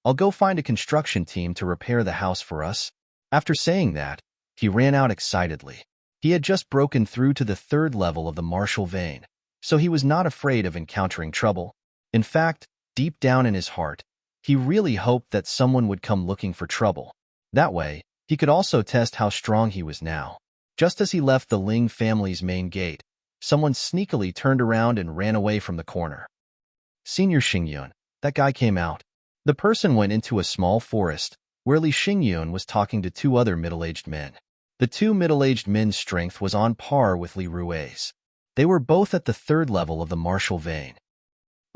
I'll go find a construction team to repair the house for us. After saying that, he ran out excitedly. He had just broken through to the third level of the martial vein, so he was not afraid of encountering trouble. In fact, deep down in his heart, he really hoped that someone would come looking for trouble. That way, he could also test how strong he was now. Just as he left the Ling family's main gate, someone sneakily turned around and ran away from the corner. Senior Xingyun, that guy came out. The person went into a small forest, where Li Xingyun was talking to two other middle-aged men. The two middle-aged men's strength was on par with Li Rui's. They were both at the 3rd level of the martial vein.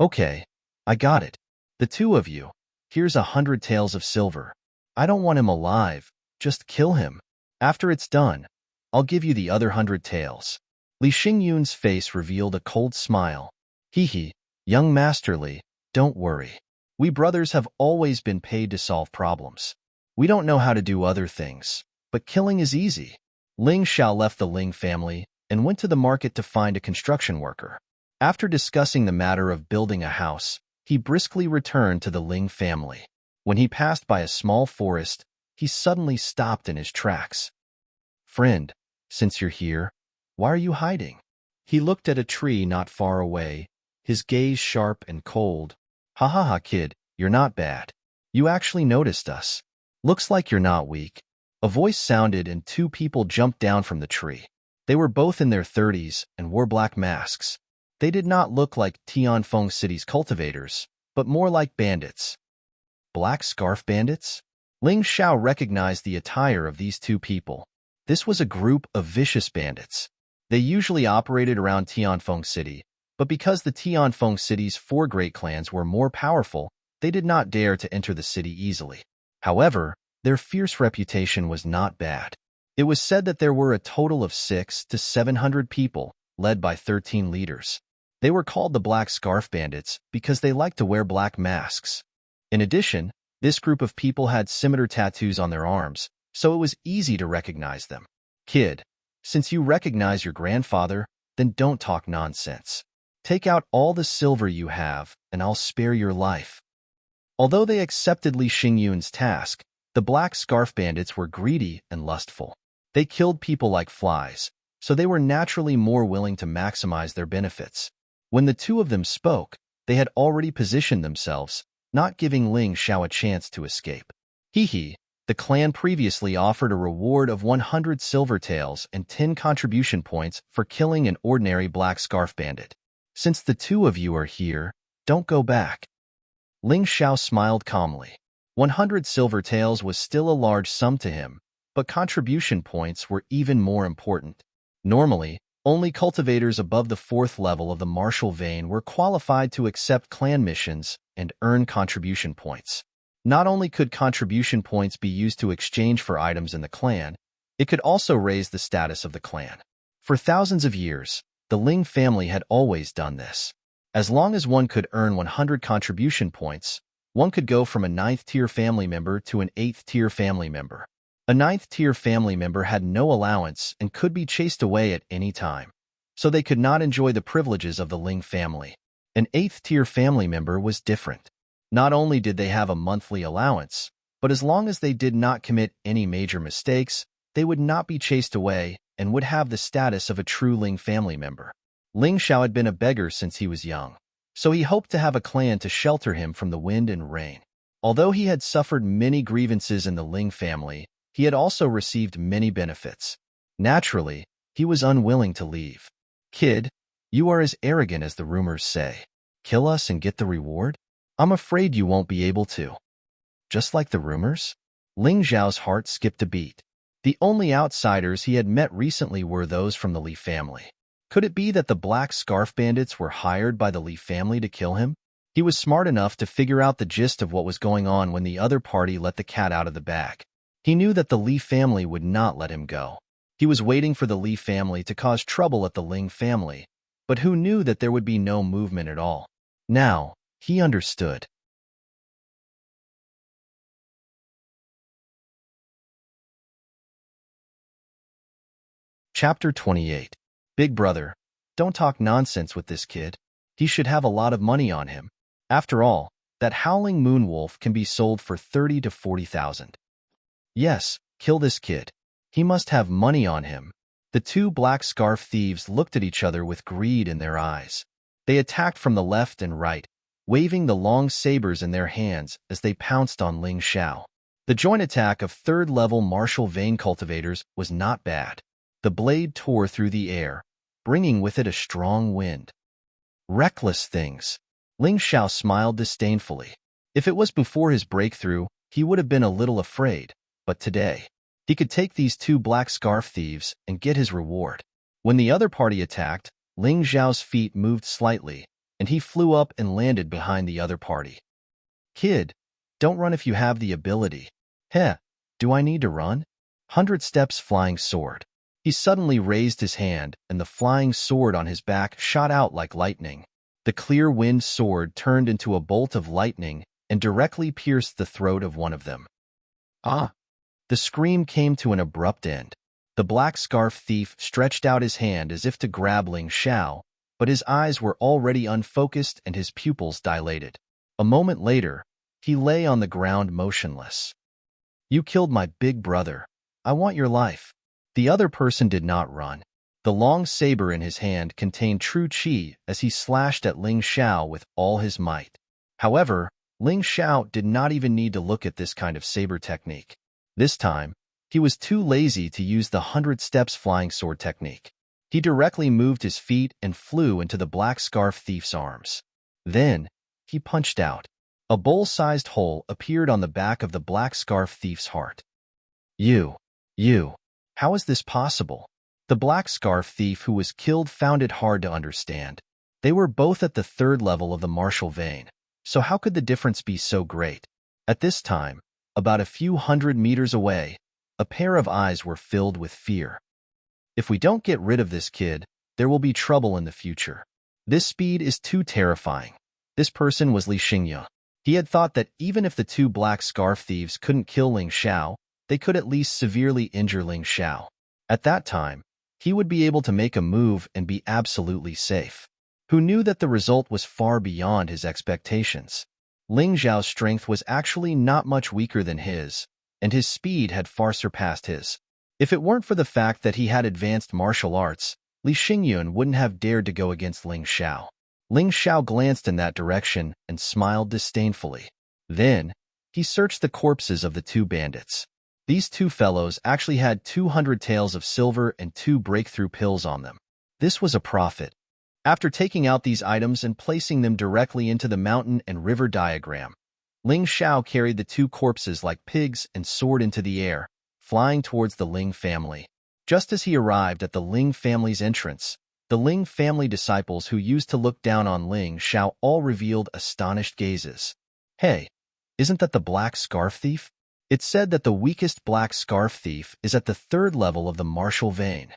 Okay, I got it. The two of you, here's 100 taels of silver. I don't want him alive, just kill him. After it's done, I'll give you the other 100 taels. Li Xingyun's face revealed a cold smile. Hee, young Master Li, don't worry. We brothers have always been paid to solve problems. We don't know how to do other things, but killing is easy. Ling Xiao left the Ling family and went to the market to find a construction worker. After discussing the matter of building a house, he briskly returned to the Ling family. When he passed by a small forest, he suddenly stopped in his tracks. Friend, since you're here, why are you hiding? He looked at a tree not far away, his gaze sharp and cold. Ha ha ha, kid, you're not bad. You actually noticed us. Looks like you're not weak. A voice sounded and two people jumped down from the tree. They were both in their 30s and wore black masks. They did not look like Tianfeng City's cultivators, but more like bandits. Black scarf bandits? Ling Xiao recognized the attire of these two people. This was a group of vicious bandits. They usually operated around Tianfeng City, but because the Tianfeng City's 4 great clans were more powerful, they did not dare to enter the city easily. However, their fierce reputation was not bad. It was said that there were a total of 600 to 700 people, led by 13 leaders. They were called the Black Scarf Bandits because they liked to wear black masks. In addition, this group of people had scimitar tattoos on their arms, so it was easy to recognize them. Kid, since you recognize your grandfather, then don't talk nonsense. Take out all the silver you have, and I'll spare your life. Although they accepted Li Xingyun's task, the Black Scarf Bandits were greedy and lustful. They killed people like flies, so they were naturally more willing to maximize their benefits. When the two of them spoke, they had already positioned themselves, not giving Ling Xiao a chance to escape. Hee, the clan previously offered a reward of 100 silver taels and 10 contribution points for killing an ordinary Black Scarf Bandit. Since the two of you are here, don't go back. Ling Xiao smiled calmly. 100 silver taels was still a large sum to him, but contribution points were even more important. Normally, only cultivators above the 4th level of the martial vein were qualified to accept clan missions and earn contribution points. Not only could contribution points be used to exchange for items in the clan, it could also raise the status of the clan. For thousands of years, the Ling family had always done this. As long as one could earn 100 contribution points, one could go from a 9th-tier family member to an 8th-tier family member. A 9th-tier family member had no allowance and could be chased away at any time, so they could not enjoy the privileges of the Ling family. An 8th-tier family member was different. Not only did they have a monthly allowance, but as long as they did not commit any major mistakes, they would not be chased away and would have the status of a true Ling family member. Ling Xiao had been a beggar since he was young, so he hoped to have a clan to shelter him from the wind and rain. Although he had suffered many grievances in the Ling family, he had also received many benefits. Naturally, he was unwilling to leave. Kid, you are as arrogant as the rumors say. Kill us and get the reward? I'm afraid you won't be able to. Just like the rumors? Ling Xiao's heart skipped a beat. The only outsiders he had met recently were those from the Li family. Could it be that the Black Scarf Bandits were hired by the Li family to kill him? He was smart enough to figure out the gist of what was going on when the other party let the cat out of the bag. He knew that the Li family would not let him go. He was waiting for the Li family to cause trouble at the Ling family, but who knew that there would be no movement at all? Now, he understood. Chapter 28. Big brother, don't talk nonsense with this kid. He should have a lot of money on him. After all, that howling moon wolf can be sold for 30 to 40,000. Yes, kill this kid. He must have money on him. The two black scarf thieves looked at each other with greed in their eyes. They attacked from the left and right, waving the long sabers in their hands as they pounced on Ling Xiao. The joint attack of 3rd-level martial vein cultivators was not bad. The blade tore through the air, bringing with it a strong wind. Reckless things. Ling Xiao smiled disdainfully. If it was before his breakthrough, he would have been a little afraid, but today, he could take these two black scarf thieves and get his reward. When the other party attacked, Ling Xiao's feet moved slightly, and he flew up and landed behind the other party. Kid, don't run if you have the ability. Heh, do I need to run? 100 steps flying sword. He suddenly raised his hand, and the flying sword on his back shot out like lightning. The clear wind sword turned into a bolt of lightning and directly pierced the throat of one of them. Ah! The scream came to an abrupt end. The black scarf thief stretched out his hand as if to grab Ling Xiao, but his eyes were already unfocused and his pupils dilated. A moment later, he lay on the ground motionless. You killed my big brother. I want your life. The other person did not run. The long saber in his hand contained true qi as he slashed at Ling Xiao with all his might. However, Ling Xiao did not even need to look at this kind of saber technique. This time, he was too lazy to use the 100 steps flying sword technique. He directly moved his feet and flew into the black scarf thief's arms. Then, he punched out. A bowl-sized hole appeared on the back of the black scarf thief's heart. You, how is this possible? The black scarf thief who was killed found it hard to understand. They were both at the 3rd level of the martial vein, so how could the difference be so great? At this time, about a few 100 meters away, a pair of eyes were filled with fear. If we don't get rid of this kid, there will be trouble in the future. This speed is too terrifying. This person was Li Xingye. He had thought that even if the two black scarf thieves couldn't kill Ling Xiao, they could at least severely injure Ling Xiao. At that time, he would be able to make a move and be absolutely safe. Who knew that the result was far beyond his expectations? Ling Xiao's strength was actually not much weaker than his, and his speed had far surpassed his. If it weren't for the fact that he had advanced martial arts, Li Xingye wouldn't have dared to go against Ling Xiao. Ling Xiao glanced in that direction and smiled disdainfully. Then, he searched the corpses of the two bandits. These two fellows actually had 200 taels of silver and 2 breakthrough pills on them. This was a profit. After taking out these items and placing them directly into the mountain and river diagram, Ling Xiao carried the 2 corpses like pigs and soared into the air, flying towards the Ling family. Just as he arrived at the Ling family's entrance, the Ling family disciples who used to look down on Ling Xiao all revealed astonished gazes. Hey, isn't that the black scarf thief? It's said that the weakest black scarf thief is at the 3rd level of the martial vein.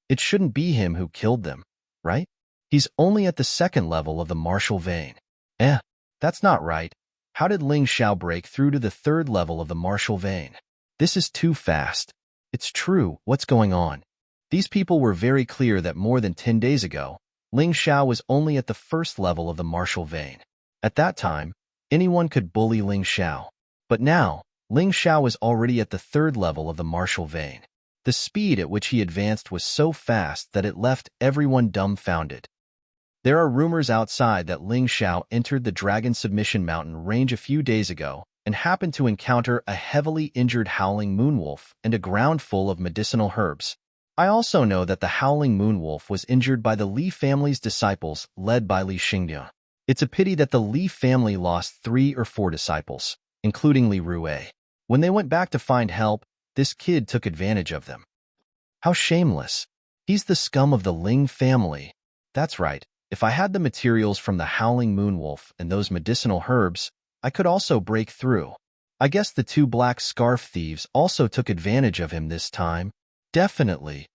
It shouldn't be him who killed them, right? He's only at the 2nd level of the martial vein. That's not right. How did Ling Xiao break through to the 3rd level of the martial vein? This is too fast. It's true, what's going on? These people were very clear that more than 10 days ago, Ling Xiao was only at the 1st level of the martial vein. At that time, anyone could bully Ling Xiao. But now, Ling Xiao was already at the 3rd level of the martial vein. The speed at which he advanced was so fast that it left everyone dumbfounded. There are rumors outside that Ling Xiao entered the Dragon Submission Mountain range a few days ago and happened to encounter a heavily injured howling moonwolf and a ground full of medicinal herbs. I also know that the howling moonwolf was injured by the Li family's disciples led by Li Xingye. It's a pity that the Li family lost 3 or 4 disciples, including Li Rue. When they went back to find help, this kid took advantage of them. How shameless. He's the scum of the Ling family. That's right. If I had the materials from the howling moonwolf and those medicinal herbs, I could also break through. I guess the 2 black scarf thieves also took advantage of him this time. Definitely.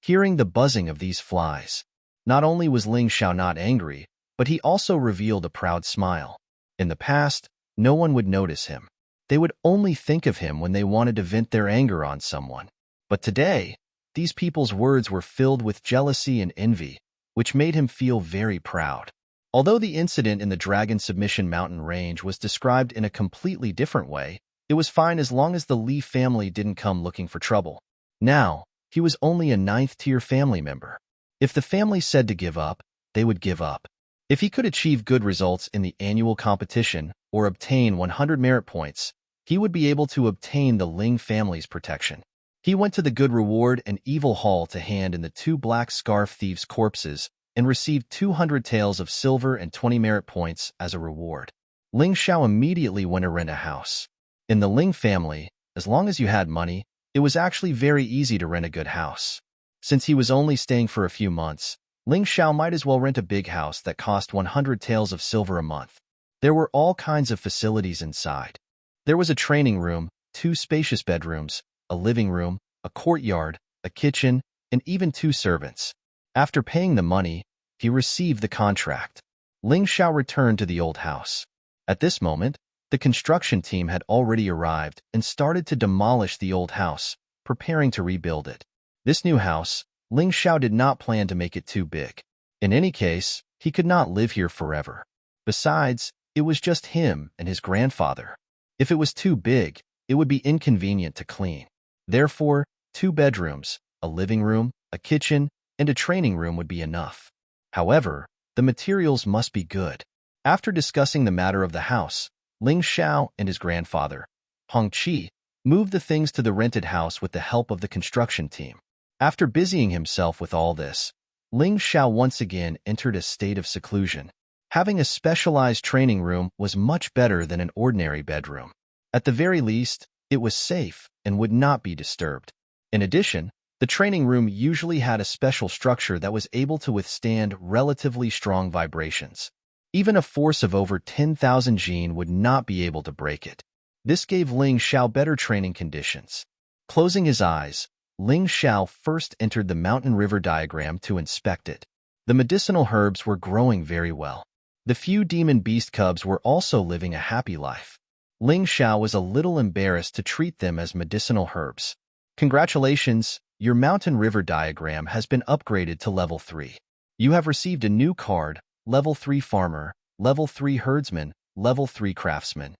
Hearing the buzzing of these flies, not only was Ling Xiao not angry, but he also revealed a proud smile. In the past, no one would notice him. They would only think of him when they wanted to vent their anger on someone. But today, these people's words were filled with jealousy and envy, which made him feel very proud. Although the incident in the Dragon Submission Mountain range was described in a completely different way, it was fine as long as the Li family didn't come looking for trouble. Now, he was only a 9th-tier family member. If the family said to give up, they would give up. If he could achieve good results in the annual competition or obtain 100 merit points, he would be able to obtain the Ling family's protection. He went to the good reward and evil hall to hand in the 2 black scarf thieves' corpses and received 200 taels of silver and 20 merit points as a reward. Ling Xiao immediately went to rent a house. In the Ling family, as long as you had money, it was actually very easy to rent a good house. Since he was only staying for a few months, Ling Xiao might as well rent a big house that cost 100 taels of silver a month. There were all kinds of facilities inside. There was a training room, 2 spacious bedrooms, a living room, a courtyard, a kitchen, and even 2 servants. After paying the money, he received the contract. Ling Xiao returned to the old house. At this moment, the construction team had already arrived and started to demolish the old house, preparing to rebuild it. This new house, Ling Xiao did not plan to make it too big. In any case, he could not live here forever. Besides, it was just him and his grandfather. If it was too big, it would be inconvenient to clean. Therefore, 2 bedrooms, a living room, a kitchen, and a training room would be enough. However, the materials must be good. After discussing the matter of the house, Ling Xiao and his grandfather, Hong Qi, moved the things to the rented house with the help of the construction team. After busying himself with all this, Ling Xiao once again entered a state of seclusion. Having a specialized training room was much better than an ordinary bedroom. At the very least, it was safe and would not be disturbed. In addition, the training room usually had a special structure that was able to withstand relatively strong vibrations. Even a force of over 10,000 jin would not be able to break it. This gave Ling Xiao better training conditions. Closing his eyes, Ling Xiao first entered the mountain river diagram to inspect it. The medicinal herbs were growing very well. The few demon beast cubs were also living a happy life. Ling Xiao was a little embarrassed to treat them as medicinal herbs. Congratulations, your mountain river diagram has been upgraded to level 3. You have received a new card, level 3 farmer, level 3 herdsman, level 3 craftsman.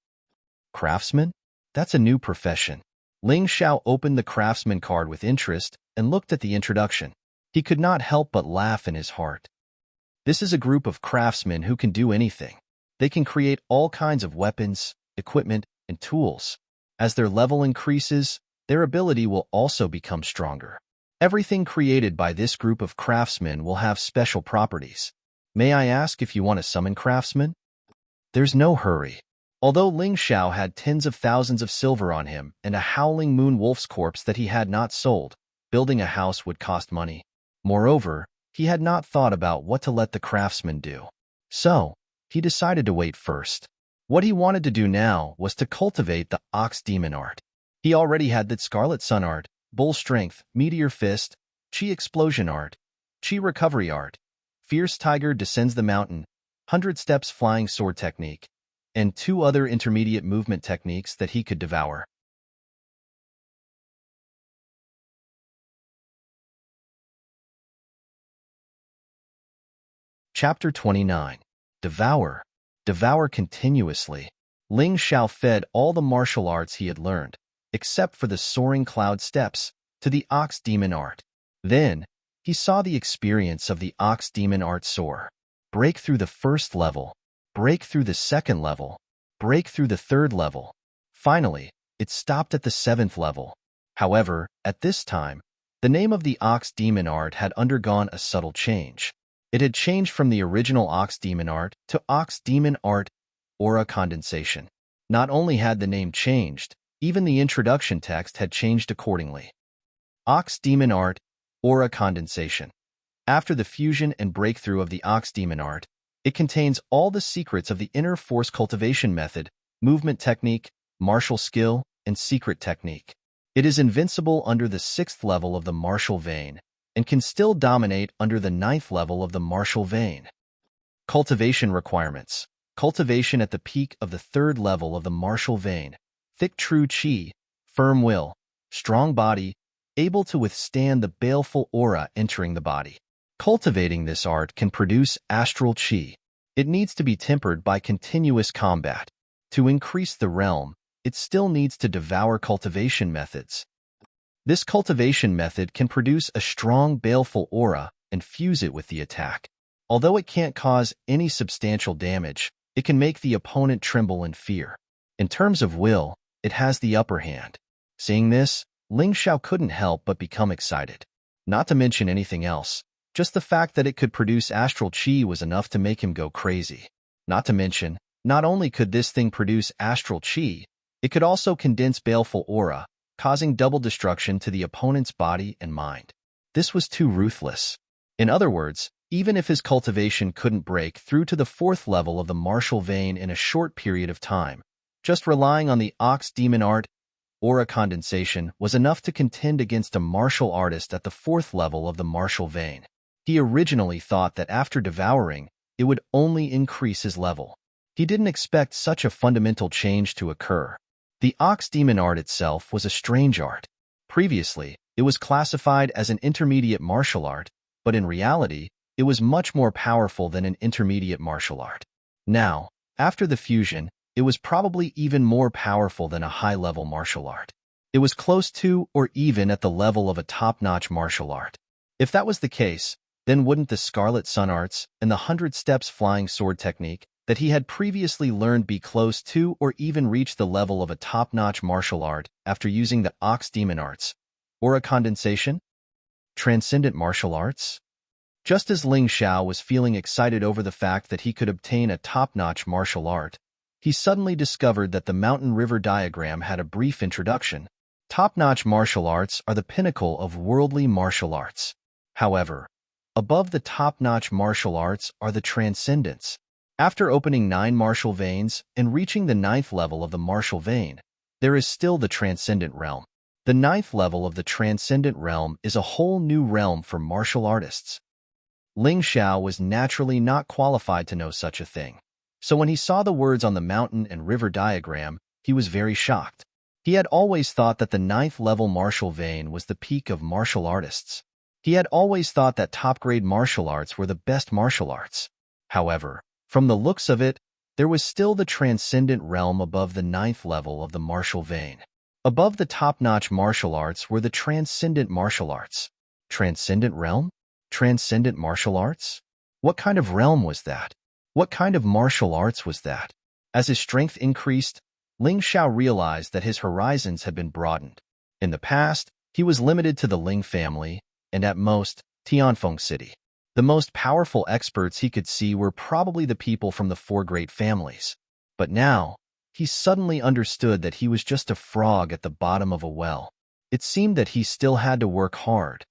Craftsman? That's a new profession. Ling Xiao opened the craftsman card with interest and looked at the introduction. He could not help but laugh in his heart. This is a group of craftsmen who can do anything. They can create all kinds of weapons, equipment, and tools. As their level increases, their ability will also become stronger. Everything created by this group of craftsmen will have special properties. May I ask if you want to summon craftsmen? There's no hurry. Although Ling Xiao had tens of thousands of silver on him and a howling moon wolf's corpse that he had not sold, building a house would cost money. Moreover, he had not thought about what to let the craftsmen do. So, he decided to wait first. What he wanted to do now was to cultivate the ox demon art. He already had the Scarlet Sun art, Bull Strength, Meteor Fist, Chi Explosion art, Chi Recovery art, Fierce Tiger Descends the Mountain, 100 Steps Flying Sword technique, and 2 other intermediate movement techniques that he could devour. Chapter 29. Devour. Devour continuously. Ling Xiao fed all the martial arts he had learned, except for the soaring cloud steps, to the ox demon art. Then, he saw the experience of the ox demon art soar. Break through the first level, break through the second level, break through the third level. Finally, it stopped at the 7th level. However, at this time, the name of the ox demon art had undergone a subtle change. It had changed from the original ox demon art to ox demon art aura condensation. Not only had the name changed, even the introduction text had changed accordingly. Ox demon art aura condensation. After the fusion and breakthrough of the ox demon art, it contains all the secrets of the inner force cultivation method, movement technique, martial skill, and secret technique. It is invincible under the 6th level of the martial vein and can still dominate under the 9th level of the martial vein. Cultivation requirements. Cultivation at the peak of the 3rd level of the martial vein. Thick true chi, firm will, strong body, able to withstand the baleful aura entering the body. Cultivating this art can produce astral chi. It needs to be tempered by continuous combat. To increase the realm, it still needs to devour cultivation methods. This cultivation method can produce a strong baleful aura and fuse it with the attack. Although it can't cause any substantial damage, it can make the opponent tremble in fear. In terms of will, it has the upper hand. Seeing this, Ling Xiao couldn't help but become excited. Not to mention anything else, just the fact that it could produce astral chi was enough to make him go crazy. Not to mention, not only could this thing produce astral chi, it could also condense baleful aura, causing double destruction to the opponent's body and mind. This was too ruthless. In other words, even if his cultivation couldn't break through to the 4th level of the martial vein in a short period of time, just relying on the ox demon art, aura condensation, was enough to contend against a martial artist at the 4th level of the martial vein. He originally thought that after devouring, it would only increase his level. He didn't expect such a fundamental change to occur. The ox demon art itself was a strange art. Previously, it was classified as an intermediate martial art, but in reality, it was much more powerful than an intermediate martial art. Now, after the fusion, it was probably even more powerful than a high-level martial art. It was close to or even at the level of a top-notch martial art. If that was the case, then wouldn't the Scarlet Sun Arts and the 100 Steps Flying Sword technique that he had previously learned be close to or even reach the level of a top-notch martial art after using the Ox Demon Arts? Aura condensation? Transcendent martial arts? Just as Ling Xiao was feeling excited over the fact that he could obtain a top-notch martial art, he suddenly discovered that the mountain river diagram had a brief introduction. Top-notch martial arts are the pinnacle of worldly martial arts. However, above the top-notch martial arts are the transcendents. After opening 9 martial veins and reaching the 9th level of the martial vein, there is still the transcendent realm. The 9th level of the transcendent realm is a whole new realm for martial artists. Ling Xiao was naturally not qualified to know such a thing. So when he saw the words on the mountain and river diagram, he was very shocked. He had always thought that the 9th level martial vein was the peak of martial artists. He had always thought that top-grade martial arts were the best martial arts. However, from the looks of it, there was still the transcendent realm above the 9th level of the martial vein. Above the top-notch martial arts were the transcendent martial arts. Transcendent realm? Transcendent martial arts? What kind of realm was that? What kind of martial arts was that? As his strength increased, Ling Xiao realized that his horizons had been broadened. In the past, he was limited to the Ling family, and at most, Tianfeng City. The most powerful experts he could see were probably the people from the 4 great families. But now, he suddenly understood that he was just a frog at the bottom of a well. It seemed that he still had to work hard.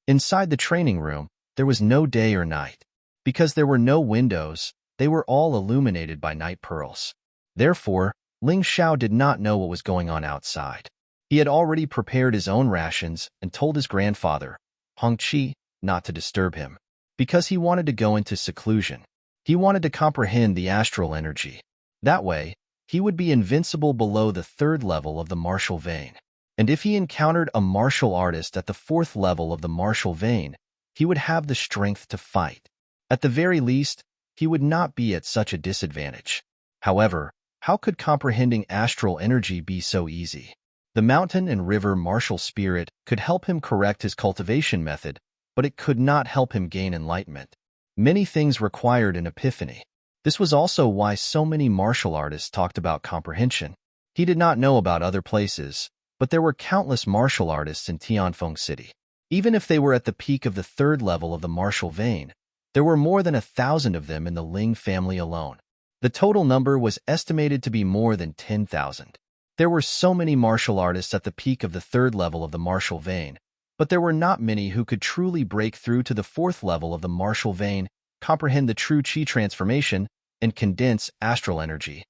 Inside the training room, there was no day or night. Because there were no windows, they were all illuminated by night pearls. Therefore, Ling Xiao did not know what was going on outside. He had already prepared his own rations and told his grandfather, Hong Qi, not to disturb him, because he wanted to go into seclusion. He wanted to comprehend the astral energy. That way, he would be invincible below the 3rd level of the martial vein. And if he encountered a martial artist at the 4th level of the martial vein, he would have the strength to fight. At the very least, he would not be at such a disadvantage. However, how could comprehending astral energy be so easy? The mountain and river martial spirit could help him correct his cultivation method, but it could not help him gain enlightenment. Many things required an epiphany. This was also why so many martial artists talked about comprehension. He did not know about other places, but there were countless martial artists in Tianfeng City. Even if they were at the peak of the 3rd level of the martial vein, there were more than 1,000 of them in the Ling family alone. The total number was estimated to be more than 10,000. There were so many martial artists at the peak of the 3rd level of the martial vein, but there were not many who could truly break through to the 4th level of the martial vein, comprehend the true chi transformation, and condense astral energy.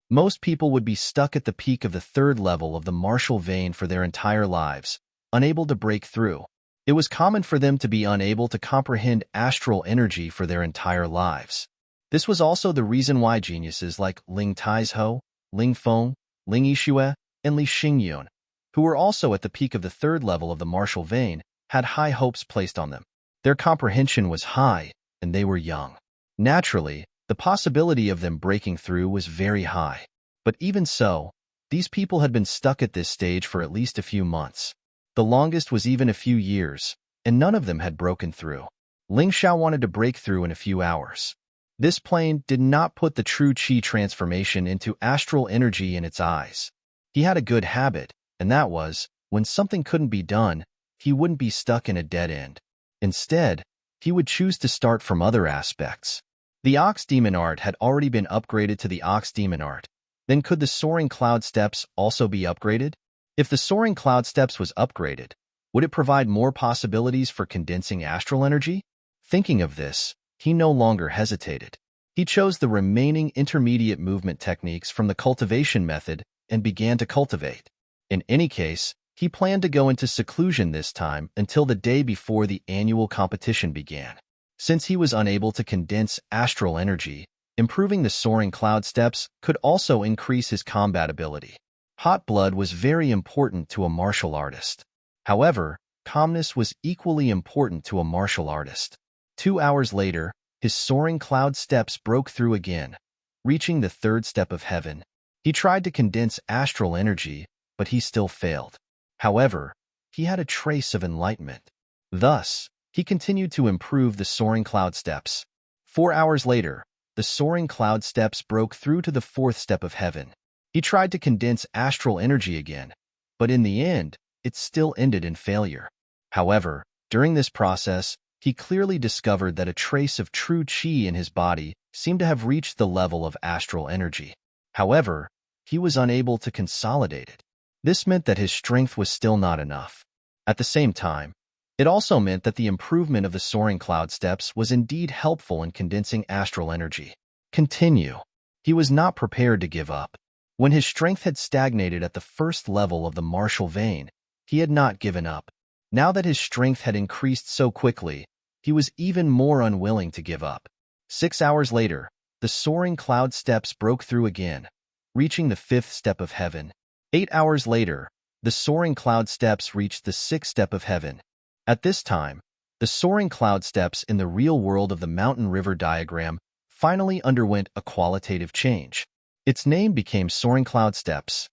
Most people would be stuck at the peak of the 3rd level of the martial vein for their entire lives, unable to break through. It was common for them to be unable to comprehend astral energy for their entire lives. This was also the reason why geniuses like Ling Taizhou, Ling Feng, Ling Yixue, and Li Xingyun, who were also at the peak of the 3rd level of the martial vein, had high hopes placed on them. Their comprehension was high, and they were young. Naturally, the possibility of them breaking through was very high. But even so, these people had been stuck at this stage for at least a few months. The longest was even a few years, and none of them had broken through. Ling Xiao wanted to break through in a few hours. This plane did not put the true chi transformation into astral energy in its eyes. He had a good habit, and that was, When something couldn't be done, he wouldn't be stuck in a dead end. Instead, he would choose to start from other aspects. The Ox Demon art had already been upgraded to the Ox Demon art. Then could the Soaring Cloud Steps also be upgraded? If the Soaring Cloud Steps was upgraded, would it provide more possibilities for condensing astral energy? Thinking of this, he no longer hesitated. He chose the remaining intermediate movement techniques from the cultivation method and began to cultivate. In any case, he planned to go into seclusion this time until the day before the annual competition began. Since he was unable to condense astral energy, improving the Soaring Cloud Steps could also increase his combat ability. Hot blood was very important to a martial artist. However, calmness was equally important to a martial artist. 2 hours later, his Soaring Cloud Steps broke through again, reaching the third step of heaven. He tried to condense astral energy, but he still failed. However, he had a trace of enlightenment. Thus, he continued to improve the Soaring Cloud Steps. 4 hours later, the Soaring Cloud Steps broke through to the fourth step of heaven. He tried to condense astral energy again, but in the end, it still ended in failure. However, during this process, he clearly discovered that a trace of true qi in his body seemed to have reached the level of astral energy. However, he was unable to consolidate it. This meant that his strength was still not enough. At the same time, it also meant that the improvement of the Soaring Cloud Steps was indeed helpful in condensing astral energy. Continue. He was not prepared to give up. When his strength had stagnated at the first level of the martial vein, he had not given up. Now that his strength had increased so quickly, he was even more unwilling to give up. 6 hours later, the Soaring Cloud Steps broke through again, reaching the fifth step of heaven. 8 hours later, the Soaring Cloud Steps reached the sixth step of heaven. At this time, the Soaring Cloud Steps in the real world of the mountain river diagram finally underwent a qualitative change. Its name became Soaring Cloud Steps.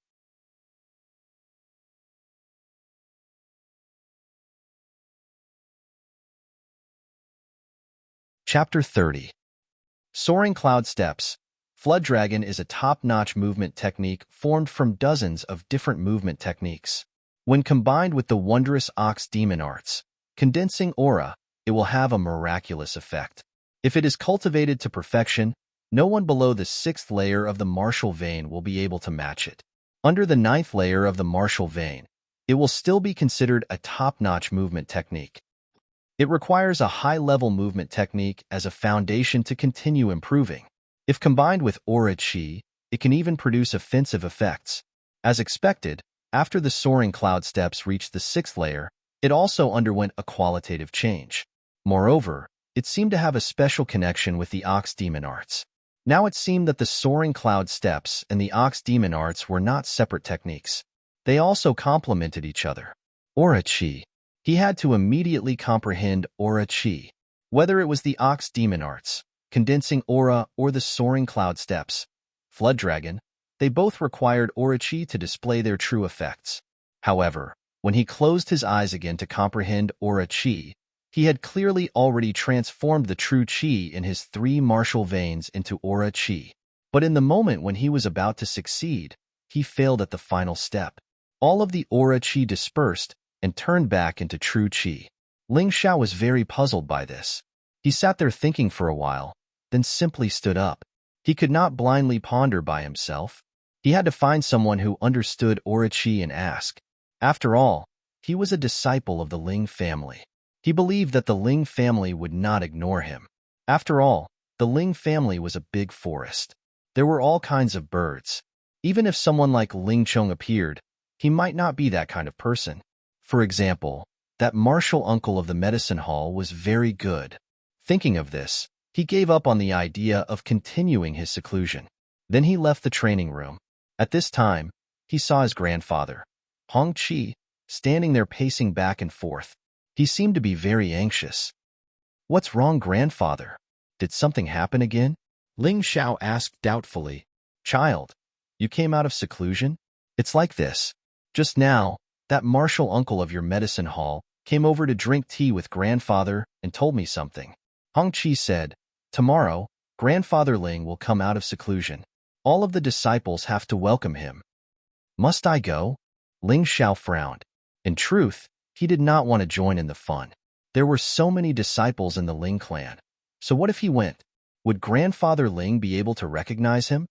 Chapter 30. Soaring Cloud Steps. Flood Dragon is a top-notch movement technique formed from dozens of different movement techniques. When combined with the wondrous Ox Demon arts, condensing aura, it will have a miraculous effect. If it is cultivated to perfection, no one below the 6th layer of the martial vein will be able to match it. Under the 9th layer of the martial vein, it will still be considered a top-notch movement technique. It requires a high-level movement technique as a foundation to continue improving. If combined with aura chi, it can even produce offensive effects. As expected, after the Soaring Cloud Steps reached the 6th layer, it also underwent a qualitative change. Moreover, it seemed to have a special connection with the Ox Demon arts. Now it seemed that the Soaring Cloud Steps and the Ox Demon arts were not separate techniques. They also complemented each other. Aura chi. He had to immediately comprehend aura chi. Whether it was the Ox Demon arts, condensing aura, or the Soaring Cloud Steps, Flood Dragon, they both required aura chi to display their true effects. However, when he closed his eyes again to comprehend aura chi, he had clearly already transformed the true chi in his 3 martial veins into aura chi. But in the moment when he was about to succeed, he failed at the final step. All of the aura chi dispersed and turned back into true chi. Ling Xiao was very puzzled by this. He sat there thinking for a while, then simply stood up. He could not blindly ponder by himself. He had to find someone who understood aura chi and ask. After all, he was a disciple of the Ling family. He believed that the Ling family would not ignore him. After all, the Ling family was a big forest. There were all kinds of birds. Even if someone like Ling Chong appeared, he might not be that kind of person. For example, that martial uncle of the medicine hall was very good. Thinking of this, he gave up on the idea of continuing his seclusion. Then he left the training room. At this time, he saw his grandfather, Hong Chi, standing there pacing back and forth. He seemed to be very anxious. "What's wrong, grandfather? Did something happen again?" Ling Xiao asked doubtfully. "Child, you came out of seclusion? It's like this. Just now, that martial uncle of your medicine hall came over to drink tea with grandfather and told me something." Hong Chi said, "Tomorrow, Grandfather Ling will come out of seclusion. All of the disciples have to welcome him." "Must I go?" Ling Xiao frowned. In truth, he did not want to join in the fun. There were so many disciples in the Ling clan. So what if he went? Would Grandfather Ling be able to recognize him?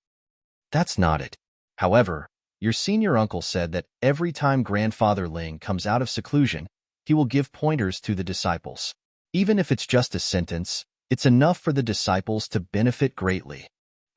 That's not it. However, your senior uncle said that every time Grandfather Ling comes out of seclusion, he will give pointers to the disciples. Even if it's just a sentence, it's enough for the disciples to benefit greatly.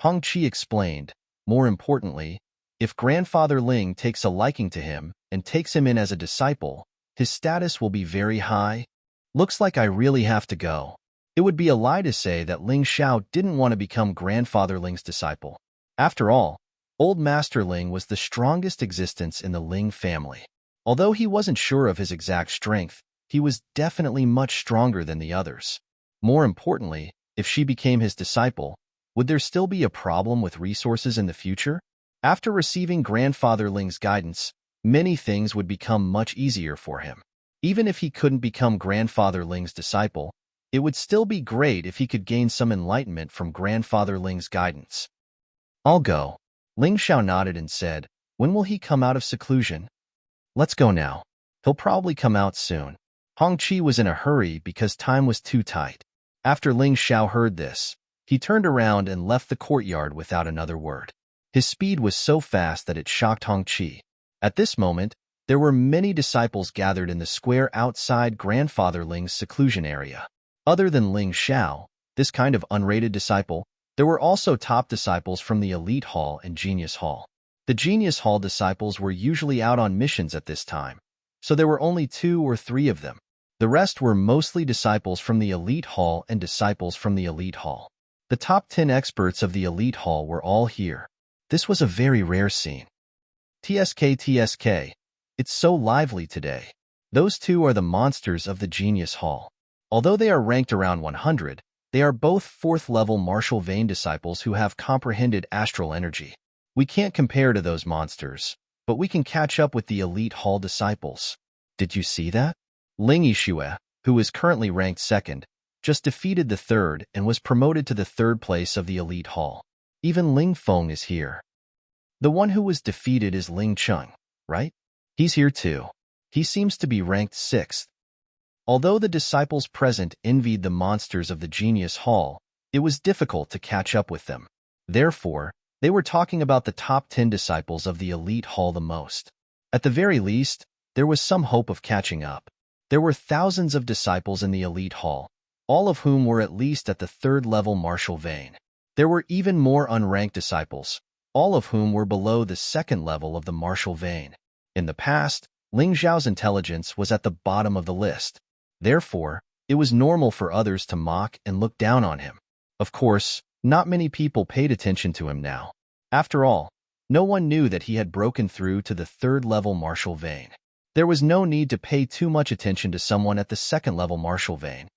Hong Chi explained. More importantly, if Grandfather Ling takes a liking to him and takes him in as a disciple, his status will be very high. Looks like I really have to go. It would be a lie to say that Ling Xiao didn't want to become Grandfather Ling's disciple. After all, Old Master Ling was the strongest existence in the Ling family. Although he wasn't sure of his exact strength, he was definitely much stronger than the others. More importantly, if she became his disciple, would there still be a problem with resources in the future? After receiving Grandfather Ling's guidance, many things would become much easier for him. Even if he couldn't become Grandfather Ling's disciple, it would still be great if he could gain some enlightenment from Grandfather Ling's guidance. I'll go. Ling Xiao nodded and said, when will he come out of seclusion? Let's go now. He'll probably come out soon. Hong Chi was in a hurry because time was too tight. After Ling Xiao heard this, he turned around and left the courtyard without another word. His speed was so fast that it shocked Hong Chi. At this moment, there were many disciples gathered in the square outside Grandfather Ling's seclusion area. Other than Ling Xiao, this kind of unrated disciple, there were also top disciples from the Elite Hall and Genius Hall. The Genius Hall disciples were usually out on missions at this time, so there were only 2 or 3 of them. The rest were mostly disciples from the Elite Hall and disciples from the Elite Hall. The top 10 experts of the Elite Hall were all here. This was a very rare scene. TSK, it's so lively today. Those 2 are the monsters of the Genius Hall. Although they are ranked around 100, they are both 4th-level martial vein disciples who have comprehended astral energy. We can't compare to those monsters, but we can catch up with the Elite Hall disciples. Did you see that? Ling Yixue, who is currently ranked 2nd, just defeated the 3rd and was promoted to the 3rd place of the Elite Hall. Even Ling Feng is here. The one who was defeated is Ling Chung, right? He's here too. He seems to be ranked 6th. Although the disciples present envied the monsters of the Genius Hall, it was difficult to catch up with them. Therefore, they were talking about the top 10 disciples of the Elite Hall the most. At the very least, there was some hope of catching up. There were thousands of disciples in the Elite Hall, all of whom were at least at the 3rd-level martial vein. There were even more unranked disciples, all of whom were below the 2nd level of the martial vein. In the past, Ling Xiao's intelligence was at the bottom of the list. Therefore, it was normal for others to mock and look down on him. Of course, not many people paid attention to him now. After all, no one knew that he had broken through to the 3rd-level martial vein. There was no need to pay too much attention to someone at the 2nd-level martial vein.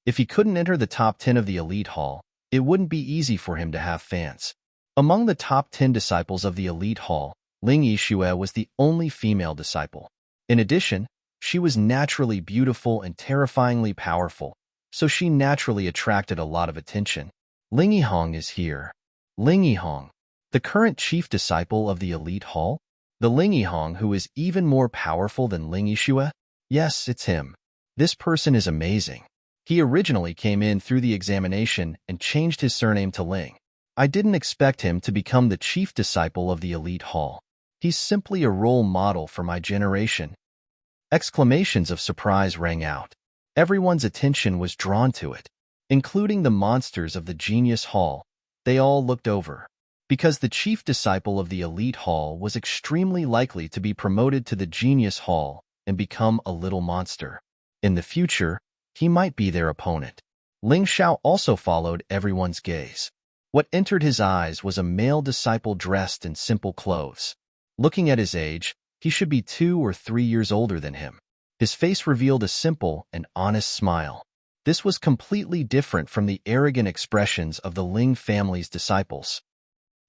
If he couldn't enter the top 10 of the Elite Hall, it wouldn't be easy for him to have fans. Among the top 10 disciples of the Elite Hall, Ling Yixue was the only female disciple. In addition, she was naturally beautiful and terrifyingly powerful, so she naturally attracted a lot of attention. Ling Yihong is here. Ling Yihong, the current chief disciple of the Elite Hall? The Ling Yihong who is even more powerful than Ling Yixue? Yes, it's him. This person is amazing. He originally came in through the examination and changed his surname to Ling. I didn't expect him to become the chief disciple of the Elite Hall. He's simply a role model for my generation. Exclamations of surprise rang out. Everyone's attention was drawn to it, including the monsters of the Genius Hall. They all looked over, because the chief disciple of the Elite Hall was extremely likely to be promoted to the Genius Hall and become a little monster. In the future, he might be their opponent. Ling Xiao also followed everyone's gaze. What entered his eyes was a male disciple dressed in simple clothes. Looking at his age, he should be 2 or 3 years older than him. His face revealed a simple and honest smile. This was completely different from the arrogant expressions of the Ling family's disciples.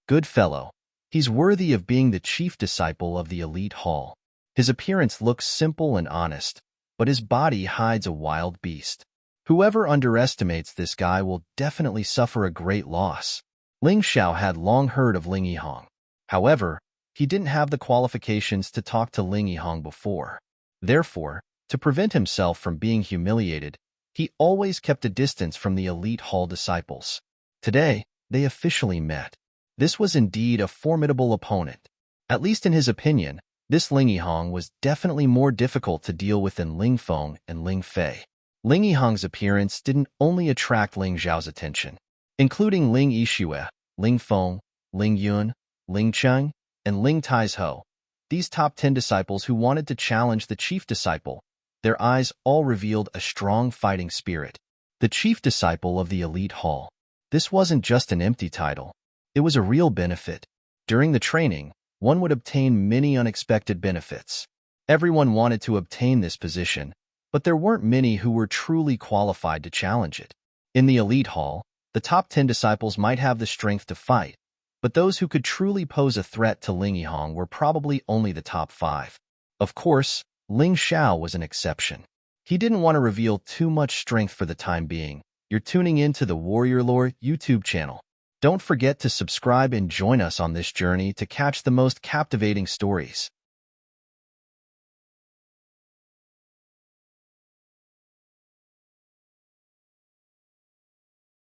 Good fellow. He's worthy of being the chief disciple of the Elite Hall. His appearance looks simple and honest, but his body hides a wild beast. Whoever underestimates this guy will definitely suffer a great loss. Ling Xiao had long heard of Ling Yihong. However, he didn't have the qualifications to talk to Ling Yihong before. Therefore, to prevent himself from being humiliated, he always kept a distance from the elite hall disciples. Today, they officially met. This was indeed a formidable opponent. At least in his opinion, this Ling Yihang was definitely more difficult to deal with than Ling Feng and Ling Fei. Ling Yihang's appearance didn't only attract Ling Zhao's attention, including Ling Yixue, Ling Feng, Ling Yun, Ling Cheng, and Ling Taizhou. These top 10 disciples who wanted to challenge the chief disciple, their eyes all revealed a strong fighting spirit. The chief disciple of the elite hall. This wasn't just an empty title. It was a real benefit. During the training, one would obtain many unexpected benefits. Everyone wanted to obtain this position, but there weren't many who were truly qualified to challenge it. In the elite hall, the top 10 disciples might have the strength to fight, but those who could truly pose a threat to Ling Yihang were probably only the top 5. Of course, Ling Xiao was an exception. He didn't want to reveal too much strength for the time being. You're tuning in to the Warrior Lore YouTube channel. Don't forget to subscribe and join us on this journey to catch the most captivating stories.